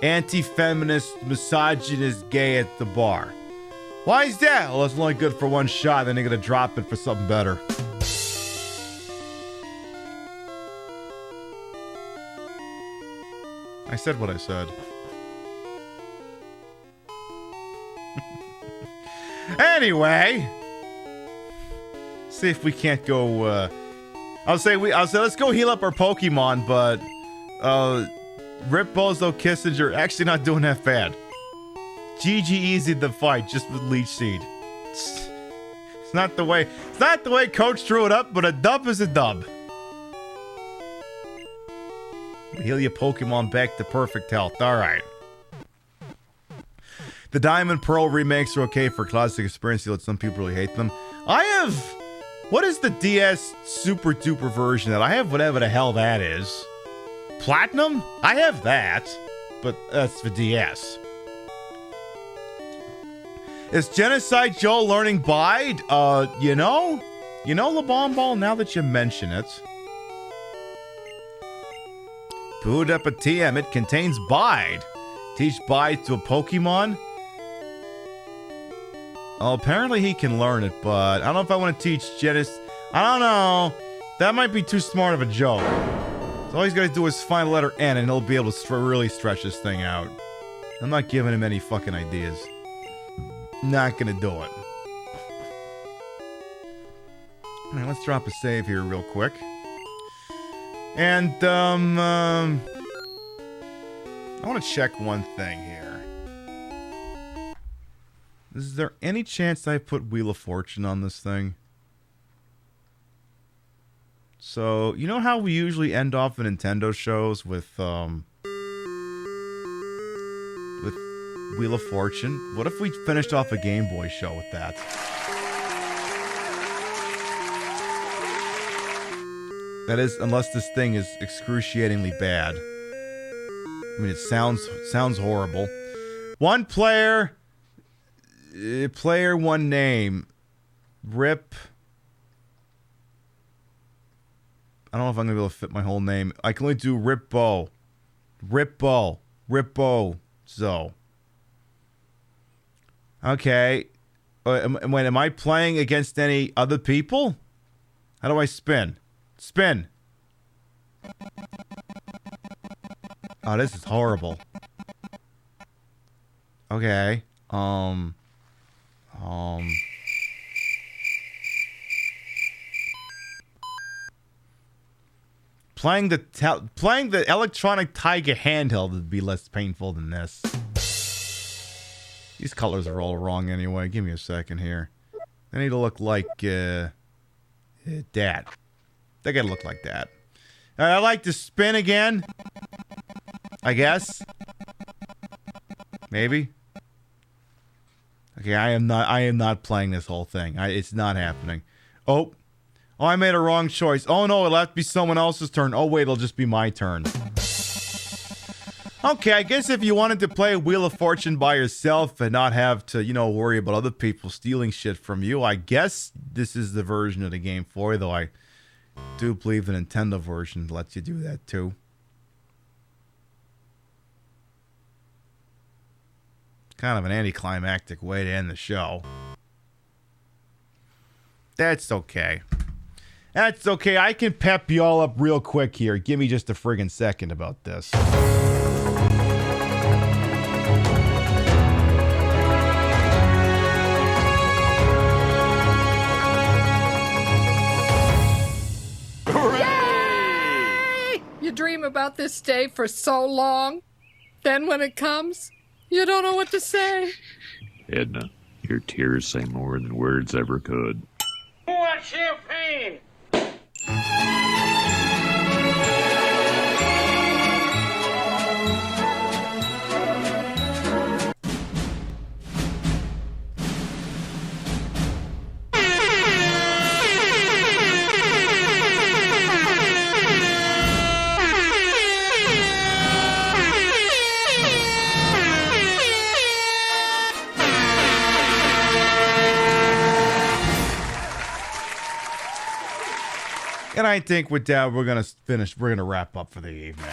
anti-feminist, misogynist gay at the bar. Why is that? Well, it's only good for one shot, then they're gonna drop it for something better. I said what I said. Anyway, see if we can't go. I'll say let's go heal up our Pokemon, but Rip Bozo Kissinger actually not doing that bad. GG easy the fight just with Leech Seed. It's not the way. It's not the way Coach drew it up, but a dub is a dub. Heal your Pokemon back to perfect health. Alright. The Diamond Pearl remakes are okay for classic experience, yet some people really hate them. I have... What is the DS super duper version that I have? Whatever the hell that is. Platinum? I have that. But that's for DS. Is Genocide Joe learning Bide? You know La Bomb Ball, now that you mention it. Boot up a TM. It contains Bide. Teach Bide to a Pokemon? Oh, apparently he can learn it, but I don't know if I want to teach Genis. I don't know. That might be too smart of a joke. So all he's got to do is find a letter N and he'll be able to really stretch this thing out. I'm not giving him any fucking ideas. Not gonna do it. Alright, let's drop a save here real quick. And, I want to check one thing here. Is there any chance I put Wheel of Fortune on this thing? So, you know how we usually end off the Nintendo shows with Wheel of Fortune? What if we finished off a Game Boy show with that? That is, unless this thing is excruciatingly bad. I mean, it sounds horrible. One player, one name. Rip. I don't know if I'm gonna be able to fit my whole name. I can only do Ripbo. So. Okay. Am I playing against any other people? How do I spin? Spin. Oh, this is horrible. Okay. Playing the electronic Tiger handheld would be less painful than this. These colors are all wrong anyway. Give me a second here. They need to look like that. They gotta look like that. I like to spin again. I guess. Maybe. Okay, I am not playing this whole thing. It's not happening. Oh, Oh, I made a wrong choice. Oh no, it'll have to be someone else's turn. Oh wait, it'll just be my turn. Okay, I guess if you wanted to play Wheel of Fortune by yourself and not have to, worry about other people stealing shit from you, I guess this is the version of the game for you, though I do believe the Nintendo version lets you do that too. Kind of an anticlimactic way to end the show. That's okay. That's okay. I can pep you all up real quick here. Give me just a friggin' second about this. Yay! You dream about this day for so long. Then when it comes, you don't know what to say. Edna, your tears say more than words ever could. Who wants champagne? And I think with that, we're going to wrap up for the evening.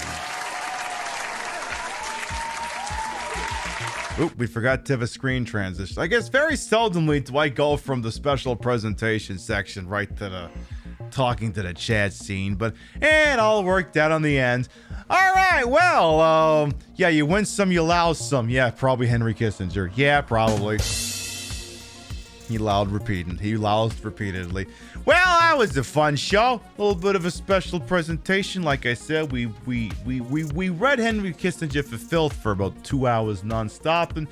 Oop, we forgot to have a screen transition. I guess very seldomly do I go from the special presentation section right to the talking to the chat scene, but it all worked out on the end. All right, well, yeah, you win some, you lose some. Yeah, probably Henry Kissinger. Yeah, probably. He loused repeatedly. Well, that was a fun show. A little bit of a special presentation. Like I said, we read Henry Kissinger for filth for about 2 hours nonstop, and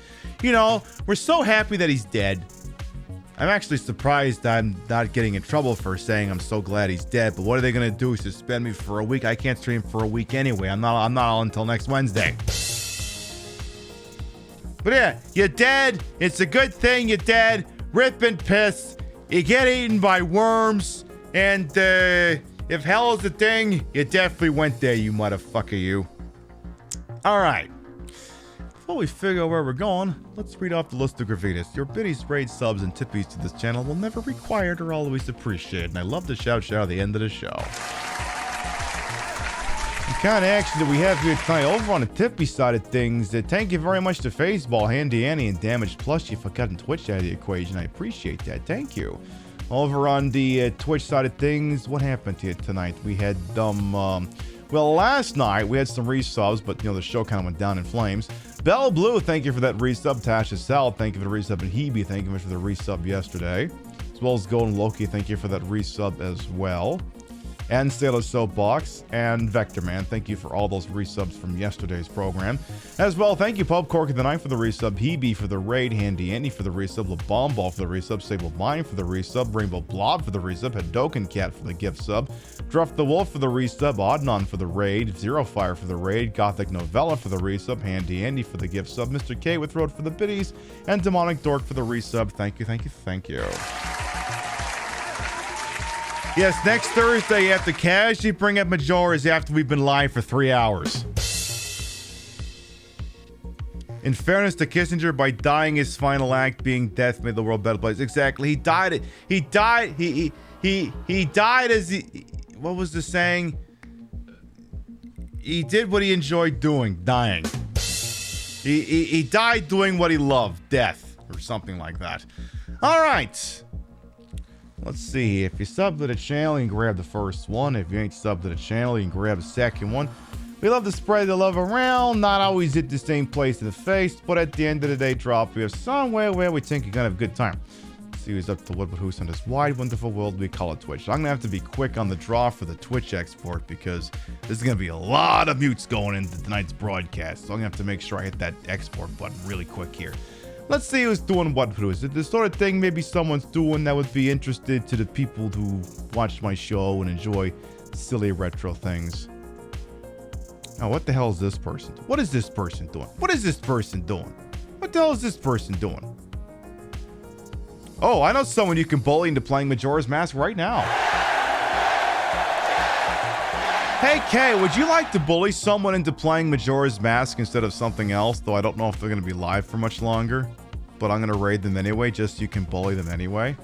we're so happy that he's dead. I'm actually surprised I'm not getting in trouble for saying I'm so glad he's dead. But what are they gonna do? Suspend me for a week? I can't stream for a week anyway. I'm not on until next Wednesday. But yeah, you're dead. It's a good thing you're dead. Rip and piss. You get eaten by worms. And if hell is a thing, you definitely went there, you motherfucker, you. Alright. Before we figure out where we're going, let's read off the list of gravitas. Your biddies, raids, subs, and tippies to this channel will never required or always appreciated. And I love the shout at the end of the show. The kind of action that we have here tonight over on the tippy side of things, thank you very much to Phaseball, Handy Annie, and Damaged Plushie for cutting Twitch out of the equation. I appreciate that. Thank you. Over on the Twitch side of things, what happened here tonight? We had well, last night we had some resubs, but the show kind of went down in flames. Bell Blue, thank you for that resub. Tasha Sal, thank you for the resub. And Hebe, thank you much for the resub yesterday. As well as Golden Loki, thank you for that resub as well. And Sailor Soapbox, and Vector Man, thank you for all those resubs from yesterday's program. As well, thank you, Pub Cork of the Night for the resub, Hebe for the raid, Handy Andy for the resub, LaBomball for the resub, Sable Mine for the resub, Rainbow Blob for the resub, Hadoken Cat for the gift sub, Druff the Wolf for the resub, Oddnon for the raid, Zero Fire for the raid, Gothic Novella for the resub, Handy Andy for the gift sub, Mr. K with Road for the biddies, and Demonic Dork for the resub. Thank you, thank you, thank you. Yes, next Thursday after casually bring up Majora's after we've been live for 3 hours. In fairness to Kissinger, by dying his final act being death made the world a better place. Exactly. He died as he, what was the saying? He did what he enjoyed doing, dying. He died doing what he loved, death, or something like that. All right. Let's see, if you sub to the channel, you can grab the first one. If you ain't subbed to the channel, you can grab the second one. We love to spread the love around, not always hit the same place in the face, but at the end of the day, drop. We have somewhere where we think you're gonna have a good time. Let's see who's up to what but who's on this wide, wonderful world we call it Twitch. So I'm gonna have to be quick on the draw for the Twitch export because there's gonna be a lot of mutes going into tonight's broadcast. So I'm gonna have to make sure I hit that export button really quick here. Let's see who's doing what who. Is it the sort of thing maybe someone's doing that would be interested to the people who watch my show and enjoy silly retro things? Oh, what the hell is this person? What is this person doing? What is this person doing? What the hell is this person doing? Oh, I know someone you can bully into playing Majora's Mask right now. Hey, Kay, would you like to bully someone into playing Majora's Mask instead of something else? Though I don't know if they're going to be live for much longer. But I'm going to raid them anyway, just so you can bully them anyway.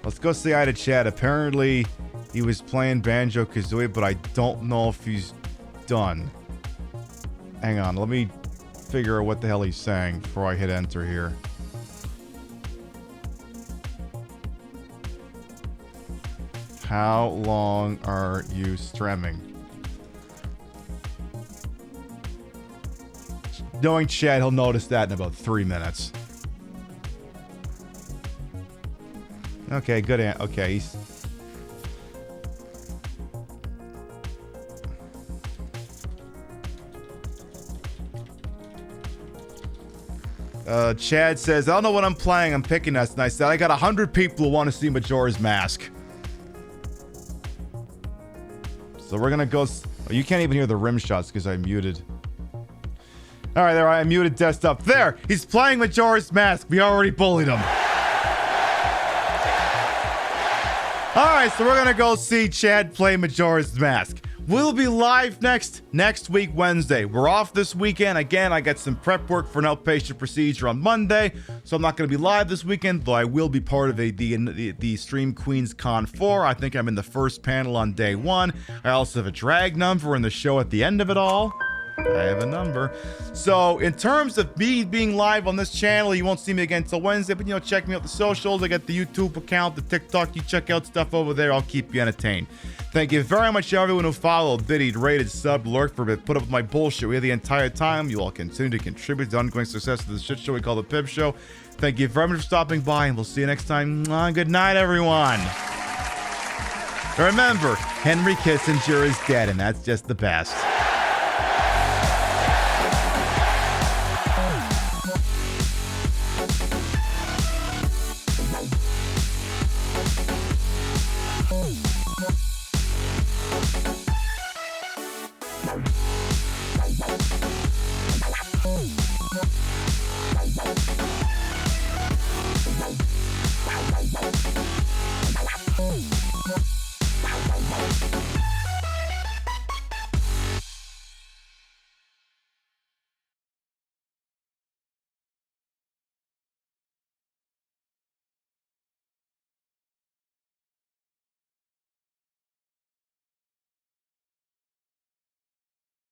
Let's go say hi to Chad. Apparently, he was playing Banjo-Kazooie, but I don't know if he's done. Hang on, let me figure out what the hell he's saying before I hit enter here. How long are you streaming? Knowing Chad, he'll notice that in about 3 minutes. Okay, good. Okay, he's... Chad says, I don't know what I'm playing. I'm picking us. And I said, I got 100 people who want to see Majora's Mask. So we're gonna go... Oh, you can't even hear the rim shots because I muted. Alright, there I muted desktop. There! He's playing Majora's Mask. We already bullied him. Alright, so we're gonna go see Chad play Majora's Mask. We'll be live next week, Wednesday. We're off this weekend. Again, I got some prep work for an outpatient procedure on Monday, so I'm not going to be live this weekend, though I will be part of the Stream Queens Con 4. I think I'm in the first panel on day 1. I also have a drag number in the show at the end of it all. I have a number. So, in terms of me being live on this channel, you won't see me again until Wednesday, but, check me out the socials. I got the YouTube account, the TikTok. You check out stuff over there. I'll keep you entertained. Thank you very much to everyone who followed, biddied, rated, subbed, lurked for a bit, put up with my bullshit the entire time. You all continue to contribute to the ongoing success of this shit show we call the PIB Show. Thank you very much for stopping by, and we'll see you next time. Good night, everyone. Remember, Henry Kissinger is dead, and that's just the best.